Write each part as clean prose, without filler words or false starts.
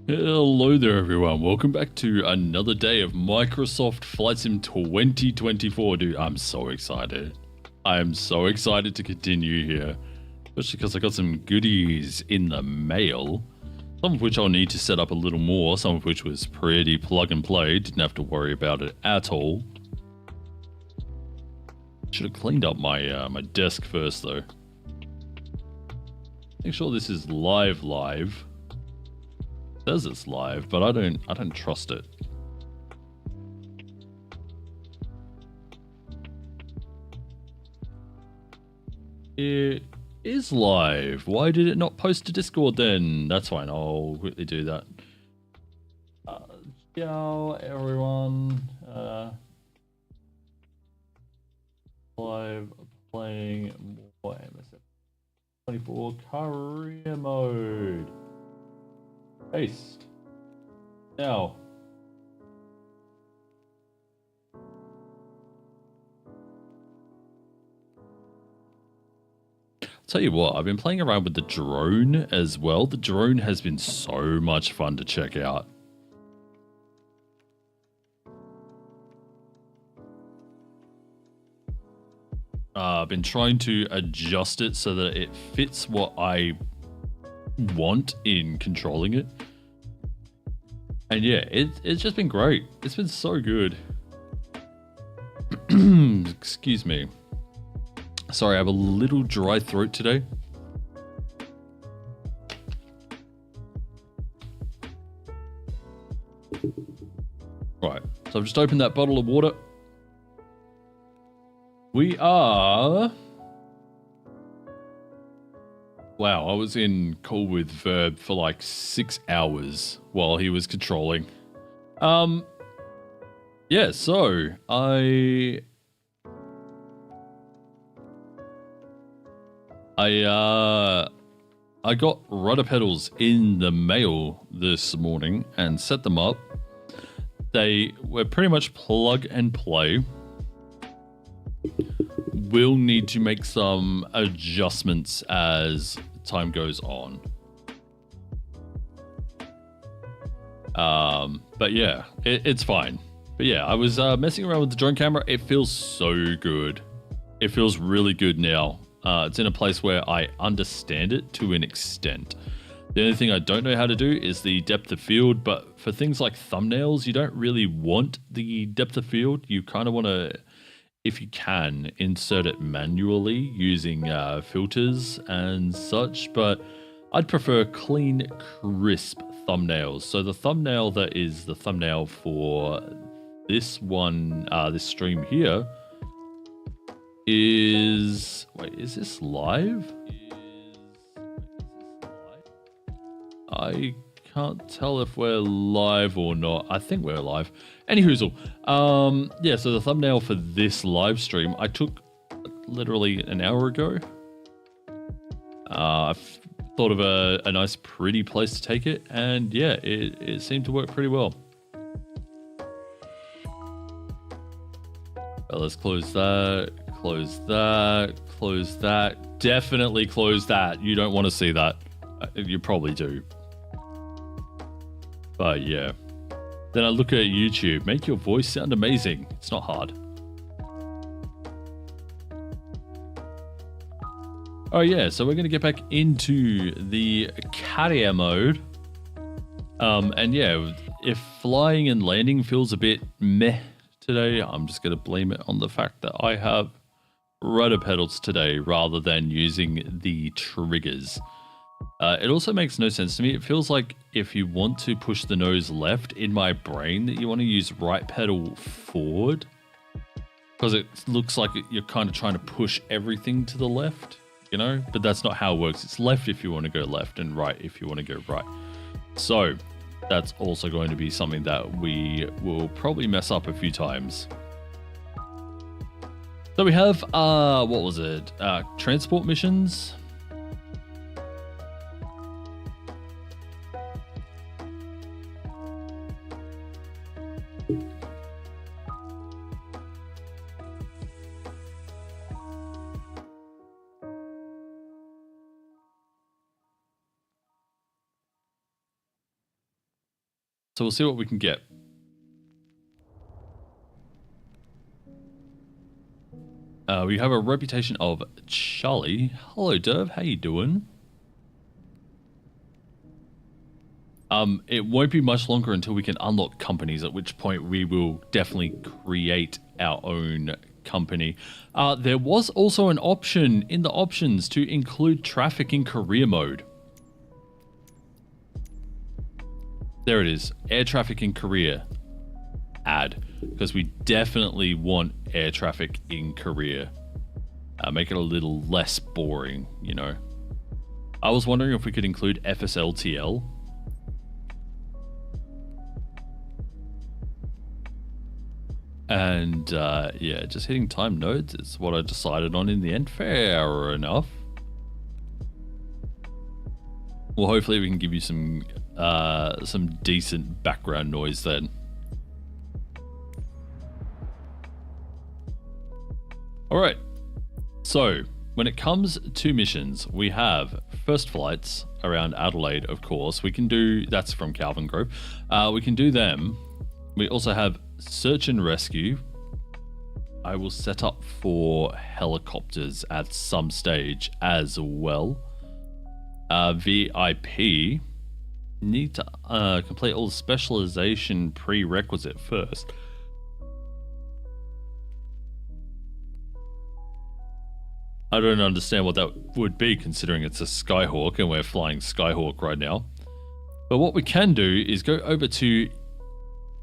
Hello there everyone, welcome back to another day of Microsoft Flight Sim 2024. Dude, I'm so excited. I am so excited to continue here, especially because I got some goodies in the mail, some of which I'll need to set up a little more, some of which was pretty plug and play, didn't have to worry about it at all. Should have cleaned up my my desk first though. Make sure this is live. It says it's live, but I don't trust it. It is live. Why did it not post to Discord then? That's fine, I'll quickly do that. Ciao everyone. Live playing more MSF 24 career mode. Paste. Now. Tell you what, I've been playing around with the drone as well. The drone has been so much fun to check out. I've been trying to adjust it so that it fits what I want in controlling it. And yeah, it's just been great. It's been so good. Excuse me. Sorry, I have a little dry throat today. Right, so I've just opened that bottle of water. We are... Wow, I was in call with Verb for like 6 hours while he was controlling. Yeah, so I got rudder pedals in the mail this morning and set them up. They were pretty much plug and play. We'll need to make some adjustments as time goes on. But yeah, it's fine. But yeah, I was messing around with the drone camera. It feels so good. It feels really good now. It's in a place where I understand it to an extent. The only thing I don't know how to do is the depth of field, but for things like thumbnails, you don't really want the depth of field. You kind of want to, if you can, insert it manually using filters and such, but I'd prefer clean, crisp thumbnails. So the thumbnail that is the thumbnail for this one, this stream here, is... Wait, is this live? I can't tell if we're live or not. I think we're live. Anyhoozle. Yeah, so the thumbnail for this live stream I took literally an hour ago. I've thought of a nice pretty place to take it, and yeah, it seemed to work pretty well. Well, let's close that, close that, close that. Definitely close that. You don't want to see that. You probably do. But yeah. Then I look at YouTube. Make your voice sound amazing. It's not hard. Oh yeah, so we're going to get back into the carrier mode. And yeah, if flying and landing feels a bit meh today, I'm just going to blame it on the fact that I have rudder pedals today rather than using the triggers. It also makes no sense to me. It feels like if you want to push the nose left in my brain that you want to use right pedal forward, because it looks like you're kind of trying to push everything to the left, you know, but that's not how it works. It's left if you want to go left and right if you want to go right. So that's also going to be something that we will probably mess up a few times. So we have, what was it? Transport missions. So we'll see what we can get. We have a reputation of Charlie. Hello, Derv. How you doing? It won't be much longer until we can unlock companies, at which point we will definitely create our own company. There was also an option in the options to include traffic in career mode. There it is. Air traffic in Korea. Add. Because we definitely want air traffic in Korea. Make it a little less boring, you know. I was wondering if we could include FSLTL. And yeah, just hitting time nodes is what I decided on in the end. Fair enough. Well, hopefully we can give you some decent background noise then. All right. So when it comes to missions, we have first flights around Adelaide, of course. We can do, that's from Calvin Grove. We can do them. We also have search and rescue. I will set up for helicopters at some stage as well. VIP. Need to complete all the specialization prerequisite first. I don't understand what that would be, considering it's a Skyhawk and we're flying Skyhawk right now. But what we can do is go over to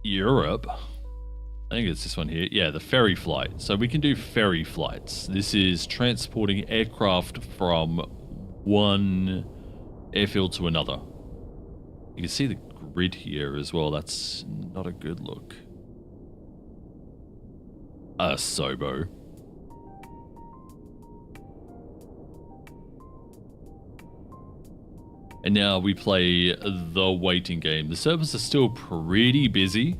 Europe. I think it's this one here. Yeah, the ferry flight. So we can do ferry flights. This is transporting aircraft from one airfield to another. You can see the grid here as well. That's not a good look. Sobo. And now we play the waiting game. The servers are still pretty busy.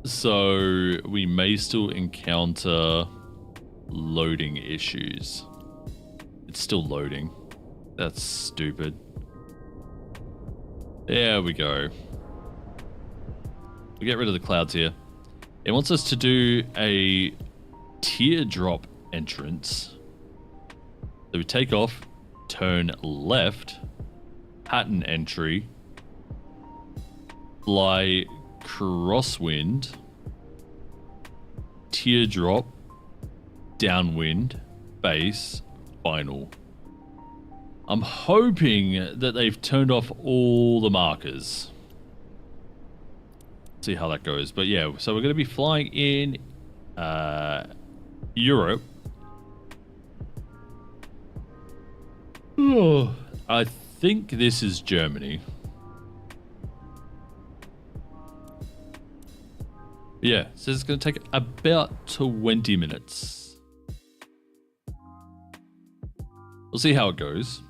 So we may still encounter loading issues. It's still loading. That's stupid. There we go. We get rid of the clouds here. It wants us to do a teardrop entrance. So we take off, turn left, pattern entry, fly crosswind, teardrop, downwind, base, final. I'm hoping that they've turned off all the markers. See how that goes. But yeah, so we're going to be flying in Europe. Oh, I think this is Germany. Yeah, so it's going to take about 20 minutes. We'll see how it goes.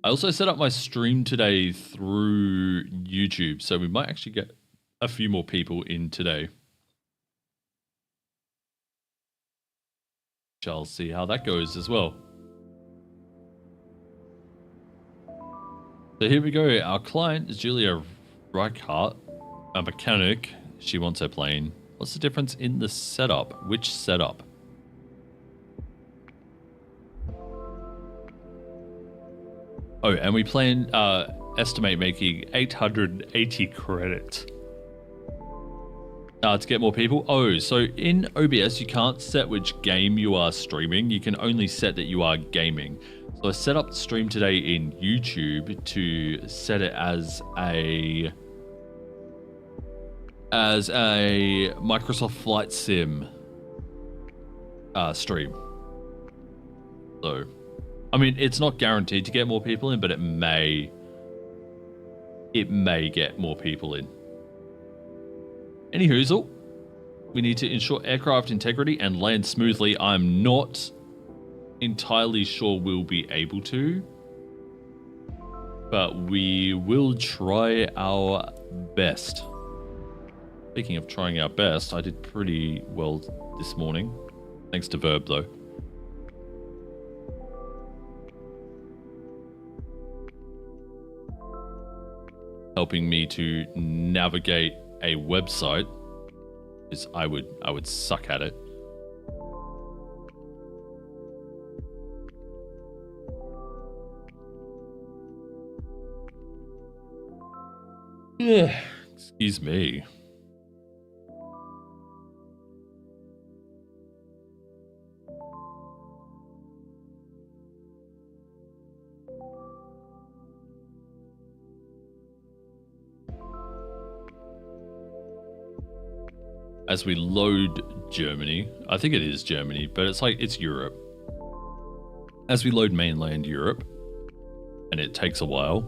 I also set up my stream today through YouTube, so we might actually get a few more people in today. Shall see how that goes as well. So here we go. Our client is Julia Reichart, a mechanic. She wants her plane. What's the difference in the setup? Which setup? Oh, and we plan estimate making 880 credits. To get more people. Oh, so in OBS, you can't set which game you are streaming. You can only set that you are gaming. So I set up the stream today in YouTube to set it as a Microsoft Flight Sim stream. So, I mean, it's not guaranteed to get more people in, but it may get more people in. Anywho, we need to ensure aircraft integrity and land smoothly. I'm not entirely sure we'll be able to, but we will try our best. Speaking of trying our best, I did pretty well this morning. Thanks to Verb, though. Helping me to navigate a website, because I would suck at it. Yeah, excuse me. As we load Germany, I think it is Germany, but it's Europe. As we load mainland Europe, and it takes a while.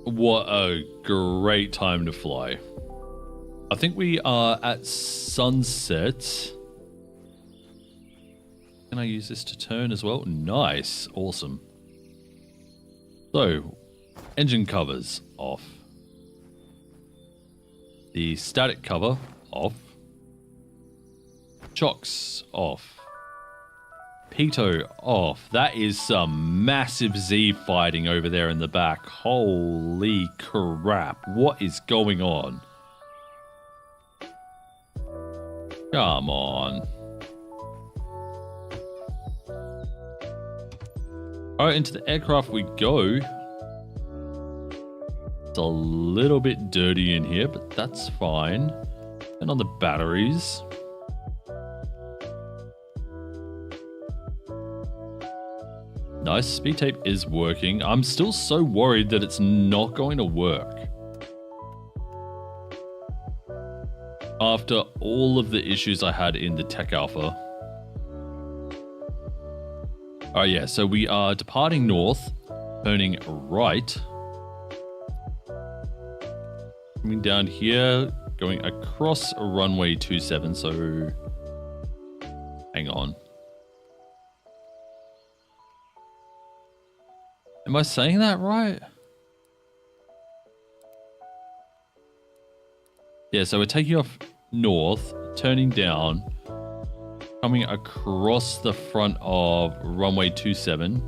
What a great time to fly. I think we are at sunset. Can I use this to turn as well? Nice. Awesome. So, engine covers off. The static cover off. Chocks off. Pitot off. That is some massive Z fighting over there in the back. Holy crap. What is going on? Come on. Alright, into the aircraft we go. It's a little bit dirty in here, but that's fine. And on the batteries. Nice, speed tape is working. I'm still so worried that it's not going to work. After all of the issues I had in the Tech Alpha. Oh yeah, so we are departing north, turning right. Coming down here, going across runway 27, so hang on. Am I saying that right? Yeah, so we're taking off north, turning down, coming across the front of runway 27.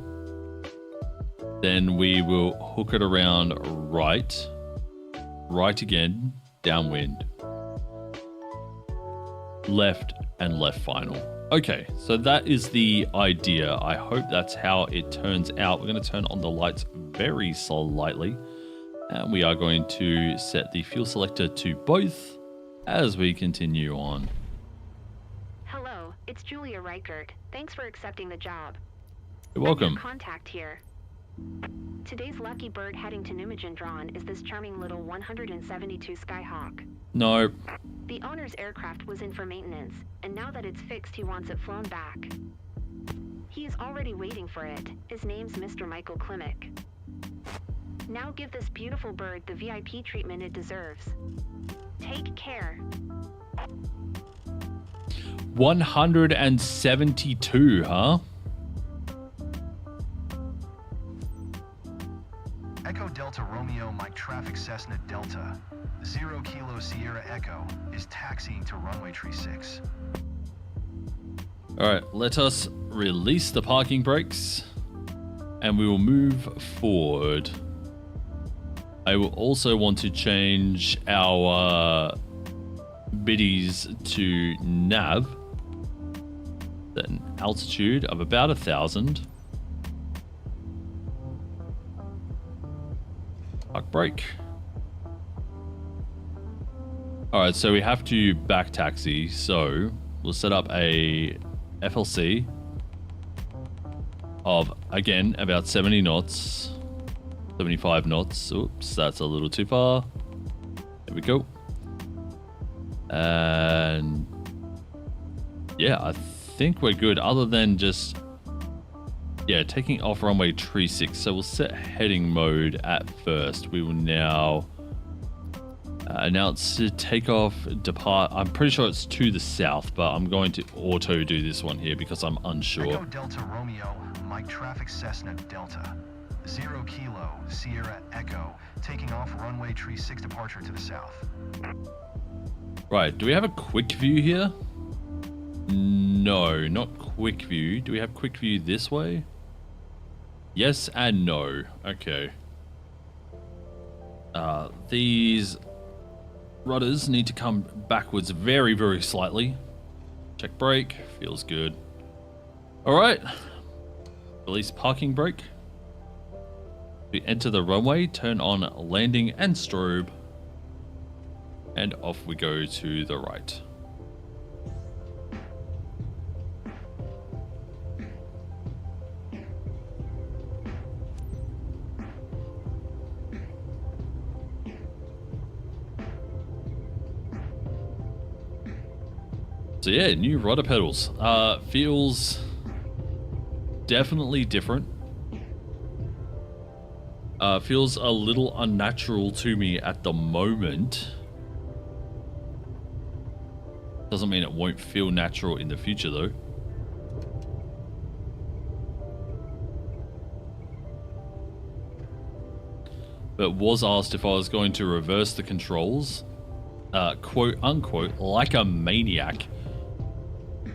Then we will hook it around right. Right again, downwind. Left and left final. Okay, so that is the idea. I hope that's how it turns out. We're going to turn on the lights very slightly. And we are going to set the fuel selector to both as we continue on. Hello, it's Julia Reichert. Thanks for accepting the job. You're welcome. I'm your contact here. Today's lucky bird heading to Nijmegen is this charming little 172 Skyhawk. No. The owner's aircraft was in for maintenance, and now that it's fixed, he wants it flown back. He is already waiting for it. His name's Mr. Michael Klimek. Now give this beautiful bird the VIP treatment it deserves. Take care. 172, huh? Echo Delta Romeo Mike Traffic Cessna Delta 0 Kilo Sierra Echo is taxiing to runway 36. Alright, let us release the parking brakes and we will move forward. I will also want to change our biddies to nav. Then altitude of about 1,000. Park brake. Alright, so we have to back taxi, so we'll set up a FLC of, again, about 70 knots. 75 knots. Oops, that's a little too far. There we go. And yeah, I think we're good other than just, yeah, taking off runway 36. So we'll set heading mode at first. We will now Announce takeoff, depart. I'm pretty sure it's to the south, but I'm going to auto do this one here because I'm unsure. Echo Delta Romeo, Mike Traffic Cessna Delta. 0 Kilo Sierra Echo, taking off runway tree 6 departure to the south. Right, do we have a quick view here? No, not quick view. Do we have quick view this way? Yes and no. Okay. These rudders need to come backwards very, very slightly. Check brake. Feels good. Alright. Release parking brake. We enter the runway, turn on landing and strobe. And off we go to the right. So yeah, new rudder pedals. Feels definitely different. Feels a little unnatural to me at the moment. Doesn't mean it won't feel natural in the future though. But was asked if I was going to reverse the controls, quote unquote, like a maniac.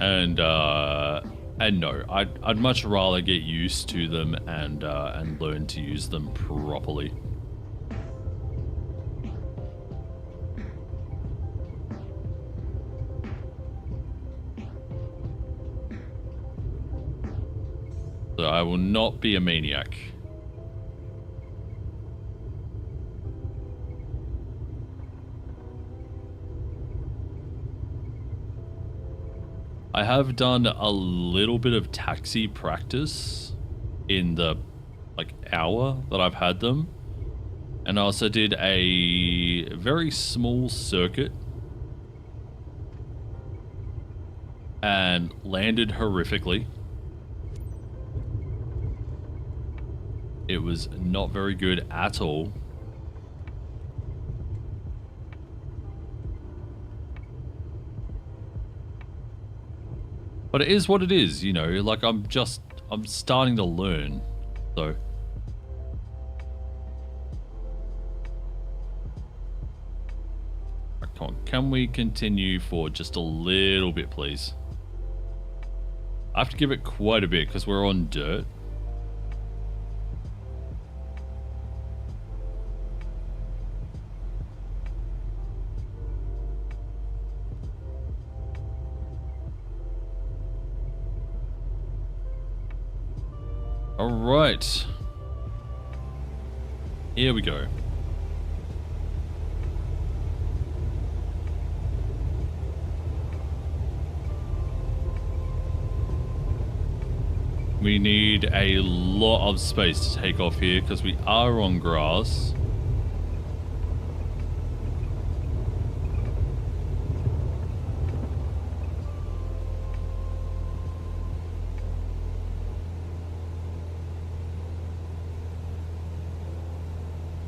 And no, I'd much rather get used to them and learn to use them properly. So I will not be a maniac. I have done a little bit of taxi practice in the hour that I've had them, and I also did a very small circuit and landed horrifically. It was not very good at all. But it is what it is, you know, like I'm starting to learn, so. Come on, can we continue for just a little bit, please? I have to give it quite a bit because we're on dirt. All right, here we go. We need a lot of space to take off here because we are on grass.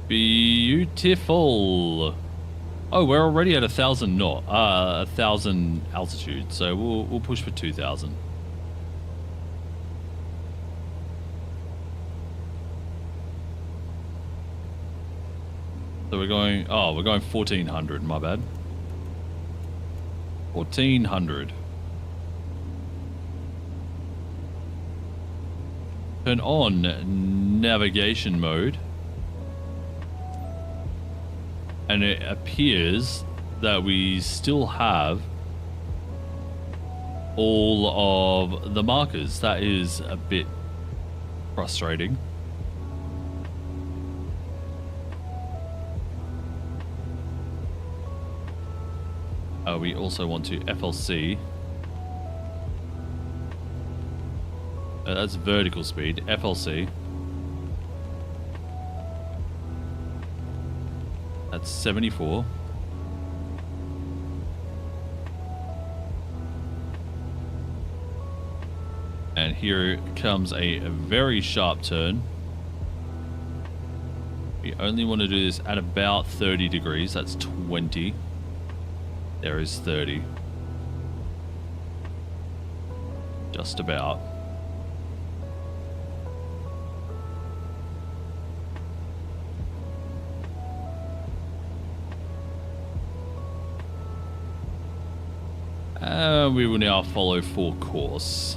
Beautiful. Oh, we're already at 1,000 knot, 1,000 altitude, so we'll push for 2,000. So we're going 1,400, my bad. 1,400. Turn on navigation mode. And it appears that we still have all of the markers. That is a bit frustrating. We also want to FLC. That's vertical speed, FLC. That's 74. And here comes a very sharp turn. We only want to do this at about 30 degrees. That's 20. There is 30. Just about. We will now follow full course.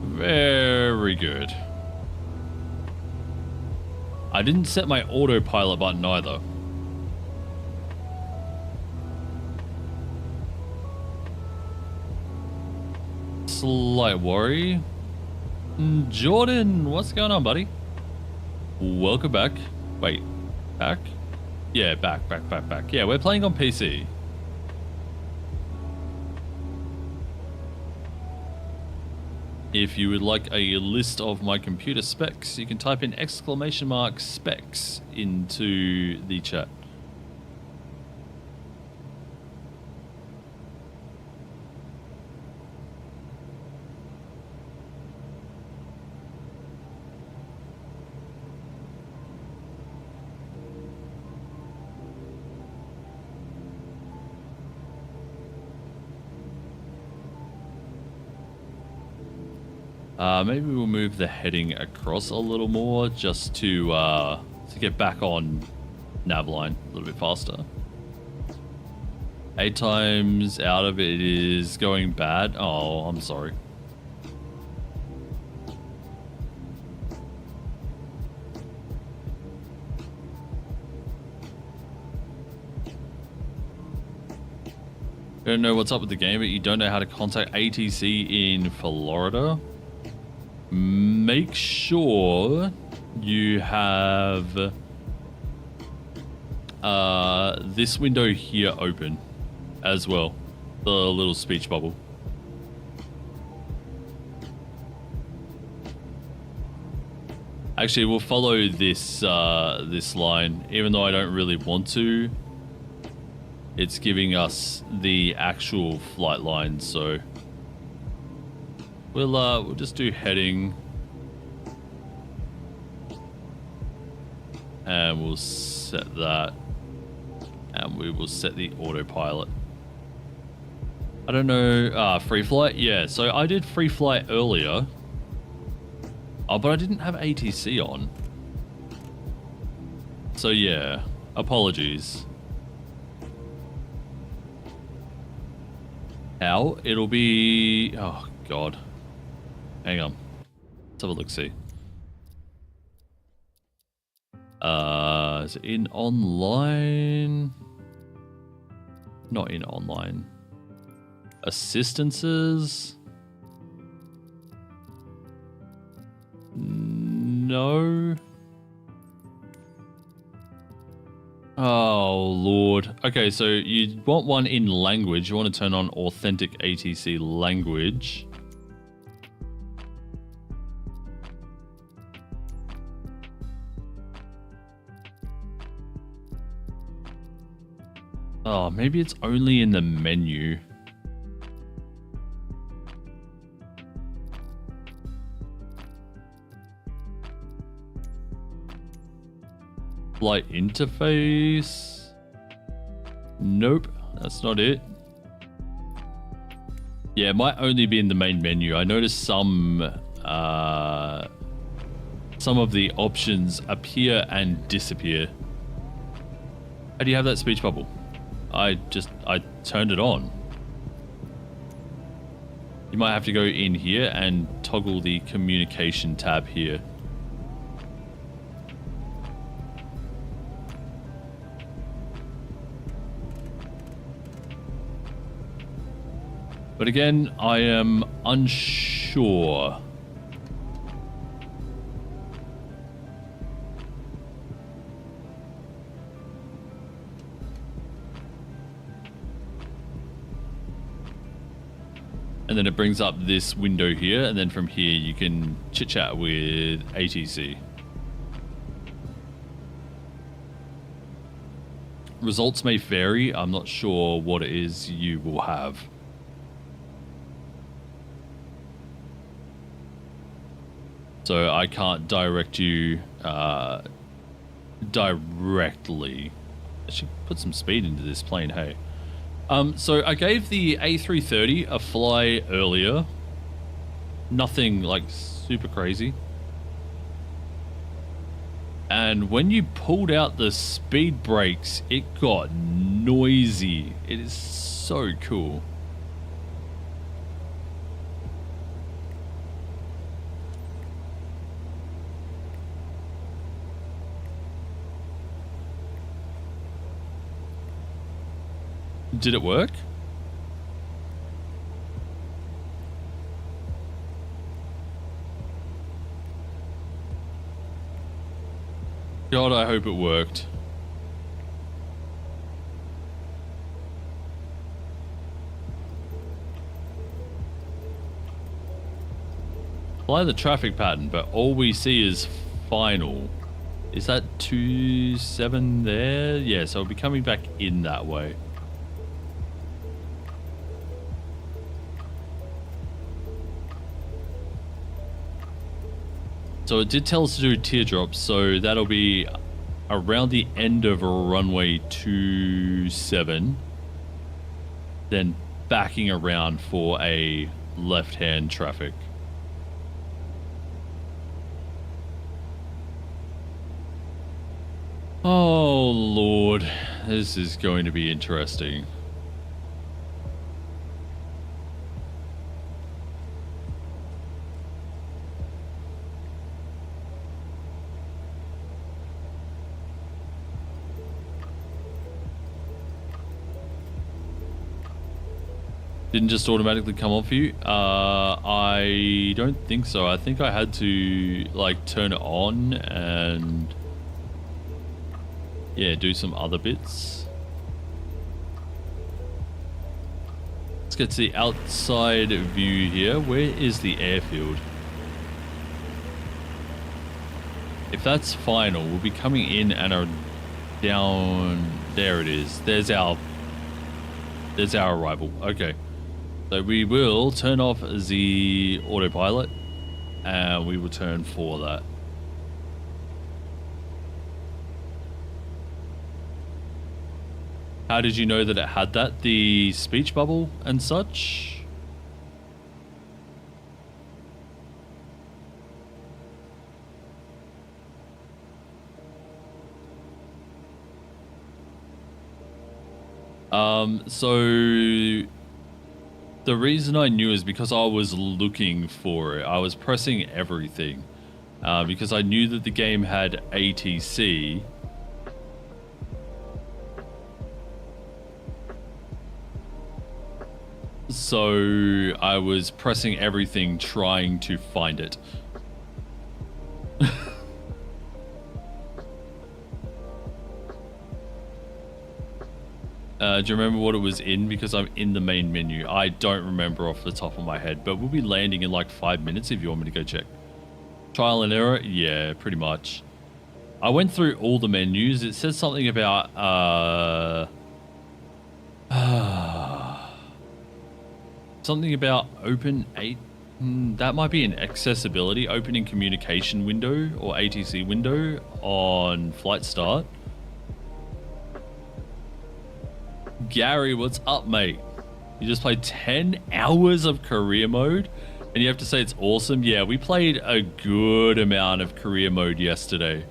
Very good. I didn't set my autopilot button either. Slight worry. Jordan, what's going on, buddy? Welcome back. Wait, back? Yeah, back. Yeah, we're playing on PC. If you would like a list of my computer specs, you can type in !specs into the chat. Maybe we'll move the heading across a little more just to get back on navline a little bit faster. 8 times out of it is going bad. Oh, I'm sorry. Don't know what's up with the game, but you don't know how to contact ATC in Florida. Make sure you have this window here open as well, the little speech bubble. Actually, we'll follow this this line, even though I don't really want to. It's giving us the actual flight line, so we'll just do heading, and we'll set that, and we will set the autopilot. I don't know, free flight? Yeah, so I did free flight earlier, but I didn't have ATC on. So yeah, apologies. How? It'll be, oh God. Hang on. Let's have a look-see. Is it in online? Not in online. Assistances? No. Oh, Lord. Okay, so you want one in language. You want to turn on authentic ATC language. Oh, maybe it's only in the menu. Flight interface. Nope, that's not it. Yeah, it might only be in the main menu. I noticed some of the options appear and disappear. How do you have that speech bubble? I turned it on. You might have to go in here and toggle the communication tab here. But again, I am unsure. And then it brings up this window here, and then from here you can chit chat with ATC. results may vary. I'm not sure what it is you will have. So I can't direct you directly. I should put some speed into this plane, hey. So I gave the A330 a fly earlier. Nothing like super crazy. And when you pulled out the speed brakes, it got noisy. It is so cool. Did it work? God, I hope it worked. Apply the traffic pattern, but all we see is final. Is that 27 there? Yeah, so I'll be coming back in that way. So it did tell us to do teardrops, so that'll be around the end of runway 27, then backing around for a left-hand traffic. Oh Lord, this is going to be interesting. Didn't just automatically come on for you? I don't think so. I think I had to like turn it on and yeah, do some other bits. Let's get to the outside view here. Where is the airfield? If that's final, we'll be coming in and are down. There it is. There's our arrival. Okay. So we will turn off the autopilot and we will turn for that. How did you know that it had that? The speech bubble and such? So the reason I knew is because I was looking for it. I was pressing everything because I knew that the game had ATC. So I was pressing everything trying to find it. Do you remember what it was in? Because I'm in the main menu. I don't remember off the top of my head, but we'll be landing in like 5 minutes if you want me to go check. Trial and error? Yeah, pretty much. I went through all the menus. It says something about something about open 8. That might be an accessibility, opening communication window or ATC window on flight start. Gary, what's up, mate? You just played 10 hours of career mode and you have to say it's awesome? Yeah, we played a good amount of career mode yesterday,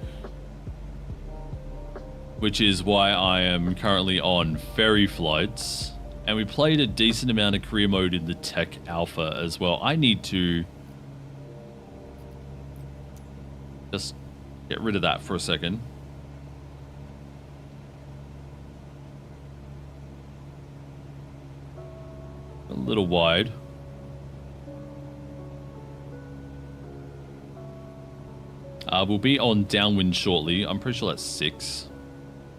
which is why I am currently on ferry flights. And we played a decent amount of career mode in the tech alpha as well. I need to just get rid of that for a second. A little wide. We'll be on downwind shortly. I'm pretty sure that's 6.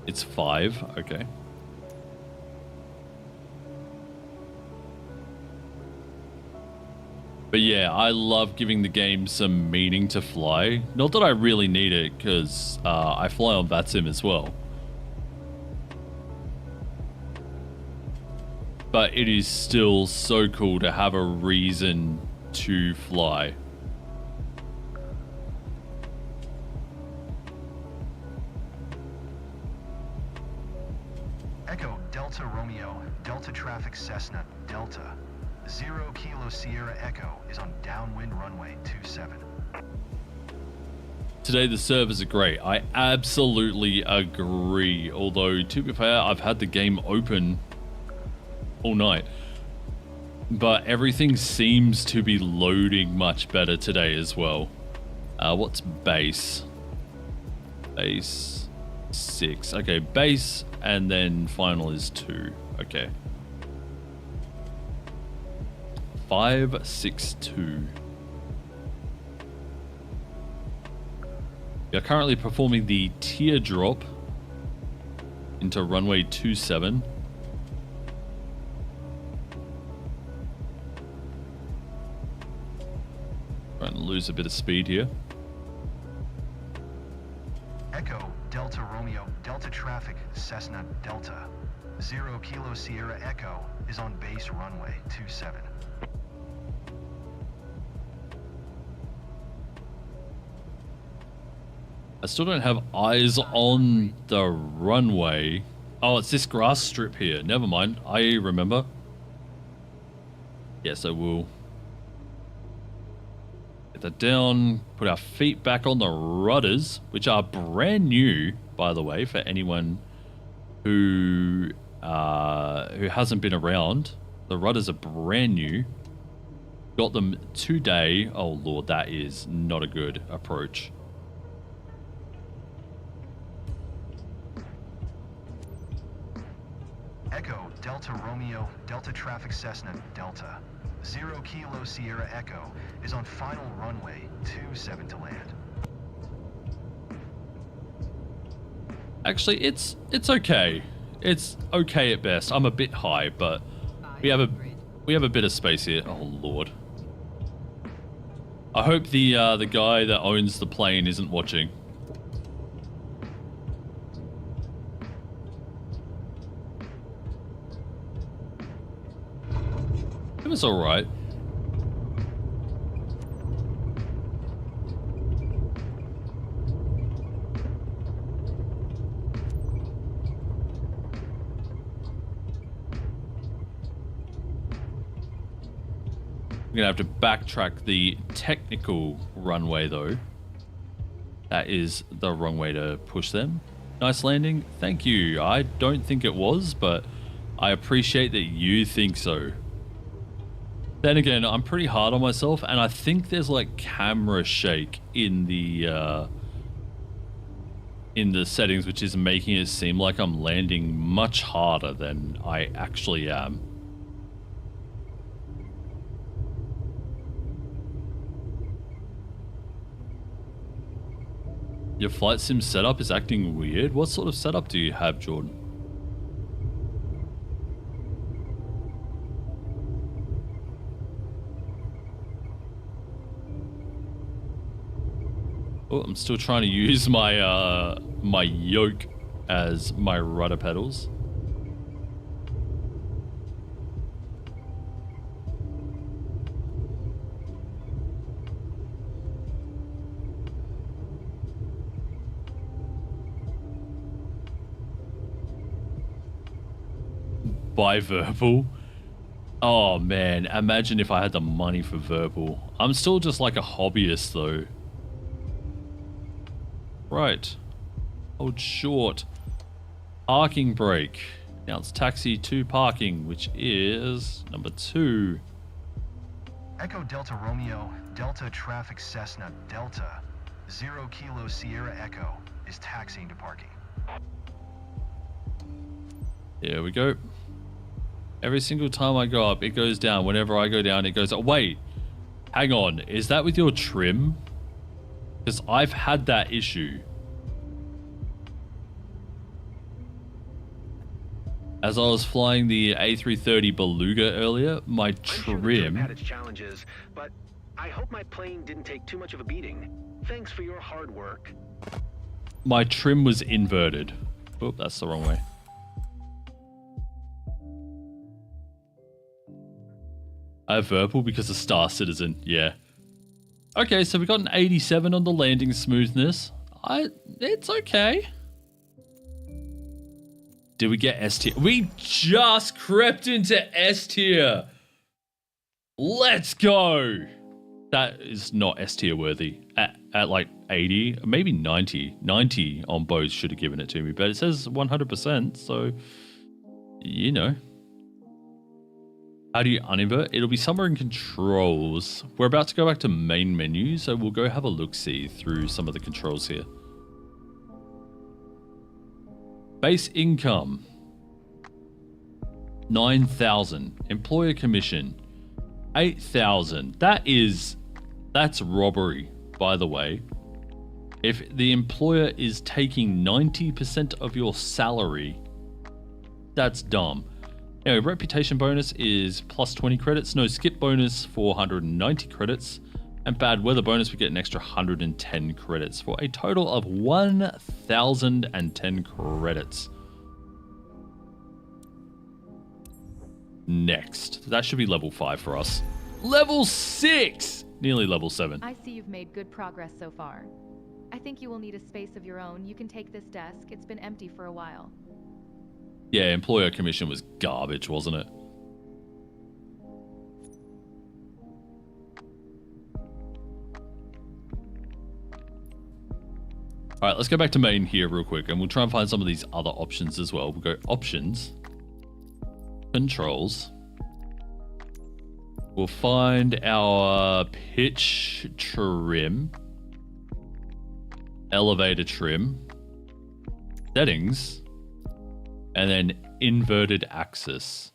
It's 5. Okay. But yeah, I love giving the game some meaning to fly. Not that I really need it, because I fly on VATSIM as well. but it is still so cool to have a reason to fly. Echo Delta Romeo, Delta traffic Cessna Delta. 0 Kilo Sierra Echo is on downwind runway 27. Today the servers are great. I absolutely agree. Although, to be fair, I've had the game open all night. But everything seems to be loading much better today as well. What's base? Base 6. Okay, base and then final is 2. Okay. 562. We are currently performing the teardrop into runway 27. Trying to lose a bit of speed here. Echo Delta Romeo, Delta traffic Cessna Delta. 0 Kilo Sierra Echo is on base runway 27. I still don't have eyes on the runway. Oh, it's this grass strip here. Never mind. I remember. Yes, I will. Get that down. Put our feet back on the rudders, which are brand new, by the way, for anyone who hasn't been around. The rudders are brand new. Got them today. Oh, Lord, that is not a good approach. Echo Delta Romeo, Delta traffic Cessna Delta. 0 Kilo Sierra Echo is on final runway 27 to land. Actually, it's okay. It's okay at best. I'm a bit high, but we have a bit of space here. Oh Lord. I hope the guy that owns the plane isn't watching. It was all right. We're gonna have to backtrack the technical runway though. That is the wrong way to push them. Nice landing. Thank you. I don't think it was, but I appreciate that you think so. Then again, I'm pretty hard on myself, and I think there's like camera shake in the settings, which is making it seem like I'm landing much harder than I actually am. Your flight sim setup is acting weird. What sort of setup do you have, Jordan? Oh, I'm still trying to use my my yoke as my rudder pedals. Buy Verbal. Oh man, imagine if I had the money for Verbal. I'm still just like a hobbyist though. Right. Hold short. Parking brake. Now it's taxi to parking, which is number 2. Echo Delta Romeo, Delta traffic Cessna Delta. 0 Kilo Sierra Echo is taxiing to parking. Here we go. Every single time I go up, it goes down. Whenever I go down, it goes up. Wait, hang on. Is that with your trim? Because I've had that issue. As I was flying the A330 Beluga earlier, my trim... had its challenges, but I hope my plane didn't take too much of a beating. Thanks for your hard work. My trim was inverted. Oh, that's the wrong way. I have Verpal because of Star Citizen. Yeah. Okay, so we got an 87 on the landing smoothness. It's okay. Did we get S tier? We just crept into S tier. Let's go. That is not S tier worthy. At like 80, maybe 90. 90 on both should have given it to me, but it says 100%, so you know. How do you uninvert? It'll be somewhere in controls. We're about to go back to main menu, so we'll go have a look-see through some of the controls here. Base income. 9,000. Employer commission. 8,000. That's robbery, by the way. If the employer is taking 90% of your salary, that's dumb. Anyway, reputation bonus is plus 20 credits. No skip bonus, 490 credits. And bad weather bonus, we get an extra 110 credits for a total of 1,010 credits. Next. That should be level 5 for us. Level 6! Nearly level 7. I see you've made good progress so far. I think you will need a space of your own. You can take this desk. It's been empty for a while. Yeah, employer commission was garbage, wasn't it? All right, let's go back to main here real quick, and we'll try and find some of these other options as well. We'll go options, controls. We'll find our pitch trim, elevator trim, settings, and then inverted axis.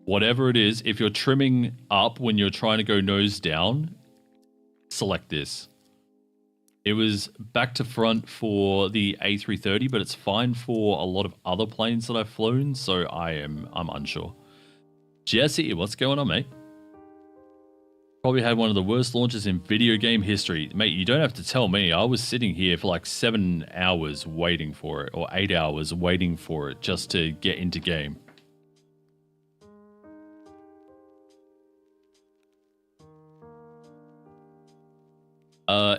Whatever it is, if you're trimming up when you're trying to go nose down, select this. It was back to front for the A330, but it's fine for a lot of other planes that I've flown, so I'm unsure. Jesse, what's going on, mate? Probably had one of the worst launches in video game history. Mate, you don't have to tell me. I was sitting here for like 7 hours waiting for it, or 8 hours waiting for it just to get into game.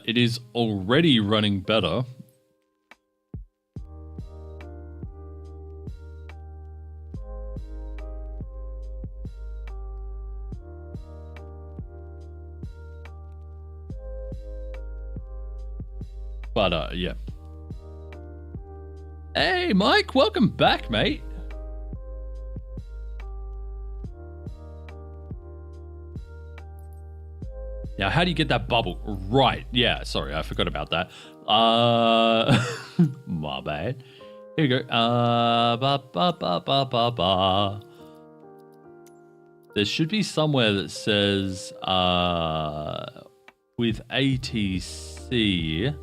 It is already running better. But, yeah. Hey, Mike, welcome back, mate. Now, how do you get that bubble? Right, yeah, sorry, I forgot about that. My bad. Here we go. There should be somewhere that says, with ATC...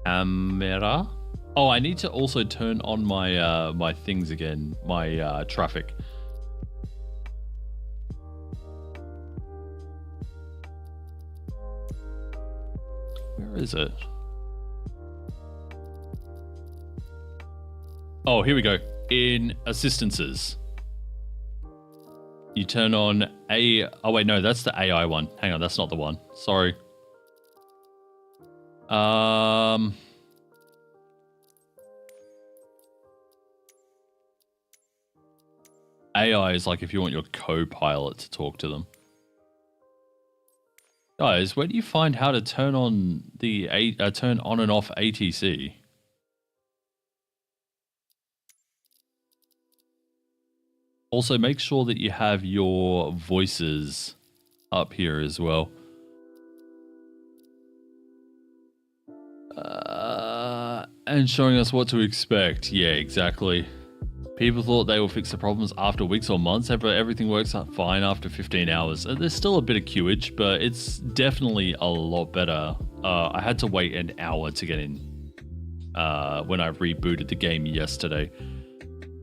camera. Oh, I need to also turn on my my things again, my traffic. Where is it? Oh, here we go. In assistances, you turn on a. Oh wait, no, that's the AI one. Hang on, that's not the one. Sorry. AI is like if you want your co-pilot to talk to them. Guys, where do you find how to turn on the turn on and off ATC? Also, make sure that you have your voices up here as well. And showing us what to expect. Yeah, exactly. People thought they will fix the problems after weeks or months. Everything works out fine after 15 hours. There's still a bit of queuage, but it's definitely a lot better. I had to wait an hour to get in when I rebooted the game yesterday.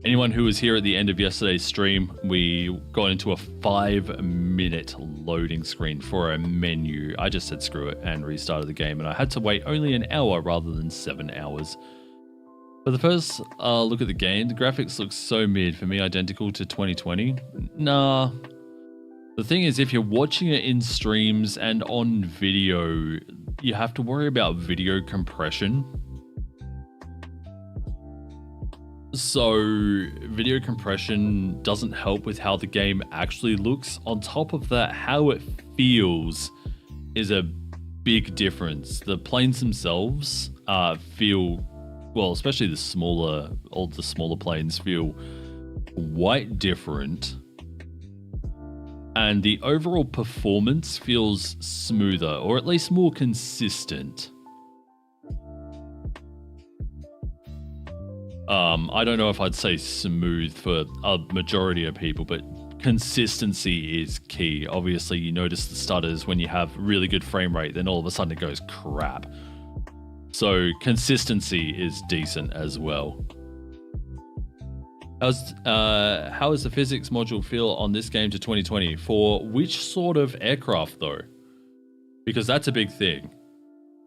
Anyone who was here at the end of yesterday's stream, we got into a 5-minute loading screen for a menu. I just said screw it and restarted the game, and I had to wait only an hour rather than 7 hours. For the first look at the game, the graphics look so mid, for me identical to 2020. Nah. The thing is, if you're watching it in streams and on video, you have to worry about video compression. So video compression doesn't help with how the game actually looks. On top of that, how it feels is a big difference. The planes themselves feel, well, especially the smaller planes feel quite different. And the overall performance feels smoother, or at least more consistent. I don't know if I'd say smooth for a majority of people, but consistency is key. Obviously, you notice the stutters when you have really good frame rate, then all of a sudden it goes crap. So consistency is decent as well. How is the physics module feel on this game to 2020? For which sort of aircraft though? Because that's a big thing.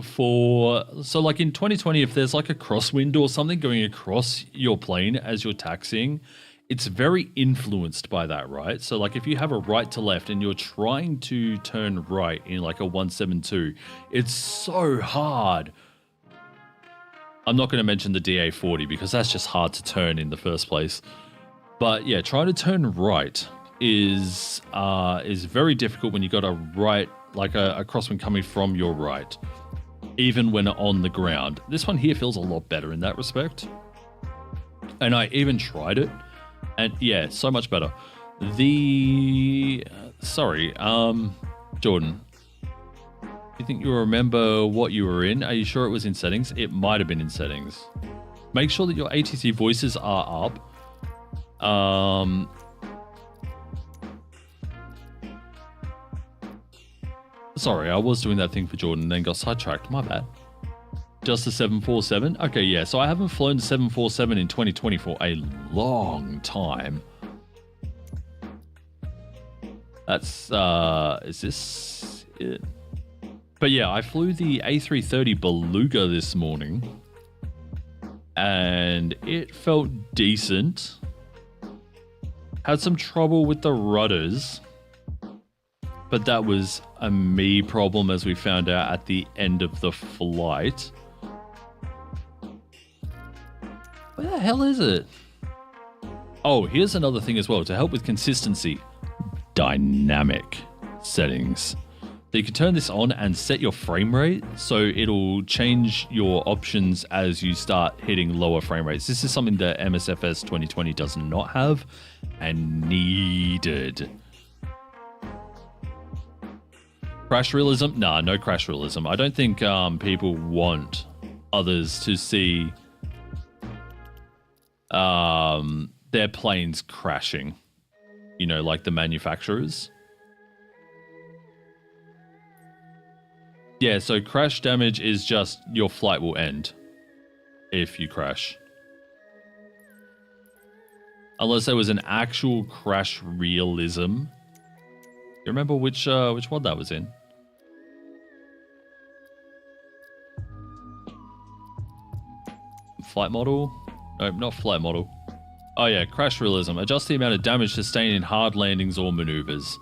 So like in 2020, if there's like a crosswind or something going across your plane as you're taxiing, it's very influenced by that, right? So like if you have a right to left and you're trying to turn right in like a 172, it's so hard. I'm not going to mention the DA40 because that's just hard to turn in the first place. But yeah, trying to turn right is very difficult when you got a right, like a crosswind coming from your right, even when on the ground. This one here feels a lot better in that respect. And I even tried it, and yeah, so much better. Jordan, you think you remember what you were in? Are you sure it was in settings? It might have been in settings. Make sure that your ATC voices are up. Sorry, I was doing that thing for Jordan and then got sidetracked. My bad. Just the 747? Okay, yeah. So I haven't flown the 747 in 2020 for a long time. That's, is this it? But yeah, I flew the A330 Beluga this morning. And it felt decent. Had some trouble with the rudders. But that was a me problem, as we found out at the end of the flight. Where the hell is it? Oh, here's another thing as well. To help with consistency, dynamic settings. So you can turn this on and set your frame rate, so it'll change your options as you start hitting lower frame rates. This is something that MSFS 2020 does not have and needed. Crash realism? Nah, no crash realism. I don't think people want others to see their planes crashing. You know, like the manufacturers. Yeah, so crash damage is just your flight will end if you crash. Unless there was an actual crash realism. You remember which one that was in? Flight model? Nope, not flight model. Oh yeah, crash realism. Adjust the amount of damage sustained in hard landings or maneuvers.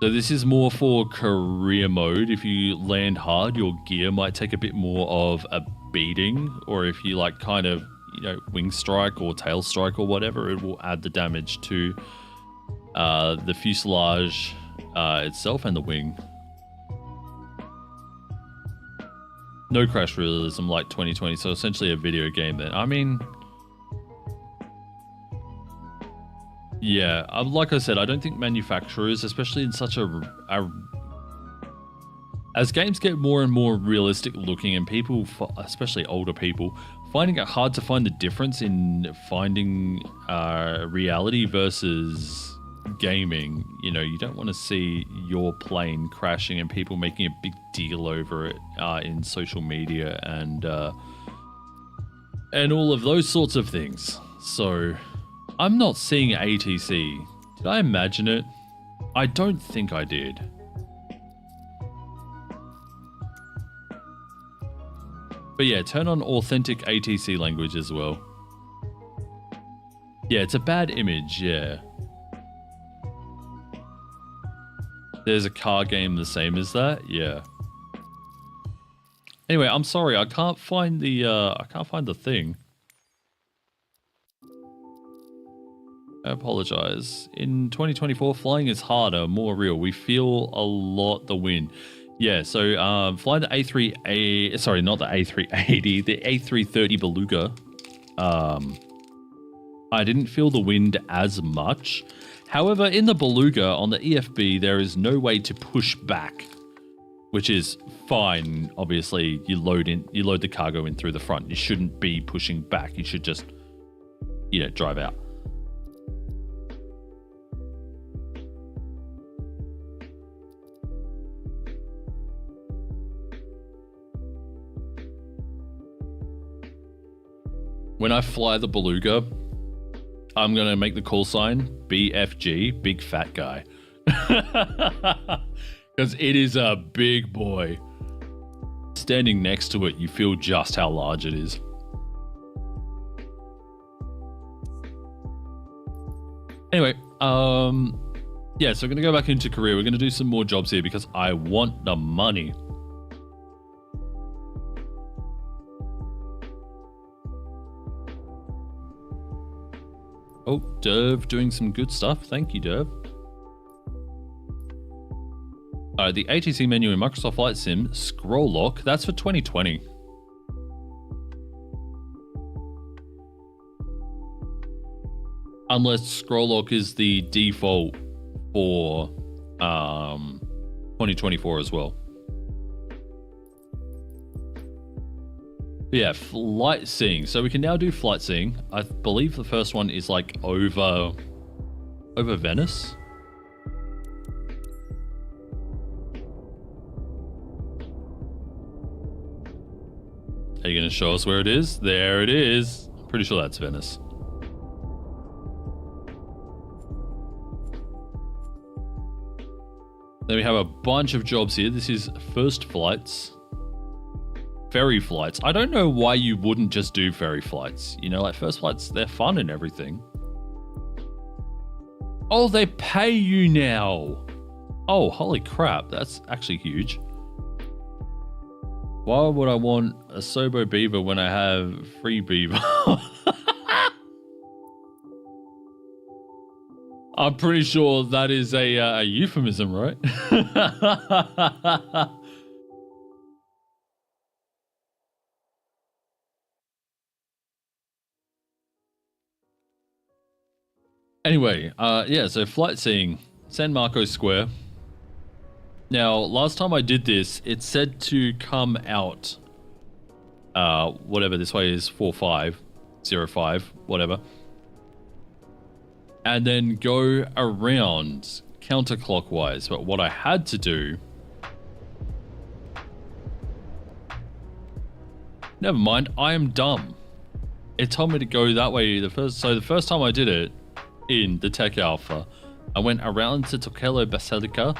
So this is more for career mode. If you land hard, your gear might take a bit more of a beating, or if you like kind of, you know, wing strike or tail strike or whatever, it will add the damage to the fuselage itself and the wing. No crash realism like 2020, so essentially a video game then. I mean, yeah, like I said, I don't think manufacturers, especially in such as games get more and more realistic looking and people, especially older people, finding it hard to find the difference in finding reality versus gaming. You know, you don't want to see your plane crashing and people making a big deal over it in social media and all of those sorts of things. So I'm not seeing ATC. Did I imagine it? I don't think I did. But yeah, turn on authentic ATC language as well. Yeah, it's a bad image, yeah. There's a car game the same as that, yeah. Anyway, I'm sorry, I can't find the thing. I apologize. In 2024, flying is harder, more real. We feel a lot the wind. Yeah, so flying the A3A, sorry, not the A380, the A330 Beluga. I didn't feel the wind as much. However, in the Beluga on the EFB, there is no way to push back, which is fine. Obviously, you load the cargo in through the front. You shouldn't be pushing back. You should just, you know, drive out. When I fly the Beluga, I'm going to make the call sign BFG, big fat guy. Because it is a big boy. Standing next to it, you feel just how large it is. Anyway, yeah, so we're going to go back into Korea. We're going to do some more jobs here because I want the money. Oh, Derv doing some good stuff. Thank you, Derv. The ATC menu in Microsoft Flight Sim, scroll lock, that's for 2020. Unless scroll lock is the default for 2024 as well. Yeah, flight seeing. So we can now do flight seeing. I believe the first one is like over Venice. Are you going to show us where it is? There it is. I'm pretty sure that's Venice. Then we have a bunch of jobs here. This is first flights. Ferry flights. I don't know why you wouldn't just do ferry flights. You know, like first flights, they're fun and everything. Oh, they pay you now. Oh, holy crap. That's actually huge. Why would I want a Sobo Beaver when I have free Beaver? I'm pretty sure that is a euphemism, right? Anyway, yeah, so flight seeing, San Marcos Square. Now, last time I did this, it said to come out, whatever this way is, 4505, whatever. And then go around counterclockwise. But what I had to do... Never mind, I am dumb. It told me to go that way the first time I did it, in the Tech Alpha, I went around to Tokello Basilica,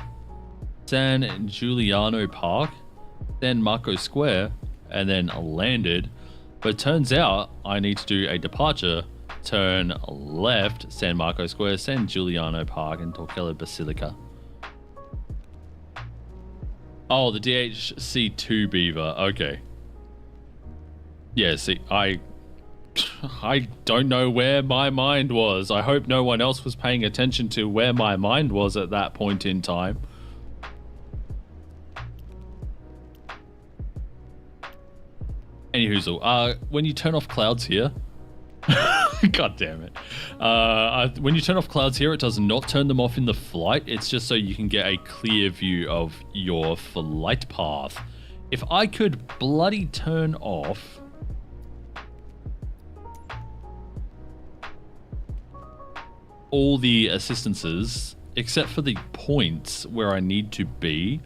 San Giuliano Park, San Marco Square, and then landed. But turns out I need to do a departure, turn left, San Marco Square, San Giuliano Park, and Tokello Basilica. Oh, the DHC2 Beaver. Okay. Yeah, see, I don't know where my mind was. I hope no one else was paying attention to where my mind was at that point in time. Anywho, when you turn off clouds here... God damn it. When you turn off clouds here, it does not turn them off in the flight. It's just so you can get a clear view of your flight path. If I could bloody turn off... all the assistances, except for the points where I need to be.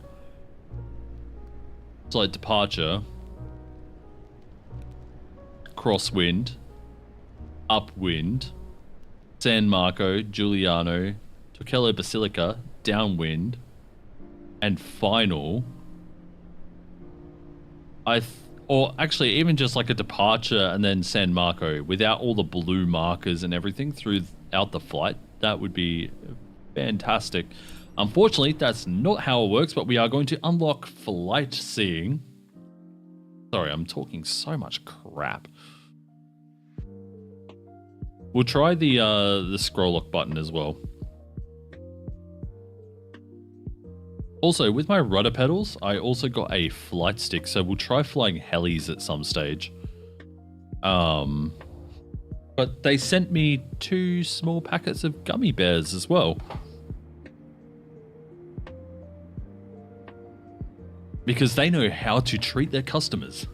So like departure, crosswind, upwind, San Marco, Giuliano, Tokello Basilica, downwind, and final. Or actually, even just like a departure and then San Marco without all the blue markers and everything throughout the flight. That would be fantastic. Unfortunately, that's not how it works, but we are going to unlock flight seeing. Sorry, I'm talking so much crap. We'll try the scroll lock button as well. Also, with my rudder pedals, I also got a flight stick, so we'll try flying helis at some stage. But they sent me 2 small packets of gummy bears as well. Because they know how to treat their customers.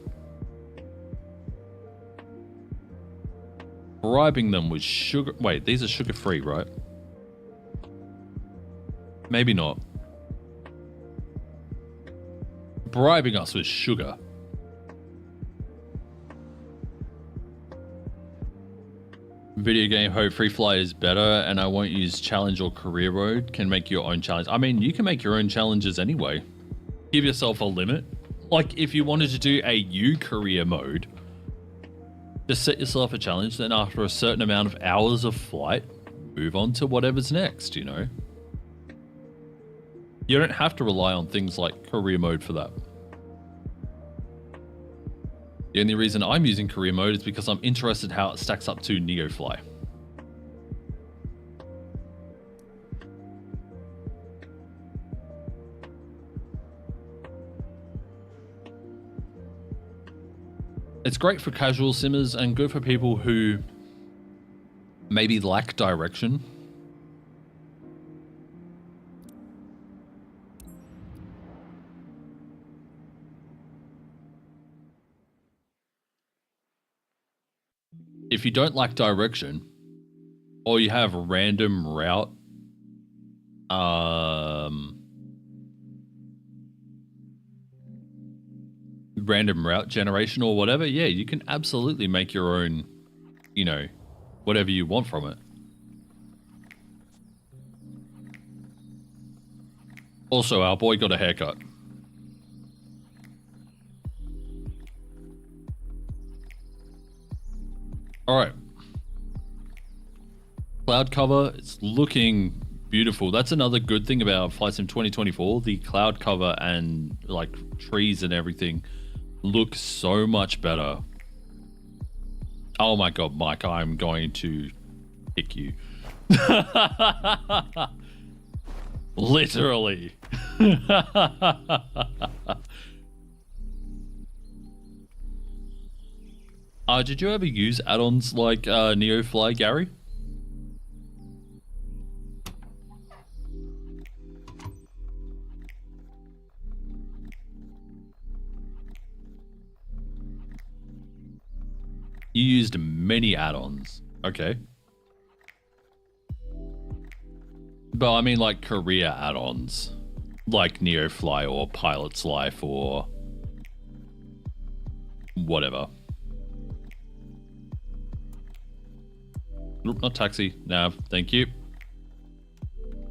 Bribing them with sugar... Wait, these are sugar-free, right? Maybe not. Bribing us with sugar. Video game hope free flight is better and I won't use challenge or career mode. Can make your own challenge. I mean, you can make your own challenges anyway. Give yourself a limit. Like if you wanted to do a U career mode, just set yourself a challenge, then after a certain amount of hours of flight, move on to whatever's next, you know? You don't have to rely on things like career mode for that. The only reason I'm using career mode is because I'm interested how it stacks up to NeoFly. It's great for casual simmers and good for people who maybe lack direction. If you don't lack direction, or you have random route, generation or whatever, yeah, you can absolutely make your own, you know, whatever you want from it. Also, our boy got a haircut. All right. Cloud cover, it's looking beautiful. That's another good thing about Flight Sim 2024. The cloud cover and like trees and everything look so much better. Oh my God, Mike, I'm going to kick you. Literally. Did you ever use add-ons like NeoFly, Gary? You used many add-ons. Okay. But I mean like career add-ons. Like NeoFly or Pilot's Life or whatever. Nope, not taxi. Nav, thank you.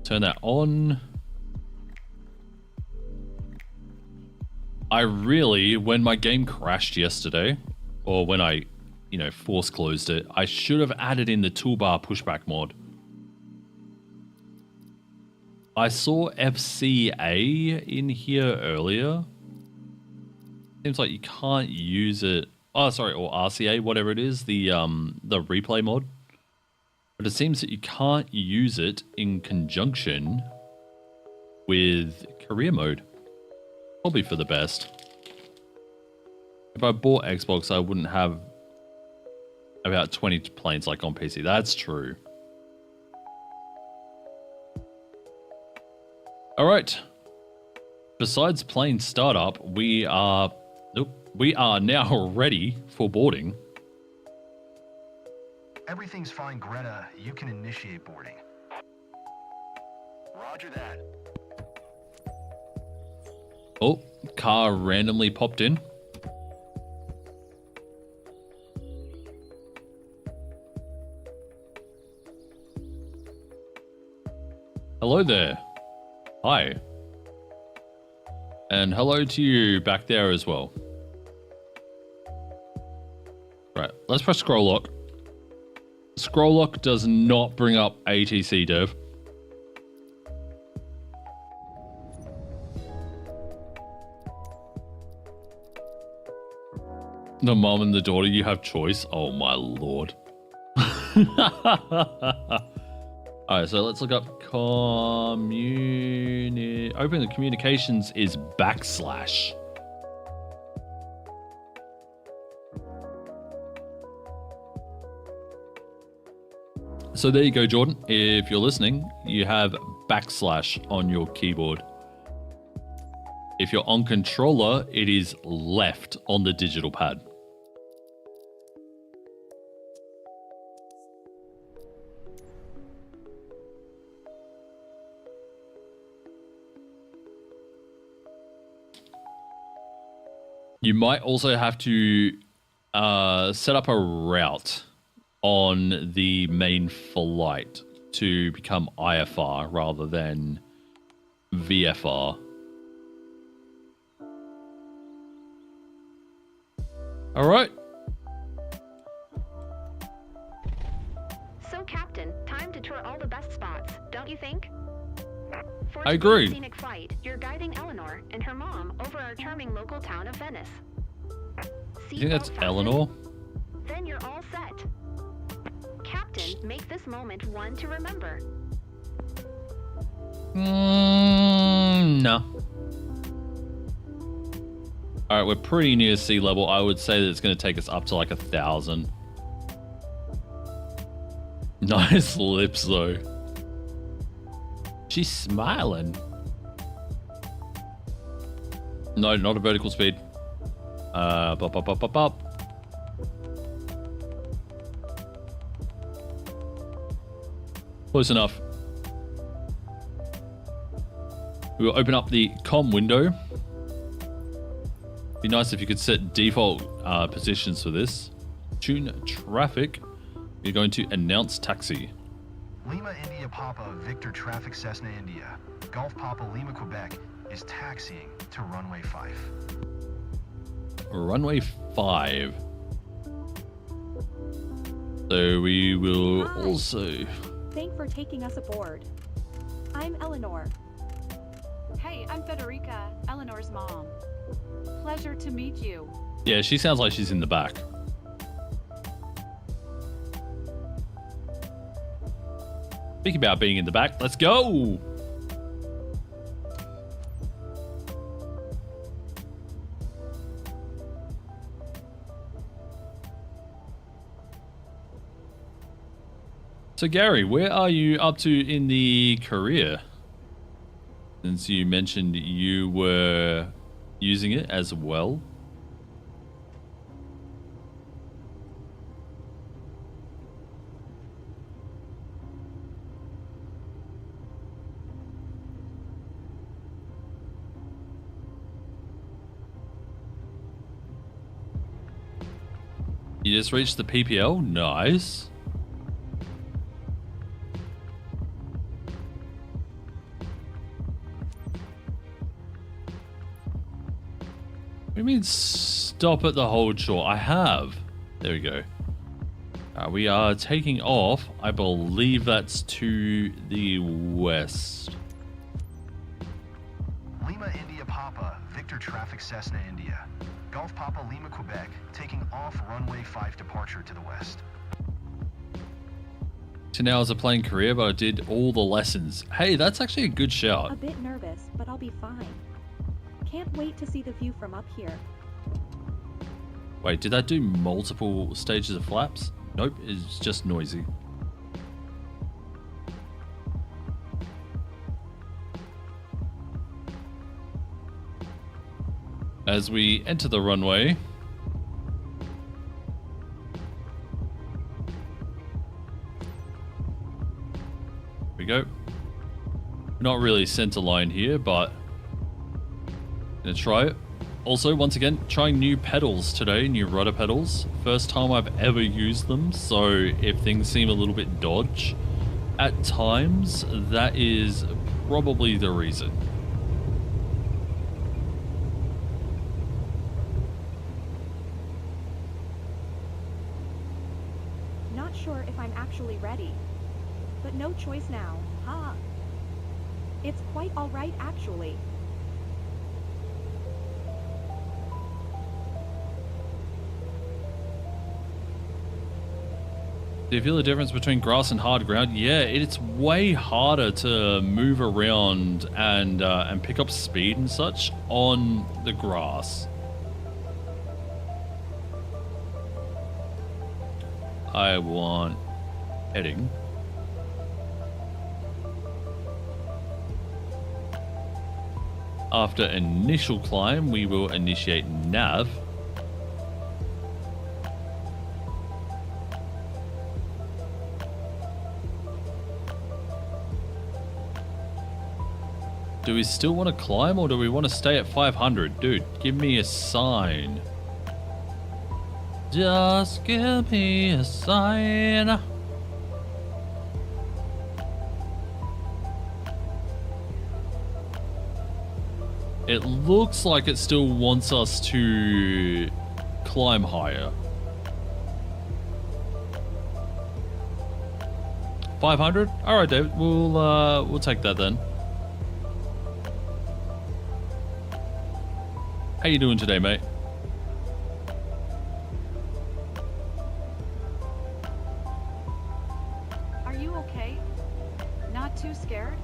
Turn that on. I really, when my game crashed yesterday, or when I, you know, force closed it, I should have added in the toolbar pushback mod. I saw FCA in here earlier. Seems like you can't use it. Oh, sorry, or RCA, whatever it is, the replay mod. But it seems that you can't use it in conjunction with career mode. Probably for the best. If I bought Xbox, I wouldn't have about 20 planes like on PC. That's true. All right. Besides plane startup, we are now ready for boarding. Everything's fine, Greta. You can initiate boarding. Roger that. Oh, car randomly popped in. Hello there. Hi. And hello to you back there as well. let's press scroll lock. Scroll lock does not bring up ATC dev. The mom and the daughter, you have choice. Oh my lord. Alright, so let's look up open the communications is /. So there you go, Jordan. If you're listening, you have / on your keyboard. If you're on controller, it is left on the digital pad. You might also have to set up a route on the main flight to become IFR rather than VFR. All right. So, Captain, time to tour all the best spots, don't you think? For I agree. today's scenic flight, you're guiding Eleanor and her mom over our charming local town of Venice. You think that's Eleanor? Then you're all set. Captain, make this moment one to remember. No. All right, we're pretty near sea level. I would say that it's going to take us up to like 1,000. Nice lips, though. She's smiling. No, not a vertical speed. Bop. Close enough. We will open up the comm window. Be nice if you could set default positions for this. Tune traffic. You're going to announce taxi. Lima India Papa Victor Traffic Cessna India. Golf Papa Lima Quebec is taxiing to runway 5. Runway 5. So we will Hi. also... Thanks for taking us aboard. I'm Eleanor. Hey, I'm Federica, Eleanor's mom. Pleasure to meet you. Yeah, she sounds like she's in the back. Speaking about being in the back, let's go! So Gary, where are you up to in the career? Since you mentioned you were using it as well. You just reached the PPL? Nice. What do you mean stop at the hold shore? I have. There we go. We are taking off. I believe that's to the west. Lima India Papa Victor Traffic Cessna India. Golf Papa Lima Quebec taking off runway 5 departure to the west. So now as a playing career, but I did all the lessons. Hey, that's actually a good shout. A bit nervous, but I'll be fine. Can't wait to see the view from up here. Wait, did that do multiple stages of flaps? Nope, it's just noisy. As we enter the runway, here we go. Not really center line here, but gonna try it. Also, once again, trying new pedals today, new rudder pedals. First time I've ever used them, so if things seem a little bit dodge at times, that is probably the reason. I'm actually ready. But no choice now, huh? It's quite alright actually. Do you feel the difference between grass and hard ground? Yeah, it's way harder to move around and pick up speed and such on the grass. I want heading. After initial climb, we will initiate nav. Do we still want to climb or do we want to stay at 500? Dude, give me a sign. Just give me a sign. It looks like it still wants us to climb higher. 500? All right, David. We'll take that then. How you doing today, mate? Are you okay? Not too scared?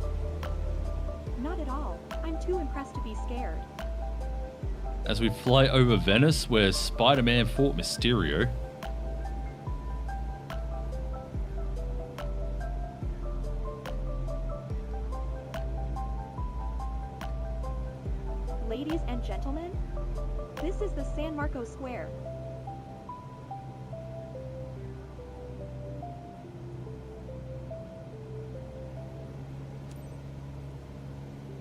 Not at all. I'm too impressed to be scared. As we fly over Venice, where Spider-Man fought Mysterio. Ladies and gentlemen, this is the San Marco Square.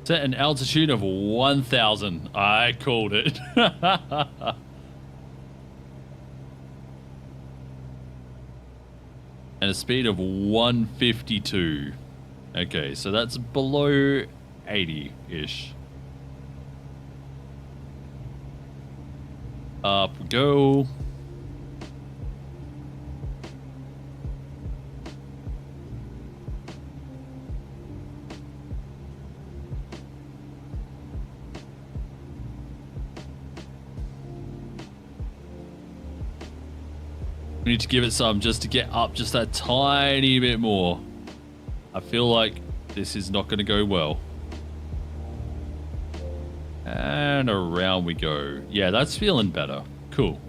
Set an altitude of 1,000. I called it. And a speed of 152. Okay, so that's below 80-ish. Up we go. We need to give it some just to get up just that tiny bit more. I feel like this is not going to go well. And around we go. Yeah, that's feeling better. Cool.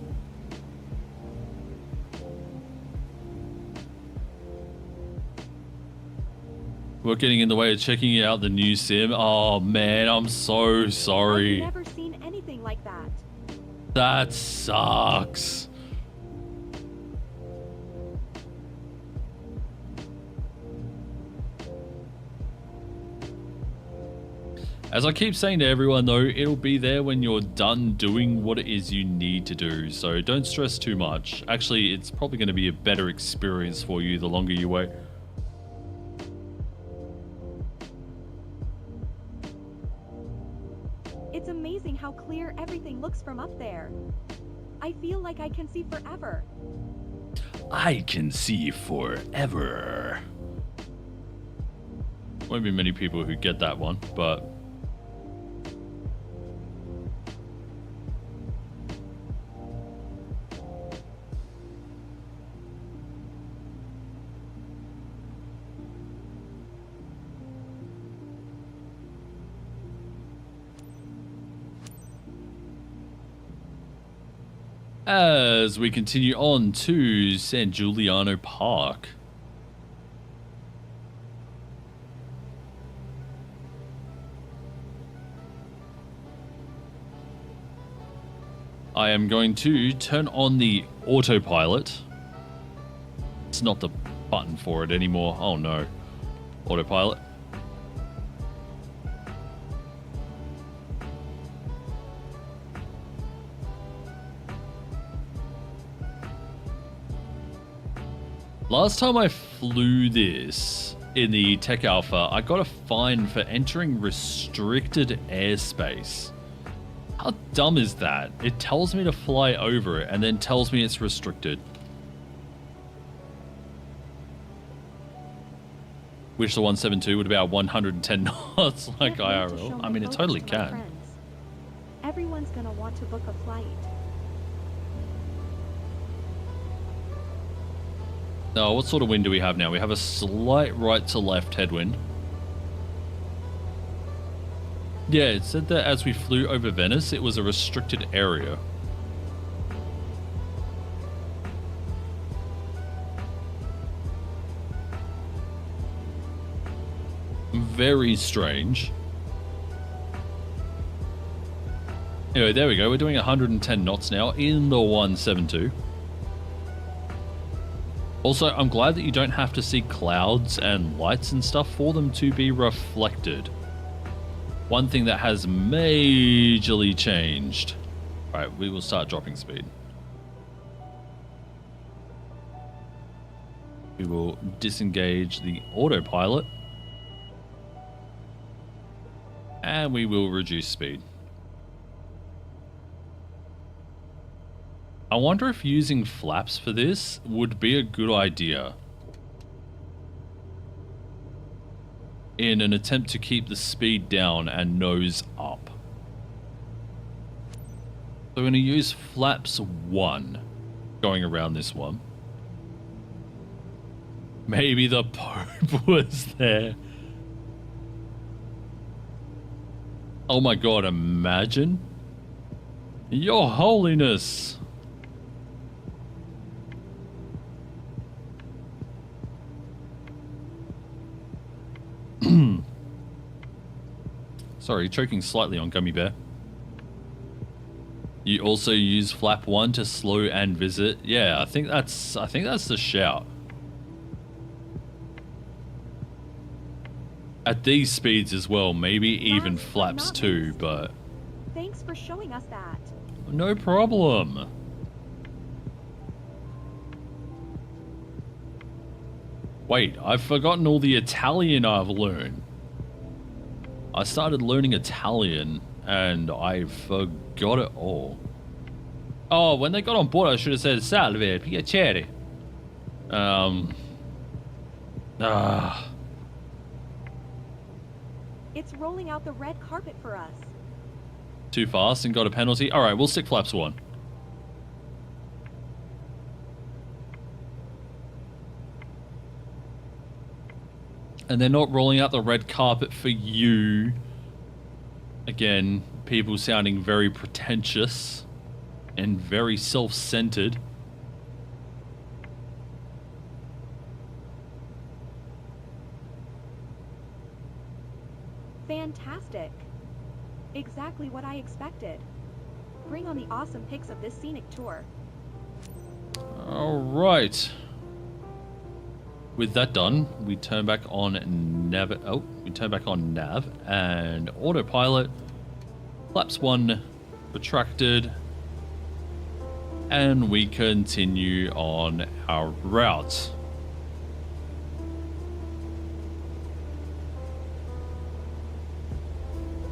We're getting in the way of checking out the new sim. Oh man, I'm so sorry. I've never seen anything like that. That sucks. As I keep saying to everyone though, it'll be there when you're done doing what it is you need to do, so don't stress too much. Actually, it's probably going to be a better experience for you the longer you wait. It's amazing how clear everything looks from up there. I feel like I can see forever. I can see forever. Won't be many people who get that one, but... as we continue on to San Giuliano Park. I am going to turn on the autopilot. It's not the button for it anymore. Oh no. Autopilot. Last time I flew this in the Tech Alpha, I got a fine for entering restricted airspace. How dumb is that? It tells me to fly over it and then tells me it's restricted. Wish the 172 would be about 110 knots like Can't wait to show IRL. my I mean, it photos totally to my can. friends. Everyone's gonna want to book a flight. Oh, what sort of wind do we have now? We have a slight right to left headwind. Yeah, it said that as we flew over Venice, it was a restricted area. Very strange. Anyway, there we go. We're doing 110 knots now in the 172. Also, I'm glad that you don't have to see clouds and lights and stuff for them to be reflected. One thing that has majorly changed. Alright, we will start dropping speed. We will disengage the autopilot. And we will reduce speed. I wonder if using flaps for this would be a good idea in an attempt to keep the speed down and nose up. So we're going to use flaps 1 going around this one. Maybe the Pope was there. Oh my god, imagine. Your Holiness. Sorry, choking slightly on Gummy Bear. You also use flap 1 to slow and visit. Yeah, I think that's the shout. At these speeds as well, maybe even flaps 2, but Thanks for showing us that. no problem. Wait, I've forgotten all the Italian I've learned. I started learning Italian and I forgot it all. Oh, when they got on board, I should have said salve, piacere. It's rolling out the red carpet for us. Too fast and got a penalty. All right, we'll stick flaps 1. And they're not rolling out the red carpet for you. Again, people sounding very pretentious and very self-centered. Fantastic. Exactly what I expected. Bring on the awesome pics of this scenic tour. All right. With that done, we turn back on nav. Oh, we turn back on nav and autopilot. Flaps 1 retracted, and we continue on our route.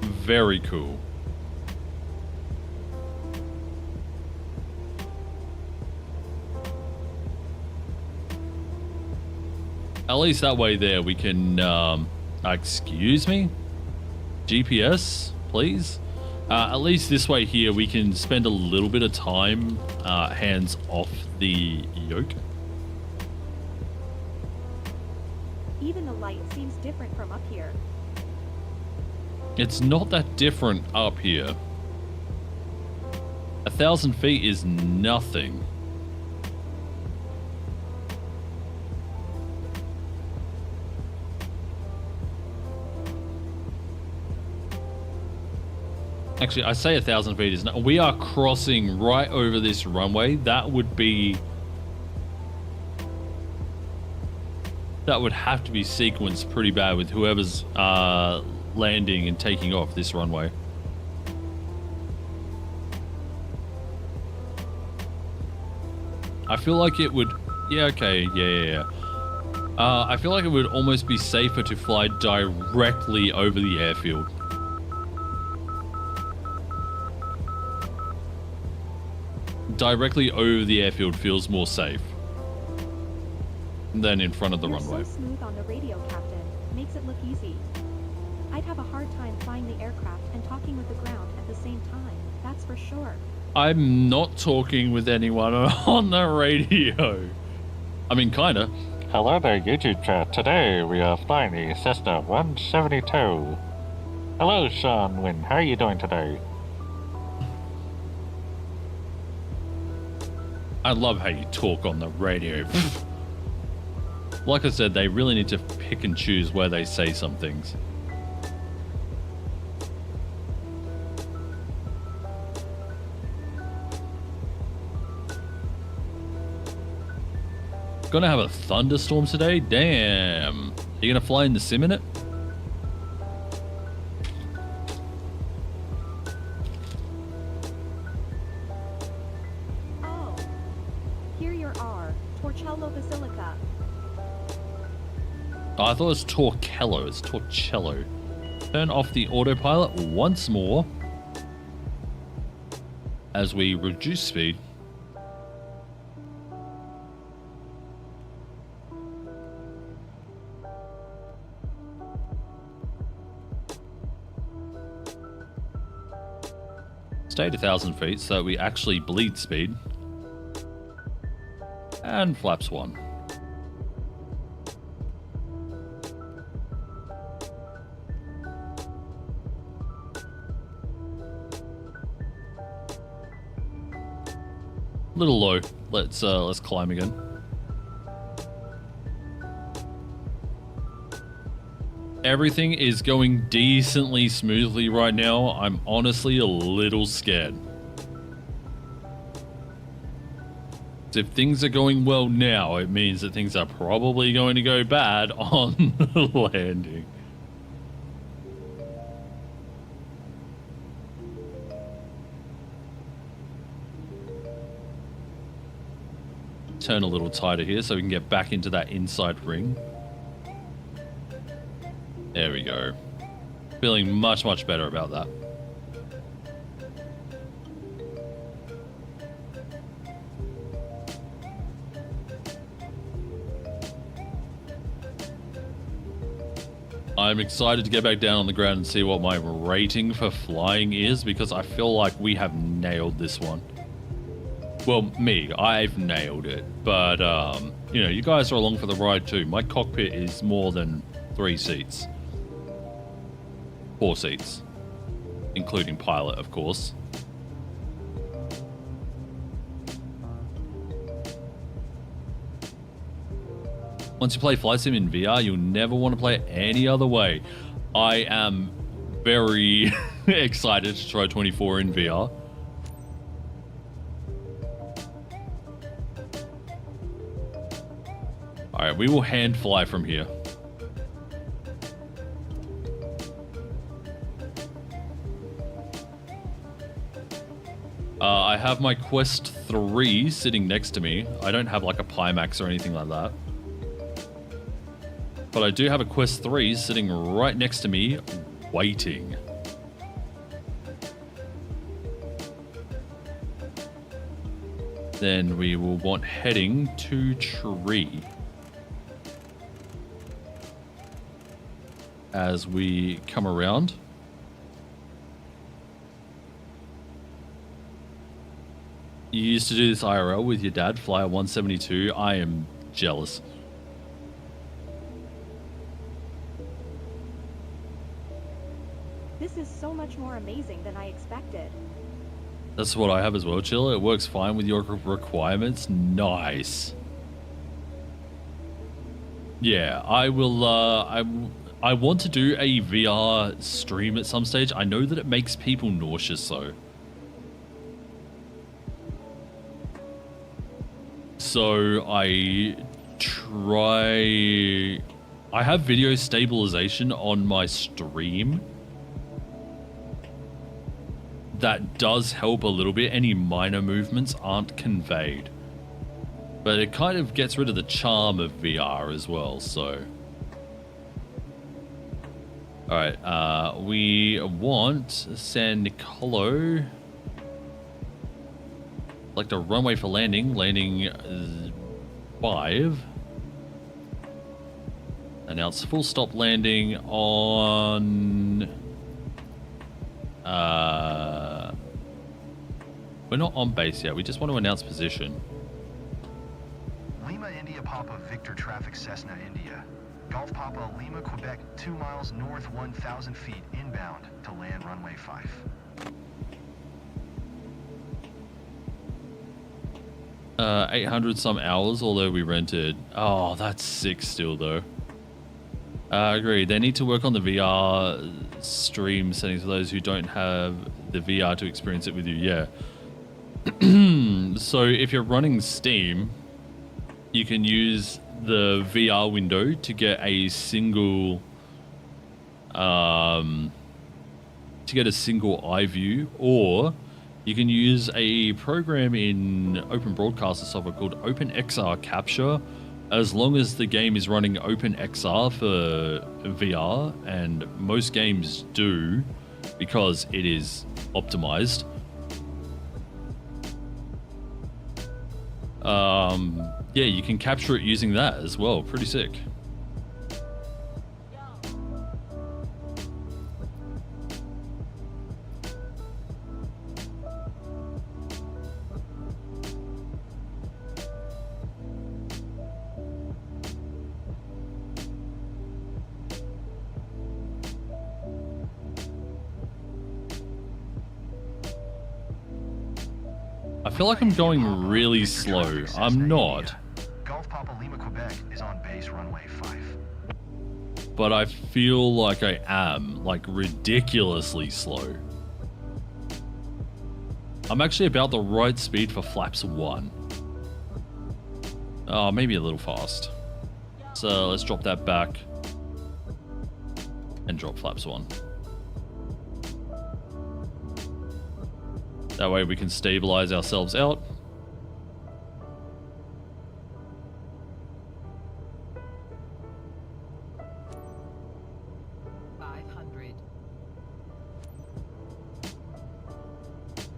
Very cool. At least that way there we can, excuse me? GPS, please? At least this way here we can spend a little bit of time hands off the yoke. Even the light seems different from up here. It's not that different up here. 1,000 feet is nothing. Actually, I say 1,000 feet is not. We are crossing right over this runway. That would have to be sequenced pretty bad with whoever's landing and taking off this runway. I feel like it would. Yeah, okay, yeah. I feel like it would almost be safer to fly directly over the airfield. Directly over the airfield feels more safe than in front of the You're runway. so smooth on the radio, Captain. makes it look easy. I'd have a hard time flying the aircraft and talking with the ground at the same time, that's for sure. I'm not talking with anyone on the radio. I mean, kinda. Hello there, YouTube chat. Today we are flying the Cessna 172. Hello, Sean Wynn. How are you doing today? I love how you talk on the radio. Like I said, they really need to pick and choose where they say some things. Gonna have a thunderstorm today? Damn. Are you gonna fly in the sim in it? Oh. Here you are, Torcello Basilica. Oh, I thought it was Torcello. It's Torcello. Turn off the autopilot once more as we reduce speed. Stay at 1,000 feet so that we actually bleed speed. And flaps 1. Little low. Let's climb again. Everything is going decently smoothly right now. I'm honestly a little scared. If things are going well now, it means that things are probably going to go bad on the landing. Turn a little tighter here so we can get back into that inside ring. There we go. Feeling much, much better about that. I'm excited to get back down on the ground and see what my rating for flying is, because I feel like we have nailed this one. Well, me, I've nailed it, but you know, you guys are along for the ride too. My cockpit is more than 3 seats. 4 seats, including pilot, of course. Once you play Flight Sim in VR, you'll never want to play it any other way. I am very excited to try 24 in VR. Alright, we will hand fly from here. I have my Quest 3 sitting next to me. I don't have like a Pimax or anything like that. But I do have a Quest 3 sitting right next to me, waiting. Then we will want heading to tree. As we come around. You used to do this IRL with your dad, fly a 172. I am jealous. This is so much more amazing than I expected. That's what I have as well, Chill. It works fine with your requirements. Nice. Yeah, I will, I want to do a VR stream at some stage. I know that it makes people nauseous, though. So I have video stabilization on my stream. That does help a little bit. Any minor movements aren't conveyed. But it kind of gets rid of the charm of VR as well, so. Alright, we want San Nicolo. Select a runway for landing. Landing 5. Announce full stop landing on... we're not on base yet. We just want to announce position. Lima India Papa Victor traffic Cessna India. Golf Papa Lima Quebec 2 miles north 1,000 feet inbound to land runway 5. Uh, 800 some hours, although we rented. Oh, that's sick still though. Agreed. They need to work on the VR stream settings for those who don't have the VR to experience it with you. Yeah. So if you're running Steam, you can use the VR window to get a single eye view, or you can use a program in Open Broadcaster software called OpenXR Capture, as long as the game is running OpenXR for VR, and most games do because it is optimized. Yeah, you can capture it using that as well. Pretty sick. I feel like I'm going really slow. I'm not. Golf Papa Lima Quebec is on base runway 5. But I feel like I am, like, ridiculously slow. I'm actually about the right speed for flaps 1. Oh, maybe a little fast. So let's drop that back and drop flaps 1. That way we can stabilize ourselves out.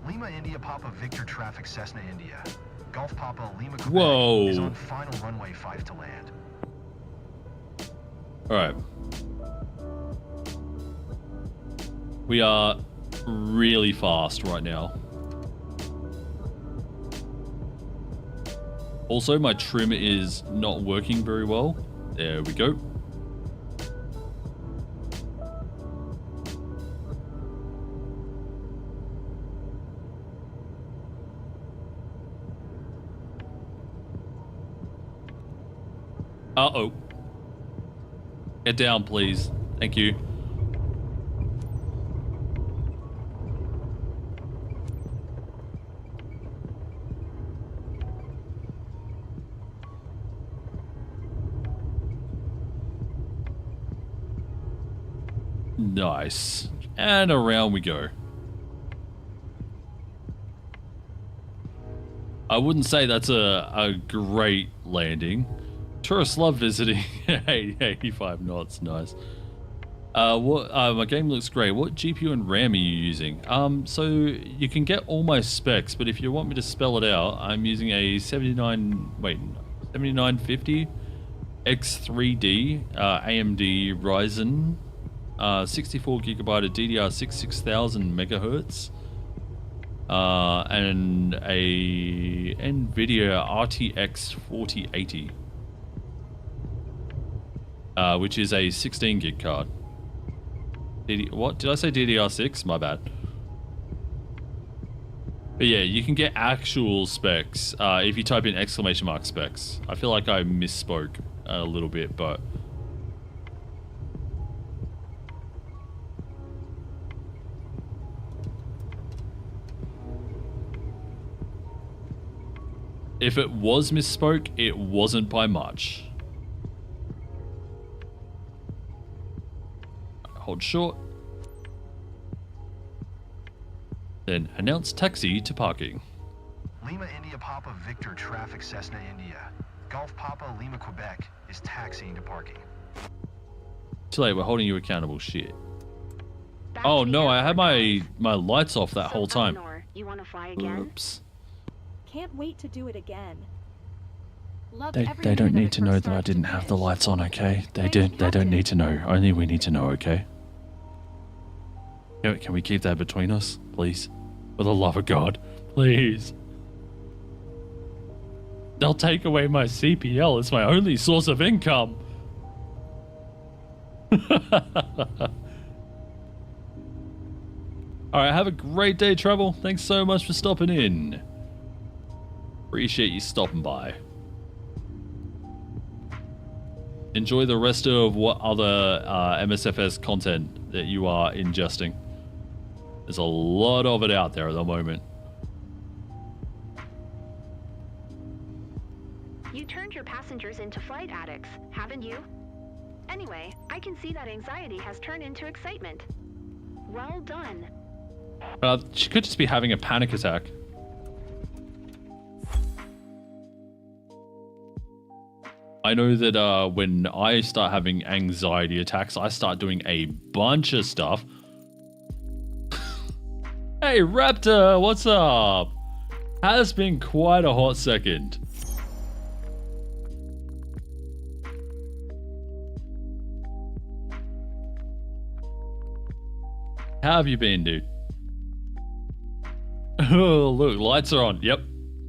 Lima India Papa Victor traffic Cessna India. Golf Papa Lima Quebec Whoa. is on final runway 5 to land. All right. We are really fast right now. Also, my trim is not working very well. There we go. Uh-oh. Get down, please. Thank you. Nice. And around we go. I wouldn't say that's a great landing. Tourists love visiting. 85 knots, nice. My game looks great. What GPU and RAM are you using? So you can get all my specs, but if you want me to spell it out, I'm using a 7950 X3D AMD Ryzen 64 gigabyte of DDR6 6000 megahertz, and a NVIDIA RTX 4080, which is a 16 gig card. What did I say? DDR6? My bad. But yeah, you can get actual specs if you type in ! specs. I feel like I misspoke a little bit, but if it was misspoke, it wasn't by much. Hold short. Then announce taxi to parking. Lima India Papa Victor traffic Cessna India. Golf Papa Lima Quebec is taxiing to parking. Too late, we're holding you accountable. Shit. Back Oh to the no, I had airport, my lights off that So, whole time. Eleanor, you want to fly again? Oops. Can't wait to do it again. Love They every don't minute of need it to from know that start I to didn't have the finish. lights on, okay? They Thank you, don't need to Captain. know. Only we need to know, okay? Can we keep that between us, please? For the love of God, please. They'll take away my CPL. It's my only source of income. All right, have a great day, Treble. Thanks so much for stopping in. Appreciate you stopping by. Enjoy the rest of what other MSFS content that you are ingesting. There's a lot of it out there at the moment. You turned your passengers into flight addicts, haven't you? Anyway, I can see that anxiety has turned into excitement. Well done. She could just be having a panic attack. I know that when I start having anxiety attacks, I start doing a bunch of stuff. Hey, Raptor, what's up? Has been quite a hot second. How have you been, dude? Oh, look, lights are on. Yep,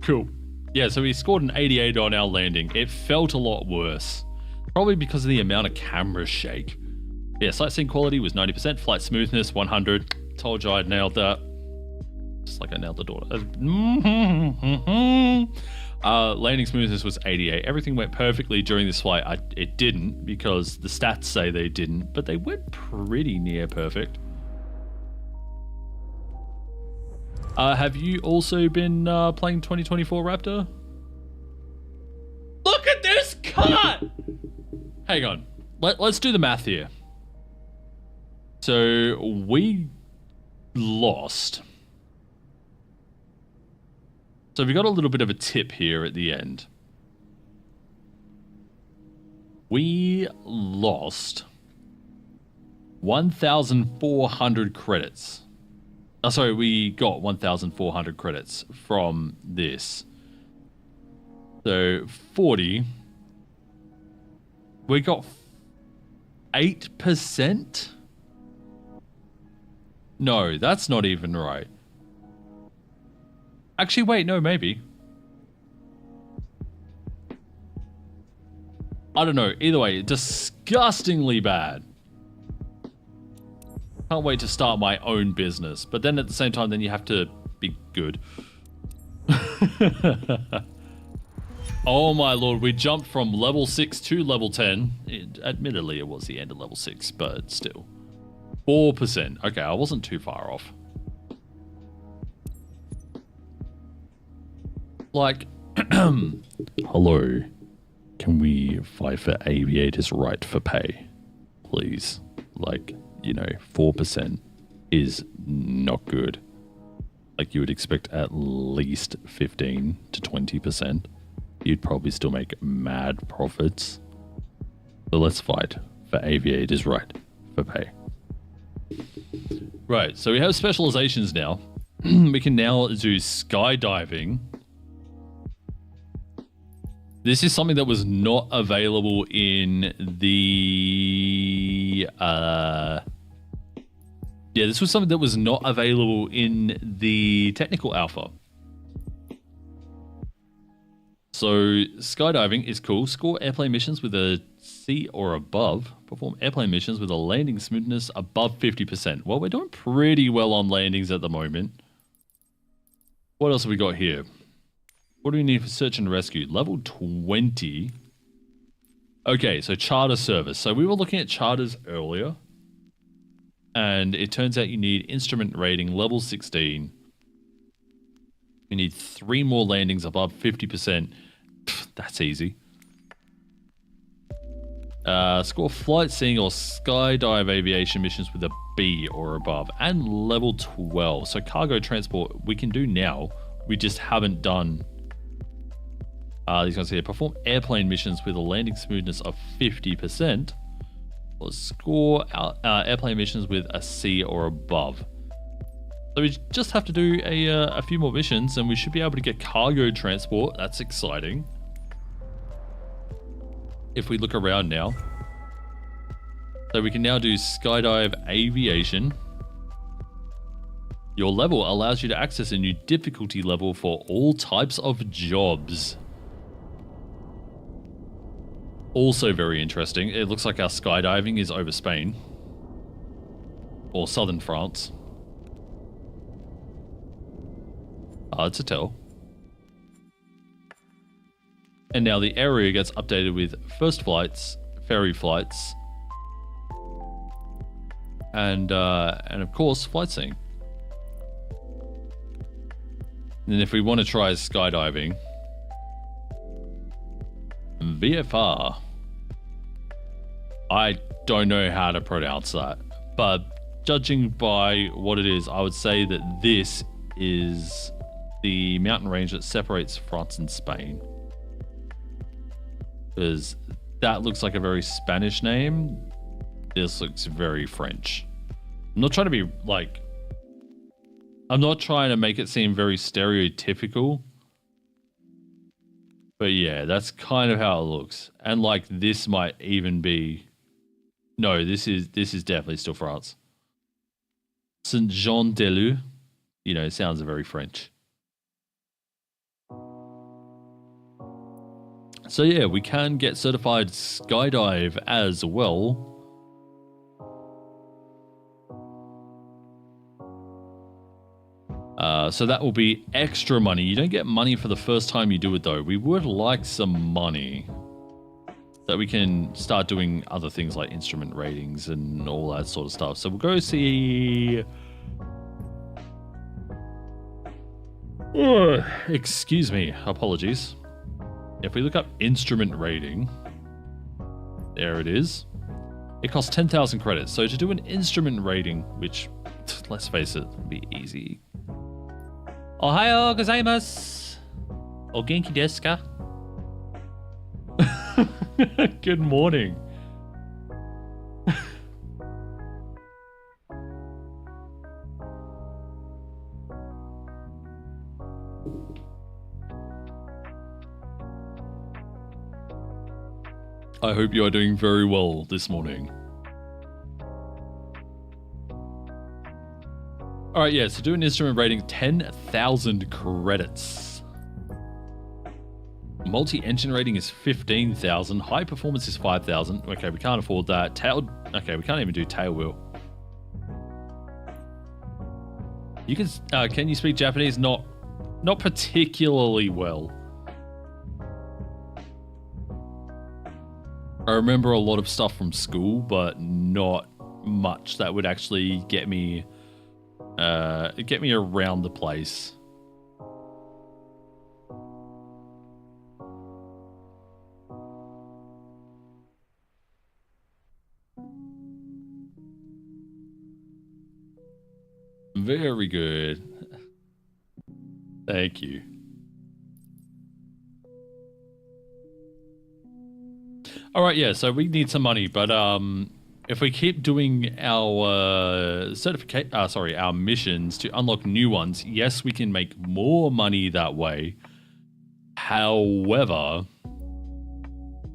cool. Yeah, so we scored an 88 on our landing. It felt a lot worse. Probably because of the amount of camera shake. Yeah, sightseeing quality was 90%, flight smoothness 100. Told you I'd nailed that. Just like I nailed the door. Landing smoothness was 88. Everything went perfectly during this flight. It didn't because the stats say they didn't, but they went pretty near perfect. Have you also been playing 2024 Raptor? Look at this cut! Hang on. Let's do the math here. So we lost. So we got a little bit of a tip here at the end. We lost 1,400 credits. Oh, sorry, we got 1,400 credits from this. So 40. We got 8%? No, that's not even right. Actually, wait, no, maybe. I don't know. Either way, disgustingly bad. Can't wait to start my own business. But then at the same time, then you have to be good. Oh my lord, we jumped from level 6 to level 10. Admittedly, it was the end of level 6, but still. 4%. Okay, I wasn't too far off. Like, hello. Can we fight for aviators' right for pay? Please. Like, you know, 4% is not good. Like, you would expect at least 15 to 20%. You'd probably still make mad profits. So let's fight for aviators' right for pay. Right, so we have specializations now. We can now do skydiving. This is something that was not available in the... this was something that was not available in the technical alpha. So skydiving is cool. Score airplane missions with a C or above. Perform airplane missions with a landing smoothness above 50%. Well, we're doing pretty well on landings at the moment. What else have we got here? What do we need for search and rescue? Level 20. Okay, so charter service. So we were looking at charters earlier. And it turns out you need instrument rating level 16. You need 3 more landings above 50%. Pfft, that's easy. Score flight seeing or skydive aviation missions with a B or above. And level 12. So cargo transport we can do now. We just haven't done... these guys here. Perform airplane missions with a landing smoothness of 50%. Or score airplane missions with a C or above. So we just have to do a few more missions and we should be able to get cargo transport. That's exciting. if we look around now. So we can now do skydive aviation. Your level allows you to access a new difficulty level for all types of jobs. Also very interesting. It looks like our skydiving is over Spain. Or southern France. Hard to tell. And now the area gets updated with first flights, ferry flights, and of course flight seeing. And if we want to try skydiving, VFR. I don't know how to pronounce that, but judging by what it is, I would say that this is the mountain range that separates France and Spain. Because that looks like a very Spanish name. This looks very French. I'm not trying to be like... I'm not trying to make it seem very stereotypical. But yeah, that's kind of how it looks. And like this might even be... No, this is definitely still France. Saint-Jean-de-Luz. You know, it sounds very French. So yeah, we can get certified skydive as well. So that will be extra money. You don't get money for the first time you do it though. We would like some money so that we can start doing other things like instrument ratings and all that sort of stuff. So we'll go see... excuse me, apologies. If we look up instrument rating, there it is. It costs 10,000 credits. So to do an instrument rating, which, let's face it, would be easy. Ohayo gozaimasu. O genki desu ka? Good morning. I hope you are doing very well this morning. Alright, yeah, so do an instrument rating, 10,000 credits. Multi-engine rating is 15,000. High performance is 5,000. Okay, we can't afford that. Okay, we can't even do tail wheel. You can you speak Japanese? Not particularly well. I remember a lot of stuff from school, but not much that would actually get me around the place. Very good. Thank you. All right, yeah, so we need some money, but if we keep doing our our missions to unlock new ones, yes, we can make more money that way. However,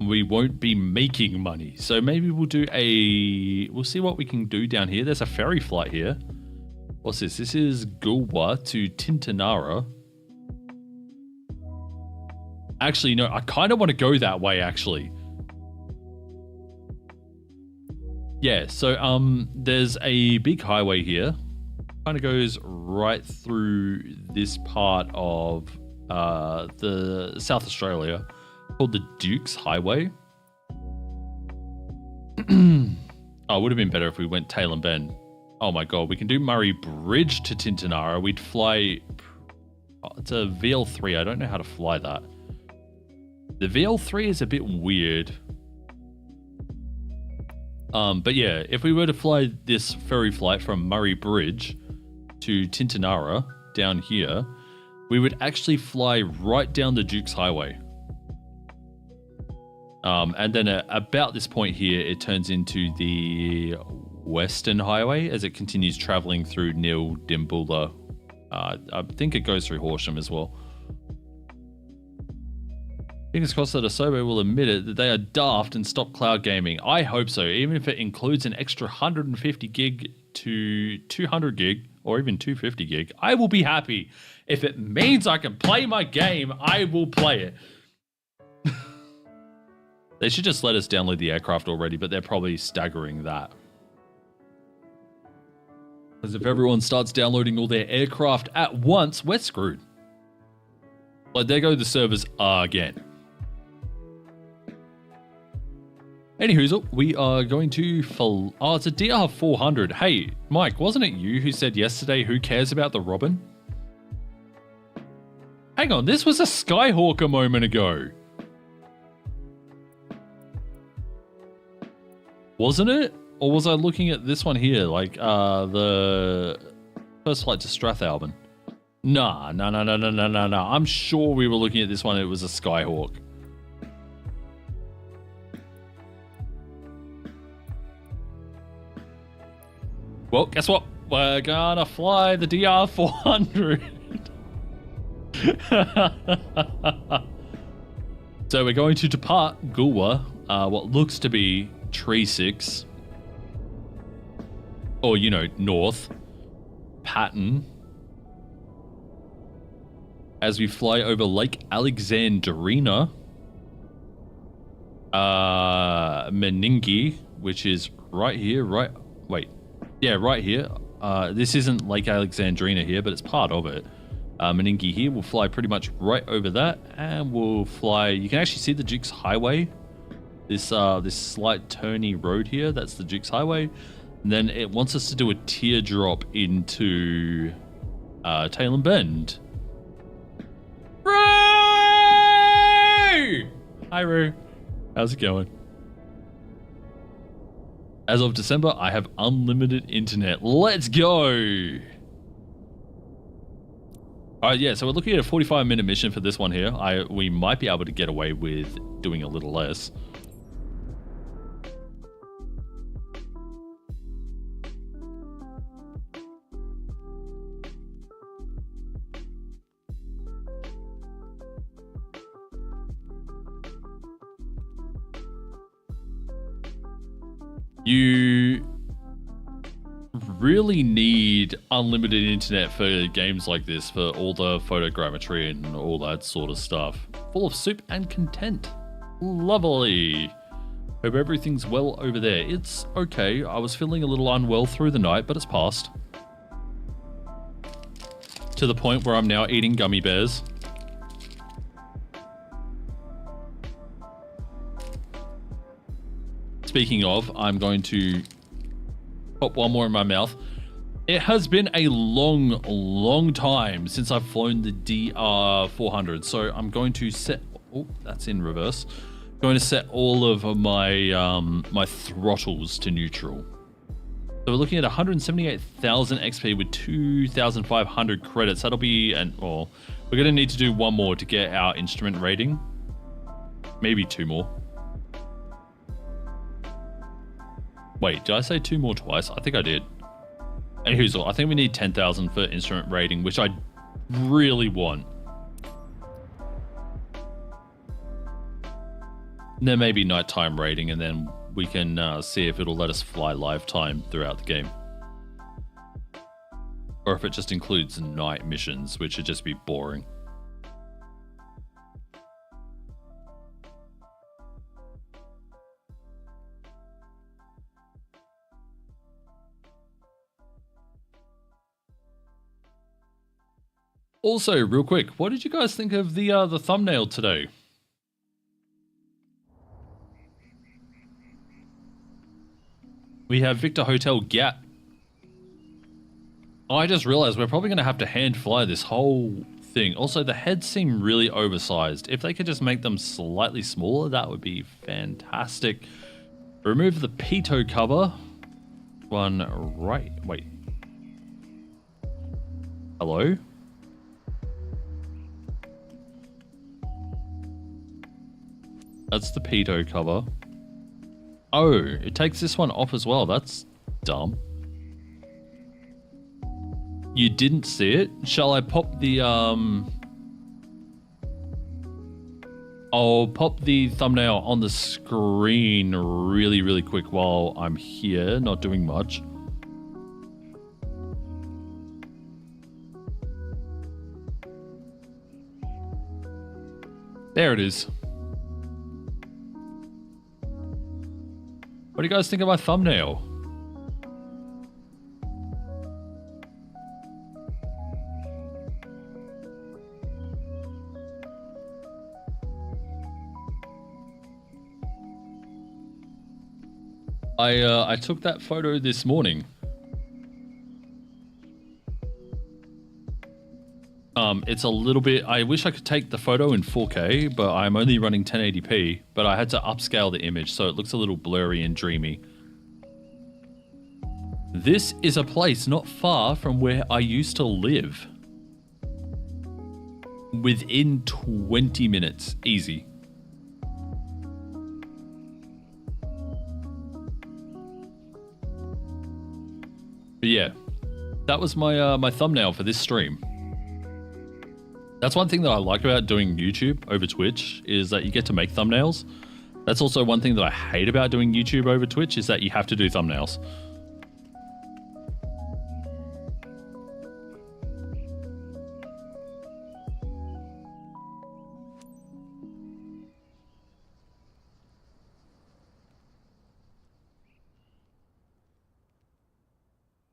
we won't be making money. So maybe we'll see what we can do down here. There's a ferry flight here. What's this? This is Gulwa to Tintinara. Actually, no, I kind of want to go that way, actually. Yeah, so there's a big highway here. Kind of goes right through this part of the South Australia, called the Duke's Highway. Oh, it would have been better if we went tail and bend. Oh my god, we can do Murray Bridge to Tintinara. We'd fly... Oh, it's a VL3. I don't know how to fly that. The VL3 is a bit weird. But yeah, if we were to fly this ferry flight from Murray Bridge to Tintinara down here, we would actually fly right down the Duke's Highway. And then about this point here, it turns into the Western Highway as it continues traveling through Nil Dimbula. I think it goes through Horsham as well. Fingers crossed that Asobo will admit it that they are daft and stop cloud gaming. I hope so, even if it includes an extra 150 gig to 200 gig or even 250 gig. I will be happy. If it means I can play my game, I will play it. They should just let us download the aircraft already, but they're probably staggering that. Because if everyone starts downloading all their aircraft at once, we're screwed. Like, there go the servers again. Anywho, we are going to... Oh, it's a DR400. Hey, Mike, wasn't it you who said yesterday, who cares about the Robin? Hang on, this was a Skyhawk a moment ago. Wasn't it? Or was I looking at this one here, like the first flight to Strathalbyn? Nah. I'm sure we were looking at this one. It was a Skyhawk. Well, guess what? We're gonna fly the DR400. So we're going to depart Gulwa, what looks to be Tree 6. Or, you know, north. Patton. As we fly over Lake Alexandrina. Meningi, which is right here, right here. This isn't Lake Alexandrina here, but it's part of it. Meningi here, we'll fly pretty much right over that, and we'll fly, you can actually see the Duke's Highway. This slight turny road here, that's the Duke's Highway. And then it wants us to do a teardrop into Tailem Bend. Ray! Hi, Ray. How's it going? As of December, I have unlimited internet. Let's go! Alright, yeah, so we're looking at a 45-minute mission for this one here. We might be able to get away with doing a little less. You really need unlimited internet for games like this, for all the photogrammetry and all that sort of stuff. Full of soup and content. Lovely. Hope everything's well over there. It's okay. I was feeling a little unwell through the night, but it's passed. To the point where I'm now eating gummy bears. Speaking of, I'm going to pop one more in my mouth. It has been a long time since I've flown the DR400, so I'm going to set... Oh, that's in reverse. Going to set all of my my throttles to neutral. So we're looking at 178,000 XP with 2,500 credits. That'll be... Well, we're going to need to do one more to get our instrument rating. Maybe two more. Wait, did I say two more twice? I think I did. Anywho, I think we need 10,000 for instrument rating, which I really want. And then maybe nighttime rating, and then we can see if it'll let us fly lifetime throughout the game. Or if it just includes night missions, which would just be boring. Also, real quick, what did you guys think of the thumbnail today? We have Victor Hotel Gap. I just realized we're probably going to have to hand fly this whole thing. Also, the heads seem really oversized. If they could just make them slightly smaller, that would be fantastic. Remove the pitot cover. One right. Wait. Hello? That's the pitot cover. Oh, it takes this one off as well. That's dumb. You didn't see it? Shall I pop the I'll pop the thumbnail on the screen really, really quick while I'm here, not doing much. There it is. What do you guys think of my thumbnail? I took that photo this morning. It's a little bit, I wish I could take the photo in 4K, but I'm only running 1080p, but I had to upscale the image so it looks a little blurry and dreamy. This is a place not far from where I used to live. Within 20 minutes, easy. But yeah, that was my my thumbnail for this stream. That's one thing that I like about doing YouTube over Twitch is that you get to make thumbnails. That's also one thing that I hate about doing YouTube over Twitch is that you have to do thumbnails.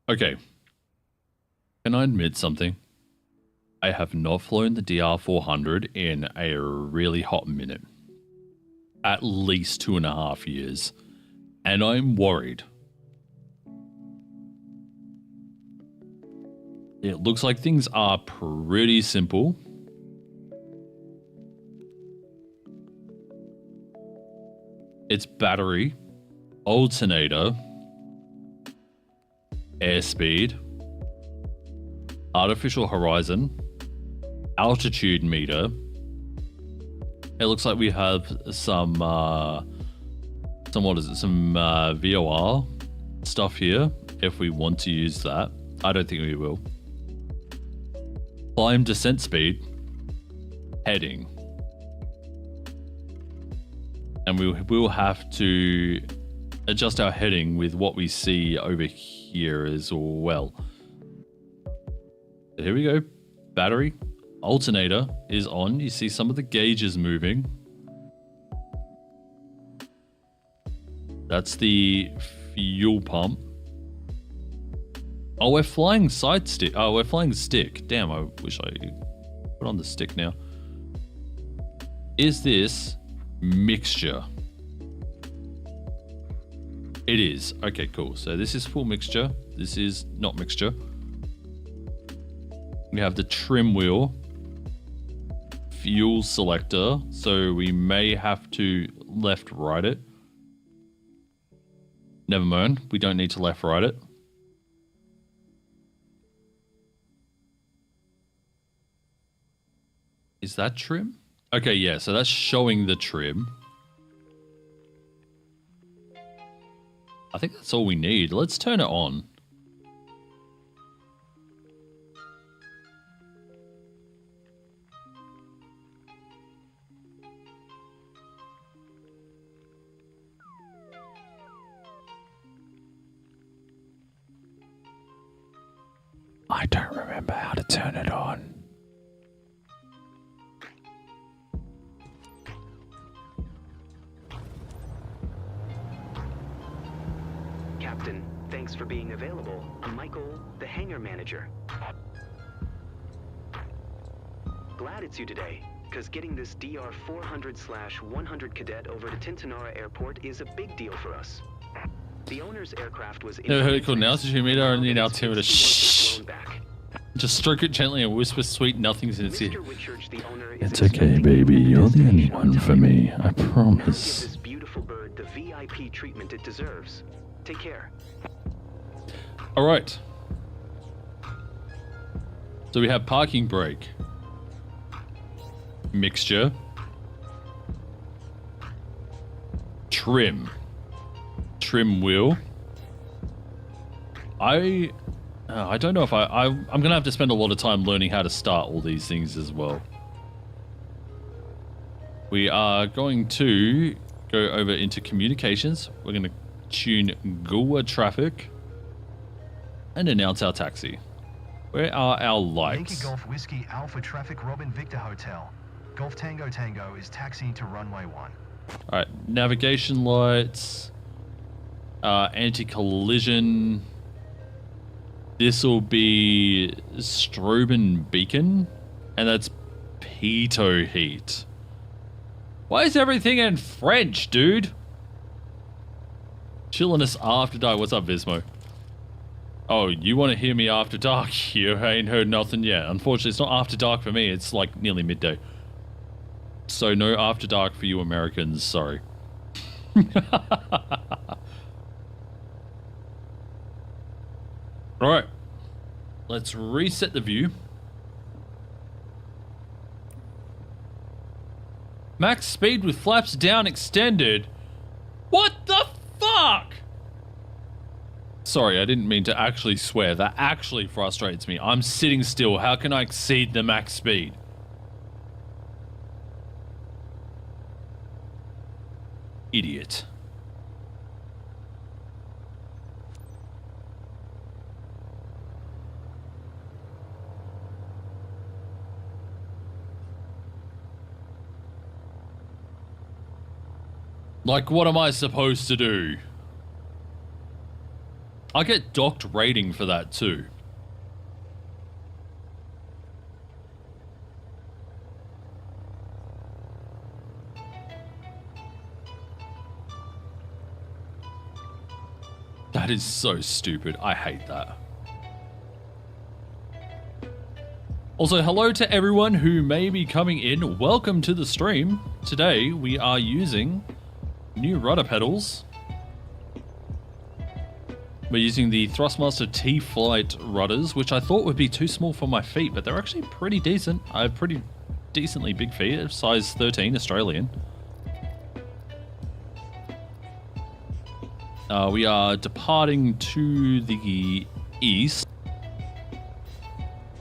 Okay. Can I admit something? I have not flown the DR400 in a really hot minute. At least 2.5 years. And I'm worried. It looks like things are pretty simple. It's battery, alternator, airspeed, artificial horizon, altitude meter. It looks like we have some what is it? Some VOR stuff here. If we want to use that, I don't think we will. Climb descent speed, heading, and we will have to adjust our heading with what we see over here as well. But here we go. Battery, alternator is on. You see some of the gauges moving. That's the fuel pump. Oh, we're flying side stick. Oh, we're flying stick. Damn, I wish I put on the stick now. Is this mixture? It is. Okay, cool. So this is full mixture. This is not mixture. We have the trim wheel. Fuel selector. So we may have to left-right it. Never mind. We don't need to left-right it. Is that trim? Okay, yeah. So that's showing the trim. I think that's all we need. Let's turn it on. I don't remember how to turn it on. Captain, thanks for being available. I'm Michael, the hangar manager. Glad it's you today, because getting this DR400/100 cadet over to Tintinara Airport is a big deal for us. The owner's aircraft was... Never heard it called an altitude meter or an altimeter. Shh. Just stroke it gently and whisper sweet nothings in its ear. It's okay, baby. You're the only one for me. I promise. Give this beautiful bird the VIP treatment it deserves. Take care. All right. So we have parking brake, mixture, trim wheel. I don't know if I'm gonna have to spend a lot of time learning how to start all these things as well. We are going to go over into communications. We're going to tune Goa traffic and announce our taxi. Where are our lights? Yankee Golf Whiskey Alpha Traffic Robin Victor Hotel. Golf Tango Tango is taxiing to runway 1. Alright, navigation lights, anti-collision. This will be Stroben Beacon, and that's Pitot Heat. Why is everything in French, dude? Chillainous After Dark. What's up, Vismo? Oh, you want to hear me after dark? You ain't heard nothing yet. Unfortunately, it's not after dark for me. It's like nearly midday. So no after dark for you Americans. Sorry. Alright. Let's reset the view. Max speed with flaps down extended. What the fuck? Sorry, I didn't mean to actually swear. That actually frustrates me. I'm sitting still. How can I exceed the max speed? Idiot. Like, what am I supposed to do? I get docked rating for that too. That is so stupid. I hate that. Also, hello to everyone who may be coming in. Welcome to the stream. Today we are using new rudder pedals. We're using the Thrustmaster T-Flight rudders, which I thought would be too small for my feet, but they're actually pretty decent. I have pretty decently big feet, size 13 Australian. We are departing to the east.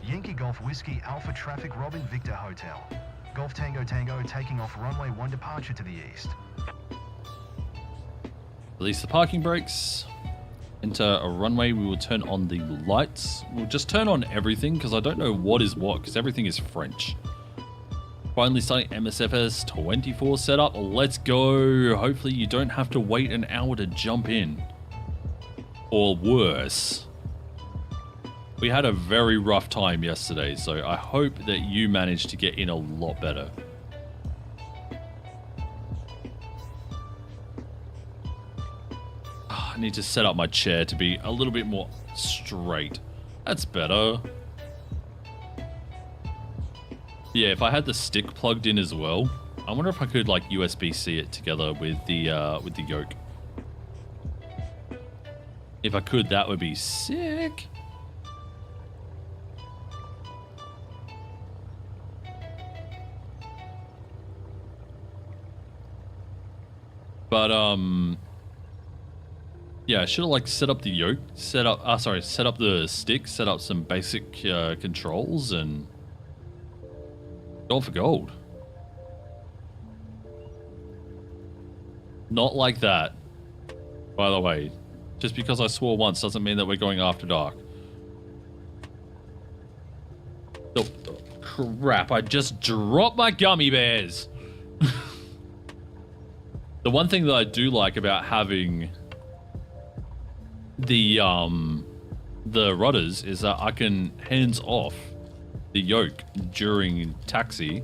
Yankee Golf Whiskey Alpha Traffic Robin Victor Hotel. Golf Tango Tango taking off runway 1 departure to the east. Release the parking brakes. Enter a runway. We will turn on the lights. We'll just turn on everything because I don't know what is what because everything is French. Finally starting MSFS 24 setup. Let's go. Hopefully you don't have to wait an hour to jump in. Or worse. We had a very rough time yesterday, so I hope that you managed to get in a lot better. I need to set up my chair to be a little bit more straight. That's better. Yeah, if I had the stick plugged in as well, I wonder if I could like USB-C it together with the yoke. If I could, that would be sick. But yeah, I should have like set up the yoke, set up the stick, set up some basic controls, and go for gold. Not like that, by the way. Just because I swore once doesn't mean that we're going after dark. Oh, crap! I just dropped my gummy bears. The one thing that I do like about having the rudders is that I can hands off the yoke during taxi,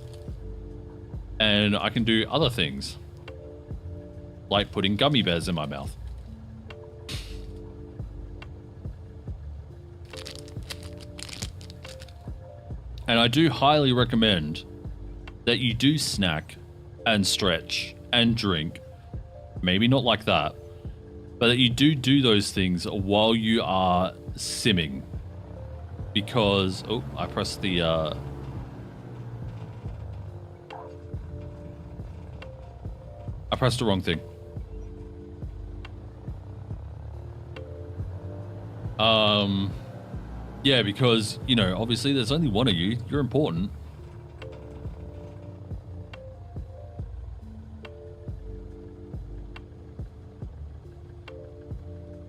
and I can do other things like putting gummy bears in my mouth. And I do highly recommend that you do snack and stretch and drink. Maybe not like that, but that you do those things while you are simming. Because, oh, I pressed the, I pressed the wrong thing. Yeah, because, you know, obviously there's only one of you. You're important.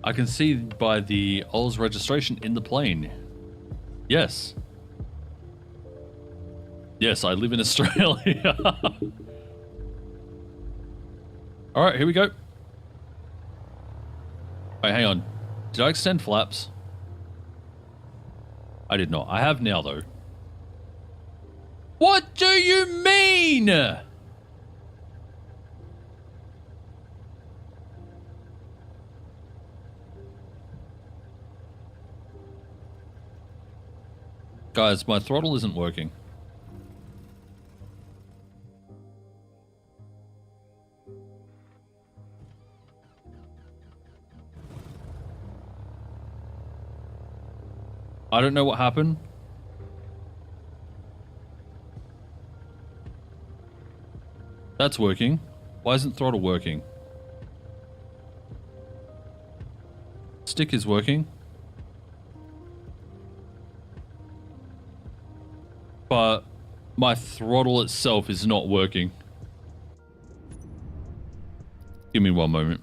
I can see by the Ols registration in the plane. Yes. Yes, I live in Australia. All right, here we go. Wait, hang on. Did I extend flaps? I did not. I have now, though. What do you mean? Guys, my throttle isn't working. I don't know what happened. That's working. Why isn't throttle working? Stick is working. But my throttle itself is not working. Give me one moment.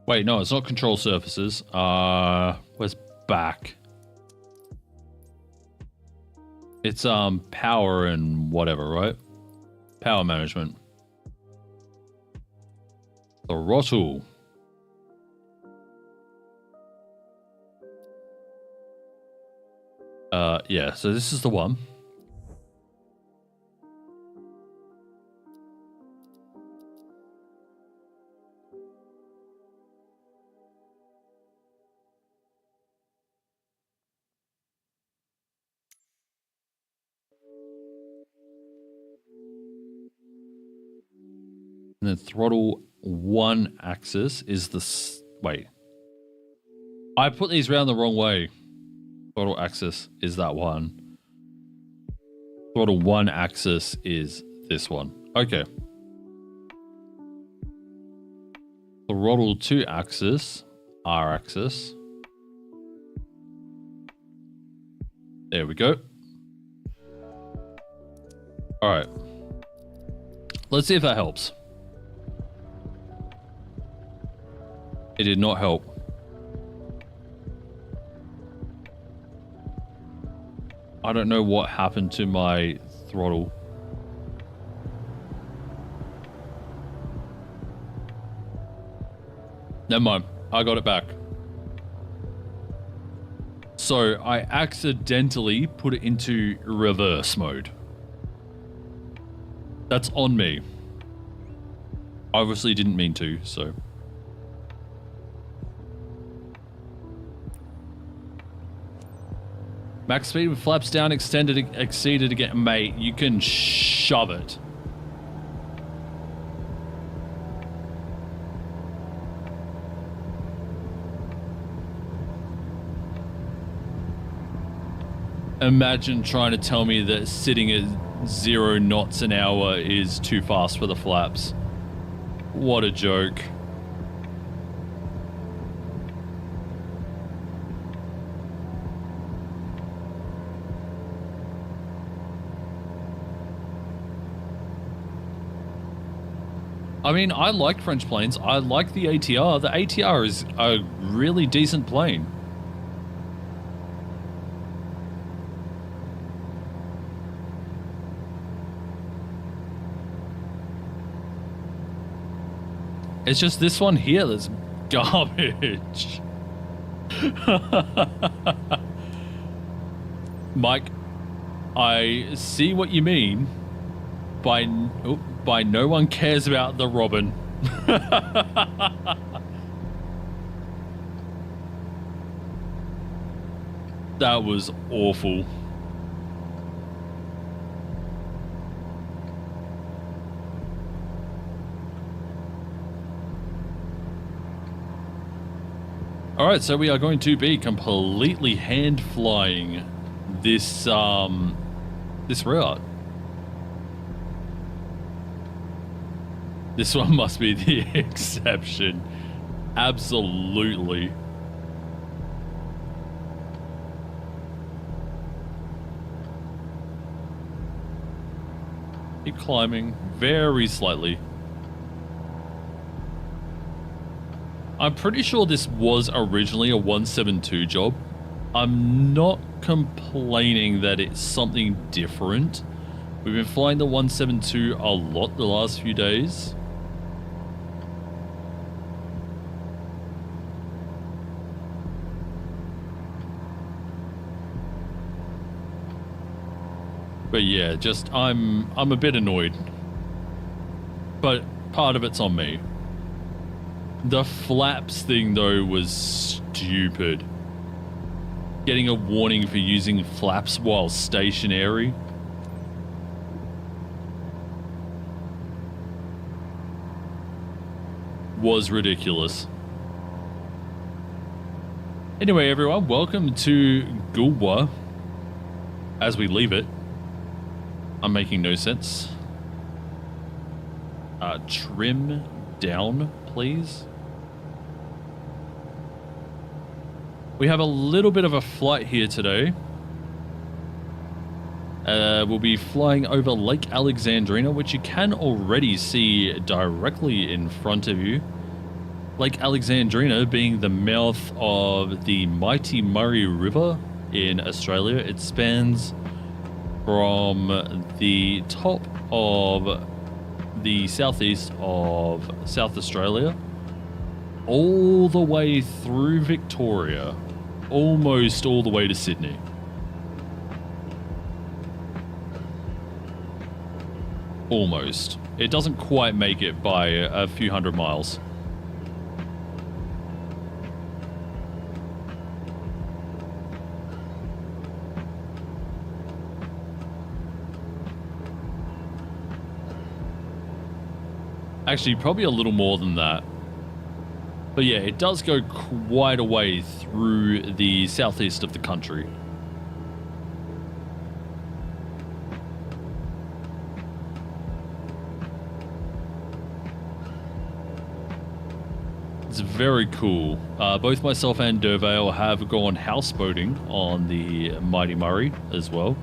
Wait, no, it's not control surfaces. Where's back? It's power and whatever, right? Power management. Throttle. Yeah, so this is the one. And then throttle 1 axis is the... Wait. I put these around the wrong way. Throttle axis is that one. Throttle 1 axis is this one. Okay. Throttle 2 axis, R axis. There we go. All right. Let's see if that helps. It did not help. I don't know what happened to my throttle. Never mind. I got it back. So I accidentally put it into reverse mode. That's on me. I obviously didn't mean to, so... Max speed with flaps down, exceeded again. Mate, you can shove it. Imagine trying to tell me that sitting at 0 knots an hour is too fast for the flaps. What a joke. I mean, I like French planes. I like the ATR. The ATR is a really decent plane. It's just this one here that's garbage. Mike, I see what you mean by no one cares about the Robin. That was awful. Alright, so we are going to be completely hand flying this this route. This one must be the exception. Absolutely. Keep climbing very slightly. I'm pretty sure this was originally a 172 job. I'm not complaining that it's something different. We've been flying the 172 a lot the last few days. But yeah, just I'm a bit annoyed. But part of it's on me. The flaps thing though was stupid. Getting a warning for using flaps while stationary. Was ridiculous. Anyway, everyone, welcome to Gulwa. As we leave it. I'm making no sense. Trim down, please. We have a little bit of a flight here today. We'll be flying over Lake Alexandrina, which you can already see directly in front of you. Lake Alexandrina being the mouth of the mighty Murray River in Australia. It spans from the top of the southeast of South Australia all the way through Victoria, almost all the way to Sydney. Almost. It doesn't quite make it by a few hundred miles. Actually, probably a little more than that. But yeah, it does go quite a way through the southeast of the country. It's very cool. Both myself and Dervale have gone houseboating on the Mighty Murray as well.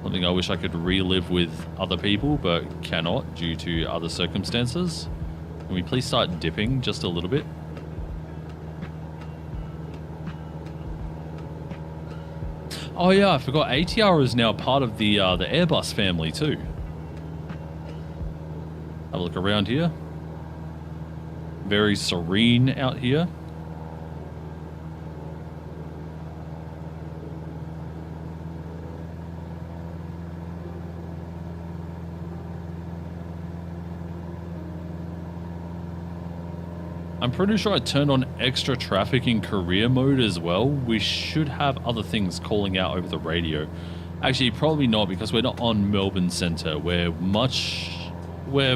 Something I wish I could relive with other people, but cannot due to other circumstances. Can we please start dipping just a little bit? Oh yeah, I forgot ATR is now part of the Airbus family too. Have a look around here. Very serene out here. I'm pretty sure I turned on extra traffic in career mode as well. We should have other things calling out over the radio. Actually, probably not, because we're not on Melbourne Centre. We're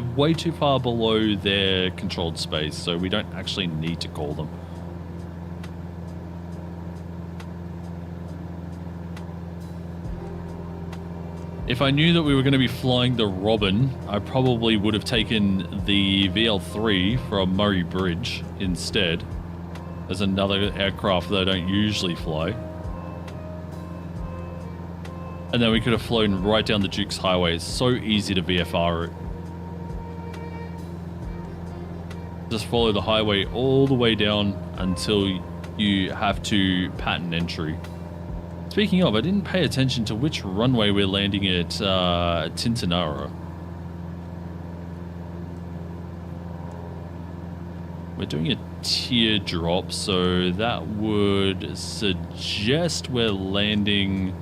way too far below their controlled space, so we don't actually need to call them. If I knew that we were going to be flying the Robin, I probably would have taken the VL3 from Murray Bridge instead. There's another aircraft that I don't usually fly. And then we could have flown right down the Duke's Highway. It's so easy to VFR it. Just follow the highway all the way down until you have to pattern entry. Speaking of, I didn't pay attention to which runway we're landing at Tintinara. We're doing a teardrop, so that would suggest we're landing...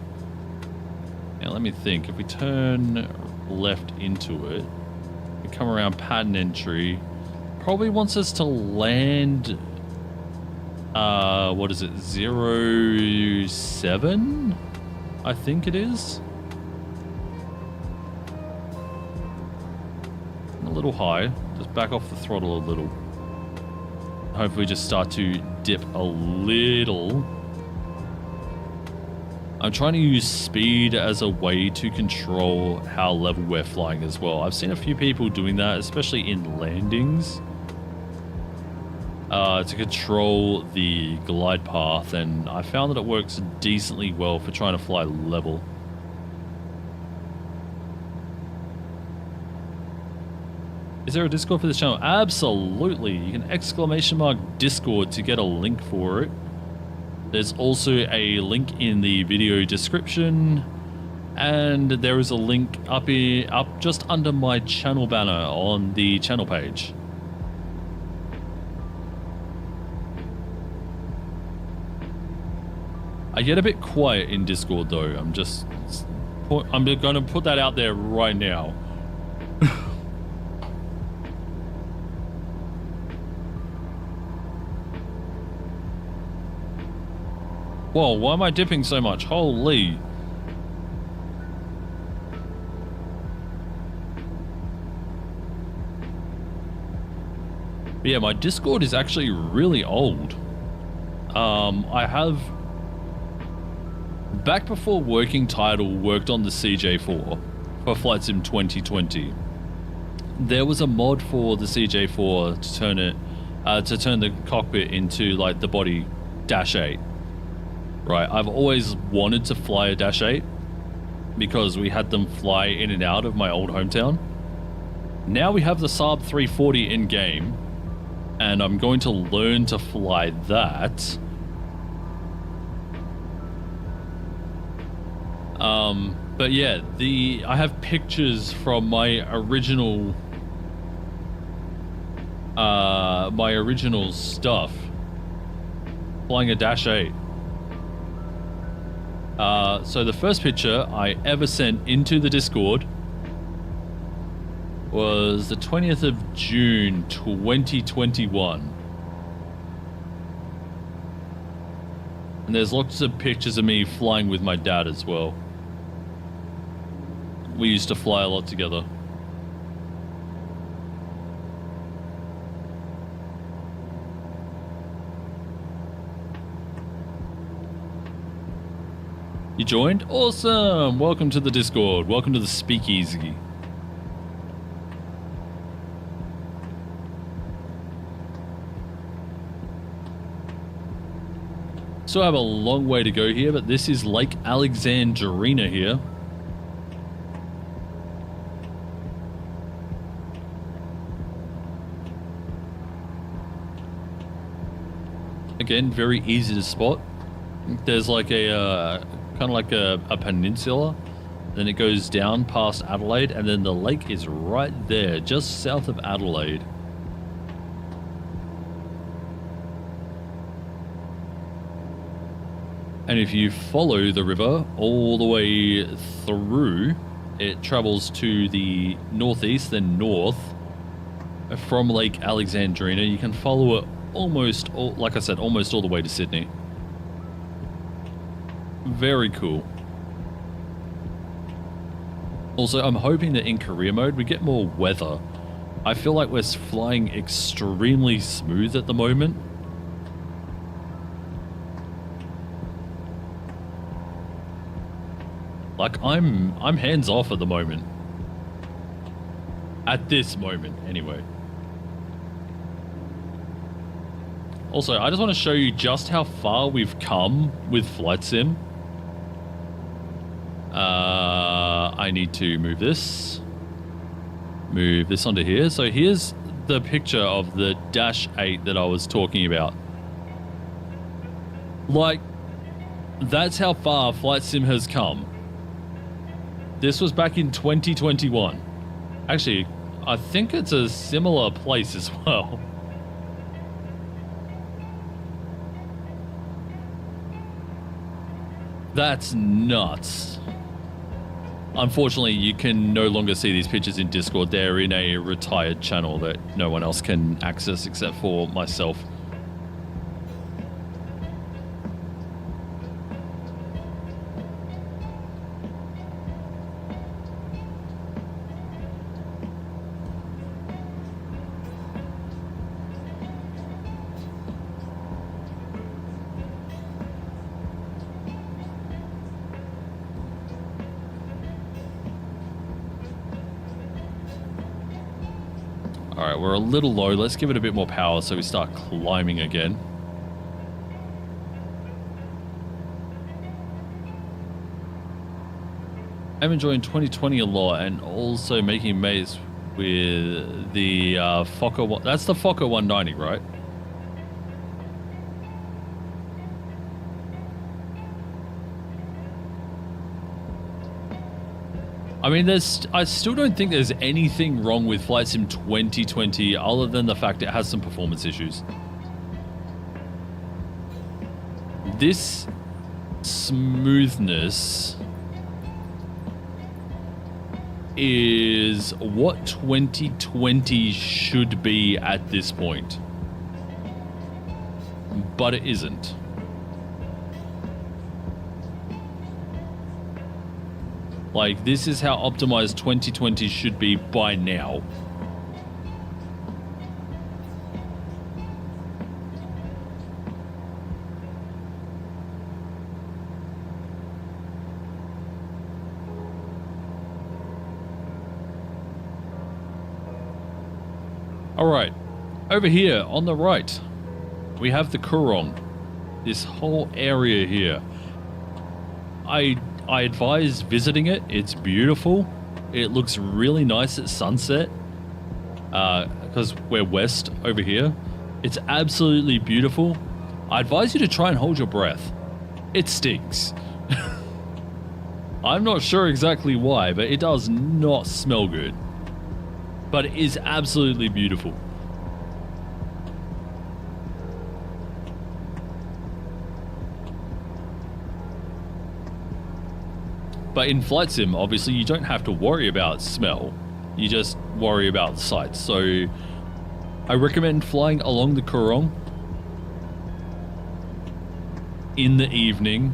Now let me think. If we turn left into it, we come around pattern entry, probably wants us to land... what is it? 07? I think it is. A little high. Just back off the throttle a little. Hopefully just start to dip a little. I'm trying to use speed as a way to control how level we're flying as well. I've seen a few people doing that, especially in landings, to control the glide path, and I found that it works decently well for trying to fly level. Is there a Discord for this channel? Absolutely. You can ! Discord to get a link for it. There's also a link in the video description, and there is a link up just under my channel banner on the channel page. I get a bit quiet in Discord though. I'm going to put that out there right now. Whoa, why am I dipping so much? Holy. But yeah, my Discord is actually really old. I have, back before Working Title worked on the CJ4 for Flight Sim 2020, there was a mod for the CJ4 to turn it, to turn the cockpit into like the body -8. Right, I've always wanted to fly a -8 because we had them fly in and out of my old hometown. Now we have the Saab 340 in game, and I'm going to learn to fly that. But yeah, I have pictures from my original stuff flying a -8. So the first picture I ever sent into the Discord was the 20th of June 2021. And there's lots of pictures of me flying with my dad as well. We used to fly a lot together. You joined? Awesome! Welcome to the Discord. Welcome to the Speakeasy. Still have a long way to go here, but this is Lake Alexandrina here. Again, very easy to spot. There's like a kind of like a peninsula, then it goes down past Adelaide, and then the lake is right there, just south of Adelaide. And if you follow the river all the way through, it travels to the northeast, then north from Lake Alexandrina. You can follow it almost, like I said, almost all the way to Sydney. Very cool. Also, I'm hoping that in career mode we get more weather. I feel like we're flying extremely smooth at the moment. Like I'm hands off at the moment. At this moment, anyway. Also, I just want to show you just how far we've come with Flight Sim. I need to move this onto here. So here's the picture of the -8 that I was talking about. Like, that's how far Flight Sim has come. This was back in 2021. Actually, I think it's a similar place as well. That's nuts. Unfortunately, you can no longer see these pictures in Discord. They're in a retired channel that no one else can access except for myself. Alright, we're a little low. Let's give it a bit more power so we start climbing again. I'm enjoying 2020 a lot and also making mates with the Fokker. That's the Fokker 190, right? I mean, I still don't think there's anything wrong with Flight Sim 2020 other than the fact it has some performance issues. This smoothness is what 2020 should be at this point. But it isn't. Like, this is how optimized 2020 should be by now. Alright, over here on the right, we have the Coorong. This whole area here. I advise visiting it. It's beautiful. It looks really nice at sunset. Because we're west over here. It's absolutely beautiful. I advise you to try and hold your breath. It stinks. I'm not sure exactly why, but it does not smell good. But it is absolutely beautiful. But in Flight Sim, obviously, you don't have to worry about smell. You just worry about sights. So I recommend flying along the Coorong in the evening.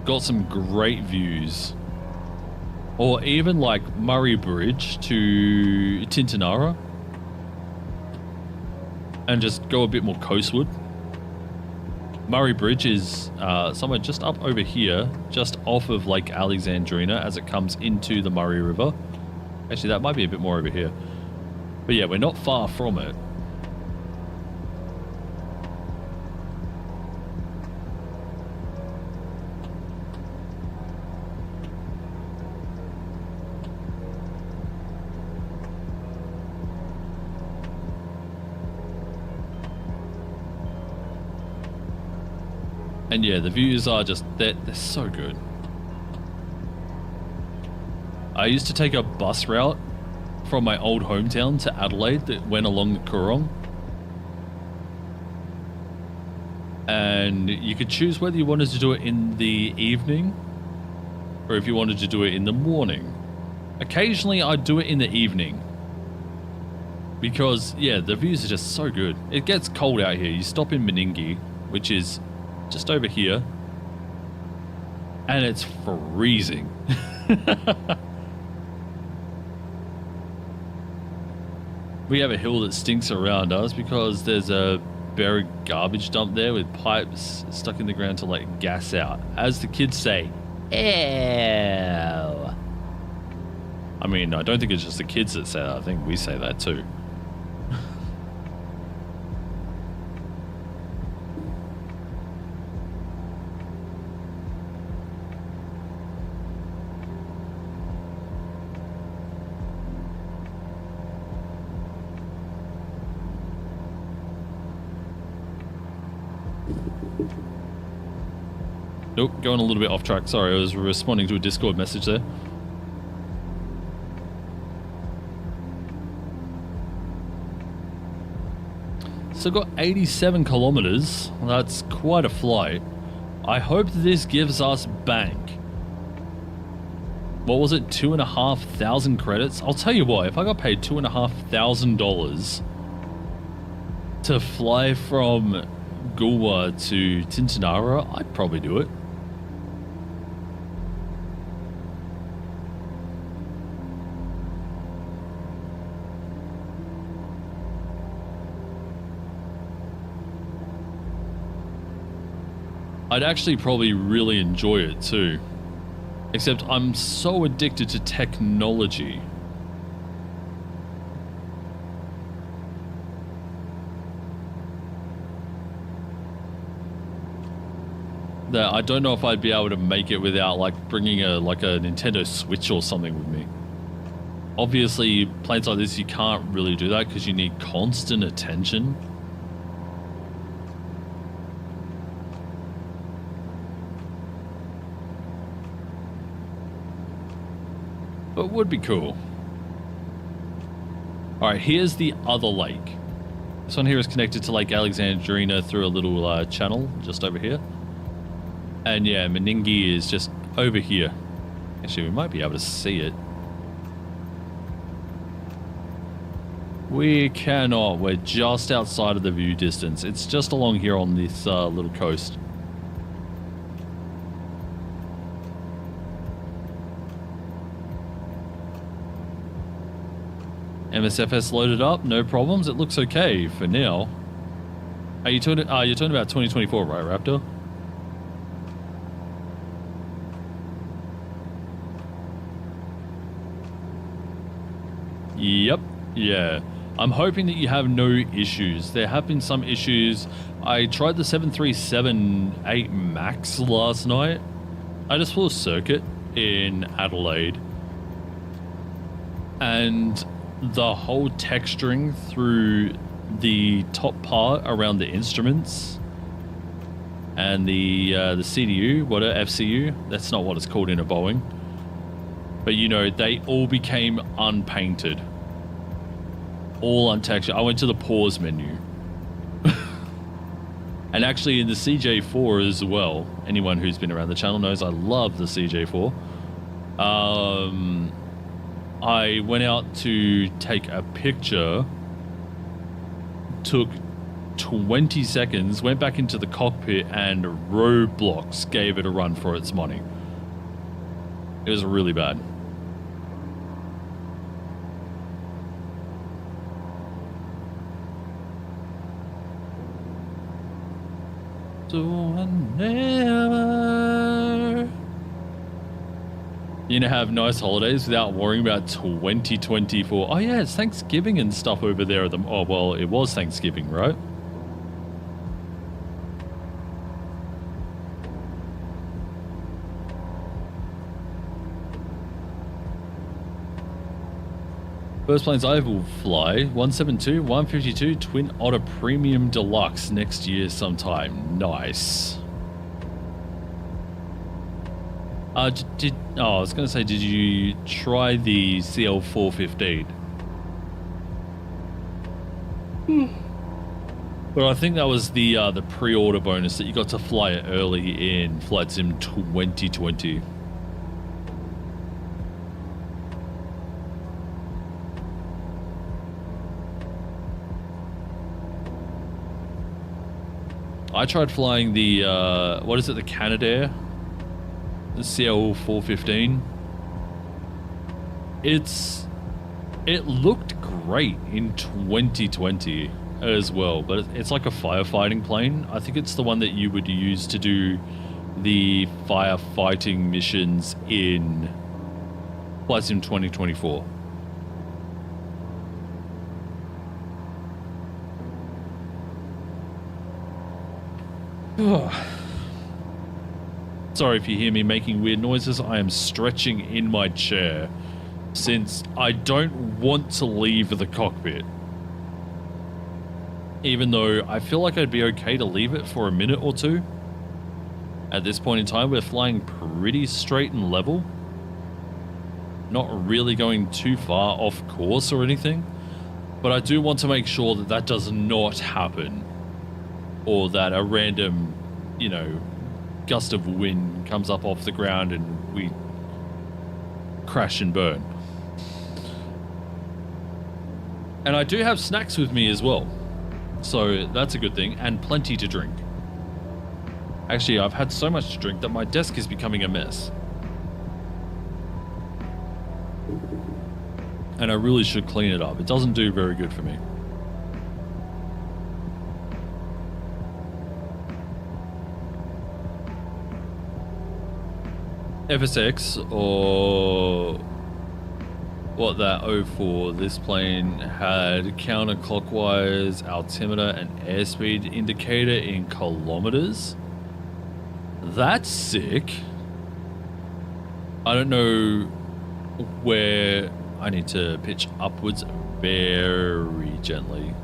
Got some great views. Or even like Murray Bridge to Tintinara. And just go a bit more coastward. Murray Bridge is somewhere just up over here, just off of Lake Alexandrina as it comes into the Murray River. Actually, that might be a bit more over here. But yeah, we're not far from it. And yeah, the views are just, they're so good. I used to take a bus route from my old hometown to Adelaide that went along the Coorong. And you could choose whether you wanted to do it in the evening or if you wanted to do it in the morning. Occasionally I'd do it in the evening because, yeah, the views are just so good. It gets cold out here. You stop in Meningie, which is just over here, and it's freezing. We have a hill that stinks around us because there's a buried garbage dump there with pipes stuck in the ground to let gas out. As the kids say, ew. I mean, I don't think it's just the kids that say that. I think we say that too. Nope, going a little bit off track. Sorry, I was responding to a Discord message there. So got 87 kilometers. That's quite a flight. I hope this gives us bank. What was it? 2,500 credits? I'll tell you what, if I got paid $2,500 to fly from Gulwa to Tintinara, I'd probably do it. I'd actually probably really enjoy it too. Except I'm so addicted to technology that I don't know if I'd be able to make it without like bringing a Nintendo Switch or something with me. Obviously, planes like this, you can't really do that because you need constant attention. But would be cool. Alright, here's the other lake. This one here is connected to Lake Alexandrina through a little channel just over here. And yeah, Meningi is just over here. Actually, we might be able to see it. We cannot. We're just outside of the view distance. It's just along here on this little coast. MSFS loaded up, no problems. It looks okay for now. Are you talking? You're talking about 2024, right, Raptor? Yep. Yeah. I'm hoping that you have no issues. There have been some issues. I tried the 737-8 MAX last night. I just flew a circuit in Adelaide. And the whole texturing through the top part around the instruments and the CDU, FCU, that's not what it's called in a Boeing. But you know, they all became unpainted. All untextured. I went to the pause menu. And actually in the CJ4 as well, anyone who's been around the channel knows I love the CJ4. I went out to take a picture, took 20 seconds, went back into the cockpit, and Roblox gave it a run for its money. It was really bad. So I never... You know, have nice holidays without worrying about 2024. Oh yeah, it's Thanksgiving and stuff over there at the... Oh, well, it was Thanksgiving, right? First planes I will fly, 172, 152, Twin Otter Premium Deluxe next year sometime. Nice. I was going to say, did you try the CL415? But I think that was the pre-order bonus that you got to fly it early in Flight Sim 2020. I tried flying the, what is it, the Canadair? The CL415. It looked great in 2020 as well, but it's like a firefighting plane. I think it's the one that you would use to do the firefighting missions in Flight Sim 2024. Sorry if you hear me making weird noises. I am stretching in my chair since I don't want to leave the cockpit. Even though I feel like I'd be okay to leave it for a minute or two. At this point in time, we're flying pretty straight and level. Not really going too far off course or anything. But I do want to make sure that that does not happen. Or that a random, you know, gust of wind comes up off the ground and we crash and burn. And I do have snacks with me as well. So that's a good thing, and plenty to drink. Actually, I've had so much to drink that my desk is becoming a mess. And I really should clean it up. It doesn't do very good for me. FSX, or what that 04, this plane had counterclockwise altimeter and airspeed indicator in kilometers. That's sick. I don't know where I need to pitch upwards very gently.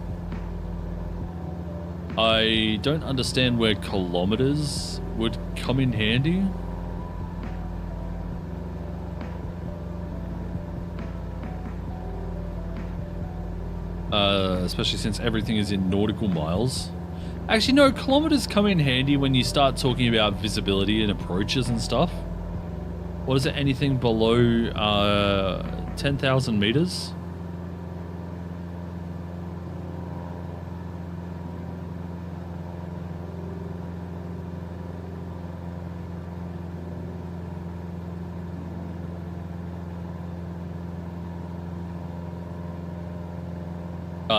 I don't understand where kilometers would come in handy. Especially since everything is in nautical miles. Actually, no, kilometers come in handy when you start talking about visibility and approaches and stuff. What is it? Anything below 10,000 meters?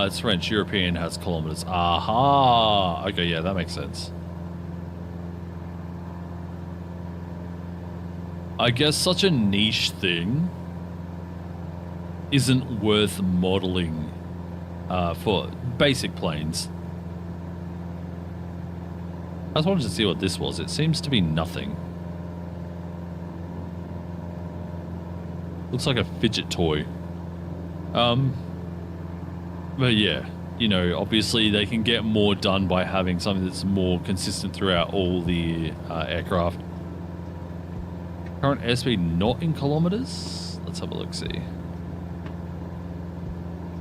It's French. European has kilometers. Aha! Okay, yeah, that makes sense. I guess such a niche thing isn't worth modeling for basic planes. I just wanted to see what this was. It seems to be nothing. Looks like a fidget toy. But yeah, you know, obviously they can get more done by having something that's more consistent throughout all the aircraft. Current airspeed not in kilometers? Let's have a look, see.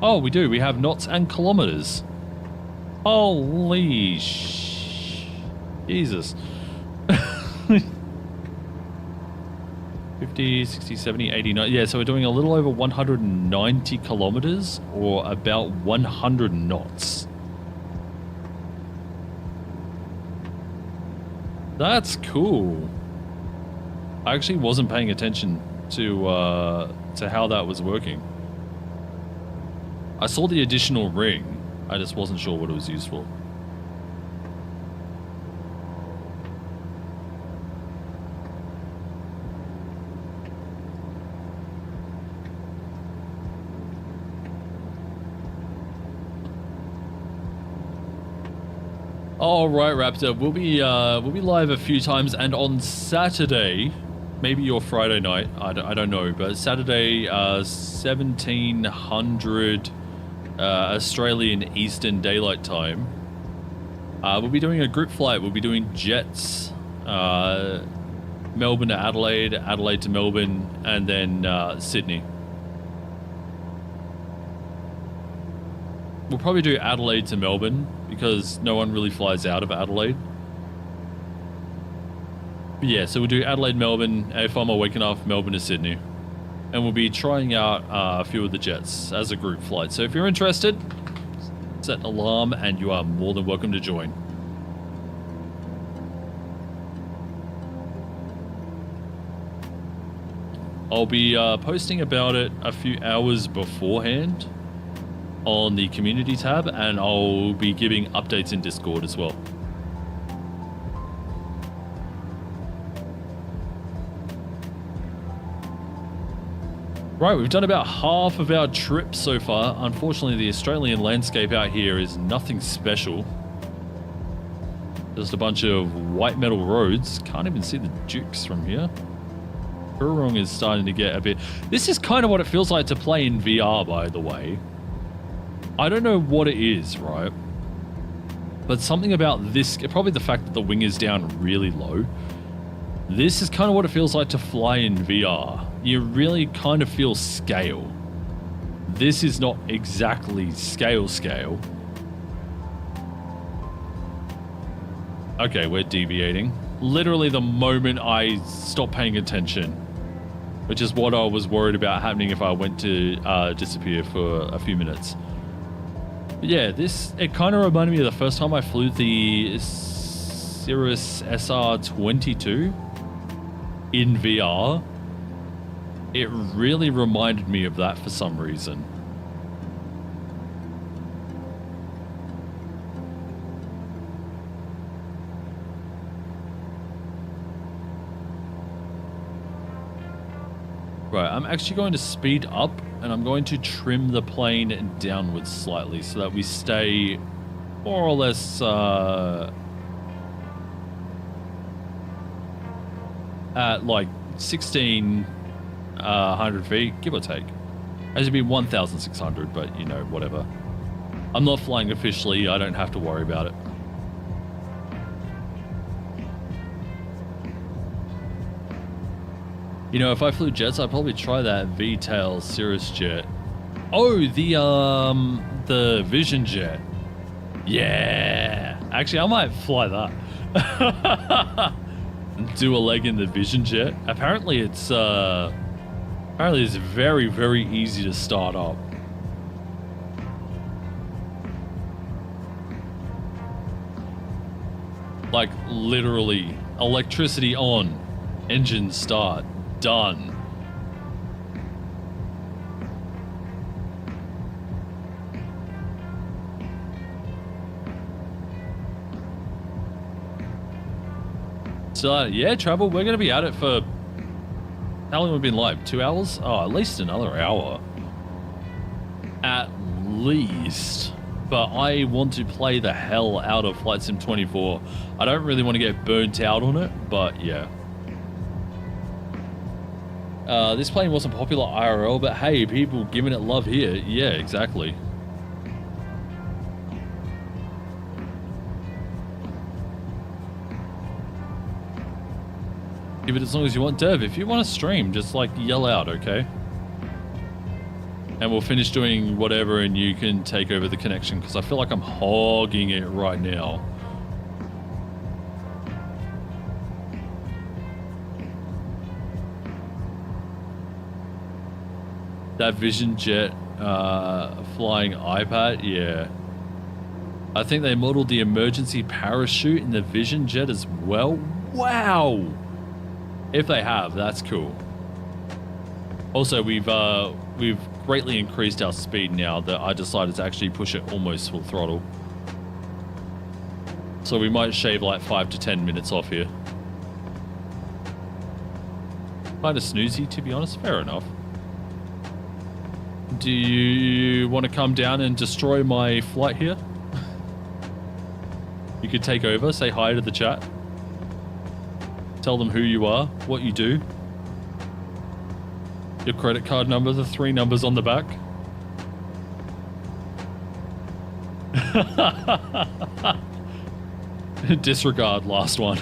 Oh, we do. We have knots and kilometers. Holy Jesus. 50, 60, 70, 80, 90. Yeah, so we're doing a little over 190 kilometers or about 100 knots. That's cool. I actually wasn't paying attention to how that was working. I saw the additional ring. I just wasn't sure what it was used for. All right, Raptor. We'll be live a few times, and on Saturday, maybe your Friday night. I don't know, but Saturday, 1700 Australian Eastern Daylight Time. We'll be doing a group flight. We'll be doing jets, Melbourne to Adelaide, Adelaide to Melbourne, and then Sydney. We'll probably do Adelaide to Melbourne because no one really flies out of Adelaide. But yeah, so we'll do Adelaide, Melbourne, if I'm awake enough, Melbourne to Sydney. And we'll be trying out a few of the jets as a group flight. So if you're interested, set an alarm and you are more than welcome to join. I'll be posting about it a few hours beforehand on the community tab, and I'll be giving updates in Discord as well. Right, we've done about half of our trip so far. Unfortunately, the Australian landscape out here is nothing special. Just a bunch of white metal roads. Can't even see the Dukes from here. Kurong is starting to get a bit... This is kind of what it feels like to play in VR, by the way. I don't know what it is, right? But something about this, probably the fact that the wing is down really low. This is kind of what it feels like to fly in VR. You really kind of feel scale. This is not exactly scale. Okay, we're deviating. Literally the moment I stopped paying attention, which is what I was worried about happening if I went to disappear for a few minutes. Yeah, it kind of reminded me of the first time I flew the Cirrus SR-22 in VR. It really reminded me of that for some reason. Right, I'm actually going to speed up and I'm going to trim the plane downwards slightly so that we stay more or less at like 1,600 feet, give or take. As it'd be 1,600, but you know, whatever. I'm not flying officially. I don't have to worry about it. You know, if I flew jets, I'd probably try that V-tail Cirrus jet. Oh, the Vision jet. Yeah. Actually, I might fly that. Do a leg in the Vision jet. Apparently, it's very, very easy to start up. Like literally, electricity on, engine start, done. So yeah, travel. We're gonna be at it for how long have we been live? 2 hours? Oh, at least another hour. At least. But I want to play the hell out of Flight Sim 24. I don't really want to get burnt out on it, but yeah. This plane wasn't popular IRL, but hey, people giving it love here. Yeah, exactly. Give it as long as you want. Dev, if you want to stream, just like yell out, okay? And we'll finish doing whatever and you can take over the connection because I feel like I'm hogging it right now. That Vision jet flying iPad, yeah. I think they modeled the emergency parachute in the Vision jet as well. Wow! If they have, that's cool. Also, we've greatly increased our speed now that I decided to actually push it almost full throttle. So we might shave like 5 to 10 minutes off here. Kind of snoozy, to be honest. Fair enough. Do you want to come down and destroy my flight here? You could take over, say hi to the chat. Tell them who you are, what you do. Your credit card number, the 3 numbers on the back. Disregard last one.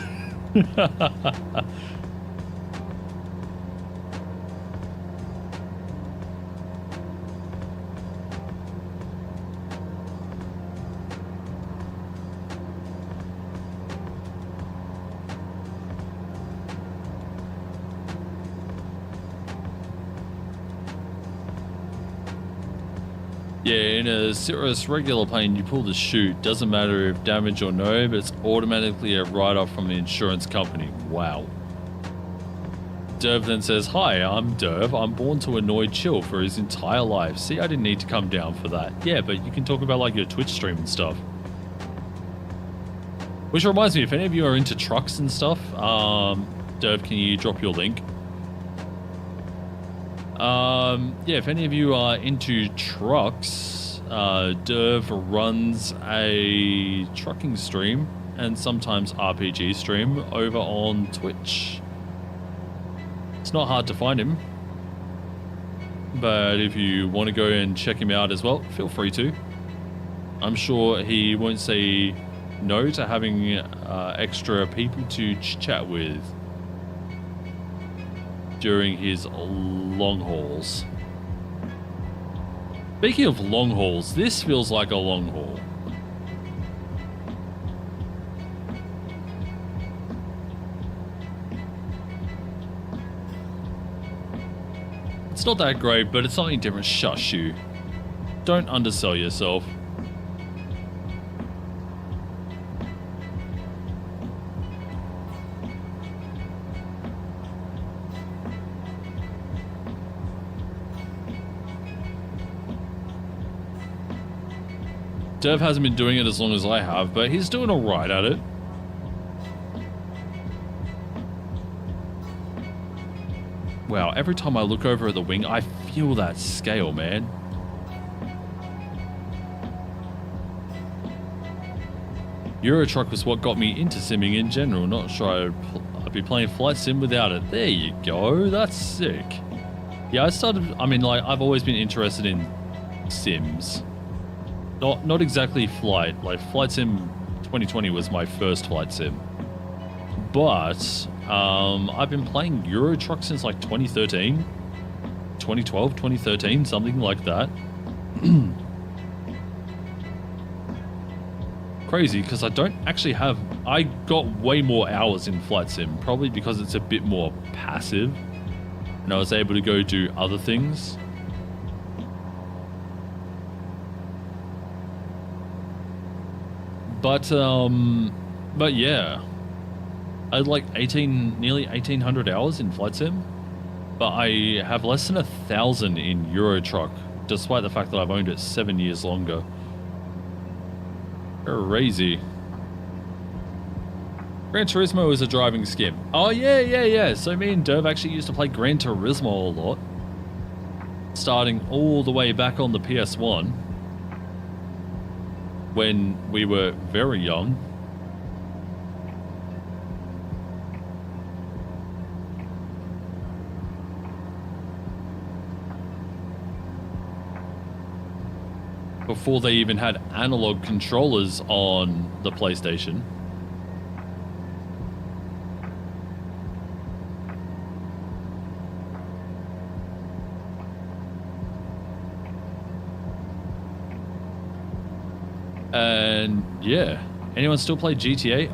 Yeah, in a Cirrus regular plane, you pull the chute. Doesn't matter if damage or no, but it's automatically a write-off from the insurance company. Wow. Derv then says, hi, I'm Derv. I'm born to annoy Chill for his entire life. See, I didn't need to come down for that. Yeah, but you can talk about like your Twitch stream and stuff. Which reminds me, if any of you are into trucks and stuff, Derv, can you drop your link? Yeah, if any of you are into trucks, Derv runs a trucking stream and sometimes RPG stream over on Twitch. It's not hard to find him, but if you want to go and check him out as well, feel free to. I'm sure he won't say no to having extra people to chat with during his long hauls. Speaking of long hauls, this feels like a long haul. It's not that great, but it's something different. Shush you. Don't undersell yourself. Dev hasn't been doing it as long as I have, but he's doing alright at it. Wow, every time I look over at the wing, I feel that scale, man. Euro truck was what got me into simming in general. Not sure I I'd be playing Flight Sim without it. There you go. That's sick. Yeah, I mean, like, I've always been interested in sims. Not exactly flight. Like, Flight Sim 2020 was my first Flight Sim. But I've been playing Euro Truck since like 2013, 2012, 2013, something like that. Crazy, because I don't actually have... I got way more hours in Flight Sim, probably because it's a bit more passive. And I was able to go do other things. But yeah. I had like nearly 1,800 hours in Flight Sim. But I have less than 1,000 in Euro Truck, despite the fact that I've owned it 7 years longer. Crazy. Gran Turismo is a driving sim. Oh, yeah. So me and Derv actually used to play Gran Turismo a lot. Starting all the way back on the PS1. When we were very young. Before they even had analog controllers on the PlayStation. And yeah, anyone still play GTA?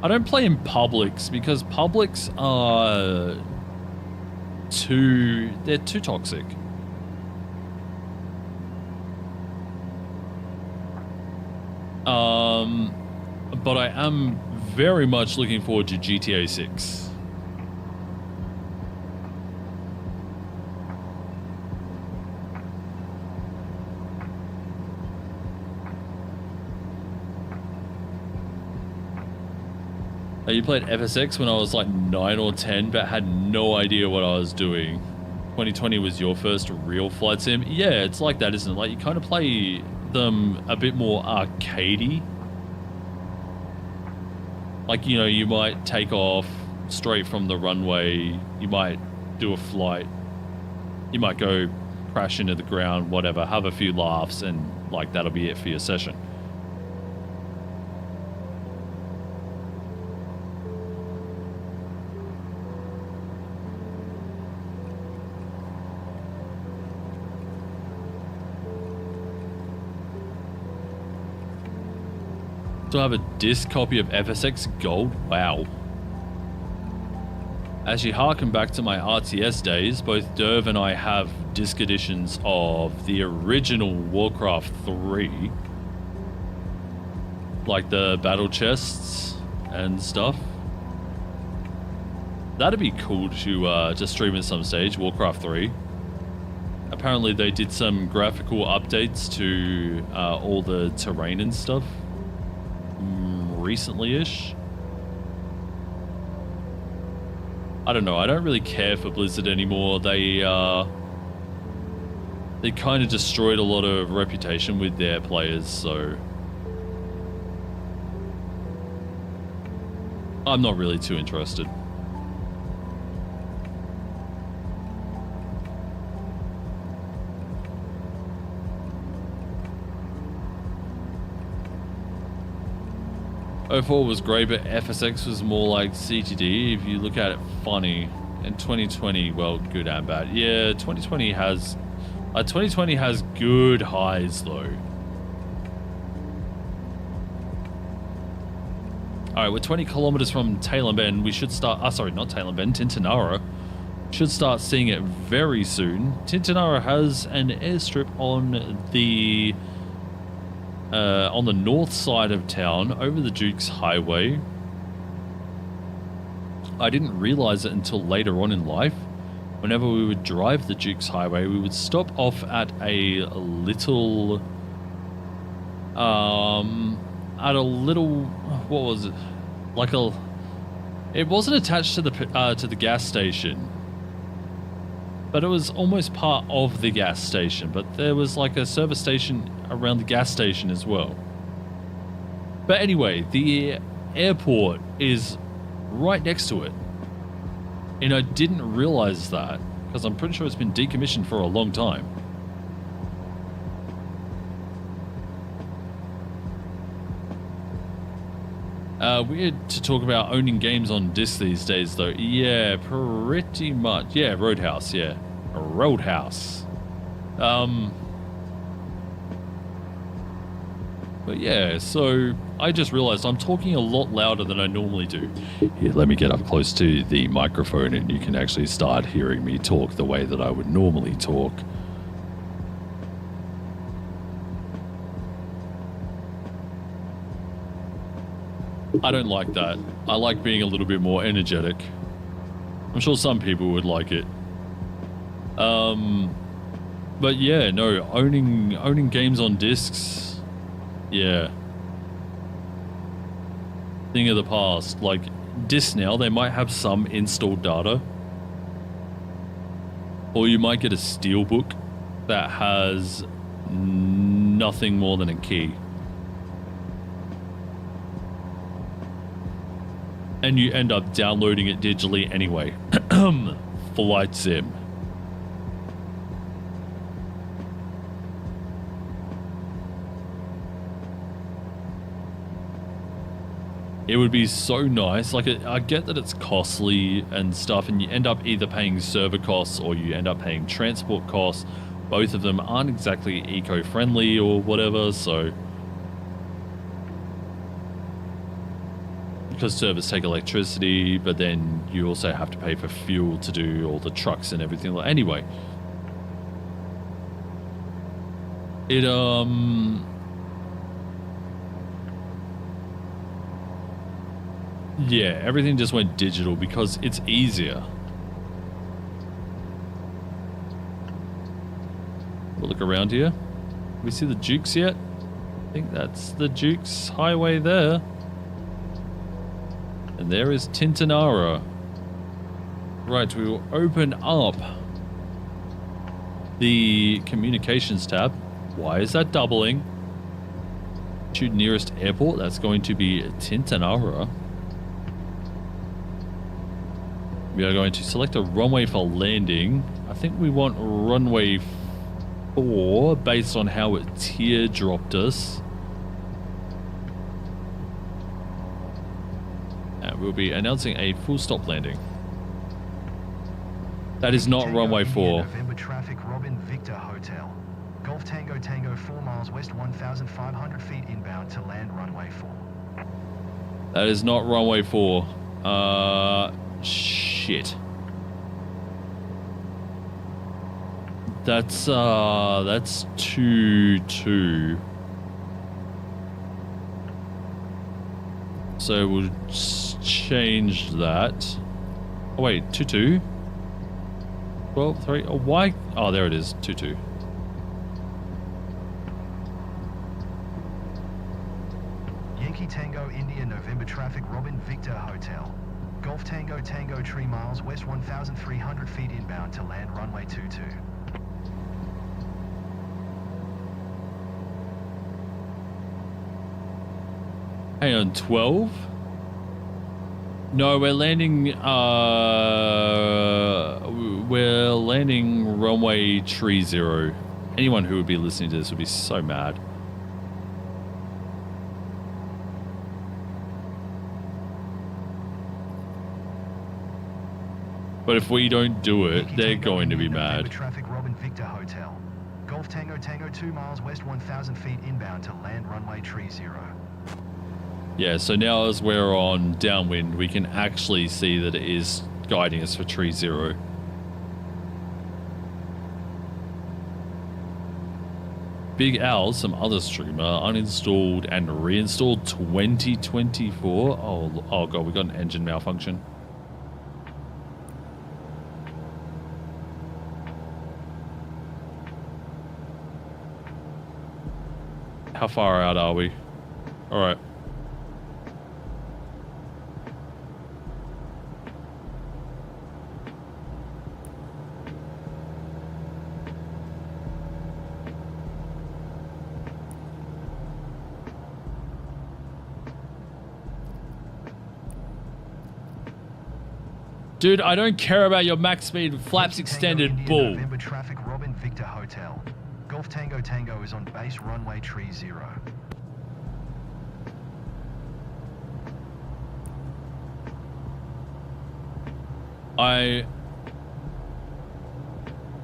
I don't play in publics because publics are they're too toxic. But I am very much looking forward to GTA 6. You played FSX when I was like 9 or 10, but had no idea what I was doing. 2020 was your first real flight sim? Yeah, it's like that, isn't it? Like, you kind of play them a bit more arcadey. Like, you know, you might take off straight from the runway, you might do a flight, you might go crash into the ground, whatever, have a few laughs, and like that'll be it for your session. Still have a disc copy of FSX Gold? Wow. As you harken back to my RTS days, both Derv and I have disc editions of the original Warcraft 3. Like the battle chests and stuff. That'd be cool to stream at some stage, Warcraft 3. Apparently they did some graphical updates to all the terrain and stuff. Recently-ish. I don't know. I don't really care for Blizzard anymore. They kind of destroyed a lot of reputation with their players, so I'm not really too interested. O4 was great, but FSX was more like CTD if you look at it funny. And 2020, well, good and bad. Yeah, 2020 has good highs though. Alright, we're 20 kilometers from Tailem Bend. We should start, sorry, not Tailem Bend, Tintinara. Should start seeing it very soon. Tintinara has an airstrip on the north side of town, over the Duke's Highway. I didn't realize it until later on in life. Whenever we would drive the Duke's Highway, we would stop off at a little, what was it? Like it wasn't attached to the gas station, but it was almost part of the gas station. But there was like a service station around the gas station as well. But anyway, the airport is right next to it. And I didn't realize that because I'm pretty sure it's been decommissioned for a long time. Weird to talk about owning games on disc these days, though. Yeah, pretty much. Yeah, Roadhouse, yeah. Roadhouse. But yeah, so I just realized I'm talking a lot louder than I normally do. Here, let me get up close to the microphone and you can actually start hearing me talk the way that I would normally talk. I don't like that. I like being a little bit more energetic. I'm sure some people would like it. But yeah, no, owning games on discs, yeah. Thing of the past. Like, discs now, they might have some installed data. Or you might get a steelbook that has nothing more than a key. And you end up downloading it digitally anyway. Flight sim. It would be so nice. Like, I get that it's costly and stuff, and you end up either paying server costs or you end up paying transport costs. Both of them aren't exactly eco-friendly or whatever, so... Because servers take electricity, but then you also have to pay for fuel to do all the trucks and everything. Anyway. It, yeah, everything just went digital because it's easier. We'll look around here. We see the Dukes yet? I think that's the Dukes highway there. And there is Tintinara. Right, we will open up the communications tab. Why is that doubling? To nearest airport, that's going to be Tintinara. We are going to select a runway for landing. I think we want runway 4 based on how it teardropped us. And we'll be announcing a full stop landing. That is not runway 4. November traffic, Robin Victor Hotel. Golf Tango Tango 4 miles west, 1,500 feet inbound to land runway 4. That is not runway 4. Shit. That's 2-2. So we'll change that. Oh wait, 2-2? 12-3? Oh, why? Oh, there it is, 2-2. Yankee Tango India November traffic, Robin Victor Hotel. Golf Tango Tango 3 miles west, 1,300 feet inbound to land runway 22. Hang on, 12? No, we're landing runway 30. Anyone who would be listening to this would be so mad. But if we don't do it, they're going to be mad. Traffic, Robin Victor Hotel. Golf Tango Tango 2 miles west, 1,000 feet inbound to land runway 30. Yeah, so now as we're on downwind, we can actually see that it is guiding us for 30. Big Al, some other streamer, uninstalled and reinstalled 2024. Oh god, we got an engine malfunction. How far out are we? All right. Dude, I don't care about your max speed flaps Yankee extended Tango, bull. India, November traffic, Robin Victor Hotel. Golf Tango Tango is on base runway tree 0. I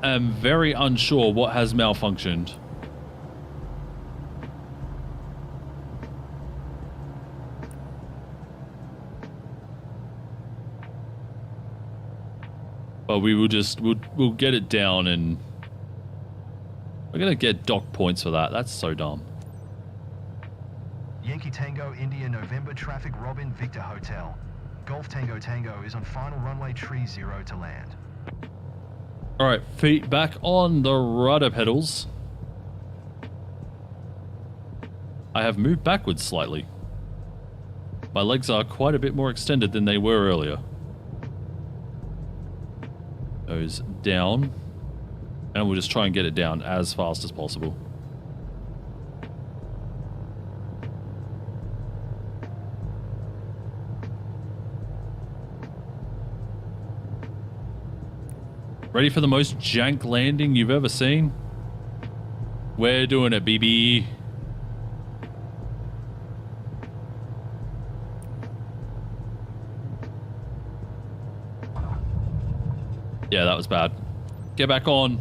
am very unsure what has malfunctioned. But we will just, we'll get it down, and we're gonna get dock points for that. That's so dumb. Yankee Tango India November traffic Robin Victor Hotel. Golf Tango Tango is on final runway tree 0 to land. All right, feet back on the rudder pedals. I have moved backwards slightly. My legs are quite a bit more extended than they were earlier. Goes down, and we'll just try and get it down as fast as possible. Ready for the most jank landing you've ever seen? We're doing it, BB. Yeah, that was bad. Get back on.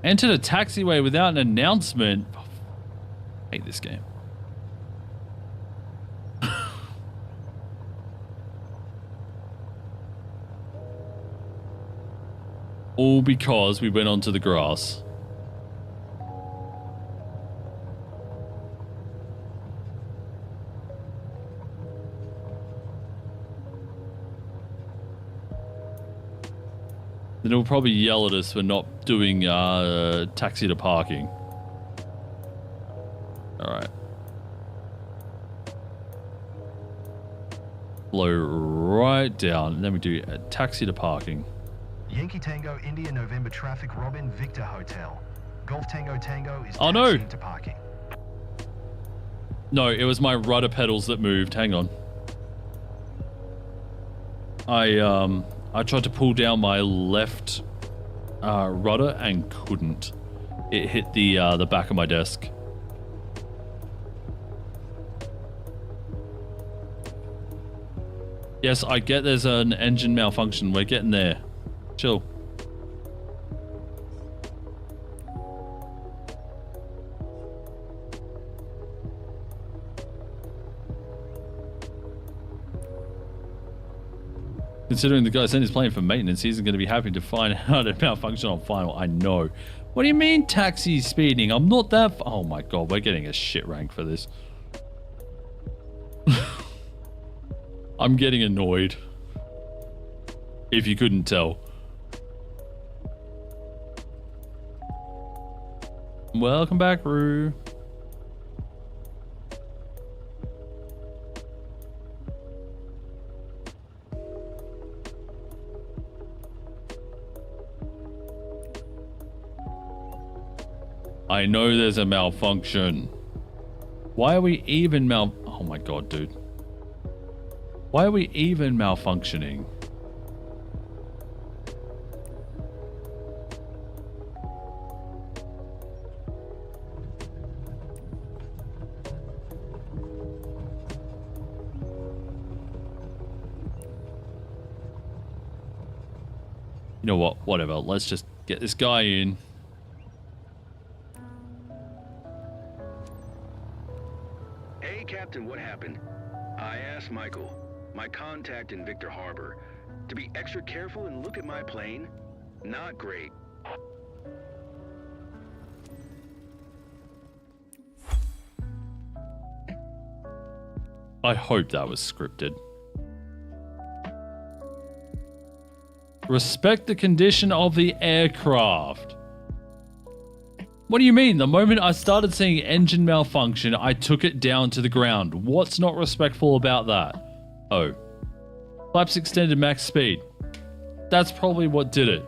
Entered a taxiway without an announcement. Oh, I hate this game. All because we went onto the grass. Then he'll probably yell at us for not doing taxi to parking. Alright. Slow right down, and then we do a taxi to parking. Yankee Tango India November traffic Robin Victor Hotel. Golf Tango Tango is Oh, no. taxiing to parking. No, it was my rudder pedals that moved. Hang on. I tried to pull down my left rudder and couldn't. It hit the back of my desk. Yes, I get there's an engine malfunction. We're getting there. Chill. Considering the guy sent his plane for maintenance, he isn't going to be happy to find out it malfunctioned on final. I know. What do you mean taxi speeding? I'm not that... Oh my god, we're getting a shit rank for this. I'm getting annoyed. If you couldn't tell. Welcome back, Roo. I know there's a malfunction. Why are we even Oh my god, dude. Why are we even malfunctioning? You know what? Whatever. Let's just get this guy in. Hey, Captain, what happened? I asked Michael, my contact in Victor Harbor, to be extra careful and look at my plane. Not great. I hope that was scripted. Respect the condition of the aircraft. What do you mean? The moment I started seeing engine malfunction, I took it down to the ground. What's not respectful about that? Oh. Flaps extended max speed. That's probably what did it.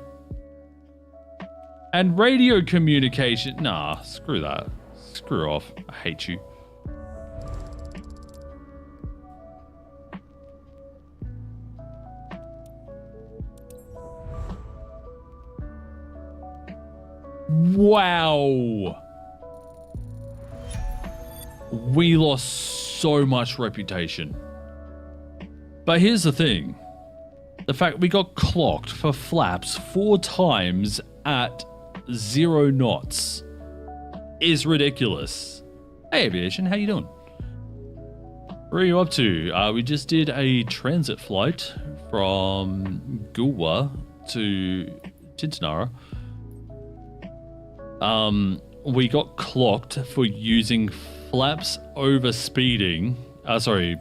And radio communication. Nah, screw that. Screw off. I hate you. Wow. We lost so much reputation. But here's the thing. The fact we got clocked for flaps 4 times at 0 knots is ridiculous. Hey Aviation, how you doing? Where are you up to? We just did a transit flight from Gulwa to Tintinara. We got clocked for using flaps over speeding.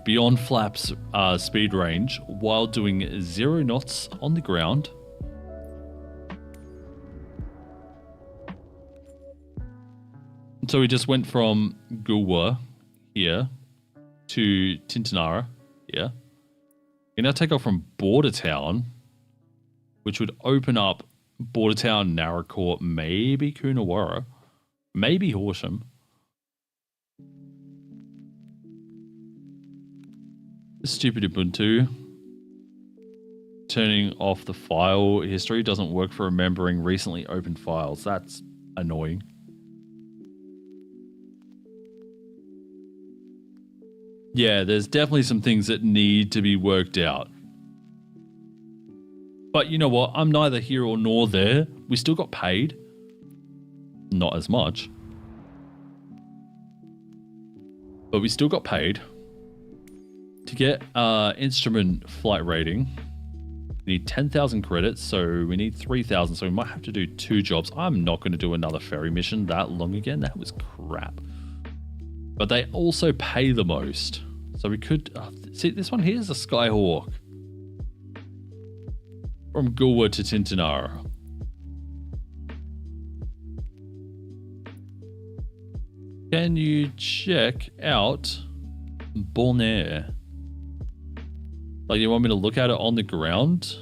Beyond flaps speed range while doing 0 knots on the ground. So we just went from Gulwa here to Tintinara here. We now take off from Border Town, which would open up Border Town, Narracourt, maybe Coonawarra, maybe Horsham. Stupid Ubuntu. Turning off the file history doesn't work for remembering recently opened files. That's annoying. Yeah, there's definitely some things that need to be worked out. But you know what? I'm neither here or nor there. We still got paid. Not as much. But we still got paid. To get instrument flight rating, we need 10,000 credits, so we need 3,000, so we might have to do 2 jobs. I'm not going to do another ferry mission that long again. That was crap. But they also pay the most. So we could... see, this one here is a Skyhawk. From Gulwa to Tintinara. Can you check out Bonaire? Like, you want me to look at it on the ground?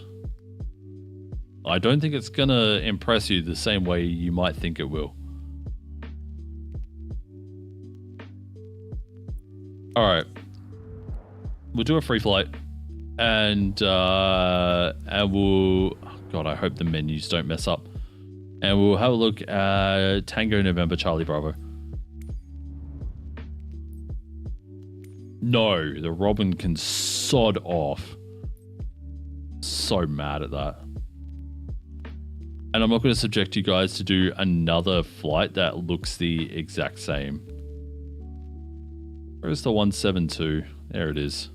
I don't think it's gonna impress you the same way you might think it will. Alright. We'll do a free flight. And we'll... God, I hope the menus don't mess up. And we'll have a look at Tango November Charlie Bravo. No, the Robin can sod off. So mad at that. And I'm not going to subject you guys to do another flight that looks the exact same. Where's the 172? There it is.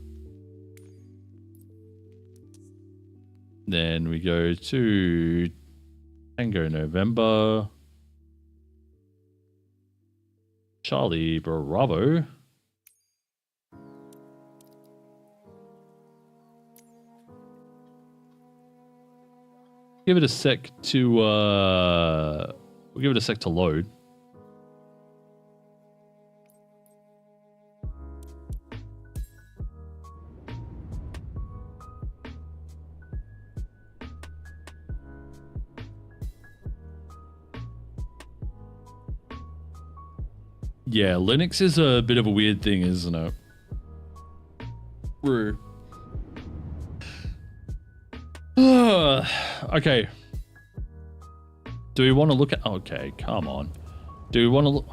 Then we go to Tango November. Charlie Bravo. Give it a sec to we'll give it a sec to load. Yeah, Linux is a bit of a weird thing, isn't it? Okay. Do we want to look at... Okay, come on. Do we want to look...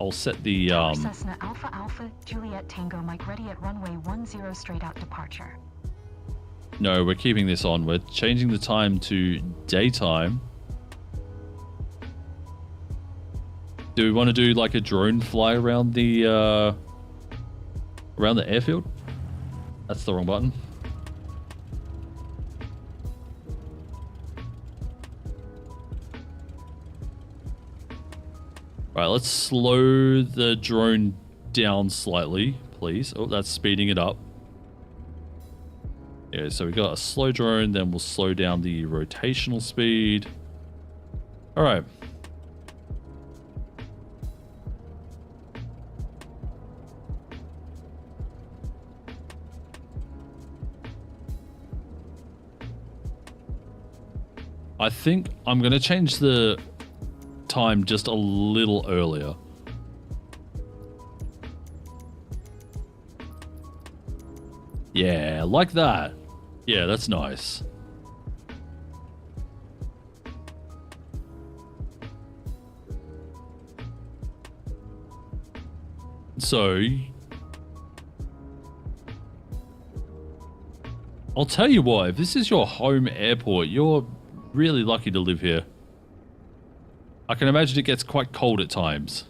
I'll set the... Cessna Alpha Alpha Juliet Tango Mike ready at runway 10 straight out departure. No, we're keeping this on. We're changing the time to daytime. Do we want to do like a drone fly around the airfield? That's the wrong button. Alright, let's slow the drone down slightly, please. Oh, that's speeding it up. Yeah, so we got a slow drone, then we'll slow down the rotational speed. Alright. I think I'm going to change the time just a little earlier. Yeah, like that. Yeah, that's nice. So, I'll tell you what, if this is your home airport, you're really lucky to live here. I can imagine it gets quite cold at times.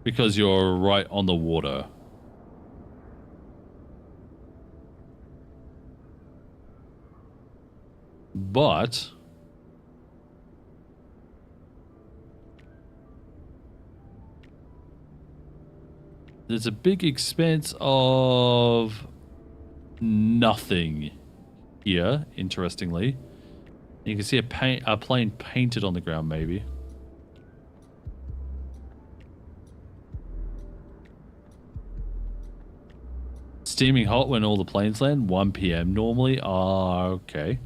Because you're right on the water. But there's a big expanse of nothing here, interestingly. You can see a plane painted on the ground, maybe. Steaming hot when all the planes land, 1 p.m. normally. Ah, okay.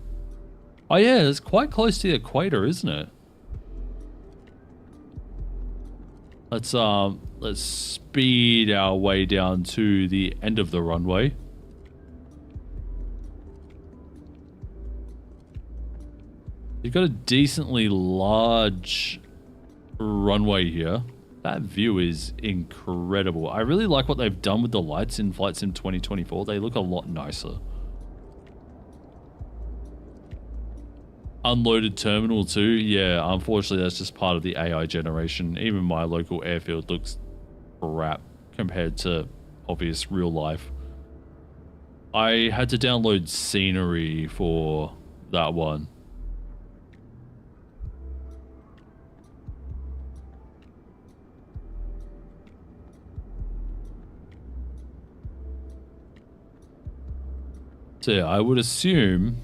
Oh yeah, it's quite close to the equator, isn't it? Let's speed our way down to the end of the runway. You've got a decently large runway here. That view is incredible. I really like what they've done with the lights in Flight Sim 2024. They look a lot nicer. Unloaded terminal too. Yeah, unfortunately that's just part of the AI generation. Even my local airfield looks crap compared to obvious real life. I had to download scenery for that one. So yeah, I would assume,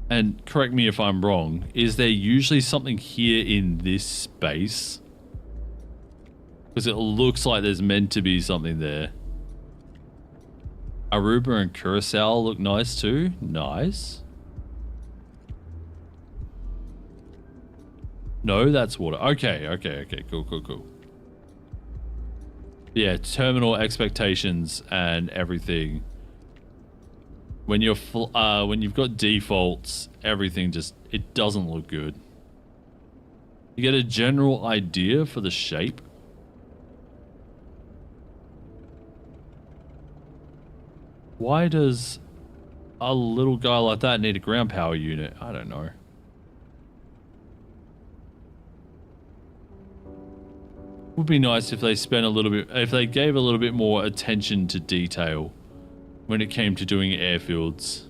and correct me if I'm wrong, is there usually something here in this space? Because it looks like there's meant to be something there. Aruba and Curacao look nice too. Nice. No, that's water. Okay, cool. Yeah, terminal expectations and everything. When you've got defaults, everything just, it doesn't look good. You get a general idea for the shape. Why does a little guy like that need a ground power unit? I don't know. Would be nice if they spent a little bit, if they gave a little bit more attention to detail when it came to doing airfields.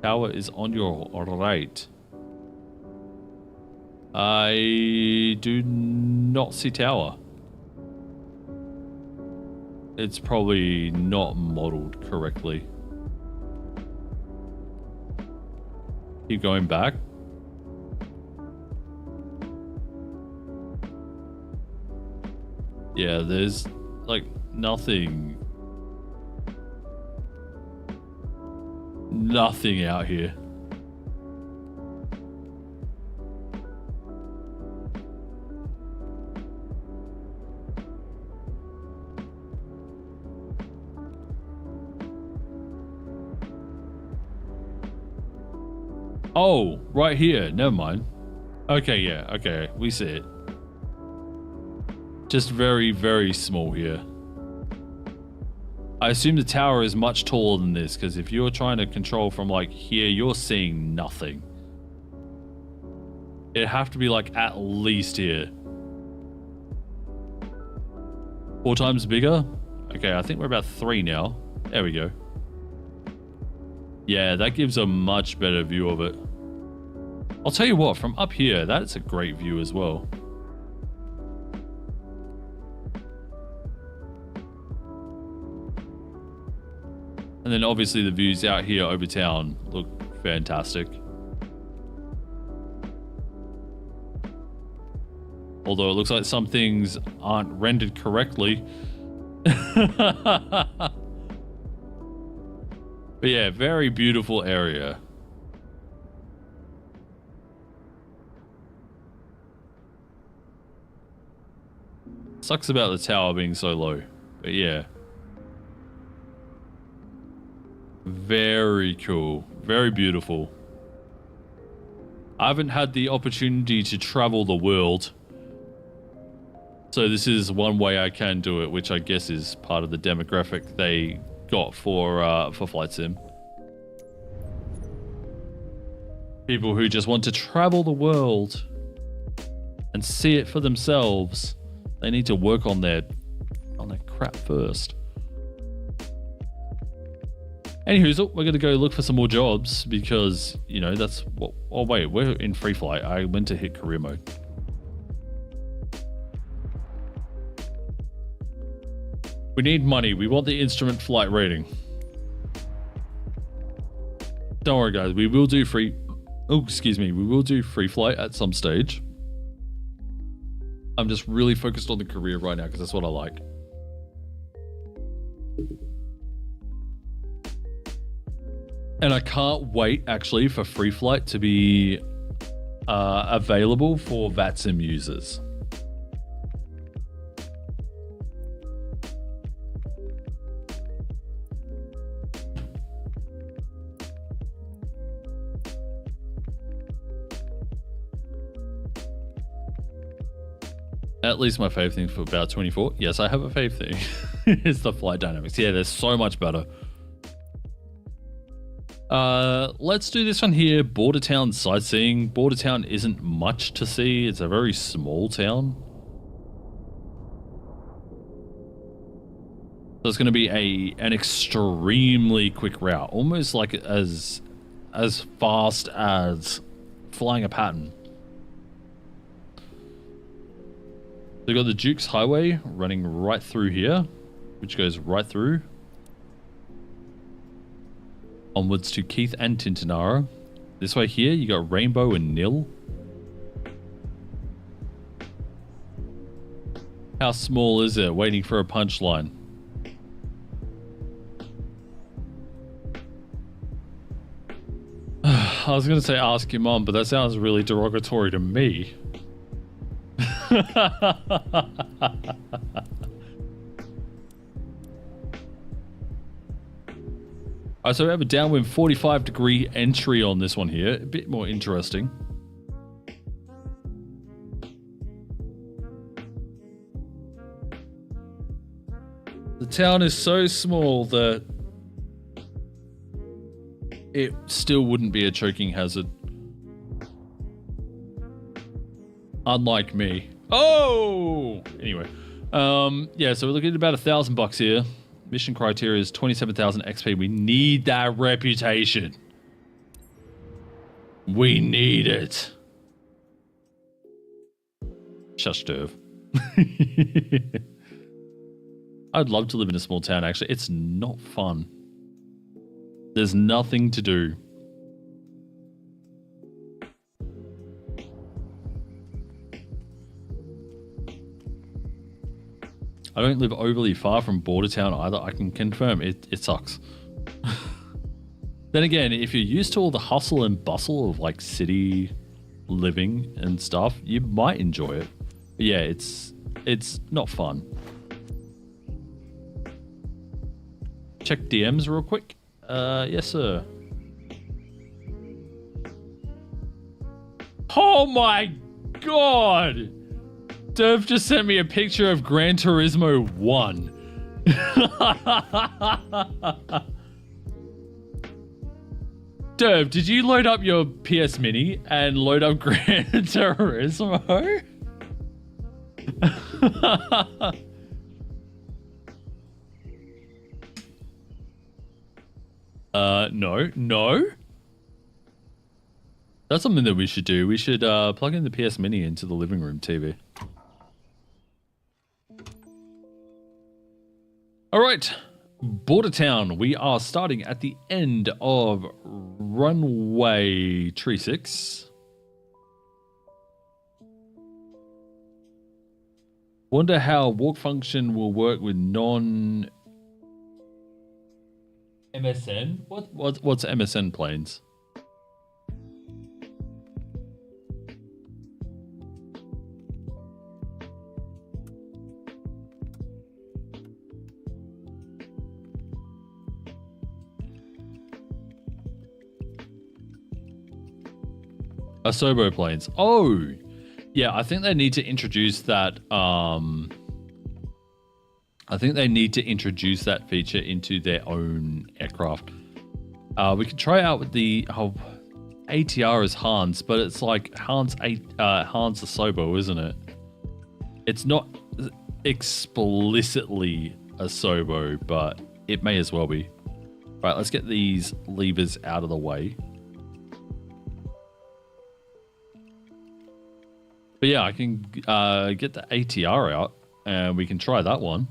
Tower is on your right. I do not see tower. It's probably not modeled correctly. Keep going back. Yeah, there's like nothing out here. Oh, right here. Never mind. Okay, yeah. Okay, we see it. Just very, very small here. I assume the tower is much taller than this, because if you're trying to control from like here, you're seeing nothing. It'd have to be like at least here. 4 times bigger? Okay, I think we're about 3 now. There we go. Yeah, that gives a much better view of it. I'll tell you what, from up here, that's a great view as well. And then obviously the views out here over town look fantastic. Although it looks like some things aren't rendered correctly. But yeah, very beautiful area. Sucks about the tower being so low, but yeah. Very cool. Very beautiful. I haven't had the opportunity to travel the world. So this is one way I can do it, which I guess is part of the demographic they got for Flight Sim. People who just want to travel the world and see it for themselves. They need to work on their crap first. Anywho, we're going to go look for some more jobs because, you know, that's what... Oh, wait, we're in free flight. I went to hit career mode. We need money. We want the instrument flight rating. Don't worry, guys. We will do free... Oh, excuse me. We will do free flight at some stage. I'm just really focused on the career right now because that's what I like. And I can't wait, actually, for free flight to be available for VATSIM users. At least my fave thing for about 24. Yes, I have a fave thing. It's the flight dynamics. Yeah, they're so much better. Let's do this one here. Border town sightseeing. Border town isn't much to see. It's a very small town. So it's going to be an extremely quick route, almost like as fast as flying a pattern. We've got the Duke's Highway running right through here, which goes right through. Onwards to Keith and Tintinara. This way here, you got Rainbow and Nil. How small is it? Waiting for a punchline. I was going to say ask your mom, but that sounds really derogatory to me. Alright, so we have a downwind 45-degree entry on this one here. A bit more interesting. The town is so small that it still wouldn't be a choking hazard. Unlike me. Oh! Anyway. Yeah, so we're looking at about $1,000 here. Mission criteria is 27,000 XP. We need that reputation. We need it. Shush, Derv. I'd love to live in a small town, actually. It's not fun. There's nothing to do. I don't live overly far from border town either. I can confirm it sucks. Then again, if you're used to all the hustle and bustle of like city living and stuff, you might enjoy it. But yeah, it's not fun. Check DMs real quick. Yes, sir. Oh my god! Dev just sent me a picture of Gran Turismo 1. Dev, did you load up your PS Mini and load up Gran Turismo? No. That's something that we should do. We should plug in the PS Mini into the living room TV. All right, Border Town. We are starting at the end of runway 36. Wonder how walk function will work with non MSN. What's MSN planes? Asobo planes. Oh, yeah. I think they need to introduce that. I think they need to introduce that feature into their own aircraft. We could try out with the ATR as Hans, but it's like Hans Asobo, isn't it? It's not explicitly Asobo, but it may as well be. Right, let's get these levers out of the way. But yeah, I can get the ATR out, and we can try that one.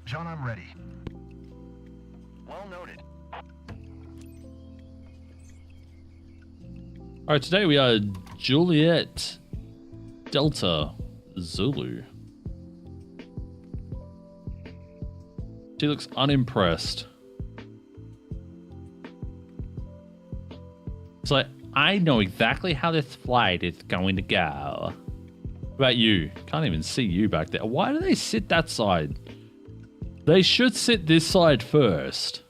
John, I'm ready. Well noted. All right, today we are Juliet Delta Zulu. She looks unimpressed. It's like, I know exactly how this flight is going to go. What about you? Can't even see you back there. Why do they sit that side? They should sit this side first.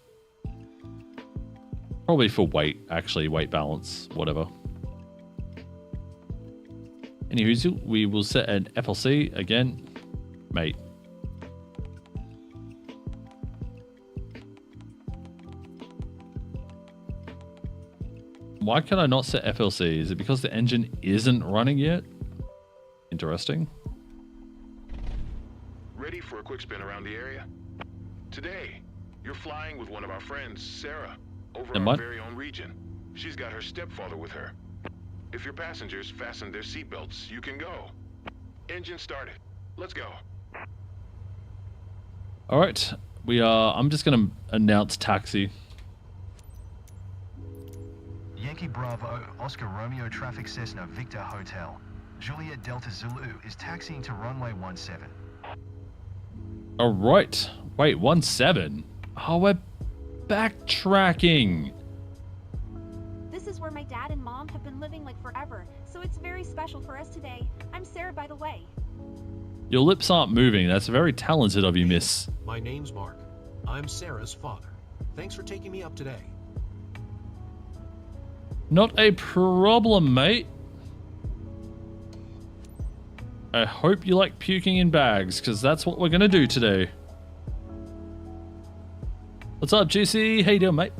Probably for weight, actually, weight balance, whatever. Anywho, we will set an FLC again, mate. Why can I not set FLC? Is it because the engine isn't running yet? Interesting. Ready for a quick spin around the area? Today, you're flying with one of our friends, Sarah, over our very own region. She's got her stepfather with her. If your passengers fasten their seatbelts, you can go. Engine started. Let's go. All right, I'm just gonna announce taxi. Yankee Bravo, Oscar Romeo traffic Cessna Victor Hotel. Juliet Delta Zulu is taxiing to runway 17. All right. Wait, 17? Oh, we're backtracking. This is where my dad and mom have been living like forever, so it's very special for us today. I'm Sarah, by the way. Your lips aren't moving. That's very talented of you, miss. My name's Mark. I'm Sarah's father. Thanks for taking me up today. Not a problem, mate. I hope you like puking in bags, because that's what we're going to do today. What's up, GC? How you doing, mate?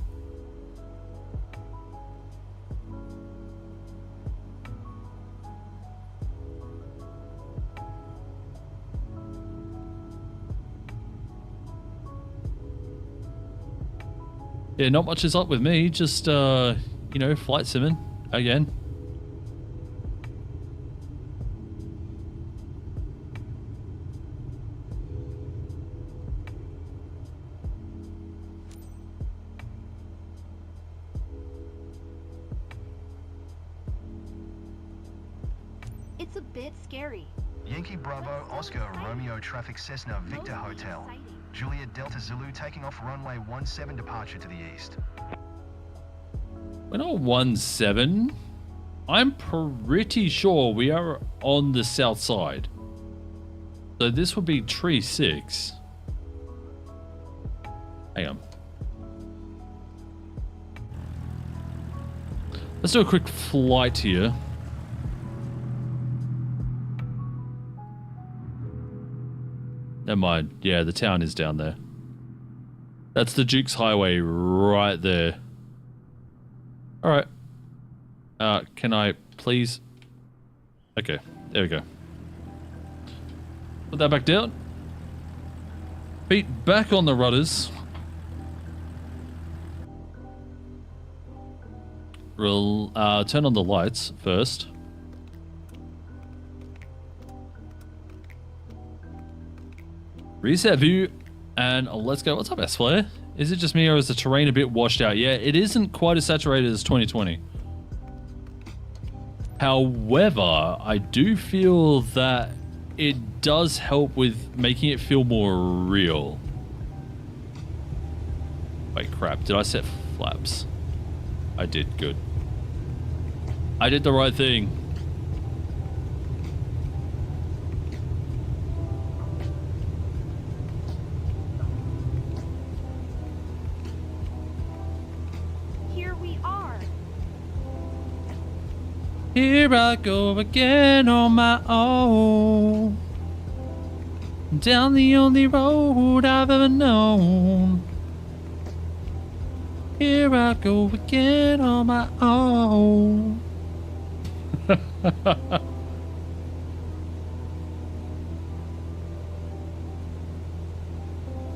Yeah, not much is up with me. Just, you know, flight simming again. It's a bit scary. Yankee Bravo, Oscar Romeo traffic Cessna Victor Hotel. Juliet Delta Zulu taking off runway 17 departure to the east. We're not 17. I'm pretty sure we are on the south side. So this would be tree 6. Hang on. Let's do a quick flight here. Never mind. Yeah, the town is down there. That's the Duke's Highway right there. Alright. Can I please... Okay, there we go. Put that back down. Feet back on the rudders. We'll turn on the lights first. Reset view, and let's go. What's up, S-Flare? Is it just me, or is the terrain a bit washed out? Yeah, it isn't quite as saturated as 2020. However, I do feel that it does help with making it feel more real. Wait, crap. Did I set flaps? I did. Good. I did the right thing. Here I go again on my own. Down the only road I've ever known. Here I go again on my own.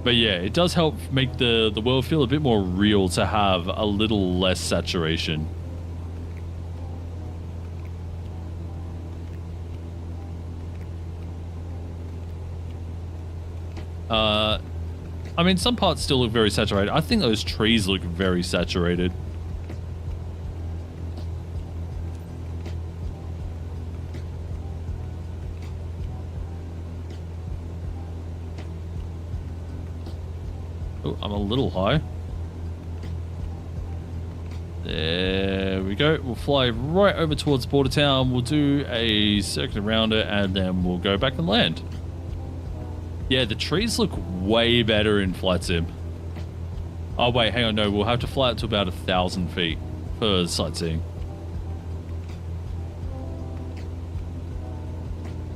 But yeah, it does help make the world feel a bit more real to have a little less saturation. I mean, some parts still look very saturated. I think those trees look very saturated. Oh, I'm a little high. There we go. We'll fly right over towards Border Town. We'll do a circuit around it, and then we'll go back and land. Yeah, the trees look way better in Flight Sim. Oh, wait, hang on. No, we'll have to fly up to about 1,000 feet for sightseeing.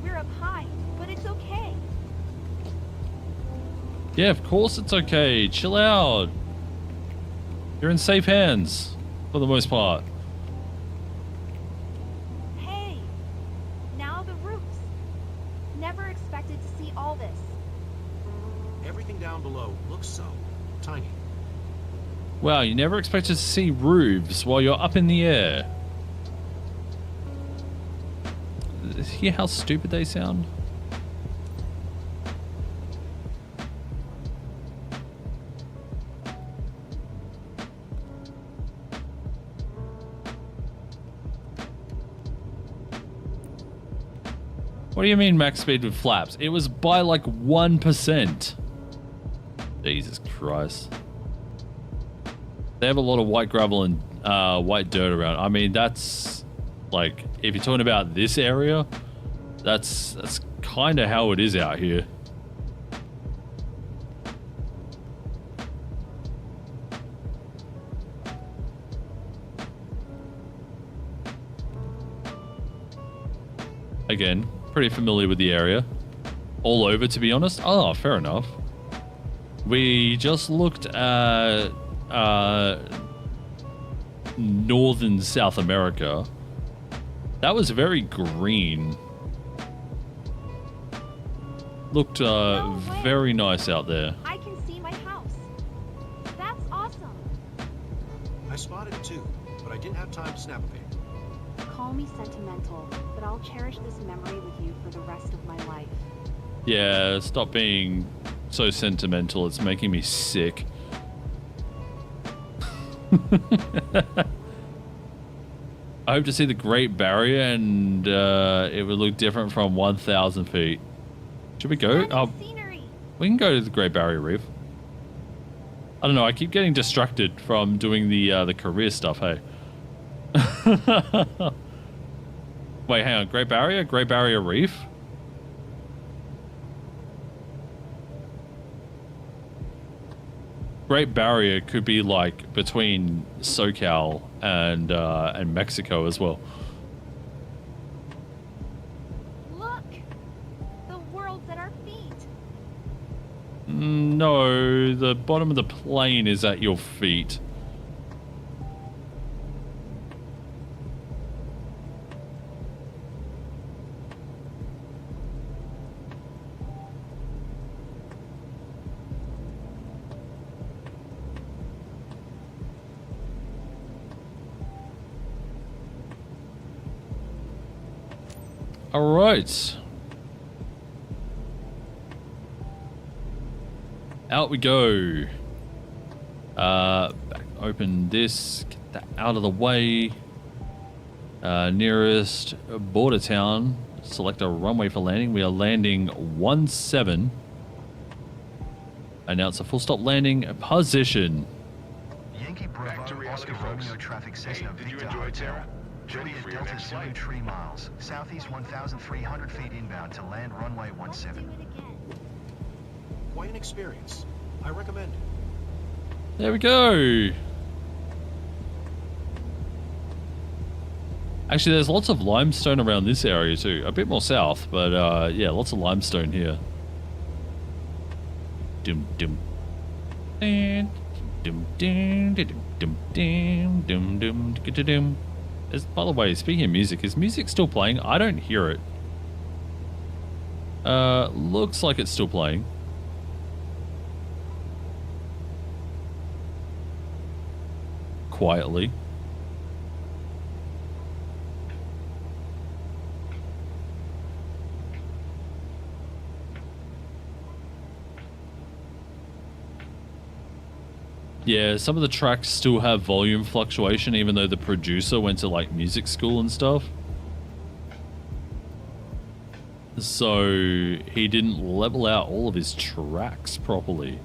We're up high, but it's okay. Yeah, of course it's okay. Chill out. You're in safe hands, for the most part. Hey, now the roofs. Never expected to see all this. Everything down below looks so tiny. Wow, you never expected to see roofs while you're up in the air. Hear how stupid they sound? What do you mean max speed with flaps? It was by like 1%. Jesus Christ. They have a lot of white gravel and white dirt around. I mean, that's like, if you're talking about this area, that's kind of how it is out here. Again, pretty familiar with the area. All over, to be honest. Oh, fair enough. We just looked at northern South America. That was very green. Looked very nice out there. I can see my house. That's awesome. I spotted it too, but I didn't have time to snap a pic. Call me sentimental, but I'll cherish this memory with you for the rest of my life. Yeah, stop being so sentimental. It's making me sick. I hope to see the Great Barrier, and it would look different from 1,000 feet. Should we go? Oh, we can go to the Great Barrier Reef. I don't know. I keep getting distracted from doing the career stuff. Hey. Wait, hang on. Great Barrier Reef. Great Barrier could be like between SoCal and Mexico as well. Look, the world's at our feet. No, the bottom of the plane is at your feet. All right. Out we go. Back open this. Get that out of the way. Nearest border town. Select a runway for landing. We are landing 17. Announce a full stop landing position. Yankee Bravo, Oscar Romeo traffic Cessna Victor Hotel. Juliet Delta Zulu 3 miles, southeast 1,300 feet inbound to land runway 17. Quite an experience. I recommend it. There we go. Actually, there's lots of limestone around this area too. A bit more south, but yeah, lots of limestone here. Dum dum. Dum dum dum dum dum dum dum dum. By the way, speaking of music, is music still playing? I don't hear it. Looks like it's still playing. Quietly. Yeah, some of the tracks still have volume fluctuation, even though the producer went to like music school and stuff. So he didn't level out all of his tracks properly.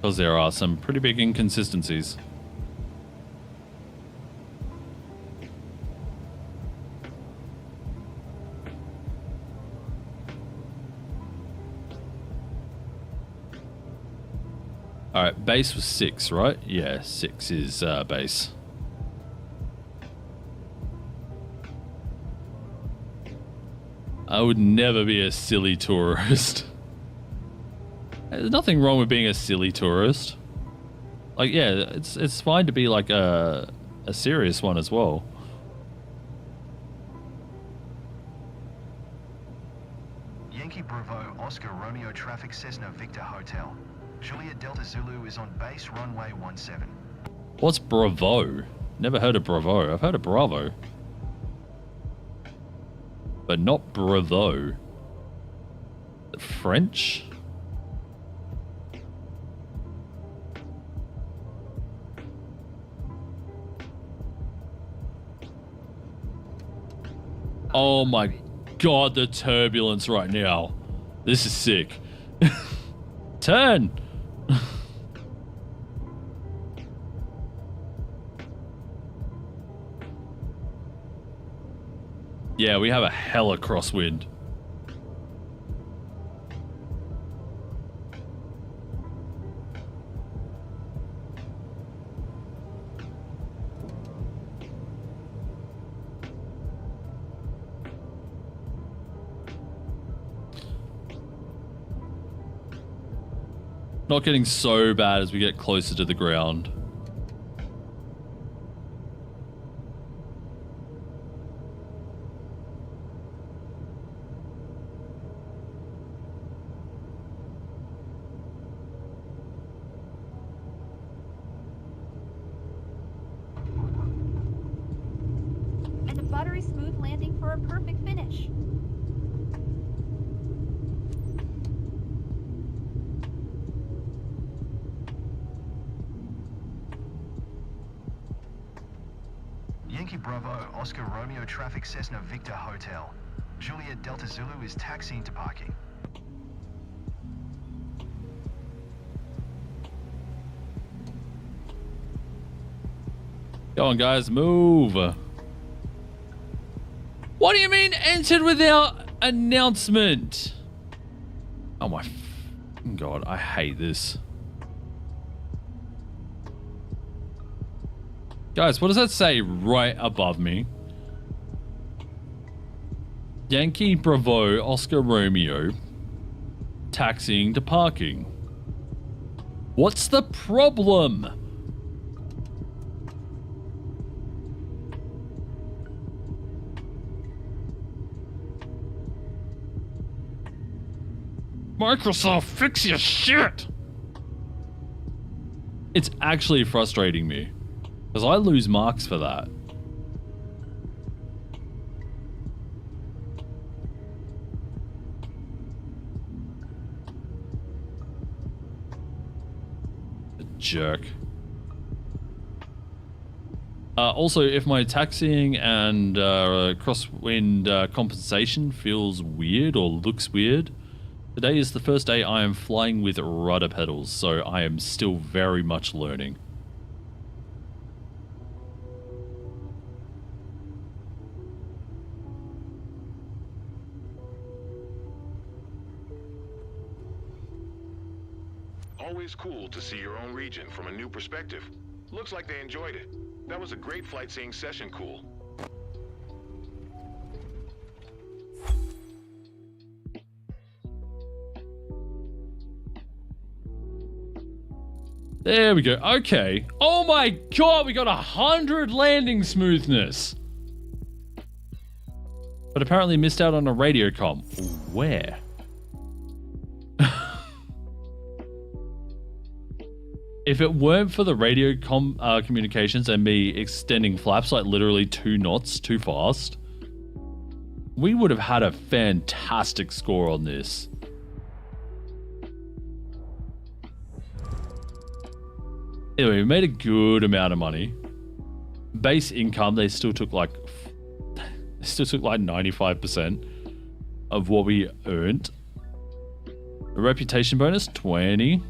Because there are some pretty big inconsistencies. Alright, base was 6, right? Yeah, 6 is base. I would never be a silly tourist. There's nothing wrong with being a silly tourist. Like, yeah, it's fine to be like a serious one as well. Yankee Bravo Oscar Romeo traffic Cessna Victor Hotel. Juliet Delta Zulu is on base runway 17. What's Bravo? Never heard of Bravo. I've heard of Bravo. But not Bravo. French? Oh my god, the turbulence right now. This is sick. Turn! Yeah, we have a hella crosswind. Not getting so bad as we get closer to the ground. And a buttery smooth landing for a perfect finish. Yankee Bravo Oscar Romeo traffic Cessna Victor Hotel. Juliet Delta Zulu is taxiing to parking. Go on, guys, move. What do you mean entered without announcement? Oh my god, I hate this. Guys, what does that say right above me? Yankee Bravo Oscar Romeo taxiing to parking. What's the problem? Microsoft, fix your shit! It's actually frustrating me. Because I lose marks for that. A jerk. Also, if my taxiing and crosswind compensation feels weird or looks weird, today is the first day I am flying with rudder pedals, so I am still very much learning. always cool to see your own region from a new perspective. Looks like they enjoyed it. That was a great flight seeing session, cool. There we go. Okay. Oh my god, we got 100 landing smoothness. But apparently missed out on a radio comm. Where? If it weren't for the radio communications and me extending flaps like literally 2 knots too fast, we would have had a fantastic score on this. Anyway, we made a good amount of money. Base income, they still took like 95% of what we earned. A reputation bonus, 20.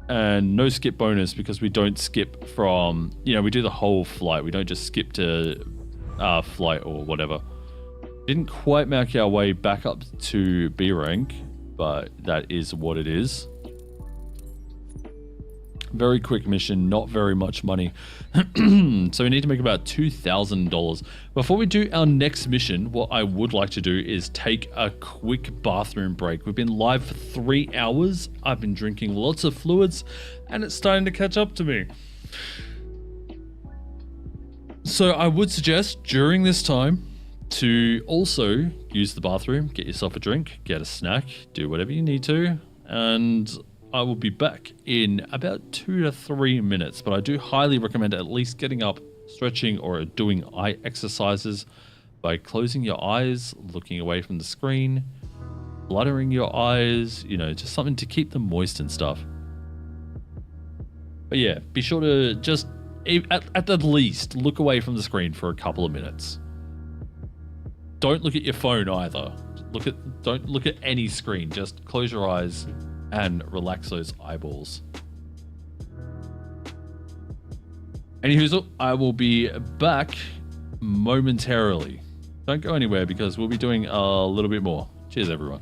And no skip bonus because we don't skip from, we do the whole flight. We don't just skip to flight or whatever. Didn't quite make our way back up to B rank, but that is what it is. Very quick mission, not very much money. So we need to make about $2,000. Before we do our next mission, what I would like to do is take a quick bathroom break. We've been live for 3 hours. I've been drinking lots of fluids and it's starting to catch up to me. So I would suggest during this time to also use the bathroom, get yourself a drink, get a snack, do whatever you need to, and I will be back in about 2 to 3 minutes, but I do highly recommend at least getting up, stretching, or doing eye exercises by closing your eyes, looking away from the screen, fluttering your eyes, just something to keep them moist and stuff. But yeah, be sure to just, at the least, look away from the screen for a couple of minutes. Don't look at your phone either. Don't look at any screen, just close your eyes and relax those eyeballs. Anywho, I will be back momentarily. Don't go anywhere because we'll be doing a little bit more. Cheers, everyone.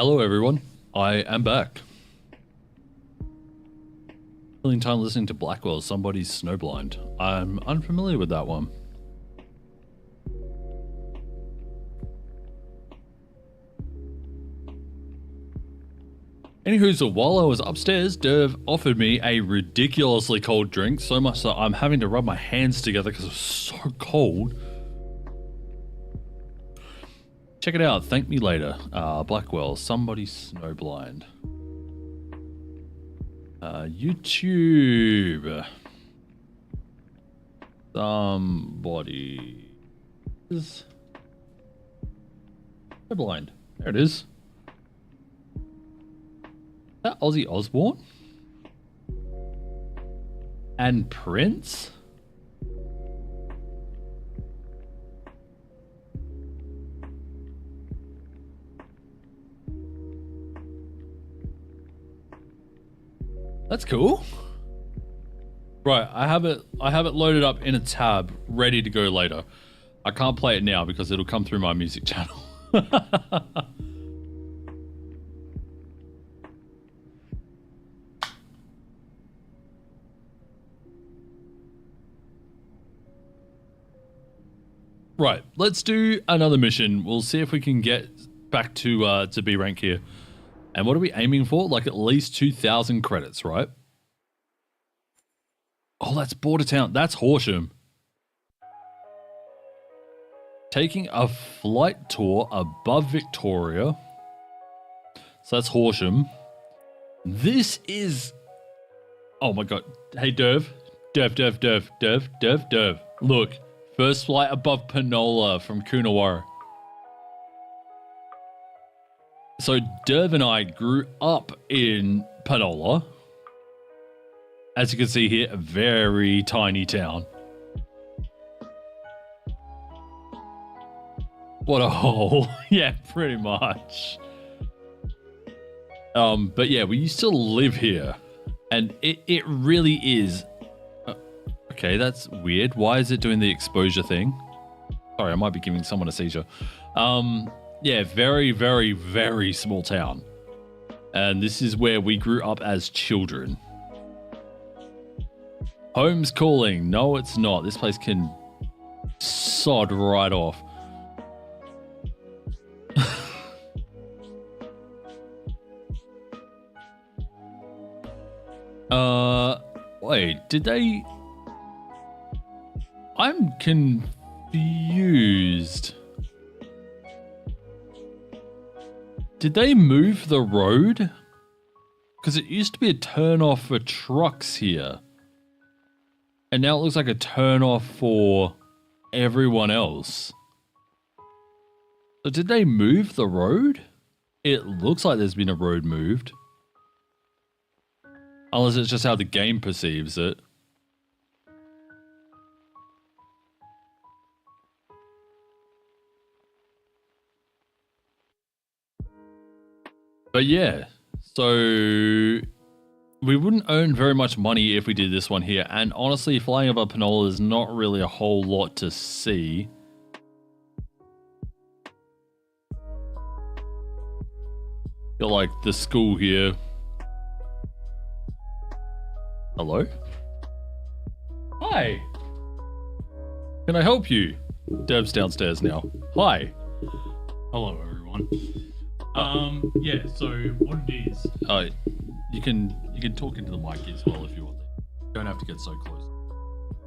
Hello, everyone. I am back. Spending time listening to Blackwell, Somebody's Snowblind. I'm unfamiliar with that one. Anywho, so while I was upstairs, Dev offered me a ridiculously cold drink, so much that I'm having to rub my hands together because it's so cold. Check it out. Thank me later. Blackwell, Somebody's Snowblind. YouTube. Somebody is snowblind. There it is. That Ozzy Osbourne? And Prince? That's cool. Right, I have it loaded up in a tab, ready to go later. I can't play it now because it'll come through my music channel. Right, let's do another mission. We'll see if we can get back to B rank here. And what are we aiming for? Like at least 2,000 credits, right? Oh, that's Border Town. That's Horsham. Taking a flight tour above Victoria. So that's Horsham. This is... Oh my god. Hey, Dev. Dev. Look. First flight above Panola from Coonawarra. So Dev and I grew up in Panola. As you can see here, a very tiny town. What a hole. Yeah, pretty much. But yeah, we used to live here. And it really is... Okay, that's weird. Why is it doing the exposure thing? Sorry, I might be giving someone a seizure. Yeah, very, very, very small town. And this is where we grew up as children. Home's calling. No, it's not. This place can sod right off. Wait, did they... I'm confused. Did they move the road? Because it used to be a turn-off for trucks here. And now it looks like a turn-off for everyone else. So did they move the road? It looks like there's been a road moved. Unless it's just how the game perceives it. But yeah, so we wouldn't earn very much money if we did this one here. And honestly, flying above Panola is not really a whole lot to see. Got like the school here. Hello? Hi. Can I help you? Dev's downstairs now. Hi. Hello, everyone. Yeah, so what it is... You can talk into the mic as well if you want. You don't have to get so close.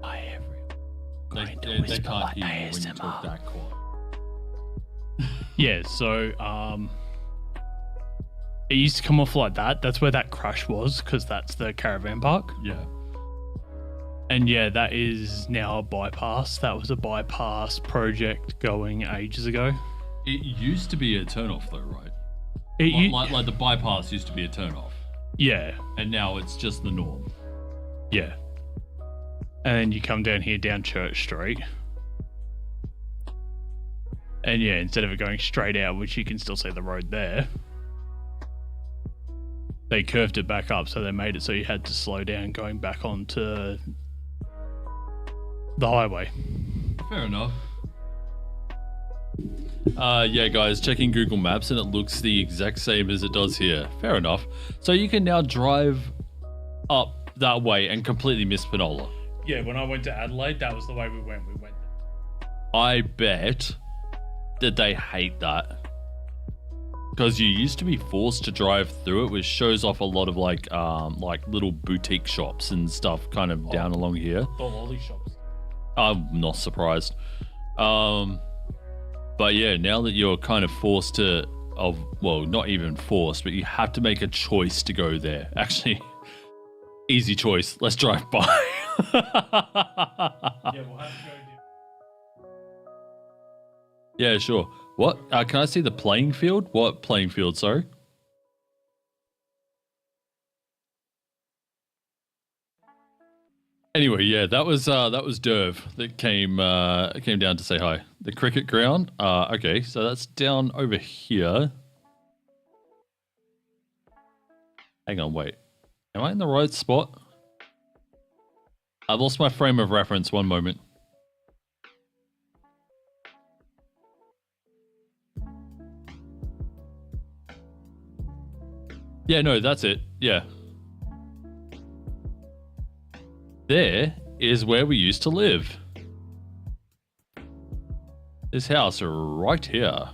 Hi, everyone. They can't hear you when you talk that quiet. Yeah, so, it used to come off like that. That's where that crash was, because that's the caravan park. Yeah. And yeah, that is now a bypass. That was a bypass project going ages ago. It used to be a turnoff though, right? Like the bypass used to be a turnoff. Yeah. And now it's just the norm. Yeah. And then you come down here down Church Street. And yeah, instead of it going straight out, which you can still see the road there, they curved it back up, so they made it so you had to slow down going back onto the highway. Fair enough. Yeah, guys, checking Google Maps and it looks the exact same as it does here. Fair enough. So you can now drive up that way and completely miss Penola. Yeah, when I went to Adelaide, that was the way we went. We went. I bet that they hate that. Because you used to be forced to drive through it, which shows off a lot of like little boutique shops and stuff kind of down along here. The lolly shops. I'm not surprised. But yeah, now that you're kind of forced to, well, not even forced, but you have to make a choice to go there. Actually, easy choice. Let's drive by. Yeah, we'll have to go. Yeah, sure. What? Can I see the playing field? What playing field, sorry? Anyway, yeah, that was Derv that came down to say hi. The cricket ground. Okay, so that's down over here. Hang on, wait. Am I in the right spot? I've lost my frame of reference. One moment. Yeah, no, that's it. Yeah. There is where we used to live. This house right here.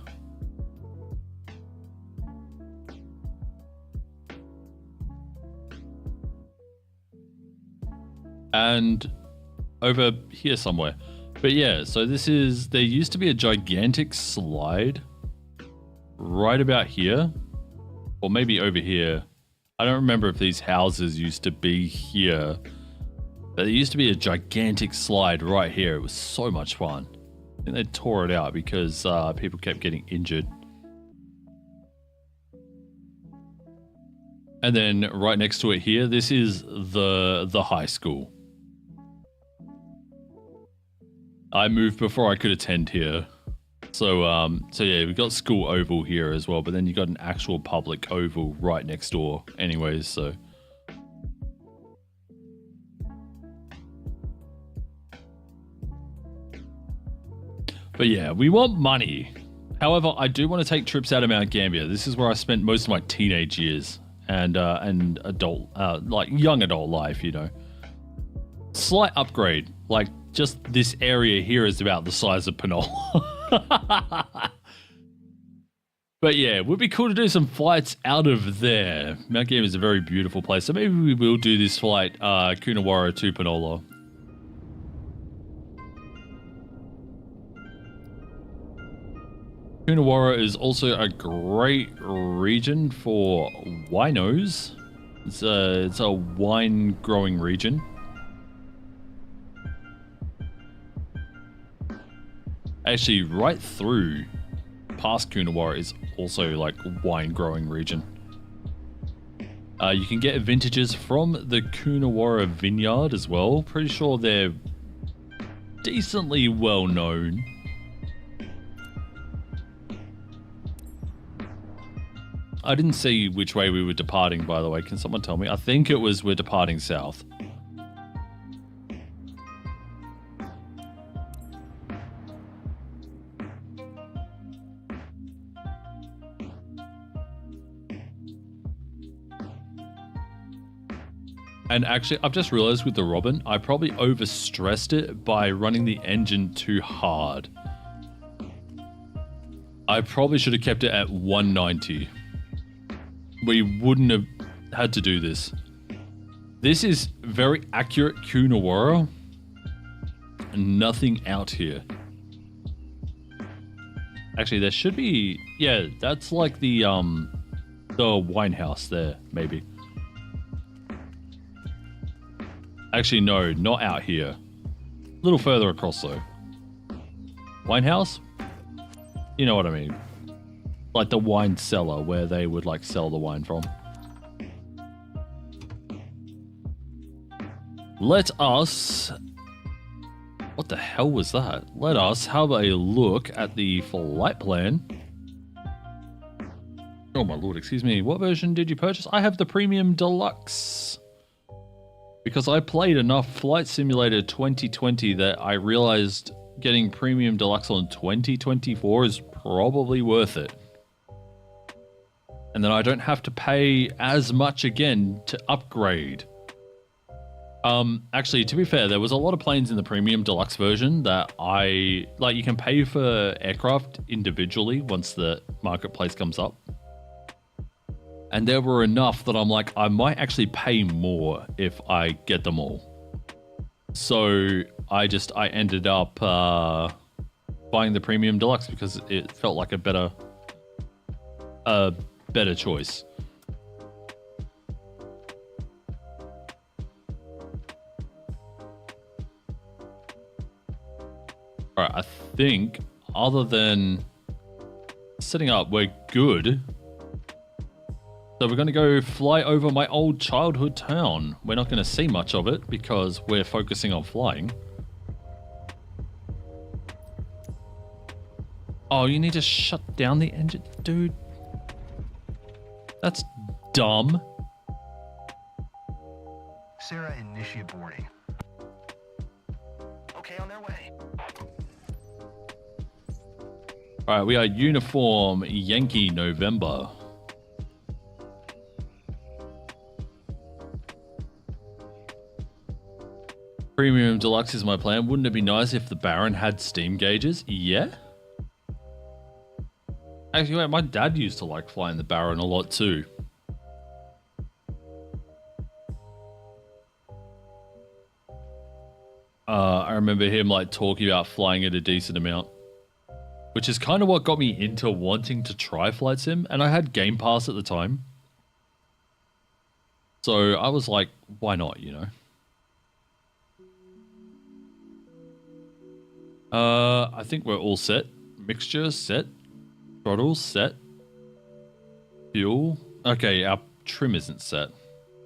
And over here somewhere. But yeah, so there used to be a gigantic slide right about here. Or maybe over here. I don't remember if these houses used to be here. But there used to be a gigantic slide right here. It was so much fun. I think they tore it out because people kept getting injured. And then right next to it here, this is the high school. I moved before I could attend here. So yeah, we got school oval here as well, but then you got an actual public oval right next door anyways, so. But yeah, we want money. However, I do want to take trips out of Mount Gambier. This is where I spent most of my teenage years and adult, like young adult life, you know. Slight upgrade, like just this area here is about the size of Penola. But yeah, it would be cool to do some flights out of there. Mount Gambier is a very beautiful place, so maybe we will do this flight, Coonawarra to Penola. Coonawarra is also a great region for winos. It's a wine growing region. Actually, right through past Coonawarra is also like wine growing region. You can get vintages from the Coonawarra vineyard as well. Pretty sure they're decently well known. I didn't see which way we were departing, by the way. Can someone tell me? I think it was we're departing south. And actually, I've just realized with the Robin, I probably overstressed it by running the engine too hard. I probably should have kept it at 190. We wouldn't have had to do this. This is very accurate Coonawarra. Nothing out here. Actually, there should be... Yeah, that's like the wine house there, maybe. Actually, no, not out here. A little further across, though. Wine house? You know what I mean. Like the wine cellar where they would like sell the wine from. Let us... What the hell was that? Let us have a look at the flight plan. Oh my lord, excuse me. What version did you purchase? I have the Premium Deluxe. Because I played enough Flight Simulator 2020 that I realized getting Premium Deluxe on 2024 is probably worth it. And then I don't have to pay as much again to upgrade. Actually, to be fair, there was a lot of planes in the Premium Deluxe version that you can pay for aircraft individually once the marketplace comes up. And there were enough that I'm like, I might actually pay more if I get them all. So I ended up buying the Premium Deluxe because it felt like a better choice. All right, I think other than setting up, we're good. So we're going to go fly over my old childhood town. We're not going to see much of it because we're focusing on flying. Oh, you need to shut down the engine, dude. That's dumb. Sarah initiate boarding. Okay, on their way. All right, we are uniform Yankee November. Premium Deluxe is my plan. Wouldn't it be nice if the Baron had steam gauges? Yeah. Actually, wait, my dad used to like flying the Baron a lot too. I remember him like talking about flying at a decent amount, which is kind of what got me into wanting to try Flight Sim, and I had Game Pass at the time. So I was like, why not, you know? I think we're all set. Mixture set. Throttle set. Fuel. Okay, our trim isn't set.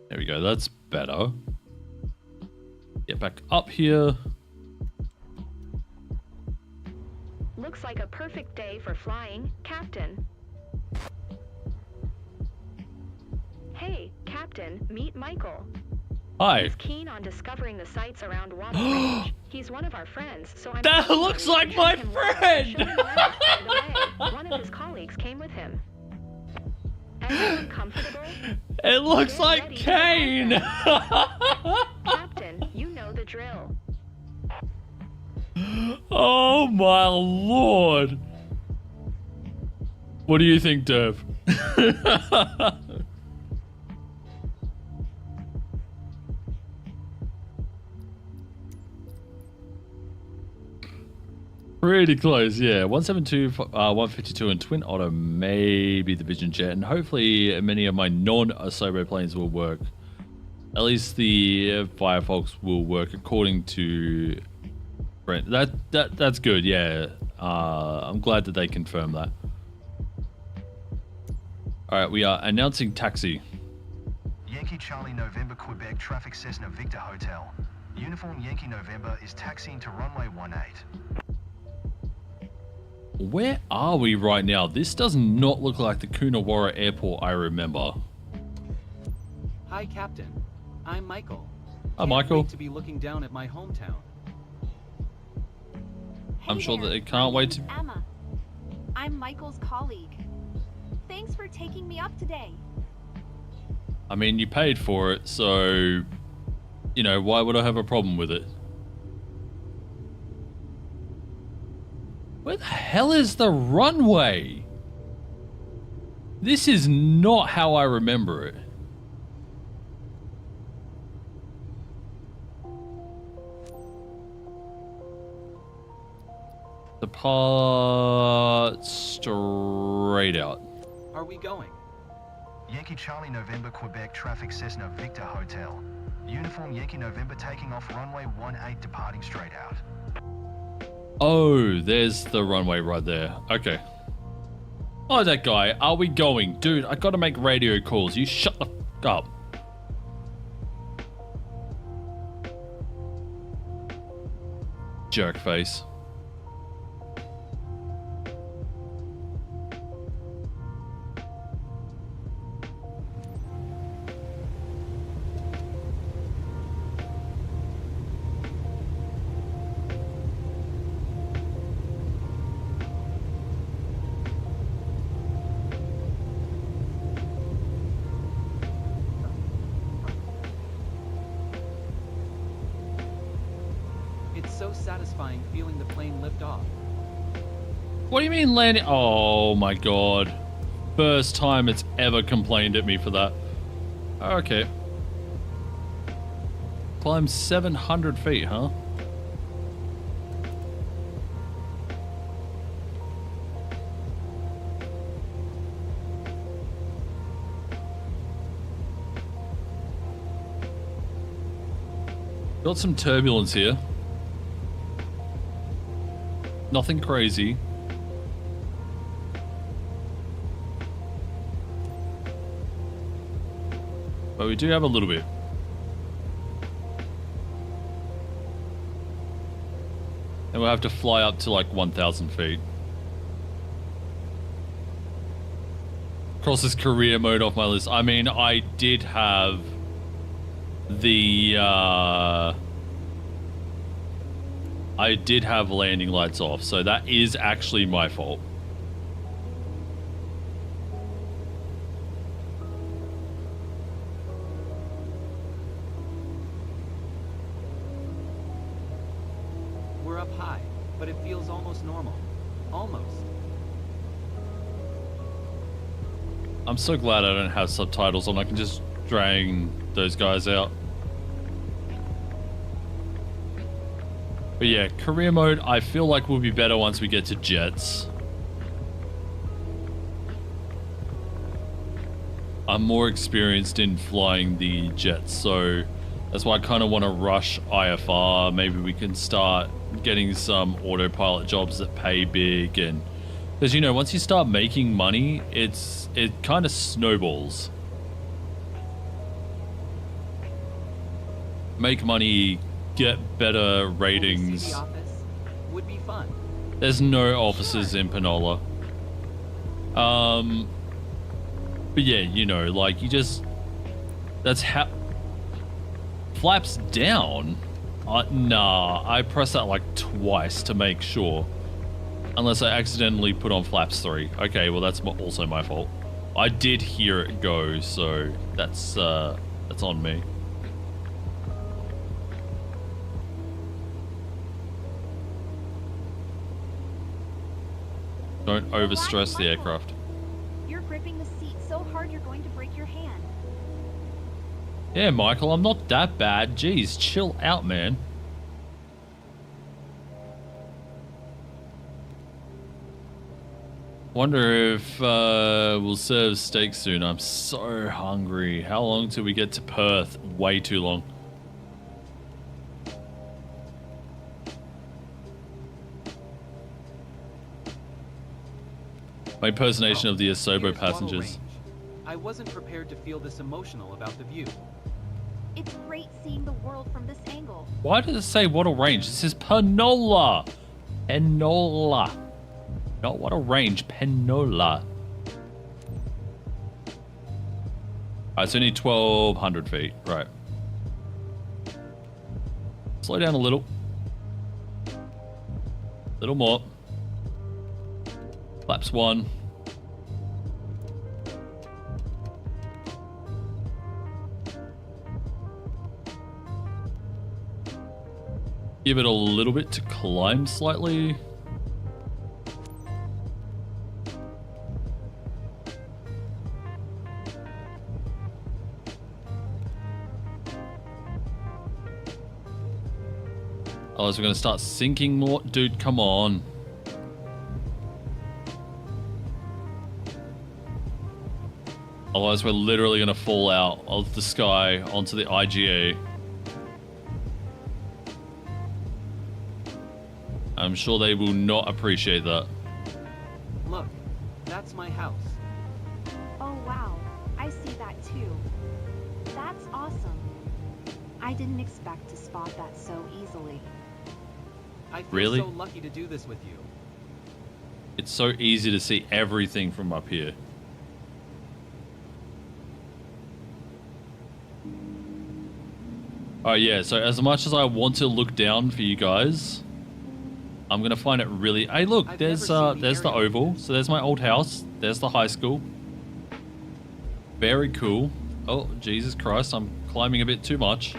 There we go, that's better. Get back up here. Looks like a perfect day for flying, Captain. Hey, Captain, meet Michael. Hi. He's keen on discovering the sights around Water Range. He's one of our friends, so I'm... That looks like my friend! One of his colleagues came with him. Everyone comfortable? It looks like Kane! Captain, you know the drill. Oh my lord! What do you think, Derv? Pretty close, yeah. 172, 152, and Twin Otter may be the Vision Jet, and hopefully many of my non-Asobo planes will work. At least the Firefox will work according to Brent. That's good, yeah. I'm glad that they confirmed that. All right, we are announcing taxi. Yankee Charlie November Quebec Traffic Cessna Victor Hotel. Uniform Yankee November is taxiing to runway 18. Where are we right now? This does not look like the Coonawarra Airport I remember. Hi, Captain. I'm Michael. Hi, Michael. Can't wait to be looking down at my hometown. I'm sure that it can't wait to... Emma. I'm Michael's colleague. Thanks for taking me up today. I mean, you paid for it, so... You know, why would I have a problem with it? Where the hell is the runway? This is not how I remember it. Depart straight out. Are we going? Yankee Charlie November Quebec Traffic Cessna Victor Hotel. Uniform Yankee November taking off runway 18 departing straight out. Oh, there's the runway right there. Okay. Oh, that guy. Are we going? Dude, I gotta make radio calls. You shut the f*** up. Jerk face. satisfying feeling the plane lift off. What do you mean landing? Oh my god. First time it's ever complained at me for that. Okay. Climb 700 feet, huh? Got some turbulence here. Nothing crazy. But we do have a little bit. And we'll have to fly up to like 1,000 feet. Cross this career mode off my list. I mean, I did have the I did have landing lights off, so that is actually my fault. We're up high, but it feels almost normal. Almost. I'm so glad I don't have subtitles on. I can just drag those guys out. But yeah, career mode, I feel like will be better once we get to jets. I'm more experienced in flying the jets, so that's why I kind of want to rush IFR. Maybe we can start getting some autopilot jobs that pay big, and because you know, once you start making money, it kind of snowballs. Make money, get better ratings. The office would be fun. There's no offices in Panola. But yeah, you know, like you just, that's how, flaps down? Nah, I pressed that like twice to make sure. Unless I accidentally put on flaps 3. Okay, well that's also my fault. I did hear it go, so that's on me. Don't overstress the aircraft. You're gripping the seat so hard you're going to break your hand. Yeah, Michael, I'm not that bad. Jeez, chill out, man. Wonder if we'll serve steak soon. I'm so hungry. How long till we get to Perth? Way too long. My impersonation of the Asobo passengers. I wasn't prepared to feel this emotional about the view. It's great seeing the world from this angle. Why does it say Wattle Range? This is Panola. Panola. Not Wattle Range, Panola. Alright, so we need 1,200 feet. Right. Slow down a little. Little more. Flaps 1. Give it a little bit to climb slightly. Otherwise we're going to start sinking more. Dude, come on. Otherwise we're literally going to fall out of the sky onto the IGA. I'm sure they will not appreciate that. Look, that's my house. Oh wow, I see that too. That's awesome. I didn't expect to spot that so easily. I feel Really? so lucky to do this with you. It's so easy to see everything from up here. Alright, yeah, so as much as I want to look down for you guys, I'm gonna find it really... Hey, look, there's the oval. So there's my old house. There's the high school. Very cool. Oh, Jesus Christ, I'm climbing a bit too much.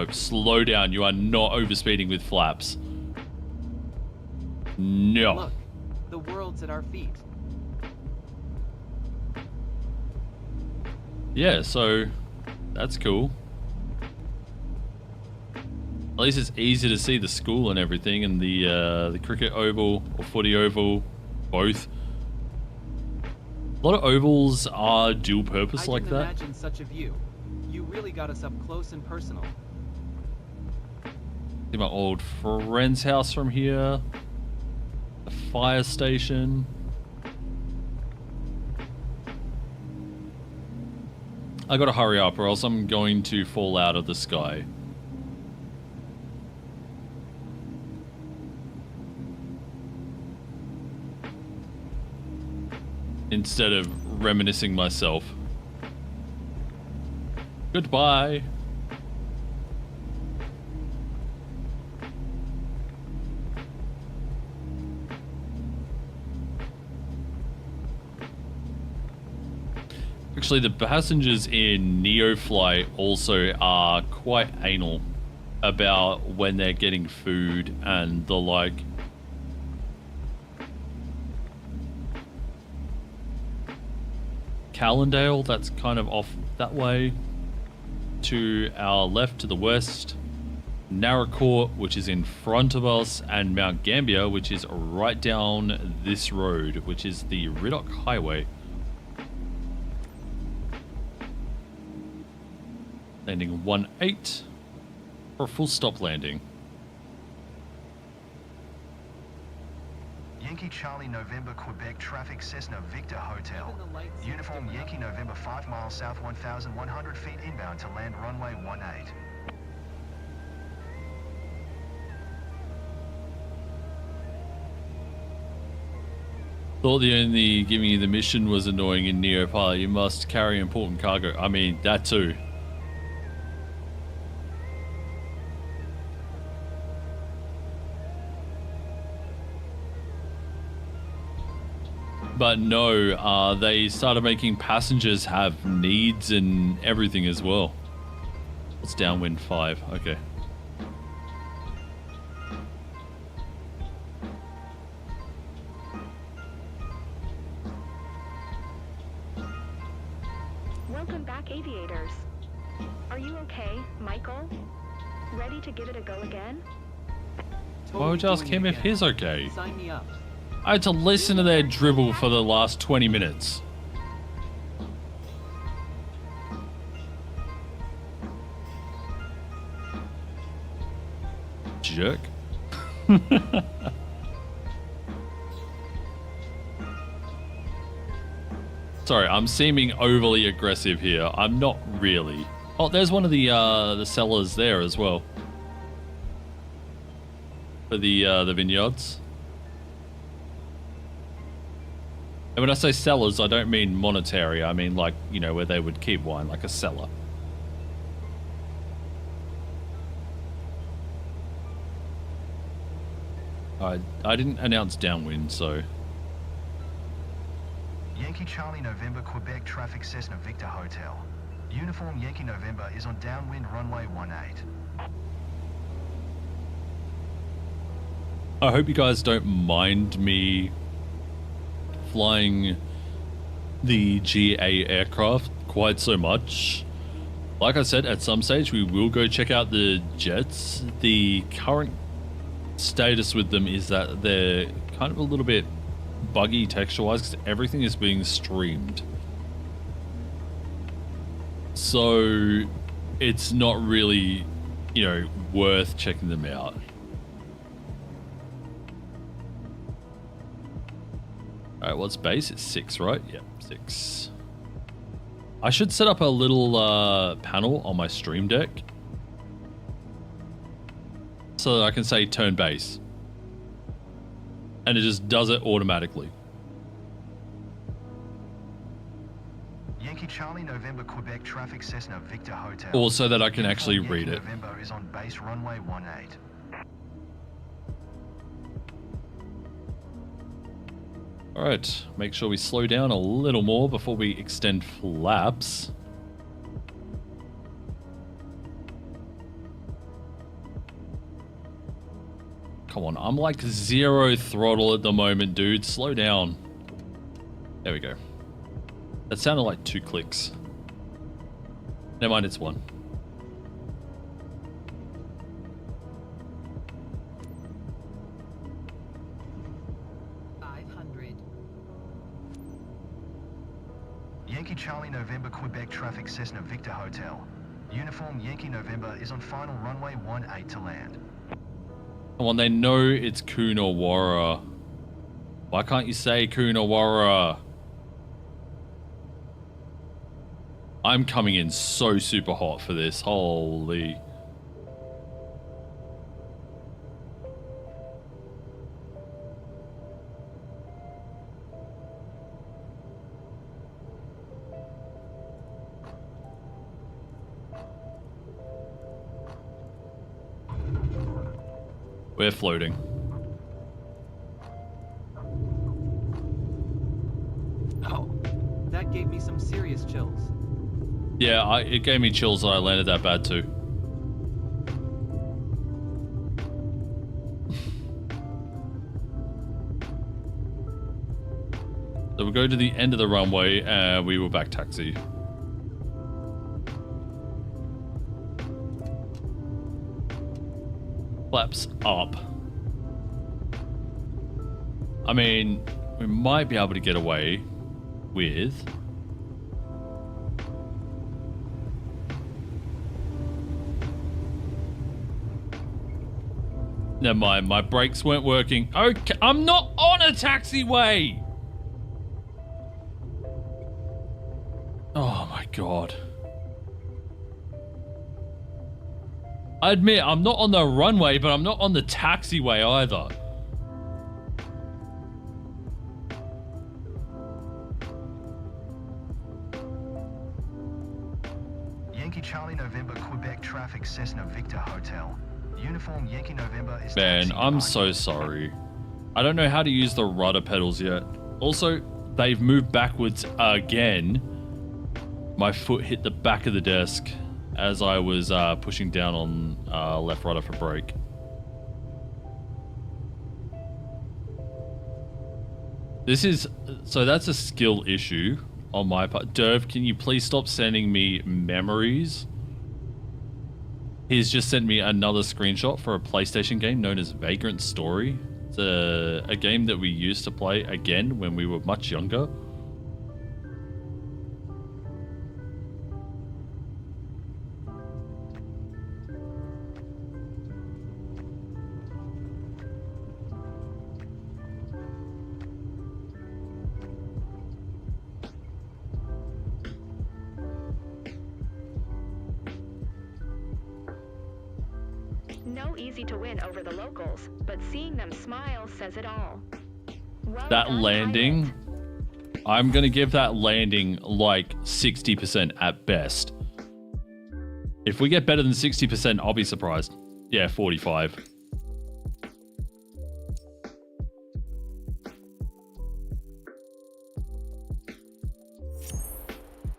So slow down. You are not overspeeding with flaps. No. Look, the world's at our feet. Yeah, so that's cool. At least it's easy to see the school and everything, and the cricket oval or footy oval, both. A lot of ovals are dual purpose like that. I didn't imagine such a view. You really got us up close and personal. See my old friend's house from here. The fire station. I gotta hurry up or else I'm going to fall out of the sky. Instead of reminiscing myself. Goodbye. Actually, the passengers in Neoflight also are quite anal about when they're getting food and the like. Callendale, that's kind of off that way. To our left, to the west, Narracourt, which is in front of us, and Mount Gambier, which is right down this road, which is the Riddock Highway. Landing 1-8 for a full stop landing. Yankee Charlie November Quebec traffic Cessna Victor Hotel. Uniform Yankee November 5 miles south 1,100 feet inbound to land runway 18. Thought the only giving you the mission was annoying in Neopilot. You must carry important cargo. I mean, that too. But no, they started making passengers have needs and everything as well. It's downwind 5, okay. Welcome back, aviators. Are you okay, Michael? Ready to give it a go again? Why would you ask him if he's okay? Sign me up. I had to listen to their dribble for the last 20 minutes. Jerk. Sorry, I'm seeming overly aggressive here. I'm not really. Oh, there's one of the sellers there as well. For the vineyards. And when I say cellars, I don't mean monetary. I mean like, you know, where they would keep wine, like a cellar. I didn't announce downwind, so... Yankee Charlie November Quebec traffic Cessna Victor Hotel. Uniform Yankee November is on downwind runway 18. I hope you guys don't mind me flying the GA aircraft quite so much. Like I said, at some stage we will go check out the jets. The current status with them is that they're kind of a little bit buggy texture-wise because everything is being streamed. So it's not really, you know, worth checking them out. Alright, what's base? It's 6, right? Yep, 6. I should set up a little panel on my stream deck so that I can say turn base. And it just does it automatically. Yankee Charlie November Quebec traffic Cessna Victor Hotel. Or so that I can actually read it. November is on base runway 18. Alright, make sure we slow down a little more before we extend flaps. come on. I'm like 0 throttle at the moment, dude. Slow down. There we go. That sounded like 2 clicks. Never mind, it's 1. Yankee Charlie November Quebec traffic Cessna Victor Hotel. Uniform Yankee November is on final runway 18 to land. Come on, they know it's Coonawarra. Why can't you say Coonawarra? I'm coming in so super hot for this. Holy. We're floating. Oh, that gave me some serious chills. Yeah, it gave me chills that I landed that bad too. So we'll go to the end of the runway and we will back taxi. Flaps up. I mean, we might be able to get away with... Never mind, my brakes weren't working. Okay, I'm not on a taxiway! Oh my god. I admit, I'm not on the runway, but I'm not on the taxiway either. Yankee Charlie November Quebec traffic Cessna Victor Hotel. Uniform Yankee November is... Man, I'm so sorry. I don't know how to use the rudder pedals yet. Also, they've moved backwards again. My foot hit the back of the desk as I was pushing down on left rudder for brake. This is... So that's a skill issue on my part. Derv, can you please stop sending me memories? He's just sent me another screenshot for a PlayStation game known as Vagrant Story. It's a game that we used to play again when we were much younger. No easy to win over the locals, but seeing them smile says it all. Well That done, landing, I'm going to give that landing like 60% at best. If we get better than 60%, I'll be surprised. Yeah, 45.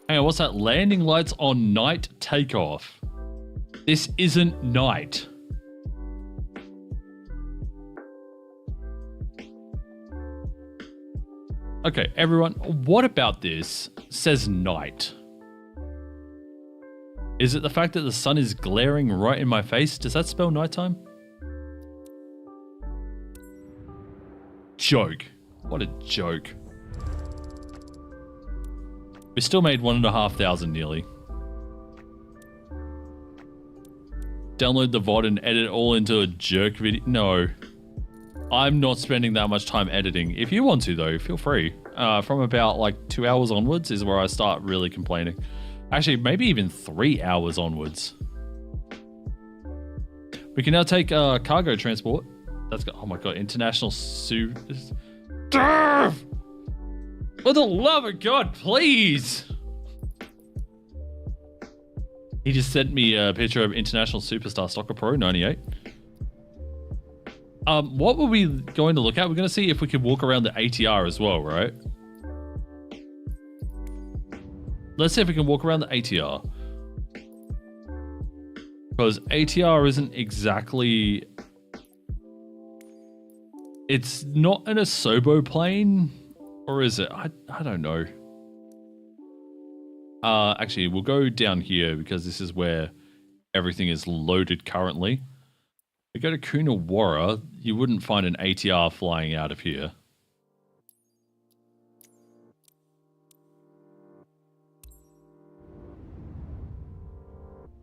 Hang on, what's that? Landing lights on night takeoff. This isn't night. Okay, everyone, what about this says night? Is it the fact that the sun is glaring right in my face? Does that spell nighttime? Joke. What a joke. We still made 1,500 nearly. Download the VOD and edit it all into a jerk video. No. I'm not spending that much time editing. If you want to, though, feel free. From about like 2 hours onwards is where I start really complaining. Actually, maybe even 3 hours onwards. We can now take cargo transport. That's got, oh my god, international suit. For the love of God, please. He just sent me a picture of International Superstar Soccer Pro 98. What were we going to look at? We're going to see if we can walk around the ATR as well, right? Let's see if we can walk around the ATR. Because ATR isn't exactly It's not an Asobo plane, or is it? I don't know. Actually, we'll go down here because this is where everything is loaded currently. If you go to Coonawarra, you wouldn't find an ATR flying out of here.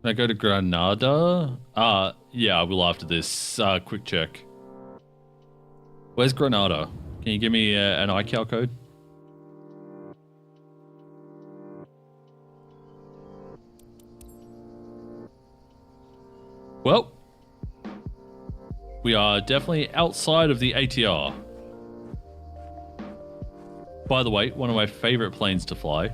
Can I go to Granada? Yeah, I will after this. Quick check. Where's Granada? Can you give me an iCal code? Well, we are definitely outside of the ATR. By the way, one of my favorite planes to fly.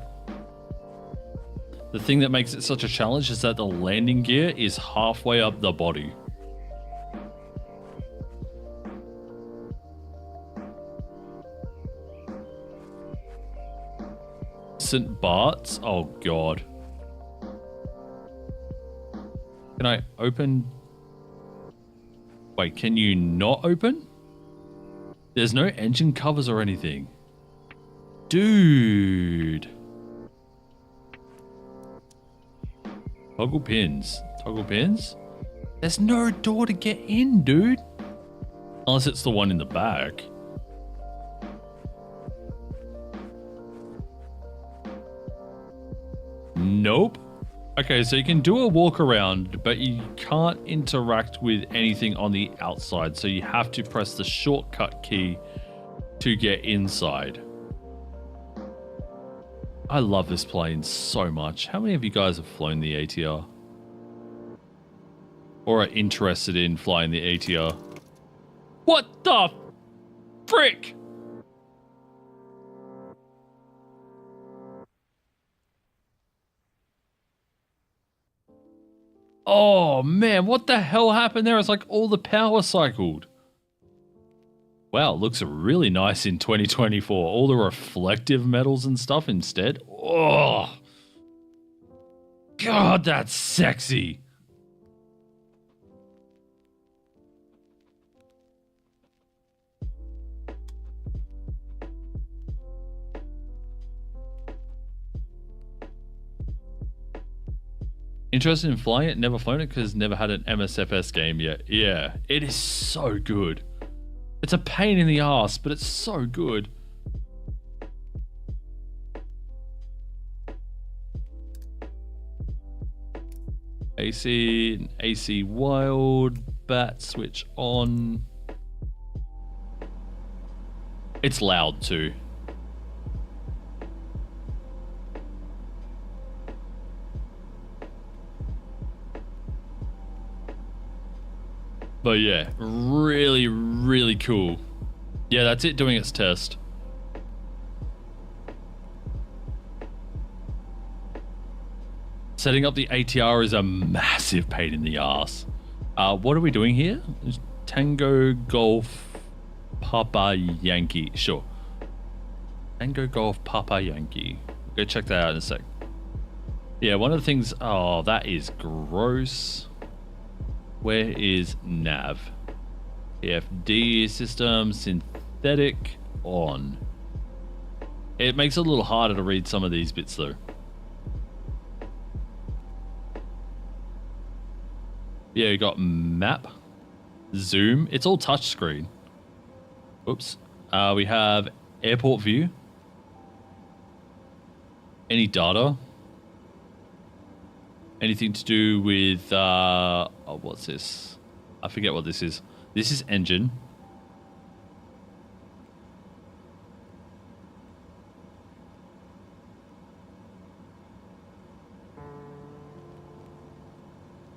The thing that makes it such a challenge is that the landing gear is halfway up the body. St. Bart's? Oh god. Can I open? Wait, can you not open? There's no engine covers or anything. Dude. Toggle pins. Toggle pins? There's no door to get in, dude. Unless it's the one in the back. Nope. Okay, so you can do a walk around, but you can't interact with anything on the outside. So you have to press the shortcut key to get inside. I love this plane so much. How many of you guys have flown the ATR? Or are interested in flying the ATR? What the frick? Oh man, what the hell happened there? It's like all the power cycled. Wow, it looks really nice in 2024. All the reflective metals and stuff instead. Oh, God, that's sexy. Interested in flying it? Never flown it because never had an MSFS game yet. Yeah, it is so good. It's a pain in the ass, but it's so good. AC wild, bat switch on. It's loud too. But yeah, really, really cool. Yeah, that's it doing its test. Setting up the ATR is a massive pain in the ass. What are we doing here? Tango Golf Papa Yankee. Sure. Tango Golf Papa Yankee. Go check that out in a sec. Yeah, one of the things... Oh, that is gross. Where is nav? PFD system synthetic on. It makes it a little harder to read some of these bits though. Yeah, you got map, zoom. It's all touchscreen. Oops. We have airport view. Any data? Anything to do with, oh, what's this? I forget what this is. This is engine.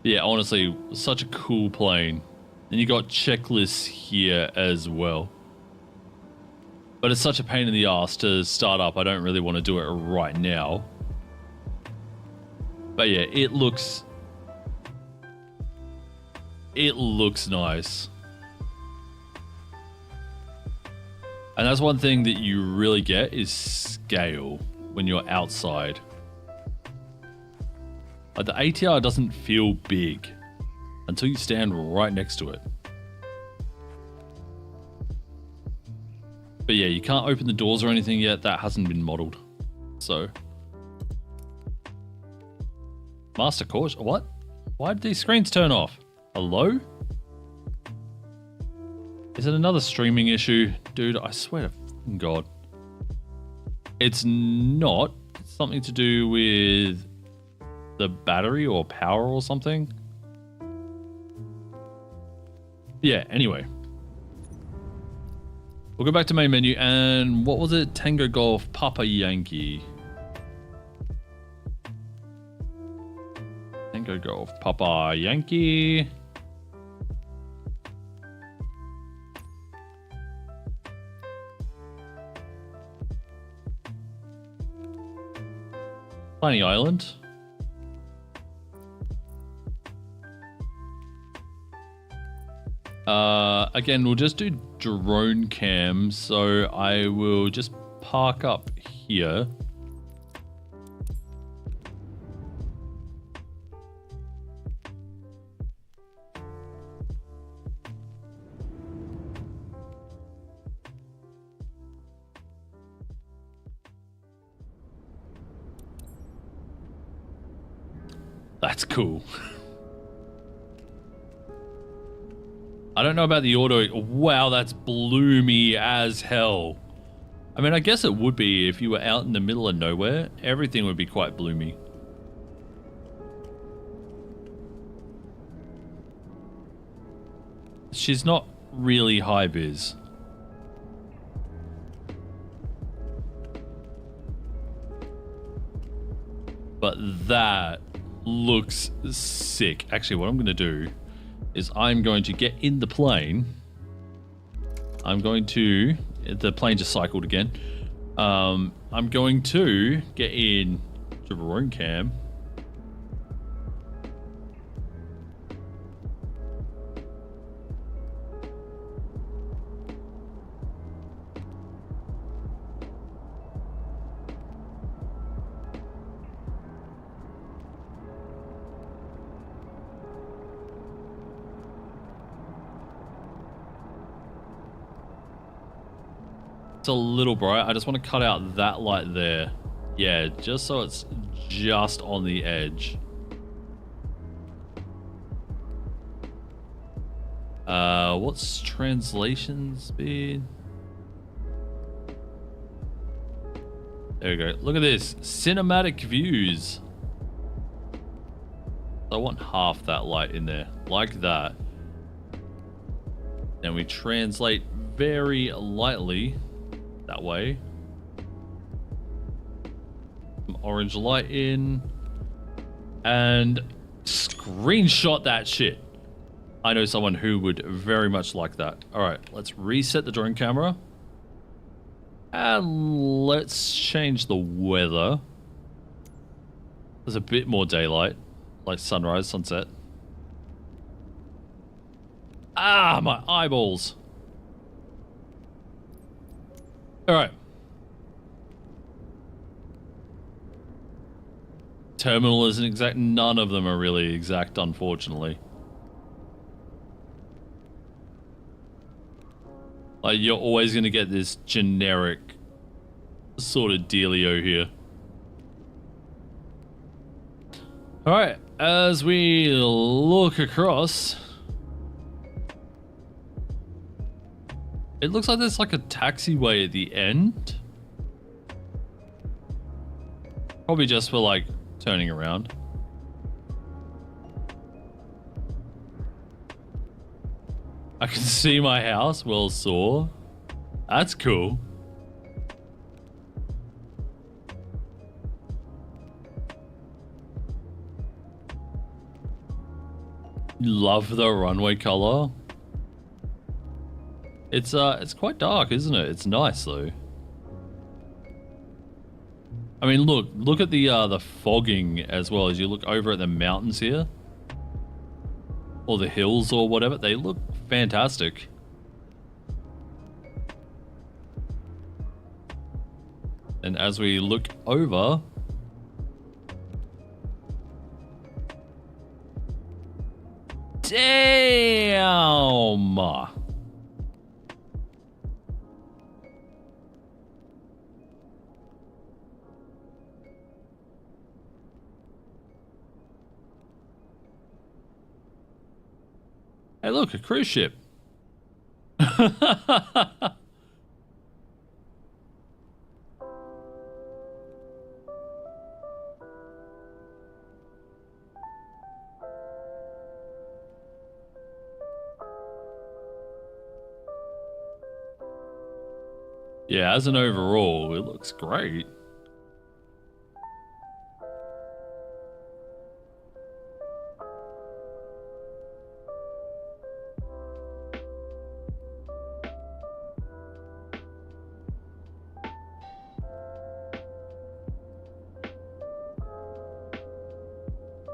Yeah, honestly, such a cool plane. And you got checklists here as well. But it's such a pain in the ass to start up. I don't really want to do it right now. But yeah, it looks nice. And that's one thing that you really get is scale when you're outside. Like the ATR doesn't feel big until you stand right next to it. But yeah, you can't open the doors or anything yet. That hasn't been modeled. So. Master course. What? Why did these screens turn off? Hello? Is it another streaming issue? Dude, I swear to fucking God. It's not. It's something to do with the battery or power or something. Yeah, anyway. We'll go back to main menu and what was it? Tango Golf Papa Yankee. Tango Golf Papa Yankee. Tiny Island. Again, we'll just do drone cam, so I will just park up here. That's cool. I don't know about the auto. Wow, that's bloomy as hell. I mean, I guess it would be if you were out in the middle of nowhere. Everything would be quite bloomy. She's not really high vis. But that looks sick. Actually, what I'm going to do is I'm going to get in the plane. The plane just cycled again. I'm going to get in drone cam. A little bright. I just want to cut out that light there. Yeah, just so it's just on the edge. What's translation speed? There we go. Look at this. Cinematic views. I want half that light in there. Like that. Then we translate very lightly. That way. Some orange light in. And screenshot that shit. I know someone who would very much like that. Alright, let's reset the drone camera. And let's change the weather. There's a bit more daylight. Like sunrise, sunset. Ah, my eyeballs. All right. Terminal isn't exact. None of them are really exact, unfortunately. Like, you're always going to get this generic sort of dealio here. All right. As we look across, it looks like there's like a taxiway at the end. Probably just for like turning around. I can see my house, well saw. That's cool. Love the runway color. It's quite dark, isn't it? It's nice though. I mean, look at the fogging as well as you look over at the mountains here, or the hills or whatever. They look fantastic. And as we look over, damn. Hey, look, a cruise ship. Yeah, as an overall, it looks great.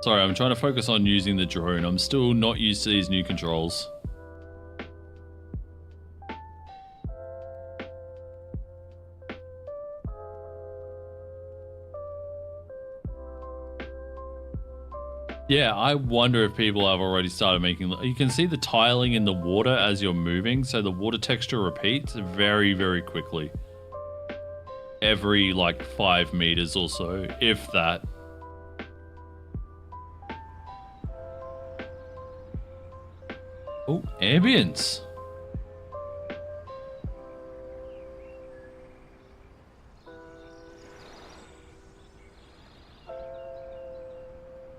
Sorry, I'm trying to focus on using the drone. I'm still not used to these new controls. Yeah, I wonder if people have already started making... You can see the tiling in the water as you're moving, so the water texture repeats very, very quickly. Every, like, 5 meters or so, if that. Oh, ambience.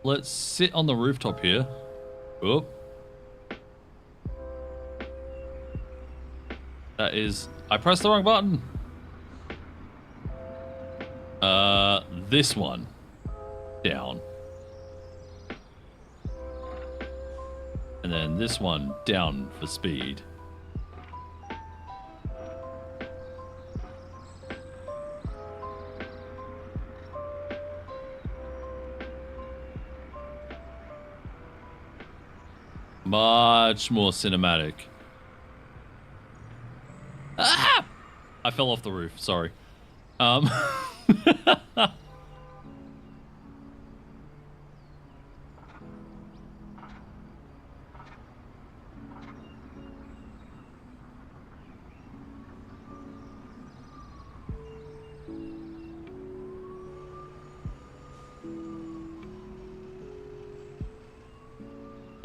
Let's sit on the rooftop here. Oh. That is... I pressed the wrong button. This one. Down. And then this one down for speed. Much more cinematic. Ah! I fell off the roof, sorry.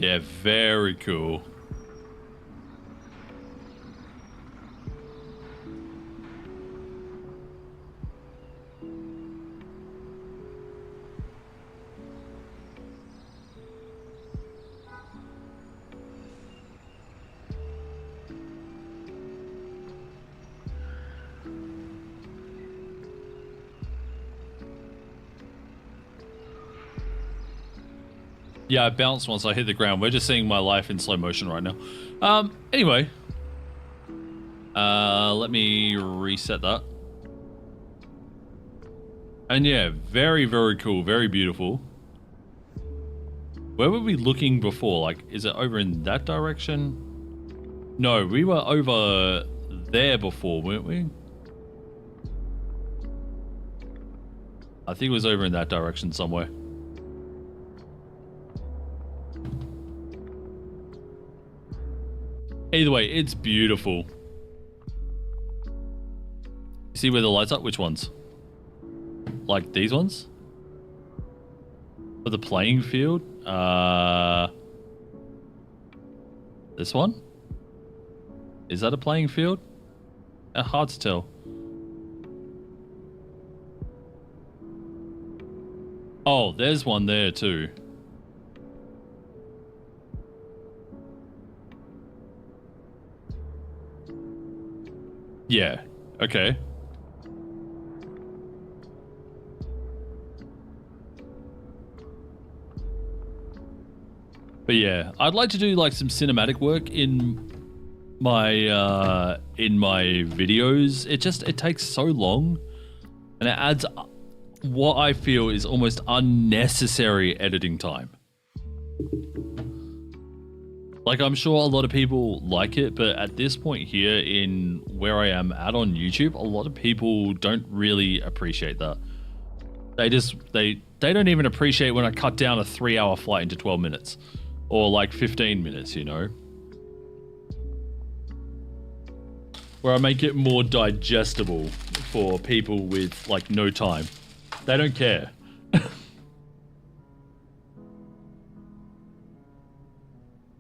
Yeah, very cool. Yeah, I bounced once I hit the ground. We're just seeing my life in slow motion right now. Anyway. Let me reset that. And yeah, very, very cool. Very beautiful. Where were we looking before? Like, is it over in that direction? No, we were over there before, weren't we? I think it was over in that direction somewhere. Either way, it's beautiful. See where the lights up? Which ones? Like these ones? For the playing field? This one? Is that a playing field? Hard to tell. Oh, there's one there too. Yeah, okay. But yeah, I'd like to do like some cinematic work in my videos. It takes so long, and it adds what I feel is almost unnecessary editing time. Like, I'm sure a lot of people like it, but at this point here in where I am at on YouTube, a lot of people don't really appreciate that. They don't even appreciate when I cut down a 3-hour flight into 12 minutes or like 15 minutes, you know, where I make it more digestible for people with like no time. They don't care.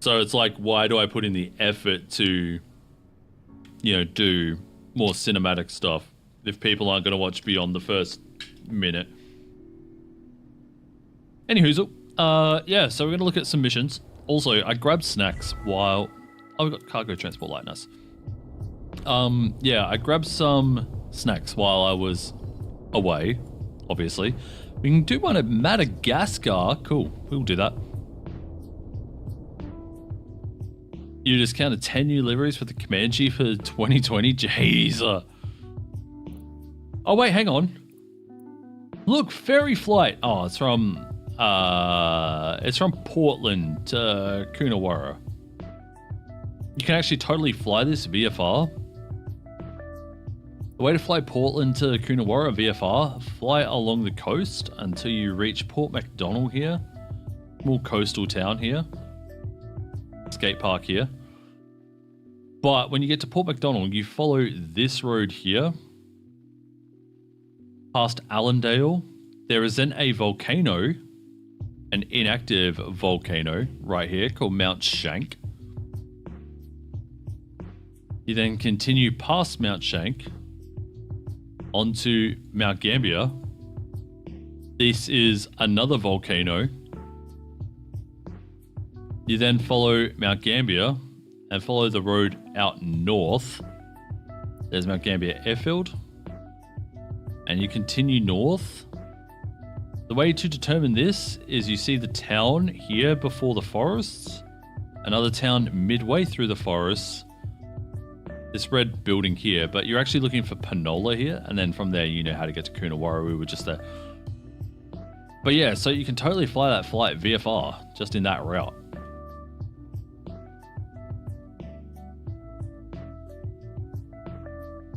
So it's like, why do I put in the effort to, you know, do more cinematic stuff if people aren't going to watch beyond the first minute? Anywho, yeah, so we're going to look at some missions. Also, I grabbed snacks while... Oh, we got cargo transport lightness. Yeah, I grabbed some snacks while I was away, obviously. We can do one at Madagascar. Cool, we'll do that. You discounted 10 new liveries for the Comanche for 2020? Jeez. Oh, wait, hang on. Look, ferry flight. Oh, it's from Portland to Coonawarra. You can actually totally fly this VFR. The way to fly Portland to Coonawarra VFR, fly along the coast until you reach Port MacDonald here. Small coastal town here. Skate park here. But when you get to Port MacDonald, you follow this road here. Past Allendale. There is then a volcano, an inactive volcano right here called Mount Shank. You then continue past Mount Shank onto Mount Gambier. This is another volcano. You then follow Mount Gambier and follow the road out north. There's Mount Gambier Airfield. And you continue north. The way to determine this is you see the town here before the forests. Another town midway through the forests. This red building here, but you're actually looking for Panola here, and then from there you know how to get to Coonawarra. We were just there. But yeah, so you can totally fly that flight VFR just in that route.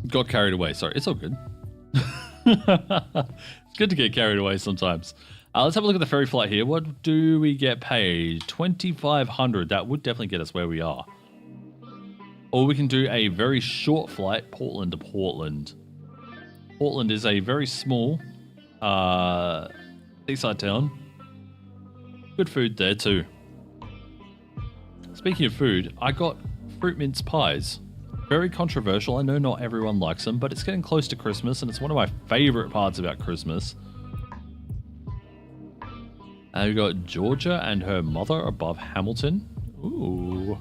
Got carried away. Sorry, it's all good. It's good to get carried away sometimes. Let's have a look at the ferry flight here. What do we get paid? 2,500. That would definitely get us where we are. Or we can do a very short flight, Portland to Portland. Portland is a very small seaside town. Good food there too. Speaking of food, I got fruit mince pies. Very controversial. I know not everyone likes them, but it's getting close to Christmas and it's one of my favorite parts about Christmas. And we've got Georgia and her mother above Hamilton. Ooh.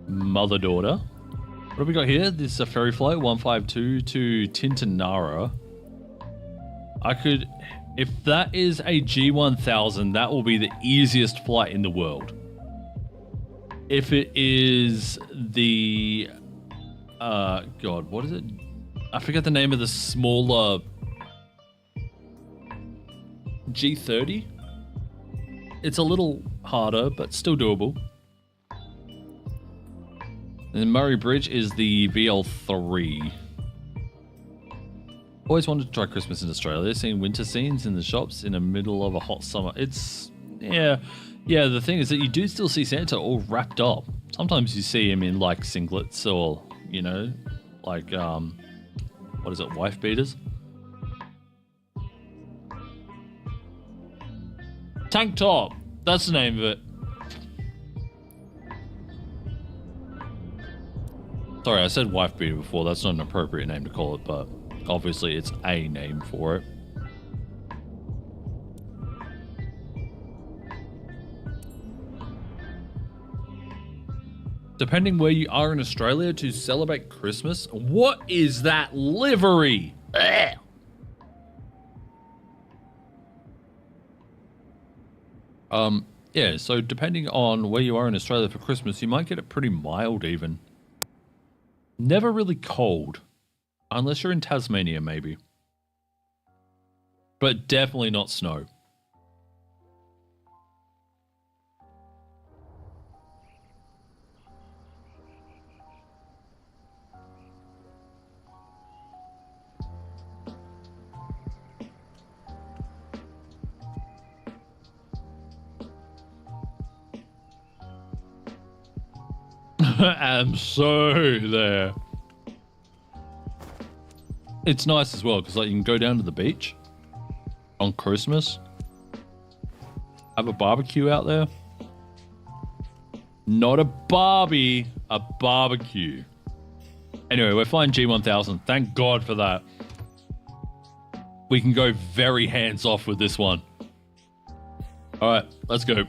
Mother-daughter. What have we got here? This is a ferry flight, 152 to Tintinara. I could... If that is a G1000, that will be the easiest flight in the world. If it is the... God, what is it? I forget the name of the smaller... G30? It's a little harder, but still doable. And then Murray Bridge is the VL3. Always wanted to try Christmas in Australia. Seeing winter scenes in the shops in the middle of a hot summer. It's... Yeah, the thing is that you do still see Santa all wrapped up. Sometimes you see him in like singlets or, you know, like, what is it, wife beaters? Tank top. That's the name of it. Sorry, I said wife beater before. That's not an appropriate name to call it, but obviously it's a name for it. Depending where you are in Australia to celebrate Christmas, what is that livery? Ugh. Yeah, so depending on where you are in Australia for Christmas, you might get it pretty mild even. Never really cold. Unless you're in Tasmania, maybe. But definitely not snow. I'm so there. It's nice as well because like you can go down to the beach on Christmas, have a barbecue out there, Not a Barbie, a barbecue. Anyway, we're flying G1000. Thank God for that. We can go very hands-off with this one. All right, let's go.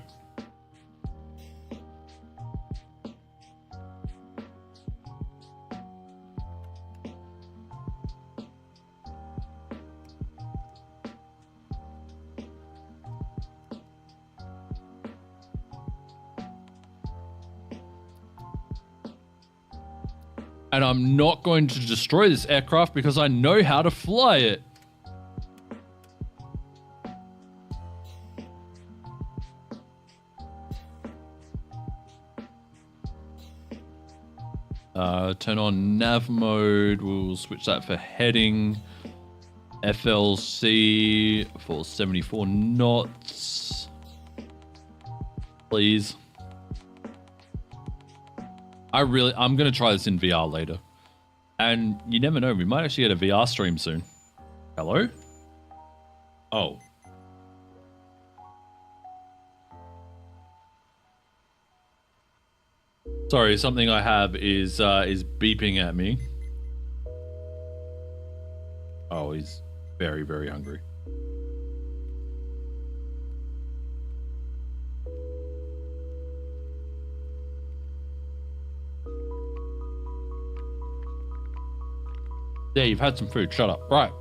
And I'm not going to destroy this aircraft because I know how to fly it. Turn on nav mode. We'll switch that for heading. FLC for 74 knots. Please. I'm going to try this in VR later. And you never know, we might actually get a VR stream soon. Hello? Oh. Sorry, something I have is beeping at me. Oh, he's very, very hungry. Yeah, you've had some food. Shut up. Right.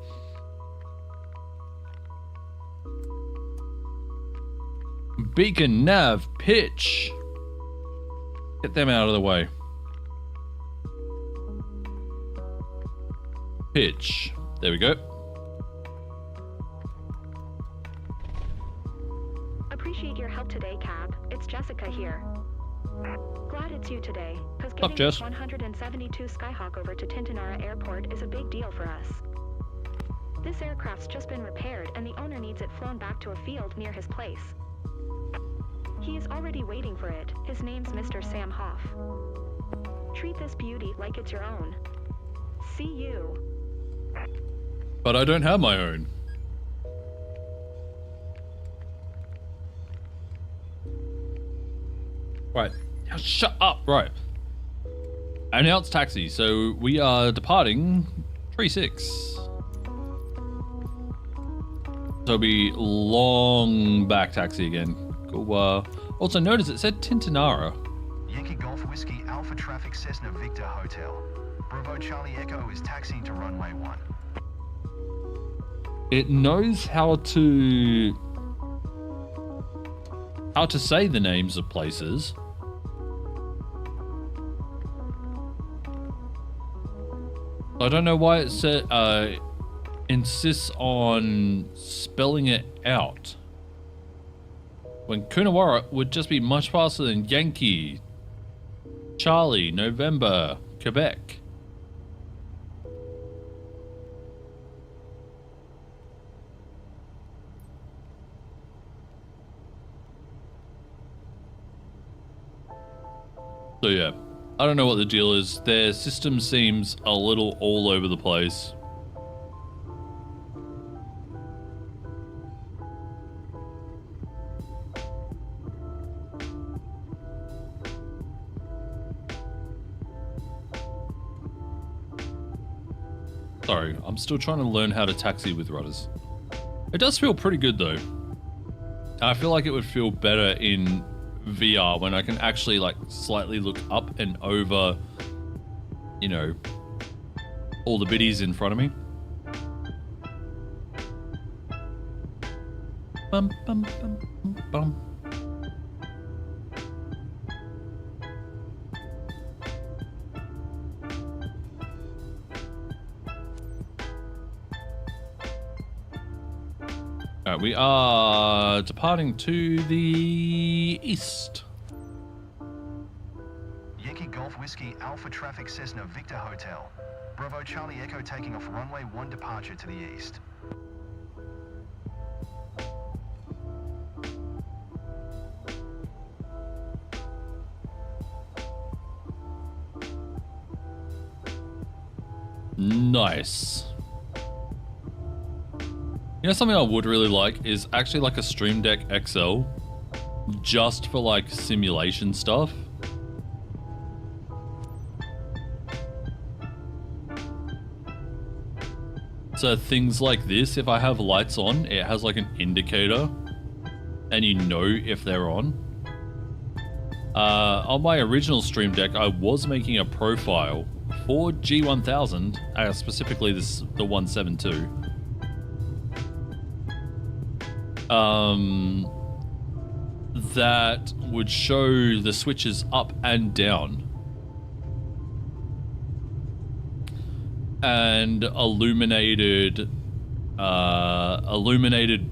Beacon, nav, pitch. Get them out of the way. Pitch. There we go. Appreciate your help today, Cap. It's Jessica here. Glad it's you today, because Up, getting Jess. this 172 Skyhawk over to Tintinara Airport is a big deal for us. This aircraft's just been repaired, and the owner needs it flown back to a field near his place. He is already waiting for it. His name's Mr. Sam Hoff. Treat this beauty like it's your own. See you. But I don't have my own. Right. Now shut up. Right. Announce taxi. So we are departing 36. So it'll be long back taxi again. Cool. Also notice it said Tintinara. Yankee Golf Whiskey Alpha Traffic Cessna Victor Hotel. Bravo Charlie Echo is taxiing to runway 1. It knows how to say the names of places. I don't know why it said insists on spelling it out. When Coonawarra would just be much faster than Yankee, Charlie, November, Quebec. So yeah, I don't know what the deal is. Their system seems a little all over the place. Sorry, I'm still trying to learn how to taxi with rudders. It does feel pretty good though. I feel like it would feel better in VR when I can actually like slightly look up and over, you know, all the biddies in front of me. Bum, bum, bum, bum, bum. Alright, we are departing to the east. Yankee Golf Whiskey Alpha Traffic Cessna Victor Hotel. Bravo Charlie Echo taking off runway 1 departure to the east. Nice. You know, something I would really like is actually like a Stream Deck XL just for like simulation stuff. So things like this, if I have lights on, it has like an indicator and you know if they're on. On my original Stream Deck, I was making a profile for G1000, specifically the 172. That would show the switches up and down. And illuminated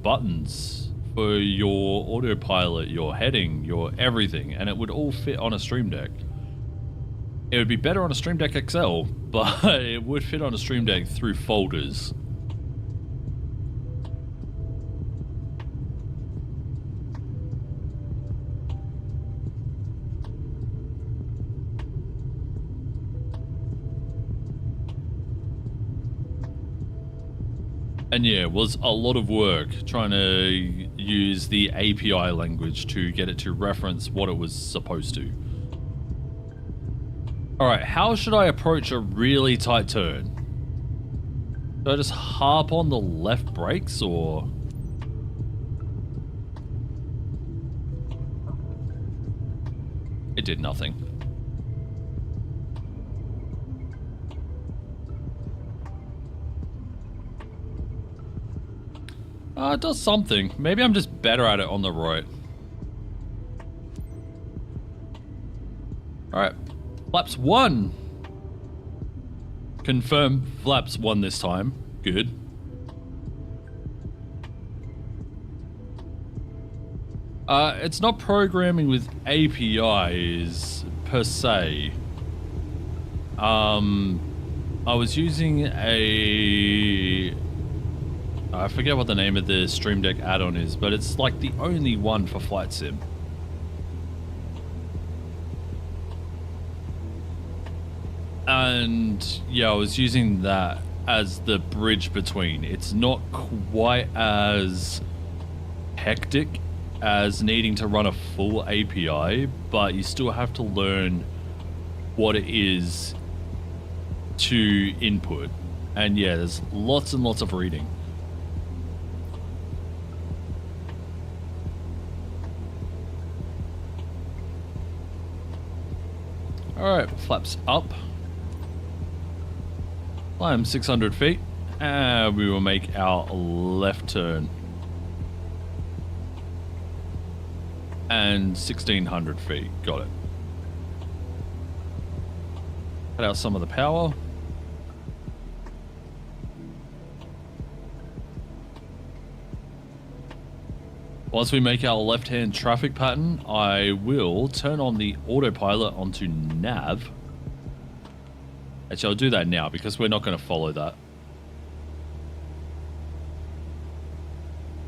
buttons for your autopilot, your heading, your everything, and it would all fit on a Stream Deck. It would be better on a Stream Deck XL, but it would fit on a Stream Deck through folders. And yeah, it was a lot of work trying to use the API language to get it to reference what it was supposed to. Alright, how should I approach a really tight turn? Do I just harp on the left brakes, or... It did nothing. It does something. Maybe I'm just better at it on the right. Alright. Flaps 1. Confirm flaps 1 this time. Good. It's not programming with APIs per se. I was using I forget what the name of the Stream Deck add-on is, but it's like the only one for Flight Sim. And yeah, I was using that as the bridge between. It's not quite as hectic as needing to run a full API, but you still have to learn what it is to input. And yeah, there's lots and lots of reading. Alright, flaps up. Climb 600 feet. And we will make our left turn. And 1600 feet. Got it. Cut out some of the power. Once we make our left-hand traffic pattern, I will turn on the autopilot onto nav. Actually, I'll do that now because we're not going to follow that.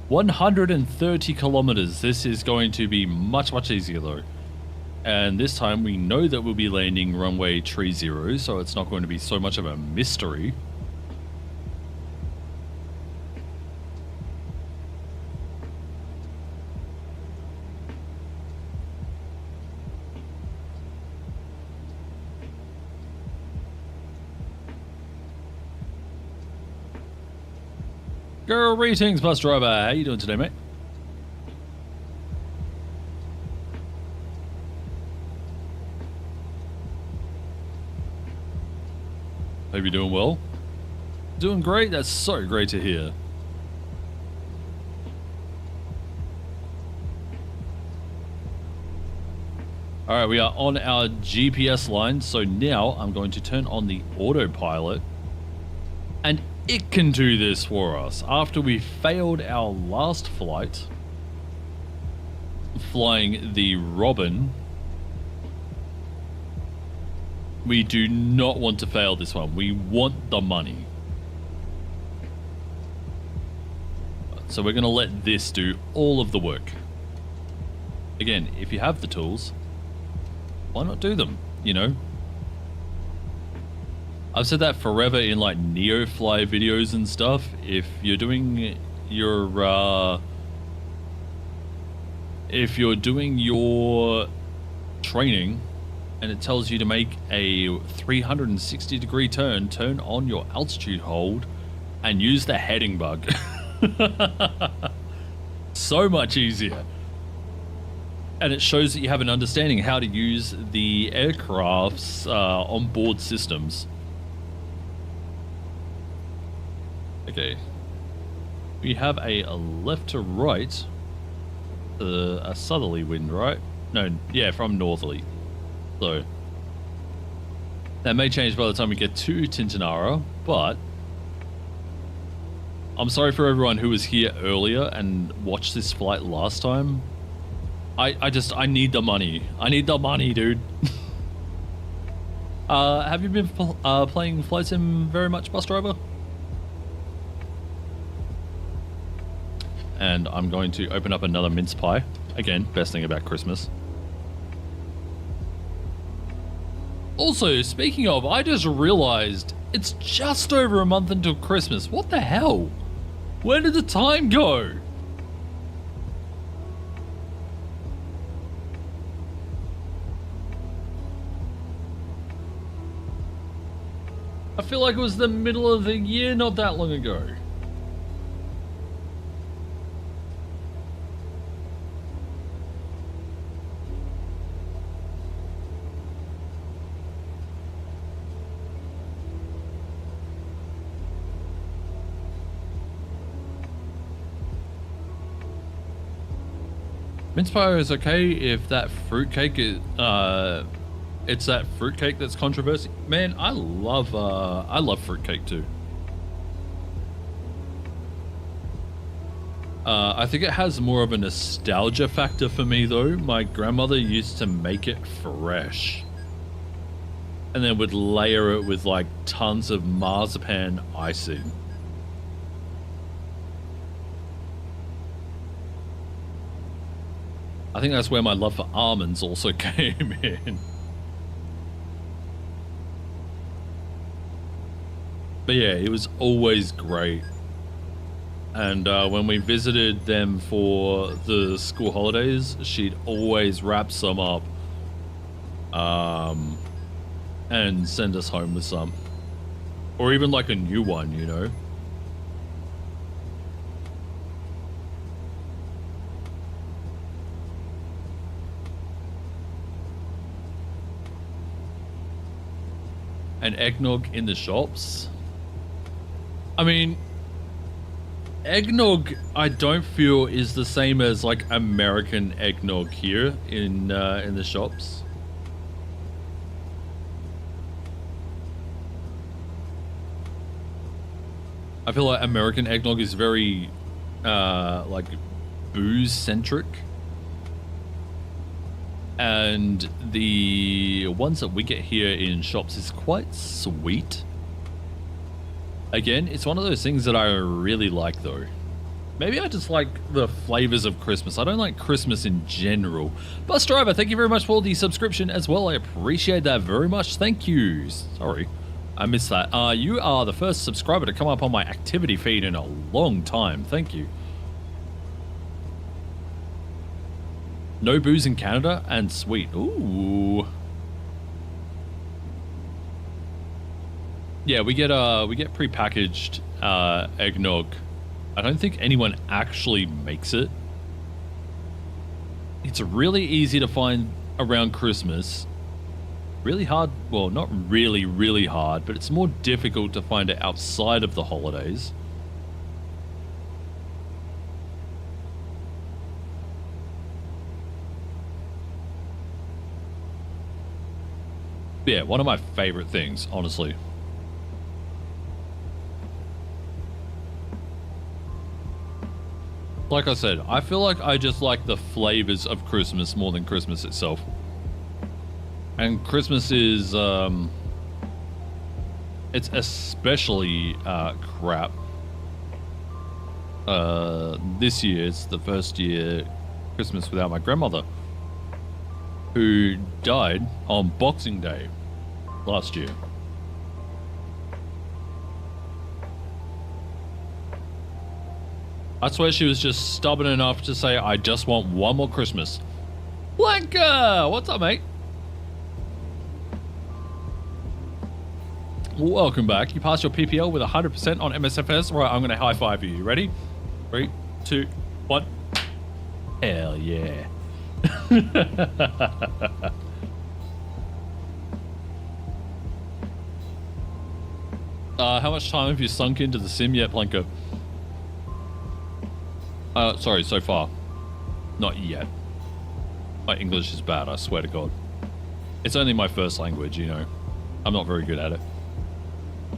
130 kilometers. This is going to be much, much easier though. And this time we know that we'll be landing runway 30, so it's not going to be so much of a mystery. Greetings, bus driver. How you doing today, mate? Hope you're doing well. Doing great. That's so great to hear. All right, we are on our GPS line. So now I'm going to turn on the autopilot, and it can do this for us. After we failed our last flight, flying the Robin, we do not want to fail this one. We want the money. So we're going to let this do all of the work. Again, if you have the tools, why not do them, you know? I've said that forever in like Neofly videos and stuff. If you're doing your training and it tells you to make a 360-degree turn on your altitude hold, and use the heading bug. So much easier. And it shows that you have an understanding how to use the aircraft's onboard systems. Okay. We have a left to right, a southerly wind, right? No, yeah, from northerly. So that may change by the time we get to Tintinara, but I'm sorry for everyone who was here earlier and watched this flight last time. I need the money. I need the money, dude. Have you been playing Flight Sim very much, bus driver? And I'm going to open up another mince pie. Again, best thing about Christmas. Also, speaking of, I just realized it's just over a month until Christmas. What the hell? Where did the time go? I feel like it was the middle of the year not that long ago. Mince pie is okay if that fruitcake is, it's that fruitcake that's controversy. Man, I love fruitcake too. I think it has more of a nostalgia factor for me though. My grandmother used to make it fresh. And then would layer it with like tons of marzipan icing. I think that's where my love for almonds also came in. But yeah, it was always great. And when we visited them for the school holidays, she'd always wrap some up and send us home with some. Or even like a new one, you know? And eggnog in the shops. I mean, eggnog I don't feel is the same as like American eggnog here in the shops. I feel like American eggnog is very like booze centric. And the ones that we get here in shops is quite sweet. Again, it's one of those things that I really like though. Maybe I just like the flavors of Christmas. I don't like Christmas in general. Bus driver, thank you very much for the subscription as well. I appreciate that very much. Thank you. Sorry, I missed that. You are the first subscriber to come up on my activity feed in a long time. Thank you. No booze in Canada and sweet. Ooh. Yeah, we get prepackaged eggnog. I don't think anyone actually makes it. It's really easy to find around Christmas. Really hard, well, not really, really hard, but it's more difficult to find it outside of the holidays. Yeah, one of my favorite things, honestly. Like I said, I feel like I just like the flavors of Christmas more than Christmas itself. And Christmas is, it's especially crap. This year, it's the first year Christmas without my grandmother, who died on Boxing Day last year. I swear she was just stubborn enough to say, I just want one more Christmas. Blanca! What's up, mate? Welcome back. You passed your PPL with 100% on MSFS. Right, I'm going to high five you. You ready? 3, 2, 1. Hell yeah. How much time have you sunk into the sim yet, Planko? Sorry, so far. Not yet. My English is bad, I swear to God. It's only my first language, you know. I'm not very good at it.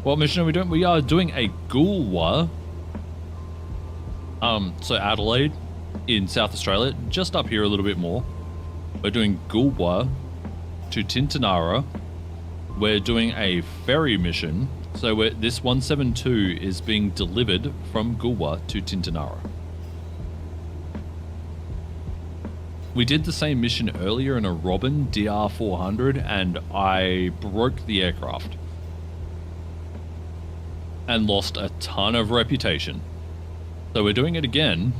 What mission are we doing? We are doing a Gulwa. So Adelaide in South Australia, just up here a little bit more. We're doing Gulwa to Tintinara. We're doing a ferry mission. So this 172 is being delivered from Gulwa to Tintinara. We did the same mission earlier in a Robin DR400 and I broke the aircraft. And lost a ton of reputation. So we're doing it again.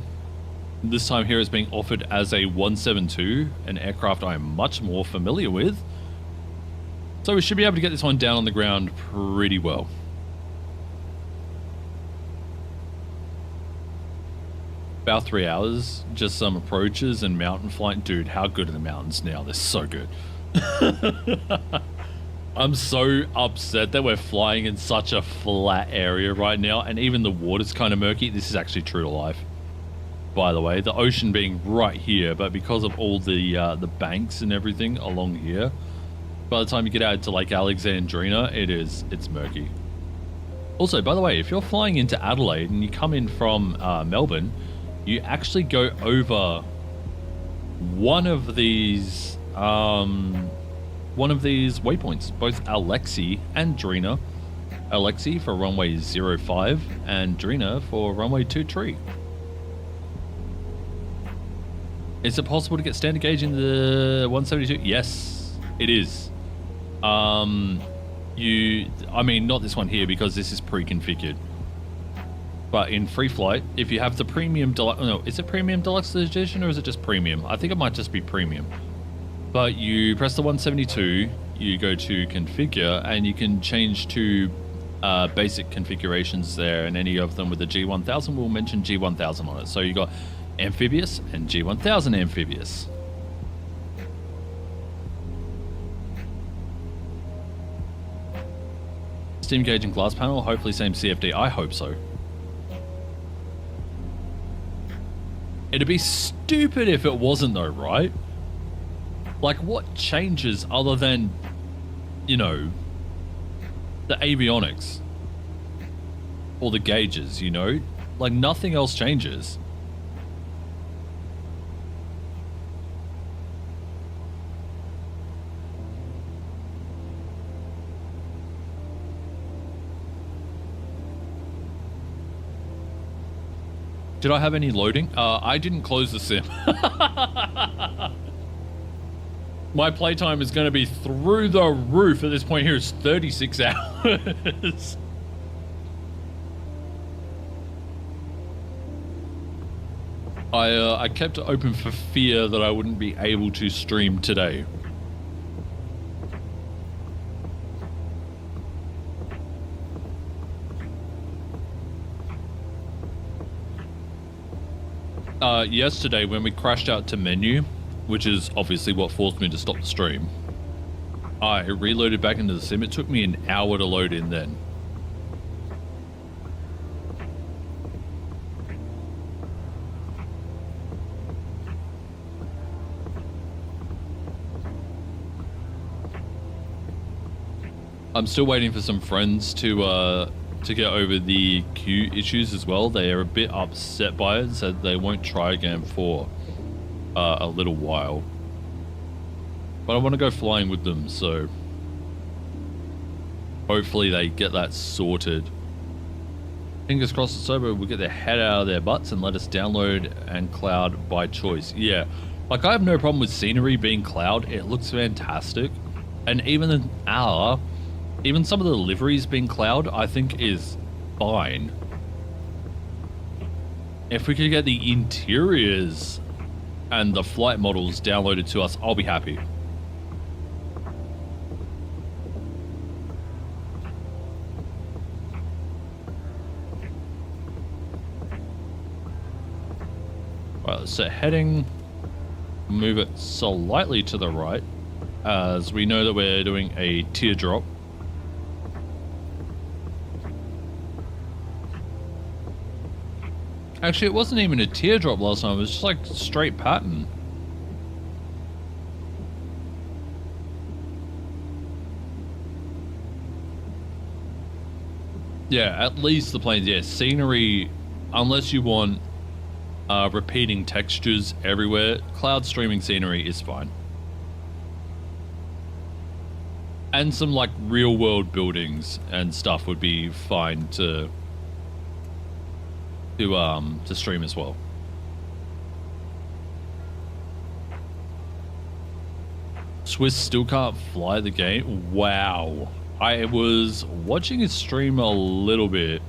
This time here is being offered as a 172, an aircraft I am much more familiar with. So we should be able to get this one down on the ground pretty well. About 3 hours, just some approaches and mountain flight. Dude, how good are the mountains now? They're so good. I'm so upset that we're flying in such a flat area right now, and even the water's kind of murky. This is actually true to life, by the way. The ocean being right here, but because of all the banks and everything along here, by the time you get out to Lake Alexandrina, it's murky. Also, by the way, if you're flying into Adelaide and you come in from Melbourne, you actually go over one of these waypoints, both Alexi and Drina. Alexi for runway 05 and Drina for runway 23. Is it possible to get standard gauge in the 172? Yes, it is. I mean, not this one here because this is pre-configured. But in free flight, if you have the premium deluxe, no, is it premium deluxe edition or is it just premium? I think it might just be premium. But you press the 172, you go to configure, and you can change to basic configurations there, and any of them with the G1000 will mention G1000 on it. So you got amphibious and G1000 amphibious. Steam gauge and glass panel, hopefully same CFD. I hope so. It'd be stupid if it wasn't though, right? Like, what changes other than, you know, the avionics or the gauges, you know? Like, nothing else changes. Did I have any loading? I didn't close the sim. My playtime is going to be through the roof at this point here. It's 36 hours. I kept it open for fear that I wouldn't be able to stream today. Yesterday when we crashed out to menu, which is obviously what forced me to stop the stream, I reloaded back into the sim. It took me an hour to load in then. I'm still waiting for some friends to get over the queue issues as well. They are a bit upset by it and said they won't try again for a little while. But I want to go flying with them, so hopefully they get that sorted. Fingers crossed it's over, we'll get their head out of their butts and let us download and cloud by choice. Yeah, like I have no problem with scenery being cloud. It looks fantastic. And even even some of the liveries being cloud, I think is fine. If we could get the interiors and the flight models downloaded to us, I'll be happy. Right, let's set heading. Move it slightly to the right, as we know that we're doing a teardrop. Actually, it wasn't even a teardrop last time, it was just like straight pattern. Yeah, at least the planes, yeah. Scenery, unless you want repeating textures everywhere, cloud streaming scenery is fine. And some like real world buildings and stuff would be fine to stream as well. Swiss still can't fly the game. Wow. I was watching his stream a little bit.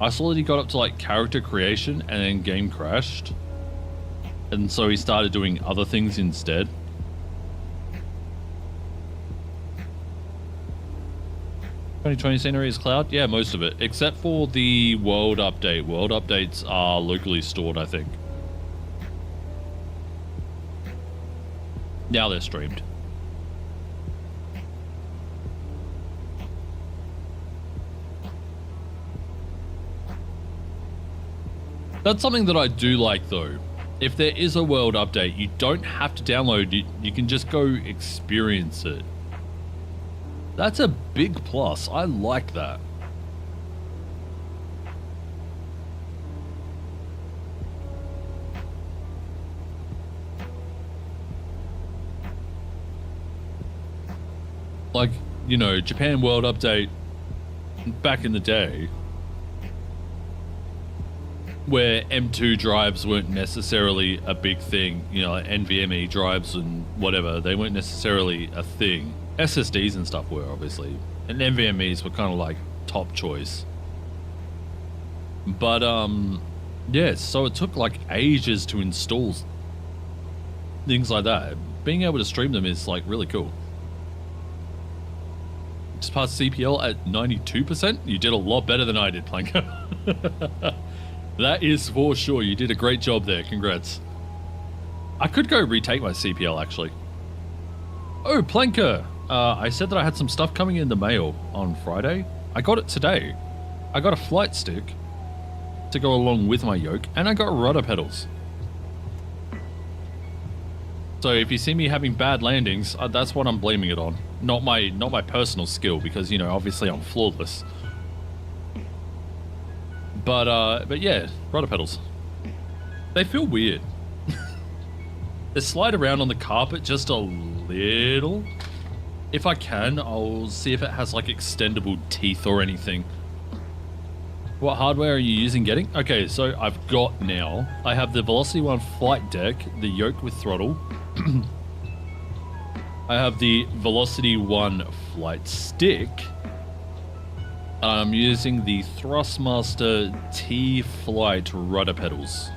I saw that he got up to like character creation and then game crashed. And so he started doing other things instead. "2020 scenery is cloud?" Yeah, most of it. Except for the world update. World updates are locally stored, I think. Now they're streamed. That's something that I do like though. If there is a world update, you don't have to download it. You can just go experience it. That's a big plus. I like that. Like, you know, Japan World Update back in the day, where M2 drives weren't necessarily a big thing, you know, like NVMe drives and whatever, they weren't necessarily a thing. SSDs and stuff were, obviously, and NVMEs were kind of like top choice. But yeah, so it took like ages to install things like that. Being able to stream them is like really cool. Just passed CPL at 92%. You did a lot better than I did, Planker. That is for sure. You did a great job there. Congrats. I could go retake my CPL actually. Oh, Planker. I said that I had some stuff coming in the mail on Friday. I got it today. I got a flight stick to go along with my yoke, and I got rudder pedals. So if you see me having bad landings, that's what I'm blaming it on. Not my personal skill, because, you know, obviously I'm flawless. But yeah, rudder pedals. They feel weird. They slide around on the carpet just a little. If I can, I'll see if it has like extendable teeth or anything. What hardware are you using getting? Okay, so I've got now. I have the Velocity 1 flight deck, the yoke with throttle. I have the Velocity 1 flight stick. I'm using the Thrustmaster T-Flight rudder pedals.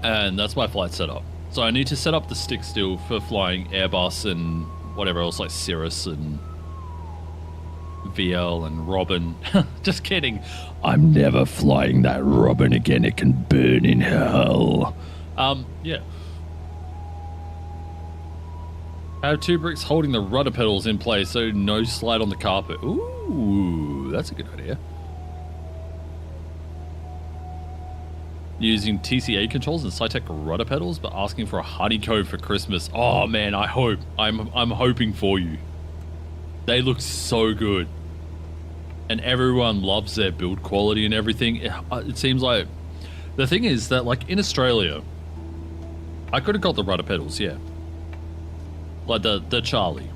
And that's my flight setup. So I need to set up the stick still for flying Airbus and whatever else, like Cirrus and VL and Robin. Just kidding. I'm never flying that Robin again. It can burn in hell. Yeah. I have 2 bricks holding the rudder pedals in place so no slide on the carpet. Ooh, that's a good idea. Using TCA controls and Cytec rudder pedals, but asking for a honeycomb for Christmas. Oh man, I hope. I'm hoping for you. They look so good. And everyone loves their build quality and everything. It seems like... The thing is that, like, in Australia, I could have got the rudder pedals, yeah. Like the Charlie.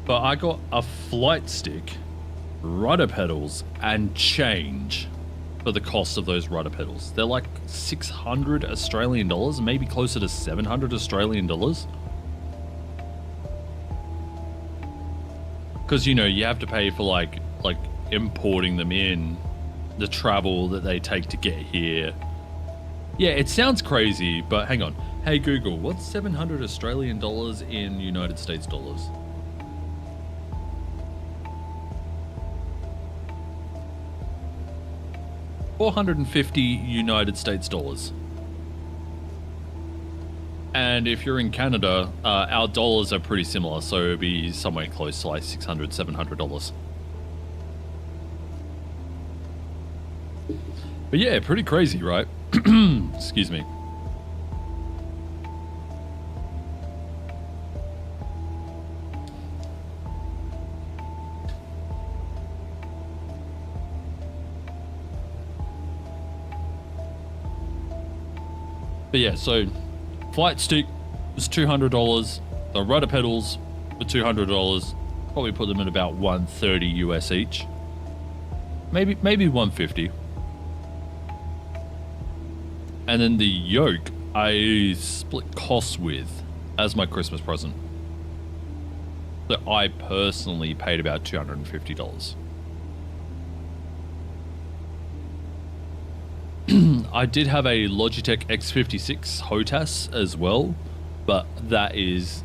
But I got a flight stick, rudder pedals, and change for the cost of those rudder pedals. They're like 600 Australian dollars, maybe closer to 700 Australian dollars. Because, you know, you have to pay for like importing them in, the travel that they take to get here. Yeah, it sounds crazy, but hang on. Hey Google, what's 700 Australian dollars in United States dollars? $450 United States dollars. And if you're in Canada, our dollars are pretty similar, so it'd be somewhere close to like $600, $700. But yeah, pretty crazy, right? Excuse me. But yeah, so flight stick was $200. The rudder pedals were $200. Probably put them at about $130 US each. Maybe $150. And then the yoke I split costs with as my Christmas present. So I personally paid about $250. I did have a Logitech X56 HOTAS as well, but that's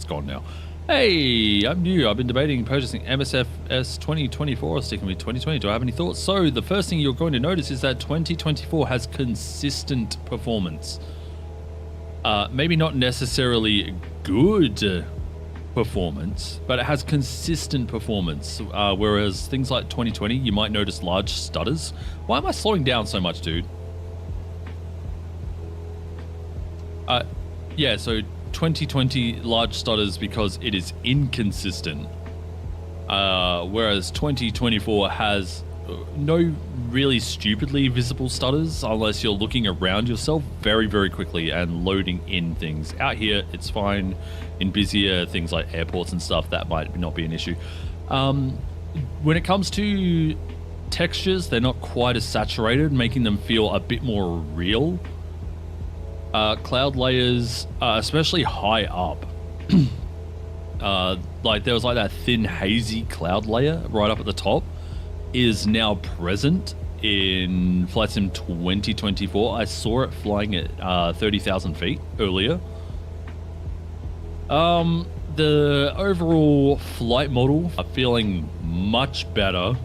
gone now. Hey, I'm new. I've been debating purchasing MSFS 2024 or sticking with 2020. Do I have any thoughts? So the first thing you're going to notice is that 2024 has consistent performance. Maybe not necessarily good performance, but it has consistent performance. Whereas things like 2020, you might notice large stutters. Why am I slowing down so much, dude? Yeah, so 2020 large stutters because it is inconsistent. Whereas 2024 has no really stupidly visible stutters unless you're looking around yourself very, very quickly and loading in things. Out here, it's fine. In busier things like airports and stuff, that might not be an issue. When it comes to textures, they're not quite as saturated, making them feel a bit more real. Cloud layers, especially high up, like there was like that thin hazy cloud layer right up at the top, is now present in Flight Sim 2024. I saw it flying at 30,000 feet earlier. The overall flight model are feeling much better.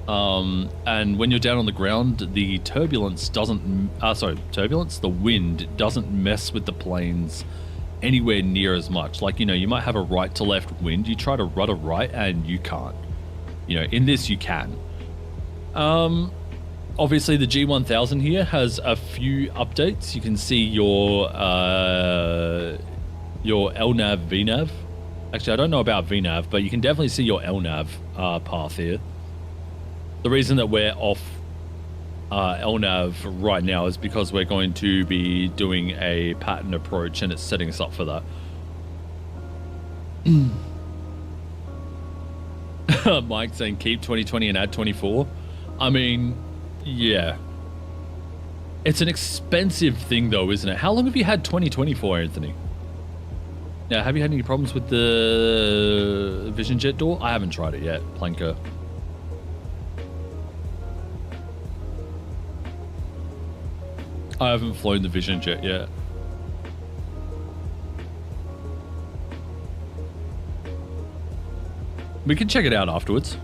And when you're down on the ground, the turbulence doesn't, the wind doesn't mess with the planes anywhere near as much. Like, you know, you might have a right to left wind. You try to rudder right and you can't. You know, in this you can. Obviously the G1000 here has a few updates. You can see your LNAV, VNAV. Actually, I don't know about VNAV, but you can definitely see your LNAV path here. The reason that we're off LNAV right now is because we're going to be doing a pattern approach and it's setting us up for that. Mike saying keep 2020 and add 24. I mean, yeah. It's an expensive thing though, isn't it? How long have you had 2020 for, Anthony? Now, have you had any problems with the Vision Jet door? I haven't tried it yet, Planker. I haven't flown the Vision Jet yet. We can check it out afterwards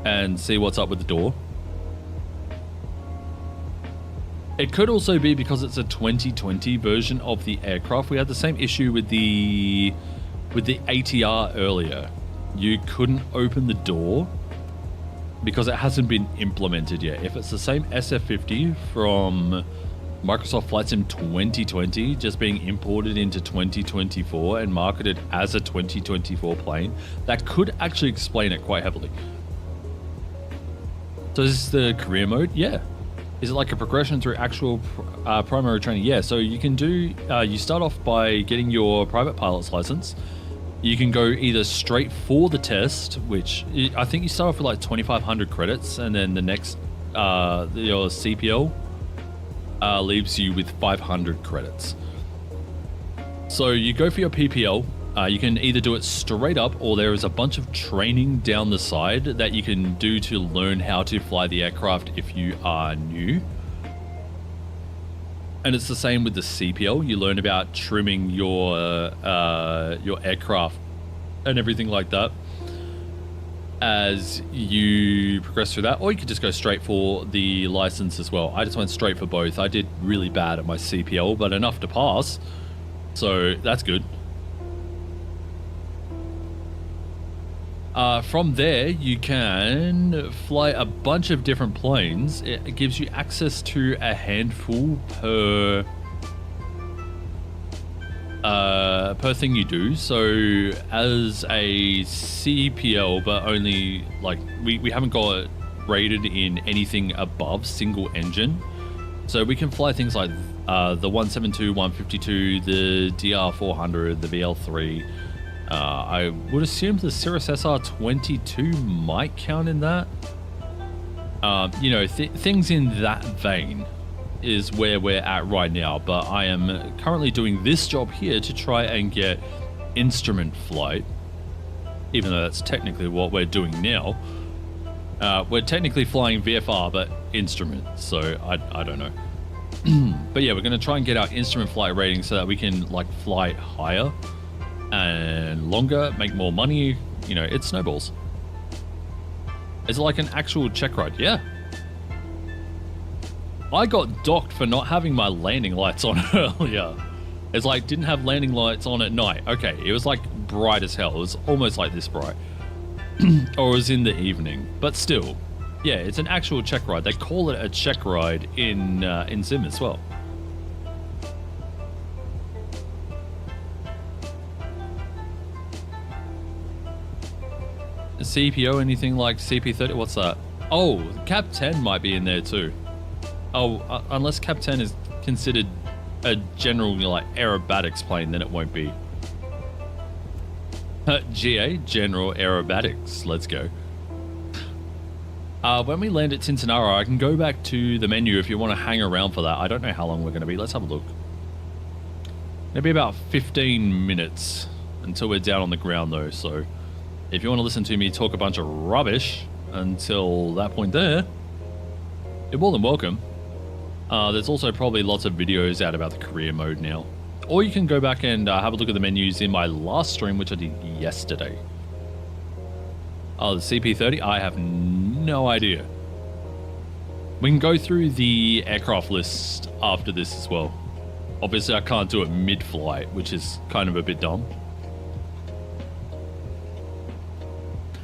and see what's up with the door. It could also be because it's a 2020 version of the aircraft. We had the same issue with the ATR earlier. You couldn't open the door because it hasn't been implemented yet. If it's the same SF50 from Microsoft Flight Sim 2020 just being imported into 2024 and marketed as a 2024 plane, that could actually explain it quite heavily. So is this the career mode? Yeah. Is it like a progression through actual primary training? Yeah, so you can do, you start off by getting your private pilot's license. You can go either straight for the test, which I think you start off with like 2,500 credits, and then the next, your CPL leaves you with 500 credits. So you go for your PPL. You can either do it straight up, or there is a bunch of training down the side that you can do to learn how to fly the aircraft if you are new. And it's the same with the CPL. You learn about trimming your aircraft and everything like that as you progress through that. Or you could just go straight for the license as well. I just went straight for both. I did really bad at my CPL, but enough to pass. So that's good. From there, you can fly a bunch of different planes. It gives you access to a handful per thing you do. So as a CPL, but only like we haven't got rated in anything above single engine. So we can fly things like the 172, 152, the DR400, the BL3. I would assume the Cirrus SR22 might count in that. You know, things in that vein is where we're at right now. But I am currently doing this job here to try and get instrument flight, even though that's technically what we're doing now. We're technically flying VFR, but instrument, so I don't know. But yeah, we're going to try and get our instrument flight rating so that we can like fly higher and longer, make more money. You know, it snowballs. Is it like an actual check ride? Yeah. I got docked for not having my landing lights on earlier. It's like, didn't have landing lights on at night. Okay, it was like bright as hell. It was almost like this bright. Or it was in the evening. But still, yeah, it's an actual check ride. They call it a check ride in Sim as well. CPO, anything like CP30? What's that? Oh, Cap 10 might be in there too. Oh, unless Cap 10 is considered a general, you know, like aerobatics plane, then it won't be. GA, General Aerobatics. Let's go. When we land at Tintinara, I can go back to the menu if you want to hang around for that. I don't know how long we're going to be. Let's have a look. Maybe about 15 minutes until we're down on the ground though, so if you want to listen to me talk a bunch of rubbish until that point there, you're more than welcome. There's also probably lots of videos out about the career mode now. Or you can go back and have a look at the menus in my last stream, which I did yesterday. Oh, the CP30? I have no idea. We can go through the aircraft list after this as well. Obviously, I can't do it mid-flight, which is kind of a bit dumb.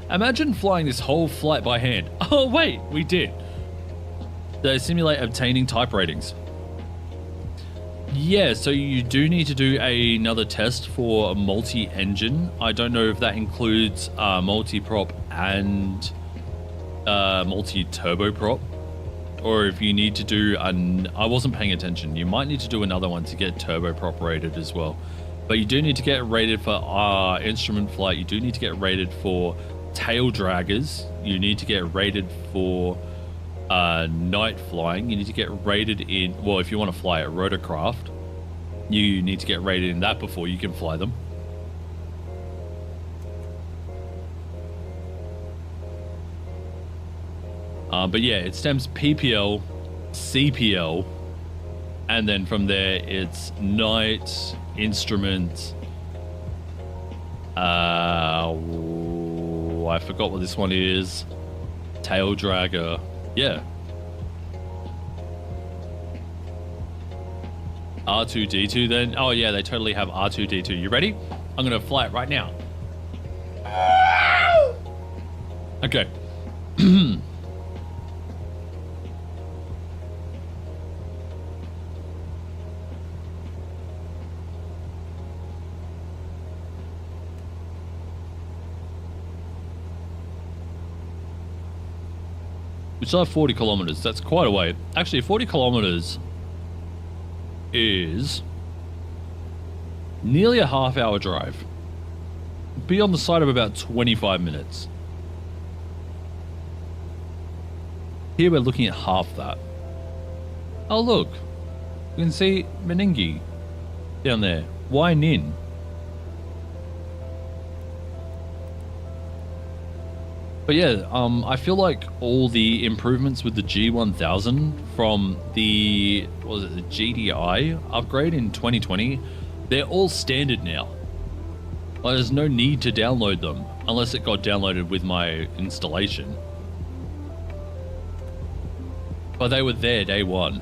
Imagine flying this whole flight by hand. Oh, wait, we did. They simulate obtaining type ratings. Yeah, so you do need to do another test for a multi-engine. I don't know if that includes multi-prop and multi-turboprop, or if you need to do I wasn't paying attention. You might need to do another one to get turboprop rated as well. But you do need to get rated for instrument flight. You do need to get rated for tail draggers. You need to get rated for night flying. You need to get rated in, well, if you want to fly a rotorcraft, you need to get rated in that before you can fly them. But yeah, it stems PPL, CPL, and then from there it's night, instrument. I forgot what this one is. Tail dragger. Yeah. R2-D2 then. Oh yeah, they totally have R2-D2. You ready? I'm gonna fly it right now. Okay. We still have 40 kilometers. That's quite a way. Actually, 40 kilometers is nearly a half-hour drive. Be on the side of about 25 minutes. Here we're looking at half that. Oh look, you can see Meningi down there. Why Nin? But yeah, I feel like all the improvements with the G1000 from the, what was it, the GDI upgrade in 2020, they're all standard now. Like, there's no need to download them unless it got downloaded with my installation. But they were there day one.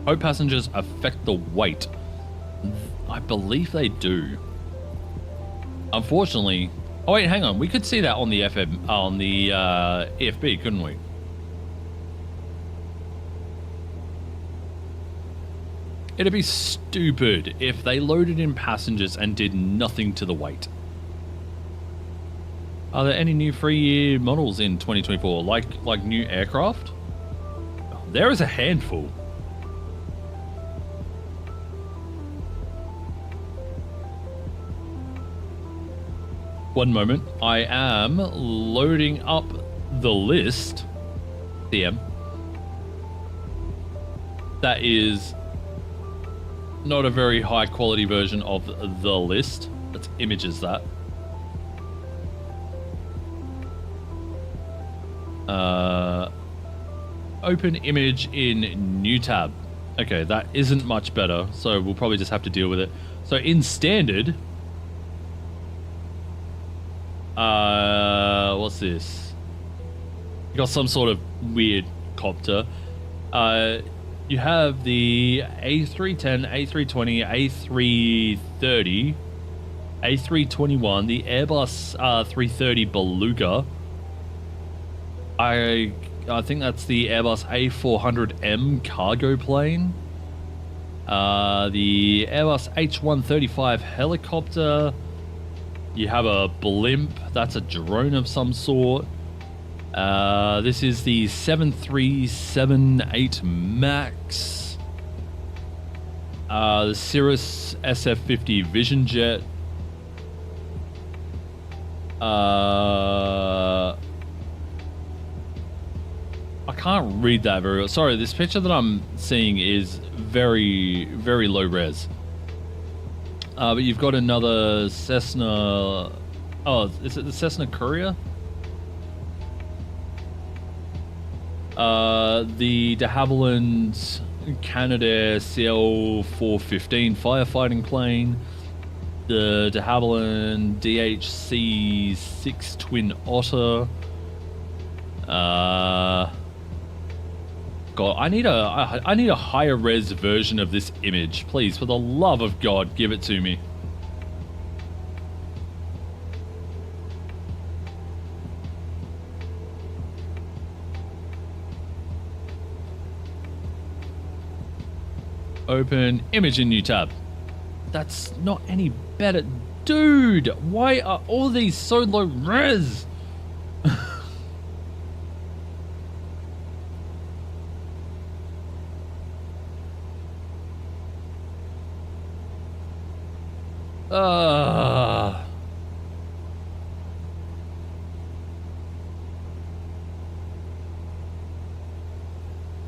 Hope passengers affect the weight. I believe they do. Unfortunately, oh wait, hang on. We could see that on the EFB, couldn't we? It'd be stupid if they loaded in passengers and did nothing to the weight. Are there any new free models in 2024, like new aircraft? There is a handful. One moment. I am loading up the list. DM. That is not a very high quality version of the list. Let's images that. Open image in new tab. Okay, that isn't much better, so we'll probably just have to deal with it. So in standard, what's this? You got some sort of weird copter. You have the A310, A320, A330, A321, the Airbus 330 Beluga. I think that's the Airbus A400M cargo plane. The Airbus H135 helicopter. You have a blimp. That's a drone of some sort. This is the 737-8 MAX. The Cirrus SF-50 Vision Jet. I can't read that very well. Sorry, this picture that I'm seeing is very, very low res. But you've got another Cessna. Oh, is it the Cessna Courier? The de Havilland Canadair CL415 firefighting plane. The de Havilland DHC-6 Twin Otter. God, I need a higher res version of this image, please. For the love of God, give it to me. Open image in new tab. That's not any better, dude. Why are all these so low res?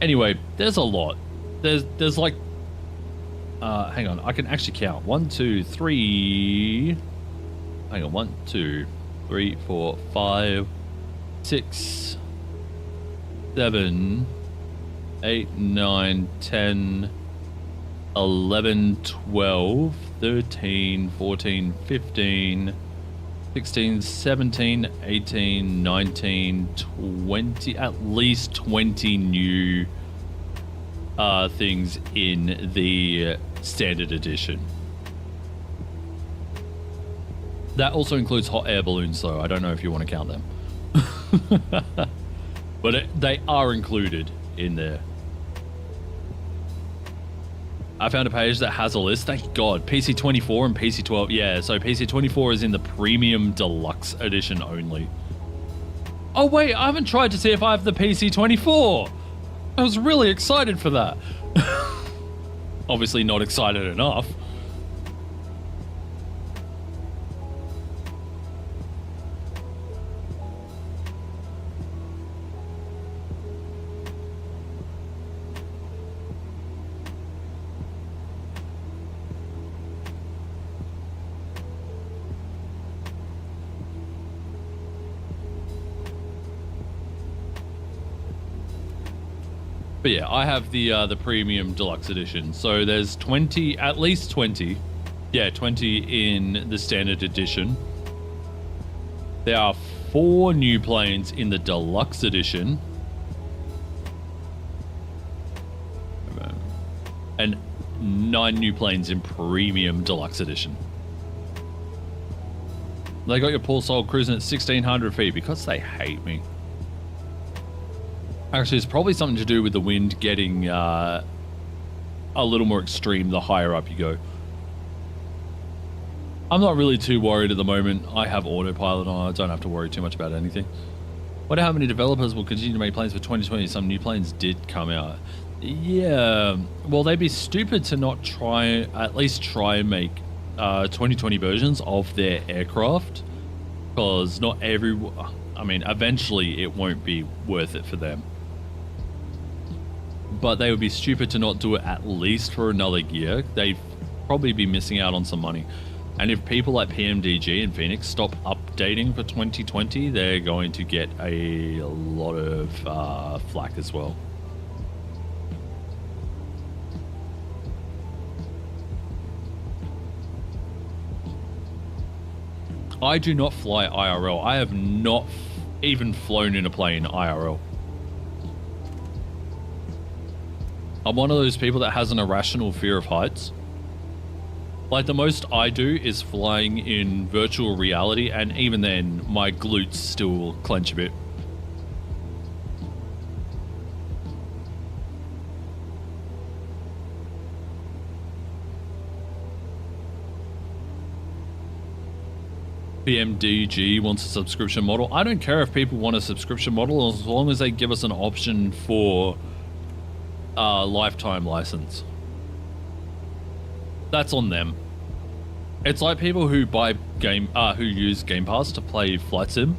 Anyway, there's a lot. There's like, hang on, I can actually count. 1, 2, 3. Hang on, 1, 2, 3, 4, 5, 6, 7, 8, 9, 10, 11, 12, 13, 14, 15, 16, 17, 18, 19, 20, at least 20 new things in the standard edition. That also includes hot air balloons, though. I don't know if you want to count them. But they are included in there. I found a page that has a list. Thank God. PC24 and PC12. Yeah, so PC24 is in the Premium Deluxe Edition only. Oh, wait. I haven't tried to see if I have the PC24. I was really excited for that. Obviously not excited enough. But yeah, I have the premium deluxe edition. So there's 20, at least 20. Yeah, 20 in the standard edition. There are 4 new planes in the deluxe edition. And 9 new planes in premium deluxe edition. They got your poor soul cruising at 1,600 feet because they hate me. Actually, it's probably something to do with the wind getting a little more extreme the higher up you go. I'm not really too worried at the moment. I have autopilot on. I don't have to worry too much about anything. Wonder how many developers will continue to make planes for 2020. Some new planes did come out. Yeah, well, they'd be stupid to not at least try and make 2020 versions of their aircraft, because not I mean, eventually it won't be worth it for them. But they would be stupid to not do it at least for another year. They'd probably be missing out on some money. And if people like PMDG and Phoenix stop updating for 2020, they're going to get a lot of flack as well. I do not fly IRL. I have not even flown in a plane IRL. I'm one of those people that has an irrational fear of heights. Like, the most I do is flying in virtual reality, and even then, my glutes still clench a bit. PMDG wants a subscription model. I don't care if people want a subscription model as long as they give us an option for a lifetime license. That's on them. It's like people who buy who use Game Pass to play Flight Sim.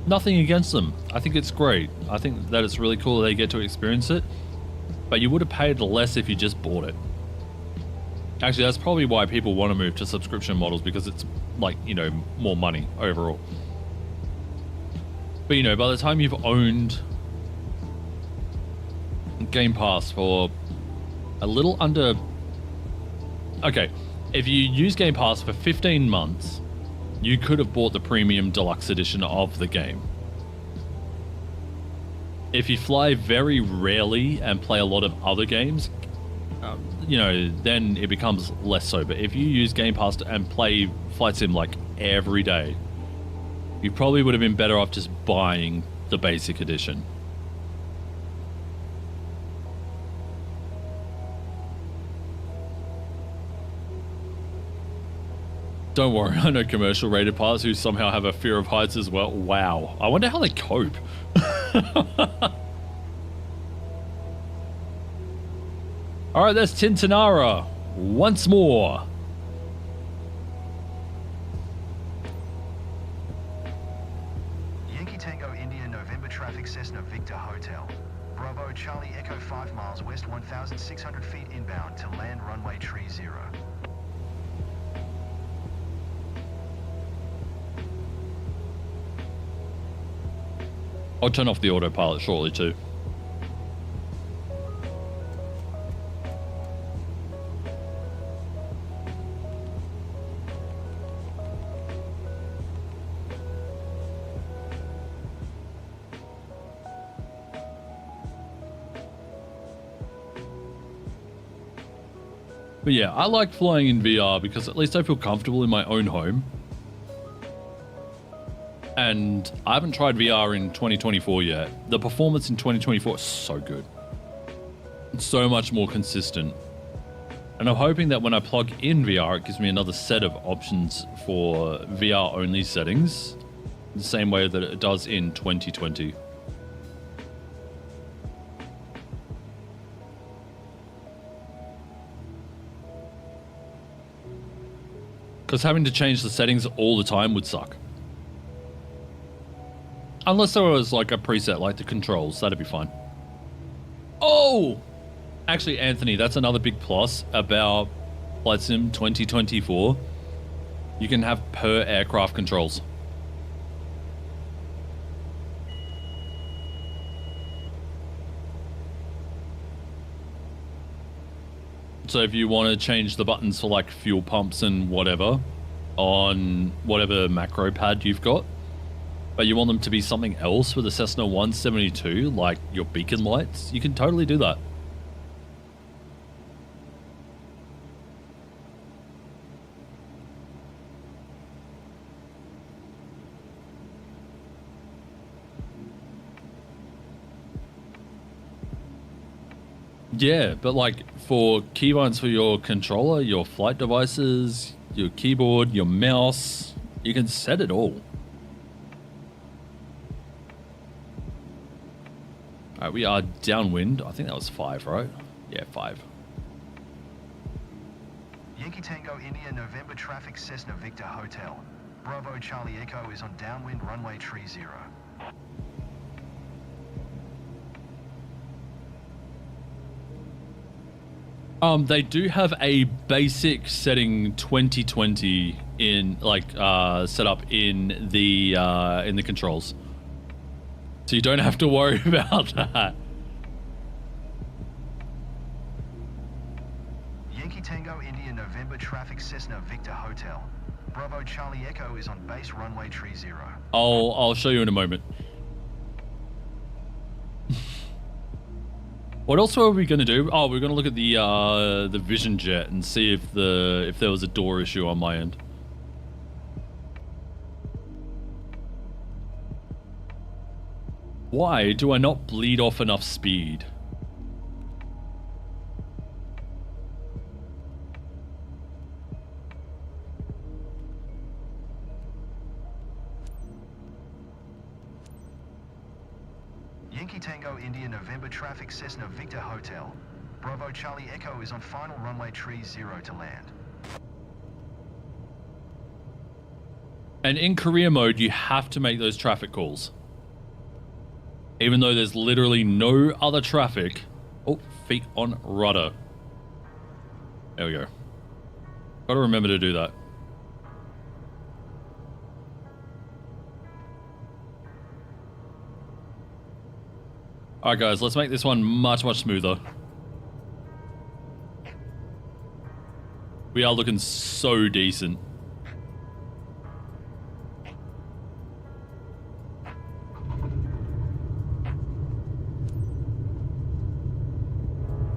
Nothing against them. I think it's great. I think that it's really cool that they get to experience it. But you would have paid less if you just bought it. Actually, that's probably why people want to move to subscription models, because it's like, you know, more money overall. But, you know, by the time you've owned Game Pass for a little under... Okay, if you use Game Pass for 15 months, you could have bought the premium deluxe edition of the game. If you fly very rarely and play a lot of other games, you know, then it becomes less so. But if you use Game Pass and play Flight Sim like every day, you probably would have been better off just buying the basic edition. Don't worry, I know commercial rated pilots who somehow have a fear of heights as well. Wow. I wonder how they cope. Alright, that's Tintinara. Once more. Yankee Tango India November traffic Cessna Victor Hotel. Bravo Charlie Echo 5 miles west 1,600 feet inbound to land runway tree 0. I'll turn off the autopilot shortly too. But yeah, I like flying in VR because at least I feel comfortable in my own home. And I haven't tried VR in 2024 yet. The performance in 2024 is so good. It's so much more consistent. And I'm hoping that when I plug in VR, it gives me another set of options for VR only settings, the same way that it does in 2020. Because having to change the settings all the time would suck. Unless there was like a preset like the controls, that'd be fine. Oh! Actually, Anthony, that's another big plus about Flight Sim 2024. You can have per aircraft controls. So if you want to change the buttons for like fuel pumps and whatever on whatever macro pad you've got, but you want them to be something else with the Cessna 172, like your beacon lights, you can totally do that. Yeah, but like for keybinds for your controller, your flight devices, your keyboard, your mouse, you can set it all. Alright, we are downwind. I think that was 5, right? Yeah, 5. Yankee Tango India November traffic Cessna Victor Hotel. Bravo Charlie Echo is on downwind runway 30. They do have a basic setting 2020 in like set up in the controls, so you don't have to worry about that. Yankee Tango India November traffic Cessna Victor Hotel. Bravo Charlie Echo is on base runway 30. I'll show you in a moment. What else were we going to do? Oh, we're going to look at the Vision Jet and see if there was a door issue on my end. Why do I not bleed off enough speed? Yankee Tango India November traffic Cessna Victor Hotel. Bravo Charlie Echo is on final runway 30 to land. And in career mode, you have to make those traffic calls. Even though there's literally no other traffic. Oh, feet on rudder. There we go. Gotta remember to do that. Alright guys, let's make this one much smoother. We are looking so decent.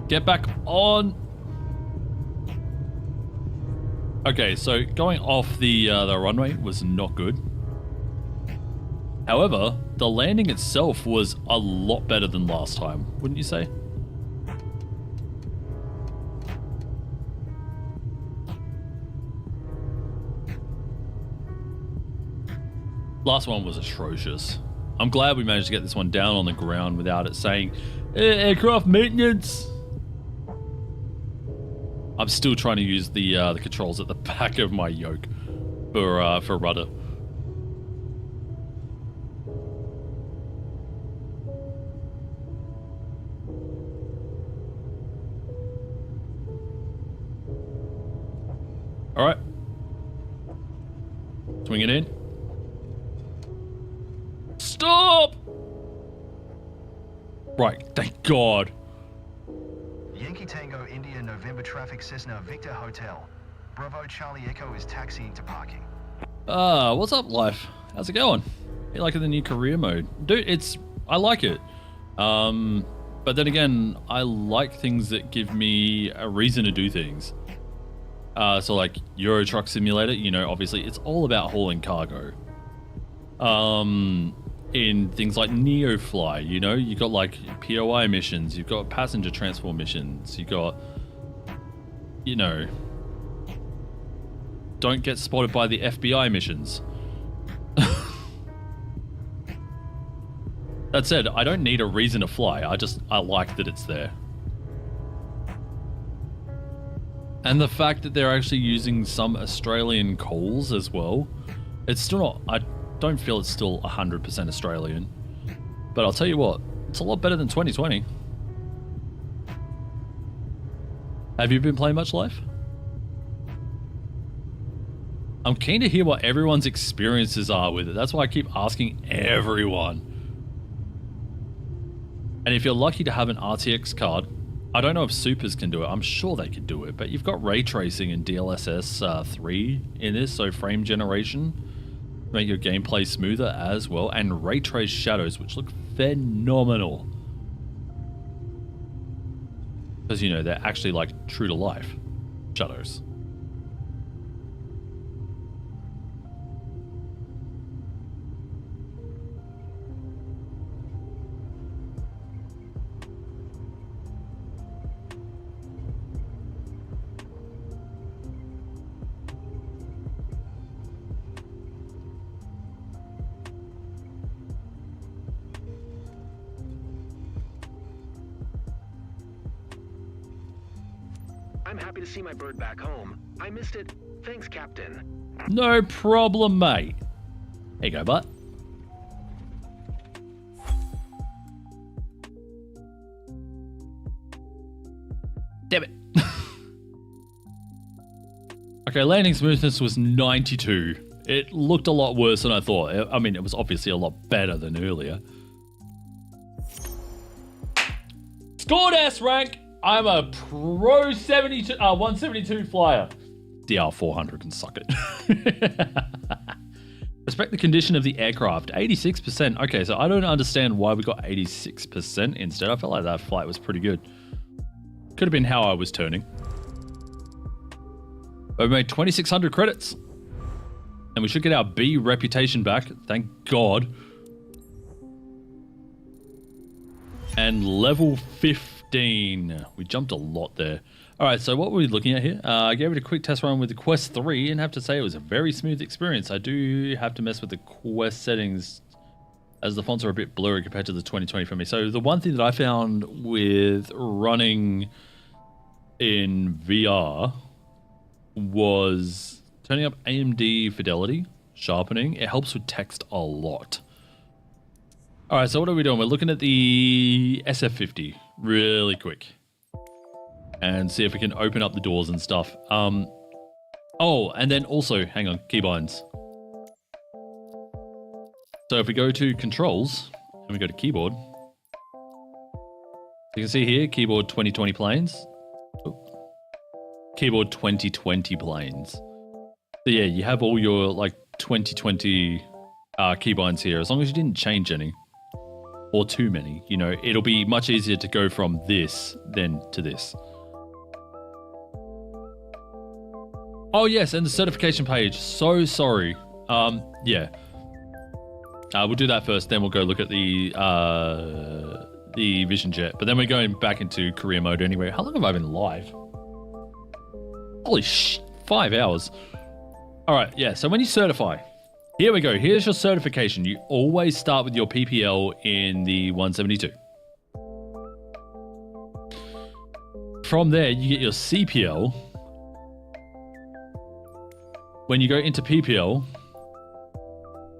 Get back on. Okay, so going off the runway was not good. However, the landing itself was a lot better than last time, wouldn't you say? Last one was atrocious. I'm glad we managed to get this one down on the ground without it saying aircraft maintenance. I'm still trying to use the controls at the back of my yoke for rudder. All right, swing it in. Stop! Right, thank God. Yankee Tango India November traffic Cessna Victor Hotel. Bravo Charlie Echo is taxiing to parking. What's up, life? How's it going? You liking the new career mode? Dude, I like it. But then again, I like things that give me a reason to do things. So like Euro Truck Simulator, you know, obviously it's all about hauling cargo. In things like Neofly, you know, you got like POI missions, you've got passenger transport missions, you got, you know, don't get spotted by the FBI missions. That said, I don't need a reason to fly. I like that it's there. And the fact that they're actually using some Australian calls as well, it's still not, I don't feel it's still 100% Australian. But I'll tell you what, it's a lot better than 2020. Have you been playing much Life? I'm keen to hear what everyone's experiences are with it. That's why I keep asking everyone. And if you're lucky to have an RTX card, I don't know if supers can do it. I'm sure they could do it, but you've got ray tracing in DLSS 3 in this, so frame generation to make your gameplay smoother as well, and ray trace shadows, which look phenomenal. Because, you know, they're actually like true to life shadows. I'm happy to see my bird back home. I missed it. Thanks, Captain. No problem, mate. Here you go, bud. Damn it. Okay, landing smoothness was 92. It looked a lot worse than I thought. I mean, it was obviously a lot better than earlier. Scored S rank. I'm a pro 172 flyer. DR 400 can suck it. Respect the condition of the aircraft. 86%. Okay, so I don't understand why we got 86% instead. I felt like that flight was pretty good. Could have been how I was turning. But we made 2,600 credits. And we should get our B reputation back. Thank God. And level 15. We jumped a lot there. All right, so what were we looking at here? I gave it a quick test run with the Quest 3 and have to say it was a very smooth experience. I do have to mess with the Quest settings as the fonts are a bit blurry compared to the 2020 for me. So the one thing that I found with running in VR was turning up AMD fidelity, sharpening. It helps with text a lot. All right, so what are we doing? We're looking at the SF50 really quick and see if we can open up the doors and stuff. Oh, and then also, hang on, keybinds. So if we go to controls and we go to keyboard, you can see here, keyboard 2020 planes. Keyboard 2020 planes. So yeah, you have all your like 2020 keybinds here, as long as you didn't change any. Or too many, you know, it'll be much easier to go from this than to this. Oh yes, and the certification page. So sorry. Yeah. We'll do that first, then we'll go look at the Vision Jet. But then we're going back into career mode anyway. How long have I been live? Holy 5 hours. All right, yeah. So when you certify. Here we go. Here's your certification. You always start with your PPL in the 172. From there, you get your CPL. When you go into PPL,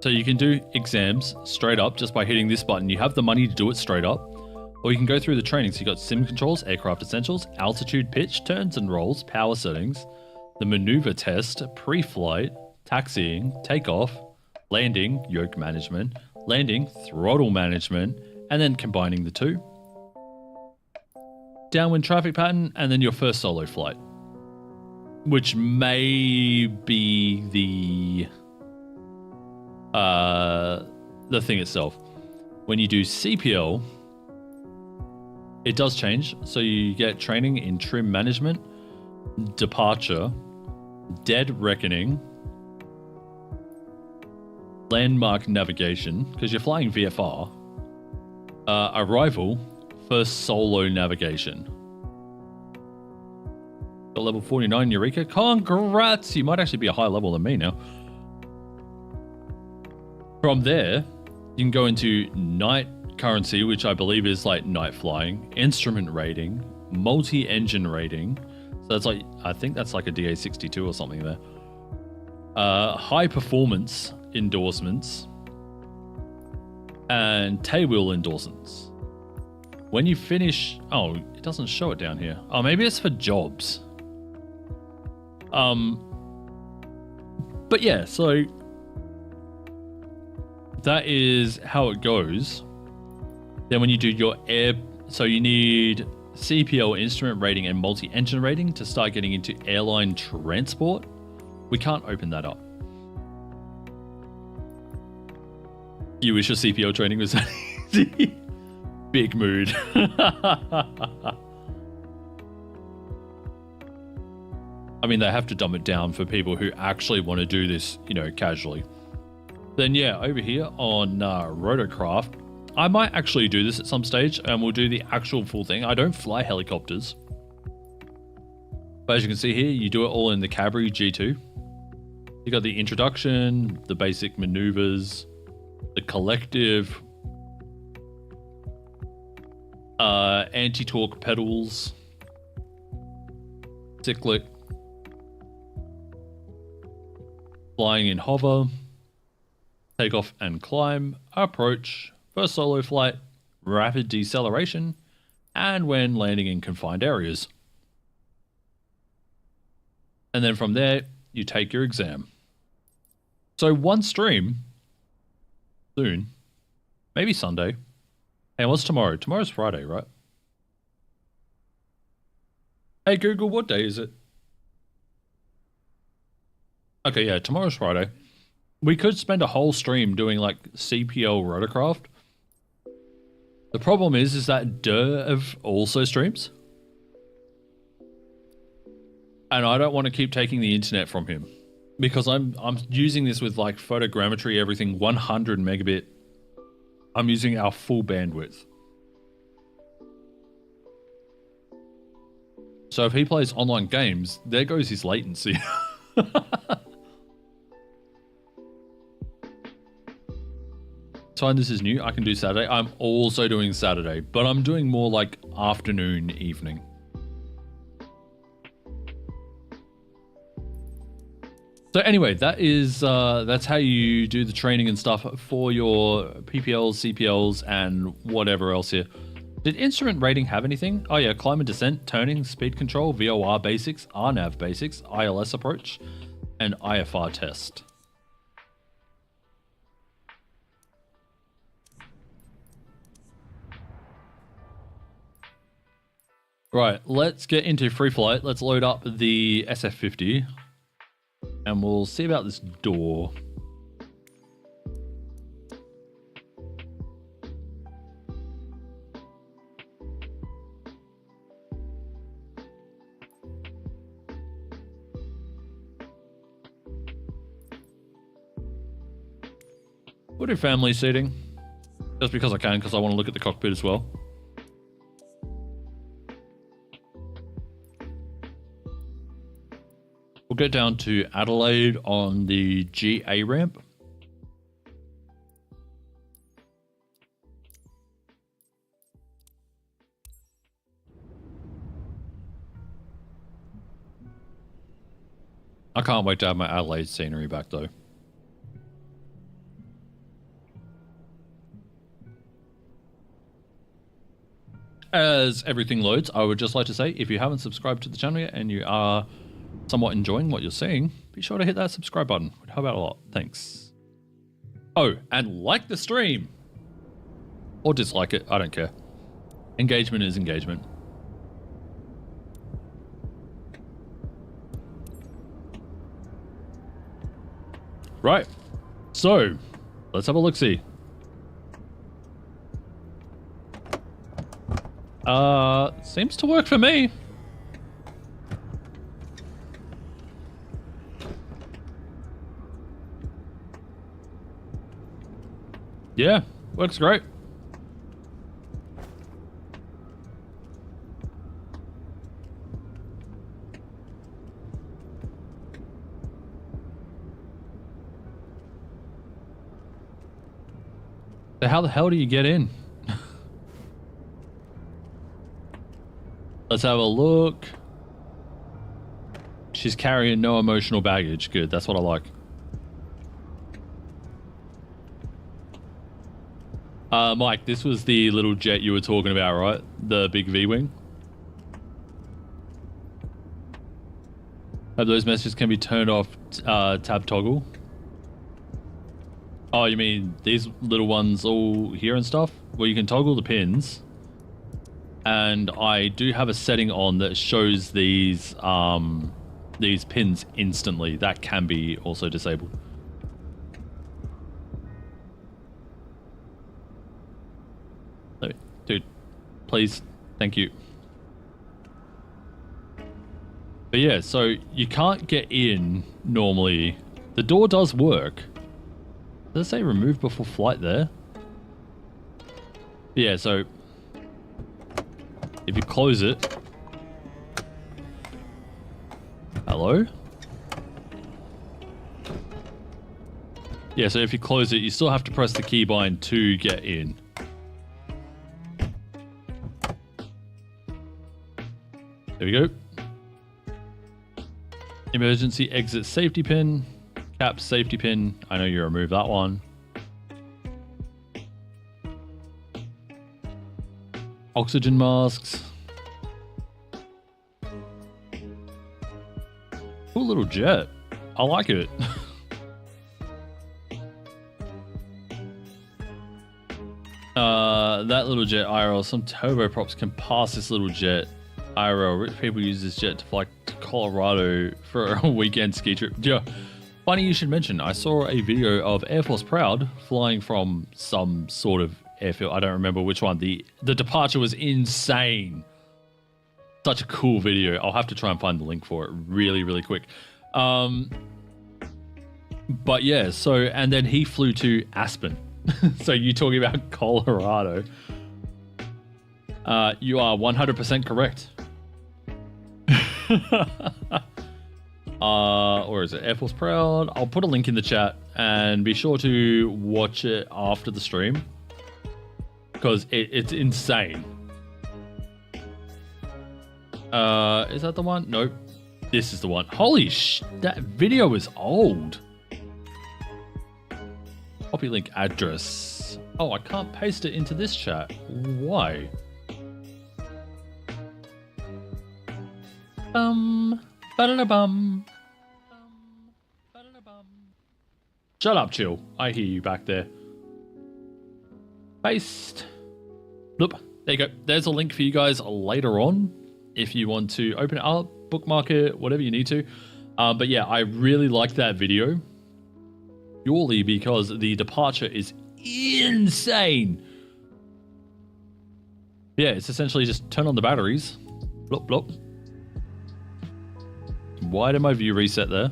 so you can do exams straight up just by hitting this button. You have the money to do it straight up. Or you can go through the training. So you got sim controls, aircraft essentials, altitude, pitch, turns and rolls, power settings, the maneuver test, pre-flight, taxiing, takeoff, landing, yoke management, landing, throttle management, and then combining the two. Downwind traffic pattern, and then your first solo flight. Which may be the thing itself. When you do CPL, it does change. So you get training in trim management, departure, dead reckoning, landmark navigation, because you're flying VFR, arrival, first solo navigation. Got level 49 Eureka. Congrats! You might actually be a higher level than me now. From there, you can go into night currency, which I believe is like night flying, instrument rating, multi-engine rating. So that's like, I think that's like a DA62 or something there. High performance endorsements and tailwheel endorsements. When you finish, oh, it doesn't show it down here. Oh, maybe it's for jobs. But yeah, so that is how it goes. Then when you do your air, so you need CPL instrument rating and multi-engine rating to start getting into airline transport. We can't open that up. You wish your CPL training was easy. Big mood. I mean, they have to dumb it down for people who actually want to do this, you know, casually. Then yeah, over here on Rotorcraft, I might actually do this at some stage and we'll do the actual full thing. I don't fly helicopters. But as you can see here, you do it all in the Cabri G2. You got the introduction, the basic maneuvers, the collective, anti-torque pedals, cyclic, flying in hover, takeoff and climb, approach, first solo flight, rapid deceleration, and when landing in confined areas. And then from there, you take your exam. So one stream, soon, maybe Sunday. Hey, what's tomorrow? Tomorrow's Friday, right? Hey Google, what day is it? Okay, yeah, tomorrow's Friday. We could spend a whole stream doing like CPL Rotorcraft. The problem is that Durv also streams. And I don't want to keep taking the internet from him. Because I'm using this with like photogrammetry, everything 100 megabit. I'm using our full bandwidth. So if he plays online games, there goes his latency. Time this is new, I can do Saturday. I'm also doing Saturday, but I'm doing more like afternoon, evening. So anyway, that is that's how you do the training and stuff for your PPLs, CPLs, and whatever else here. Did instrument rating have anything? Oh yeah, climb and descent, turning, speed control, VOR basics, RNAV basics, ILS approach, and IFR test. Right, let's get into free flight. Let's load up the SF50 and we'll see about this door. We'll do family seating, just because I can, because I want to look at the cockpit as well. We'll get down to Adelaide on the GA ramp. I can't wait to have my Adelaide scenery back though. As everything loads, I would just like to say, if you haven't subscribed to the channel yet and you are somewhat enjoying what you're seeing, be sure to hit that subscribe button. Would help out a lot. Thanks. Oh, and like the stream. Or dislike it. I don't care. Engagement is engagement. Right. So, let's have a look-see. Seems to work for me. Yeah, works great. So how the hell do you get in? Let's have a look. She's carrying no emotional baggage. Good, that's what I like. Mike, this was the little jet you were talking about, right? The big V-wing? Hope those messages can be turned off, tab toggle. Oh, you mean these little ones all here and stuff? Well, you can toggle the pins. and I do have a setting on that shows these pins instantly. That can be also disabled. Dude, please, thank you. But yeah, so you can't get in normally. The door does work. Does it say remove before flight there? Yeah, so if you close it. Hello? Yeah, so if you close it, you still have to press the keybind to get in. There we go. Emergency exit safety pin. Cap safety pin. I know you removed that one. Oxygen masks. Cool little jet. I like it. That little jet IRL. Some turboprops can pass this little jet IRL. Rich people use this jet to fly to Colorado for a weekend ski trip. Yeah. Funny you should mention, I saw a video of Air Force Proud flying from some sort of airfield. I don't remember which one. The departure was insane. Such a cool video. I'll have to try and find the link for it really, really quick. But yeah, so, and then he flew to Aspen. So you talking about Colorado. You are 100% correct. Or is it Air Force Proud? I'll put a link in the chat and be sure to watch it after the stream because it's insane. Is that the one? Nope. This is the one. Holy that video is old. Copy link address. Oh, I can't paste it into this chat. Why? Ba-da-da-bum. Shut up, Chill. I hear you back there. Paste. Look, there you go. There's a link for you guys later on if you want to open it up, bookmark it, whatever you need to. But yeah, I really like that video purely because the departure is insane. Yeah, it's essentially just turn on the batteries. Blop, blop. Why did my view reset there?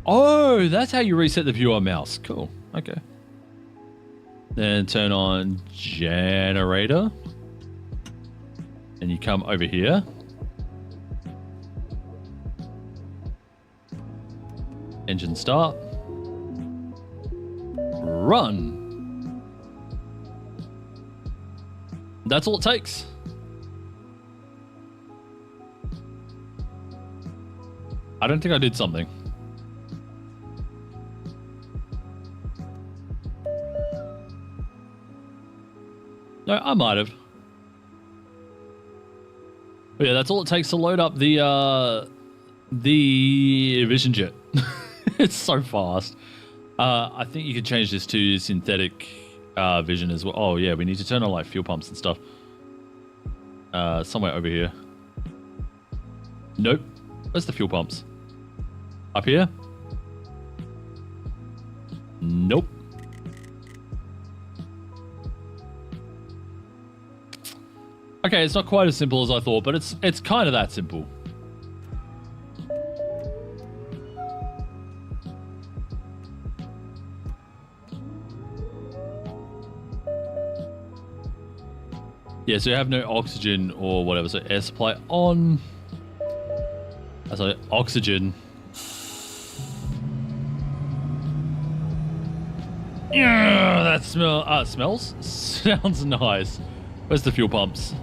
Oh, that's how you reset the view on mouse. Cool. Okay. Then turn on generator. And you come over here. Engine start. Run. That's all it takes. I don't think I did something. No, I might have. But yeah, that's all it takes to load up the Vision Jet. It's so fast. I think you could change this to synthetic vision as well. Oh yeah, we need to turn on like fuel pumps and stuff. Somewhere over here. Nope. Where's the fuel pumps? Up here? Nope. Okay, it's not quite as simple as I thought, but it's kind of that simple. Yeah, so you have no oxygen or whatever, so air supply on. Sorry, oxygen. Yeah, that smells? Sounds nice. Where's the fuel pumps?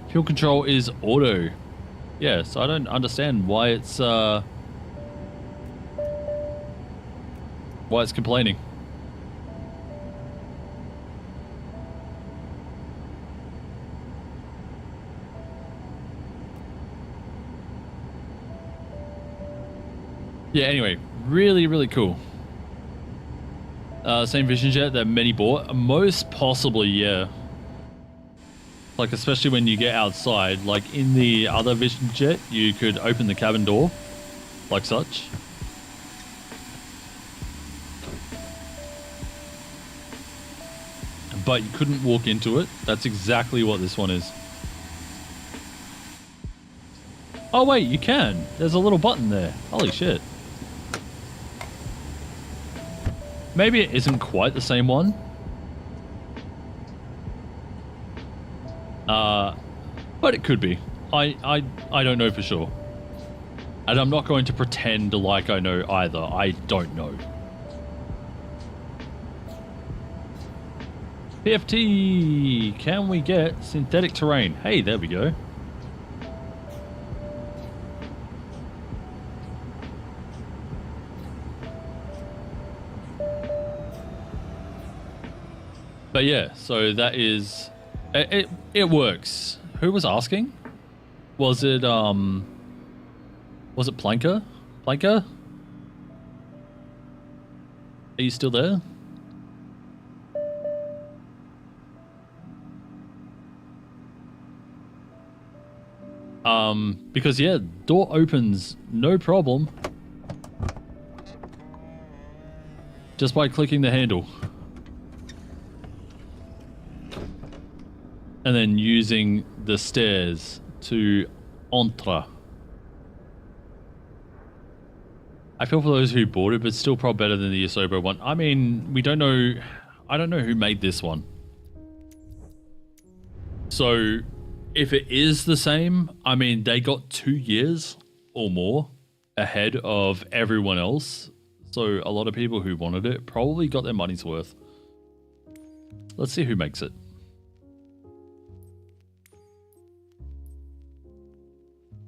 Fuel control is auto. Yeah, so I don't understand why it's complaining. Yeah, anyway, really, really cool. Same Vision Jet that many bought. Most possibly, yeah. Like, especially when you get outside. Like, in the other Vision Jet, you could open the cabin door, like such. But you couldn't walk into it. That's exactly what this one is. Oh, wait, you can. There's a little button there. Holy shit. Maybe it isn't quite the same one. But it could be. I don't know for sure. And I'm not going to pretend like I know either. I don't know. PFT, can we get synthetic terrain? Hey, there we go. But yeah, so that is it works. Who was asking? Was it Planker? Planker? Are you still there? Because yeah, door opens no problem. Just by clicking the handle. And then using the stairs to enter. I feel for those who bought it, but still probably better than the Asobo one. I mean, we don't know. I don't know who made this one. So, if it is the same, I mean, they got 2 years or more ahead of everyone else. So, a lot of people who wanted it probably got their money's worth. Let's see who makes it.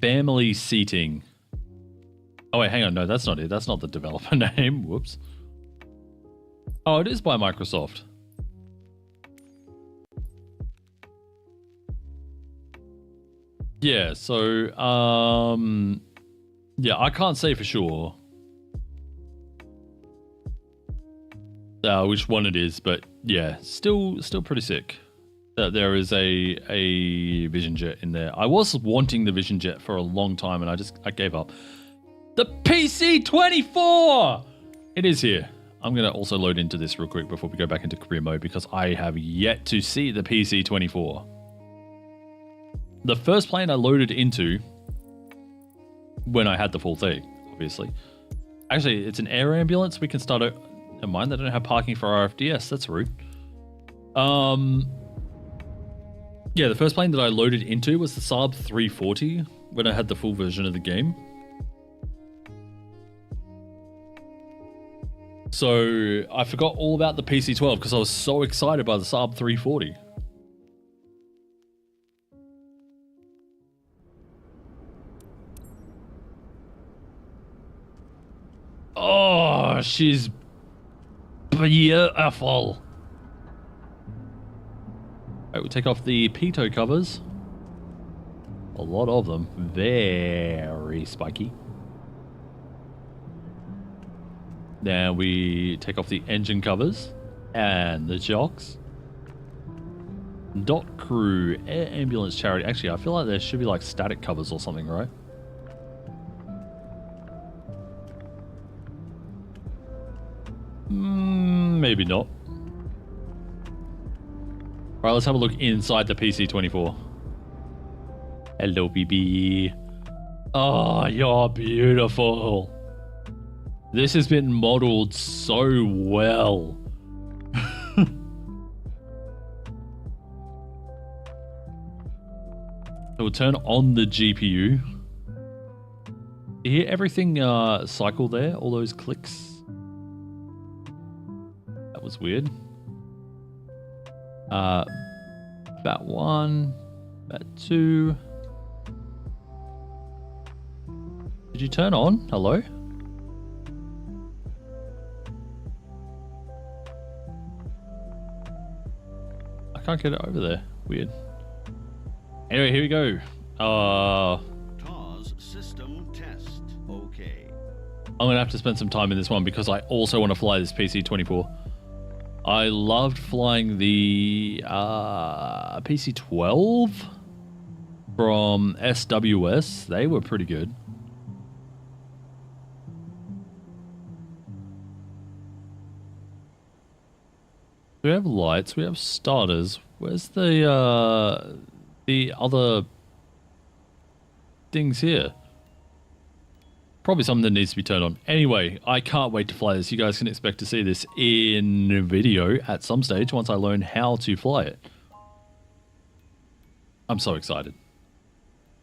Family seating. Oh wait, hang on. No, that's not it. That's not the developer name. Whoops. Oh, it is by Microsoft. Yeah, so yeah, I can't say for sure which one it is, but yeah, still pretty sick that there is a Vision Jet in there. I was wanting the Vision Jet for a long time and I gave up. The PC-24! It is here. I'm going to also load into this real quick before we go back into career mode because I have yet to see the PC-24. The first plane I loaded into when I had the full thing, obviously. Actually, it's an air ambulance. We can start it. Never mind, they don't have parking for RFDS. That's rude. Yeah, the first plane that I loaded into was the Saab 340 when I had the full version of the game. So I forgot all about the PC-12 because I was so excited by the Saab 340. Oh, she's beautiful. Alright, we'll take off the pitot covers. A lot of them. Very spiky. Now we take off the engine covers and the shocks. Dot crew, air ambulance charity. Actually, I feel like there should be like static covers or something, right? Maybe not. Alright, let's have a look inside the PC-24. Hello, BB. Oh, you're beautiful. This has been modeled so well. So we'll turn on the GPU. You hear everything cycle there? All those clicks? That was weird. Bat 1, Bat 2. Did you turn on? Hello? I can't get it over there. Weird. Anyway, here we go. TAWS system test. Okay. I'm gonna have to spend some time in this one because I also want to fly this PC-24. I loved flying the PC-12 from SWS. They were pretty good. We have lights, we have starters. Where's the other things here? Probably something that needs to be turned on. Anyway, I can't wait to fly this. You guys can expect to see this in video at some stage once I learn how to fly it. I'm so excited.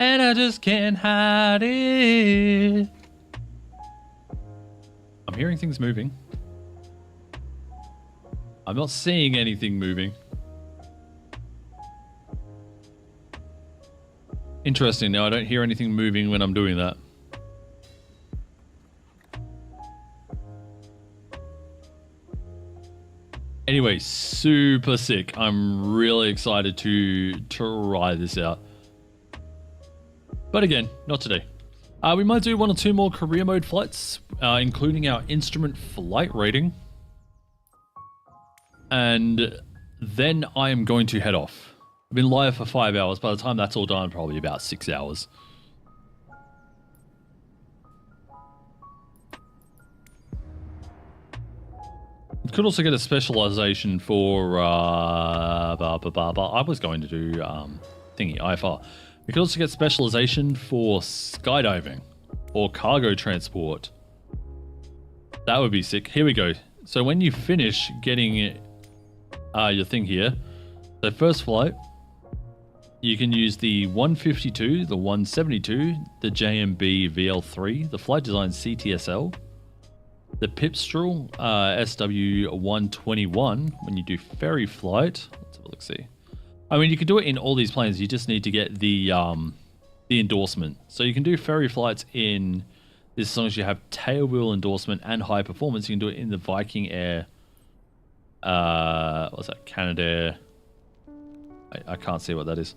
And I just can't hide it. I'm hearing things moving. I'm not seeing anything moving. Interesting. Now I don't hear anything moving when I'm doing that. Anyway, super sick. I'm really excited to try this out. But again, not today. We might do 1 or 2 more career mode flights, including our instrument flight rating. And then I am going to head off. I've been live for 5 hours. By the time that's all done, probably about 6 hours. You could also get a specialization for I was going to do thingy IFR. You could also get specialization for skydiving or cargo transport. That would be sick. Here we go. So when you finish getting your thing here, the first flight, you can use the 152, the 172, the JMB VL3, the Flight Design CTSL, the Pipstrel SW121 when you do ferry flight. Let's have a look, see. I mean, you can do it in all these planes. You just need to get the endorsement. So you can do ferry flights in this as long as you have tailwheel endorsement and high performance. You can do it in the Viking Air. What's that? Canadair. I can't see what that is.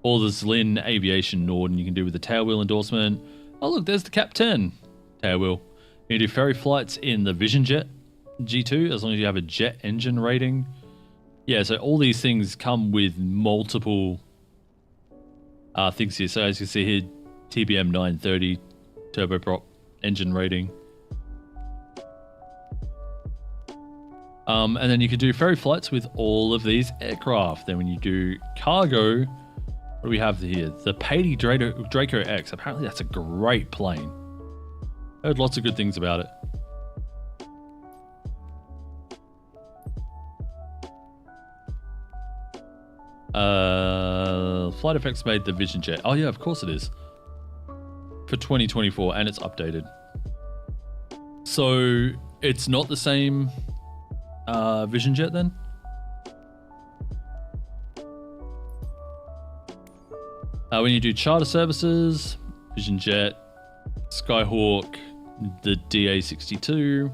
Or the Zlin Aviation Norden you can do with the tailwheel endorsement. Oh look, there's the Cap 10 tailwheel. You can do ferry flights in the Vision Jet G2 as long as you have a jet engine rating. Yeah, so all these things come with multiple things here. So as you can see here, TBM 930 turboprop engine rating. And then you can do ferry flights with all of these aircraft. Then when you do cargo, what do we have here? The Patey Draco X. Apparently that's a great plane. Heard lots of good things about it. Flight Effects made the Vision Jet. Oh yeah, of course it is. For 2024, and it's updated. So it's not the same Vision Jet then? When you do charter services, Vision Jet, Skyhawk, the DA62,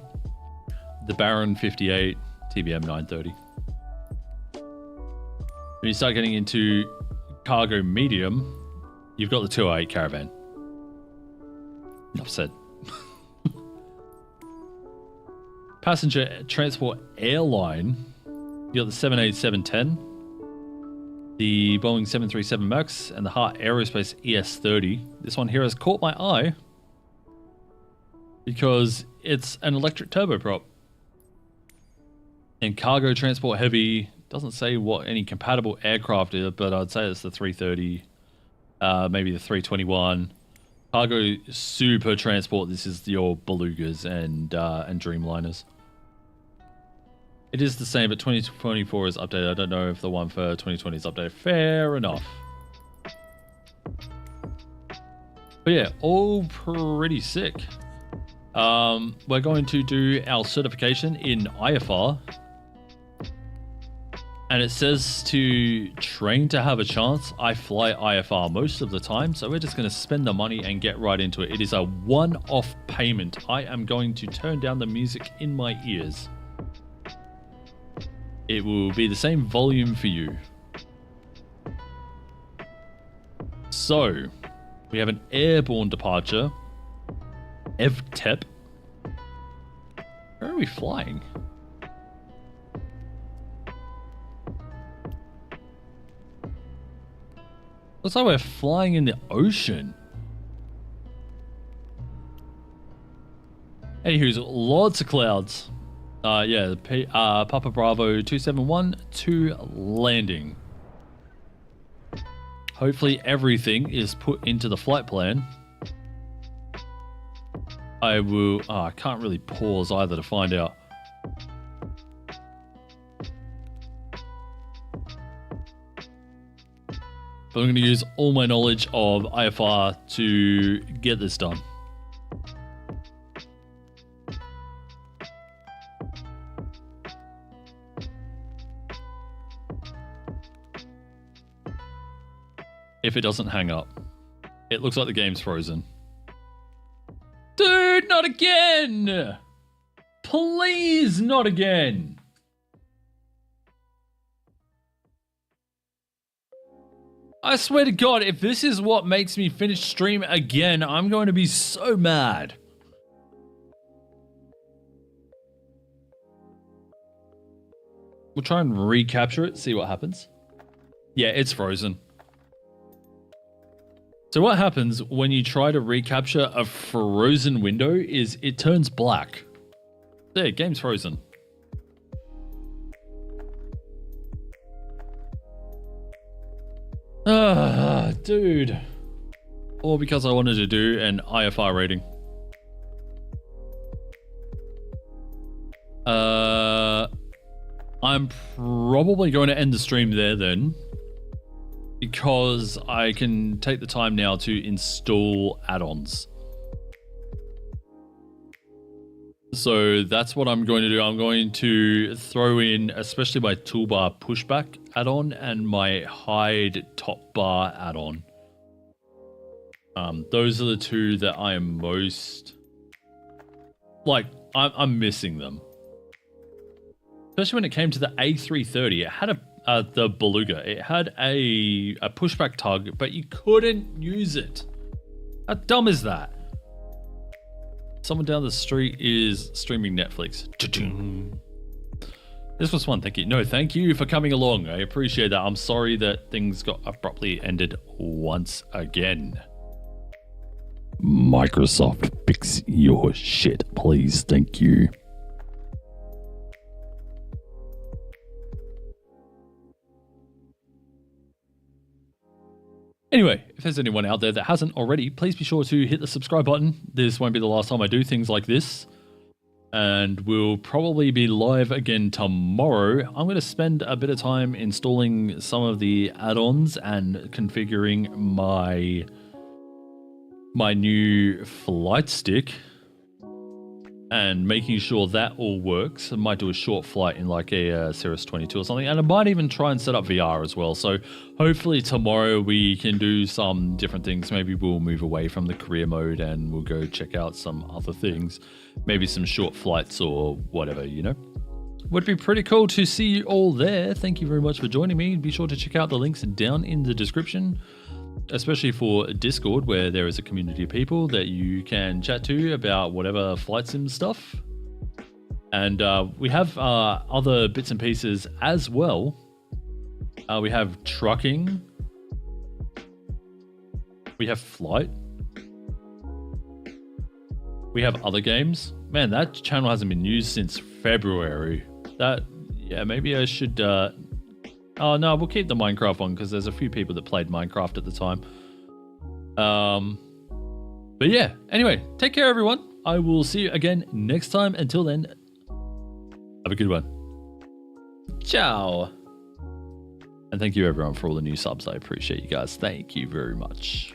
the Baron 58, TBM 930. When you start getting into cargo medium, you've got the 208 Caravan. Enough said. Passenger transport airline, you got the 787-10, the Boeing 737 MAX, and the Hart Aerospace ES-30. This one here has caught my eye because it's an electric turboprop. And cargo transport heavy, doesn't say what any compatible aircraft is, but I'd say it's the 330, maybe the 321. Cargo super transport, this is your Belugas and Dreamliners. It is the same, but 2024 is updated. I don't know if the one for 2020 is updated. Fair enough. But yeah, all pretty sick. We're going to do our certification in IFR. And it says to train to have a chance. I fly IFR most of the time, so we're just going to spend the money and get right into it. It is a one-off payment. I am going to turn down the music in my ears. It will be the same volume for you. So, we have an airborne departure. EVTEP. Where are we flying? Looks like we're flying in the ocean. Anywho's lots of clouds. Yeah, Papa Bravo 271 to landing. Hopefully everything is put into the flight plan. I will... Oh, I can't really pause either to find out. But I'm going to use all my knowledge of IFR to get this done. If it doesn't hang up. It looks like the game's frozen. Dude, not again! Please, not again! I swear to God, if this is what makes me finish stream again, I'm going to be so mad. We'll try and recapture it, see what happens. Yeah, it's frozen. So what happens when you try to recapture a frozen window is it turns black. There, game's frozen. Ah, dude. All because I wanted to do an IFR rating. I'm probably going to end the stream there then, because I can take the time now to install add-ons. So that's what I'm going to do. I'm going to throw in especially my toolbar pushback add-on and my hide top bar add-on. Those are the two that I am most... like, I'm missing them. Especially when it came to the A330. It had the Beluga. It had a pushback tug, but you couldn't use it. How dumb is that? Someone down the street is streaming Netflix. This was fun, thank you. No, thank you for coming along. I appreciate that. I'm sorry that things got abruptly ended once again. Microsoft, fix your shit, please. Thank you. Anyway, if there's anyone out there that hasn't already, please be sure to hit the subscribe button. This won't be the last time I do things like this. And we'll probably be live again tomorrow. I'm going to spend a bit of time installing some of the add-ons and configuring my new flight stick. And making sure that all works. I might do a short flight in like a Cirrus 22 or something. And I might even try and set up VR as well. So hopefully tomorrow we can do some different things. Maybe we'll move away from the career mode and we'll go check out some other things. Maybe some short flights or whatever, you know. Would be pretty cool to see you all there. Thank you very much for joining me. Be sure to check out the links down in the description. Especially for Discord, where there is a community of people that you can chat to about whatever flight sim stuff. And we have other bits and pieces as well. We have trucking. We have flight. We have other games. Man, that channel hasn't been used since February. Yeah, maybe I should... Oh, no, we'll keep the Minecraft one because there's a few people that played Minecraft at the time. But yeah, anyway, take care, everyone. I will see you again next time. Until then, have a good one. Ciao. And thank you, everyone, for all the new subs. I appreciate you guys. Thank you very much.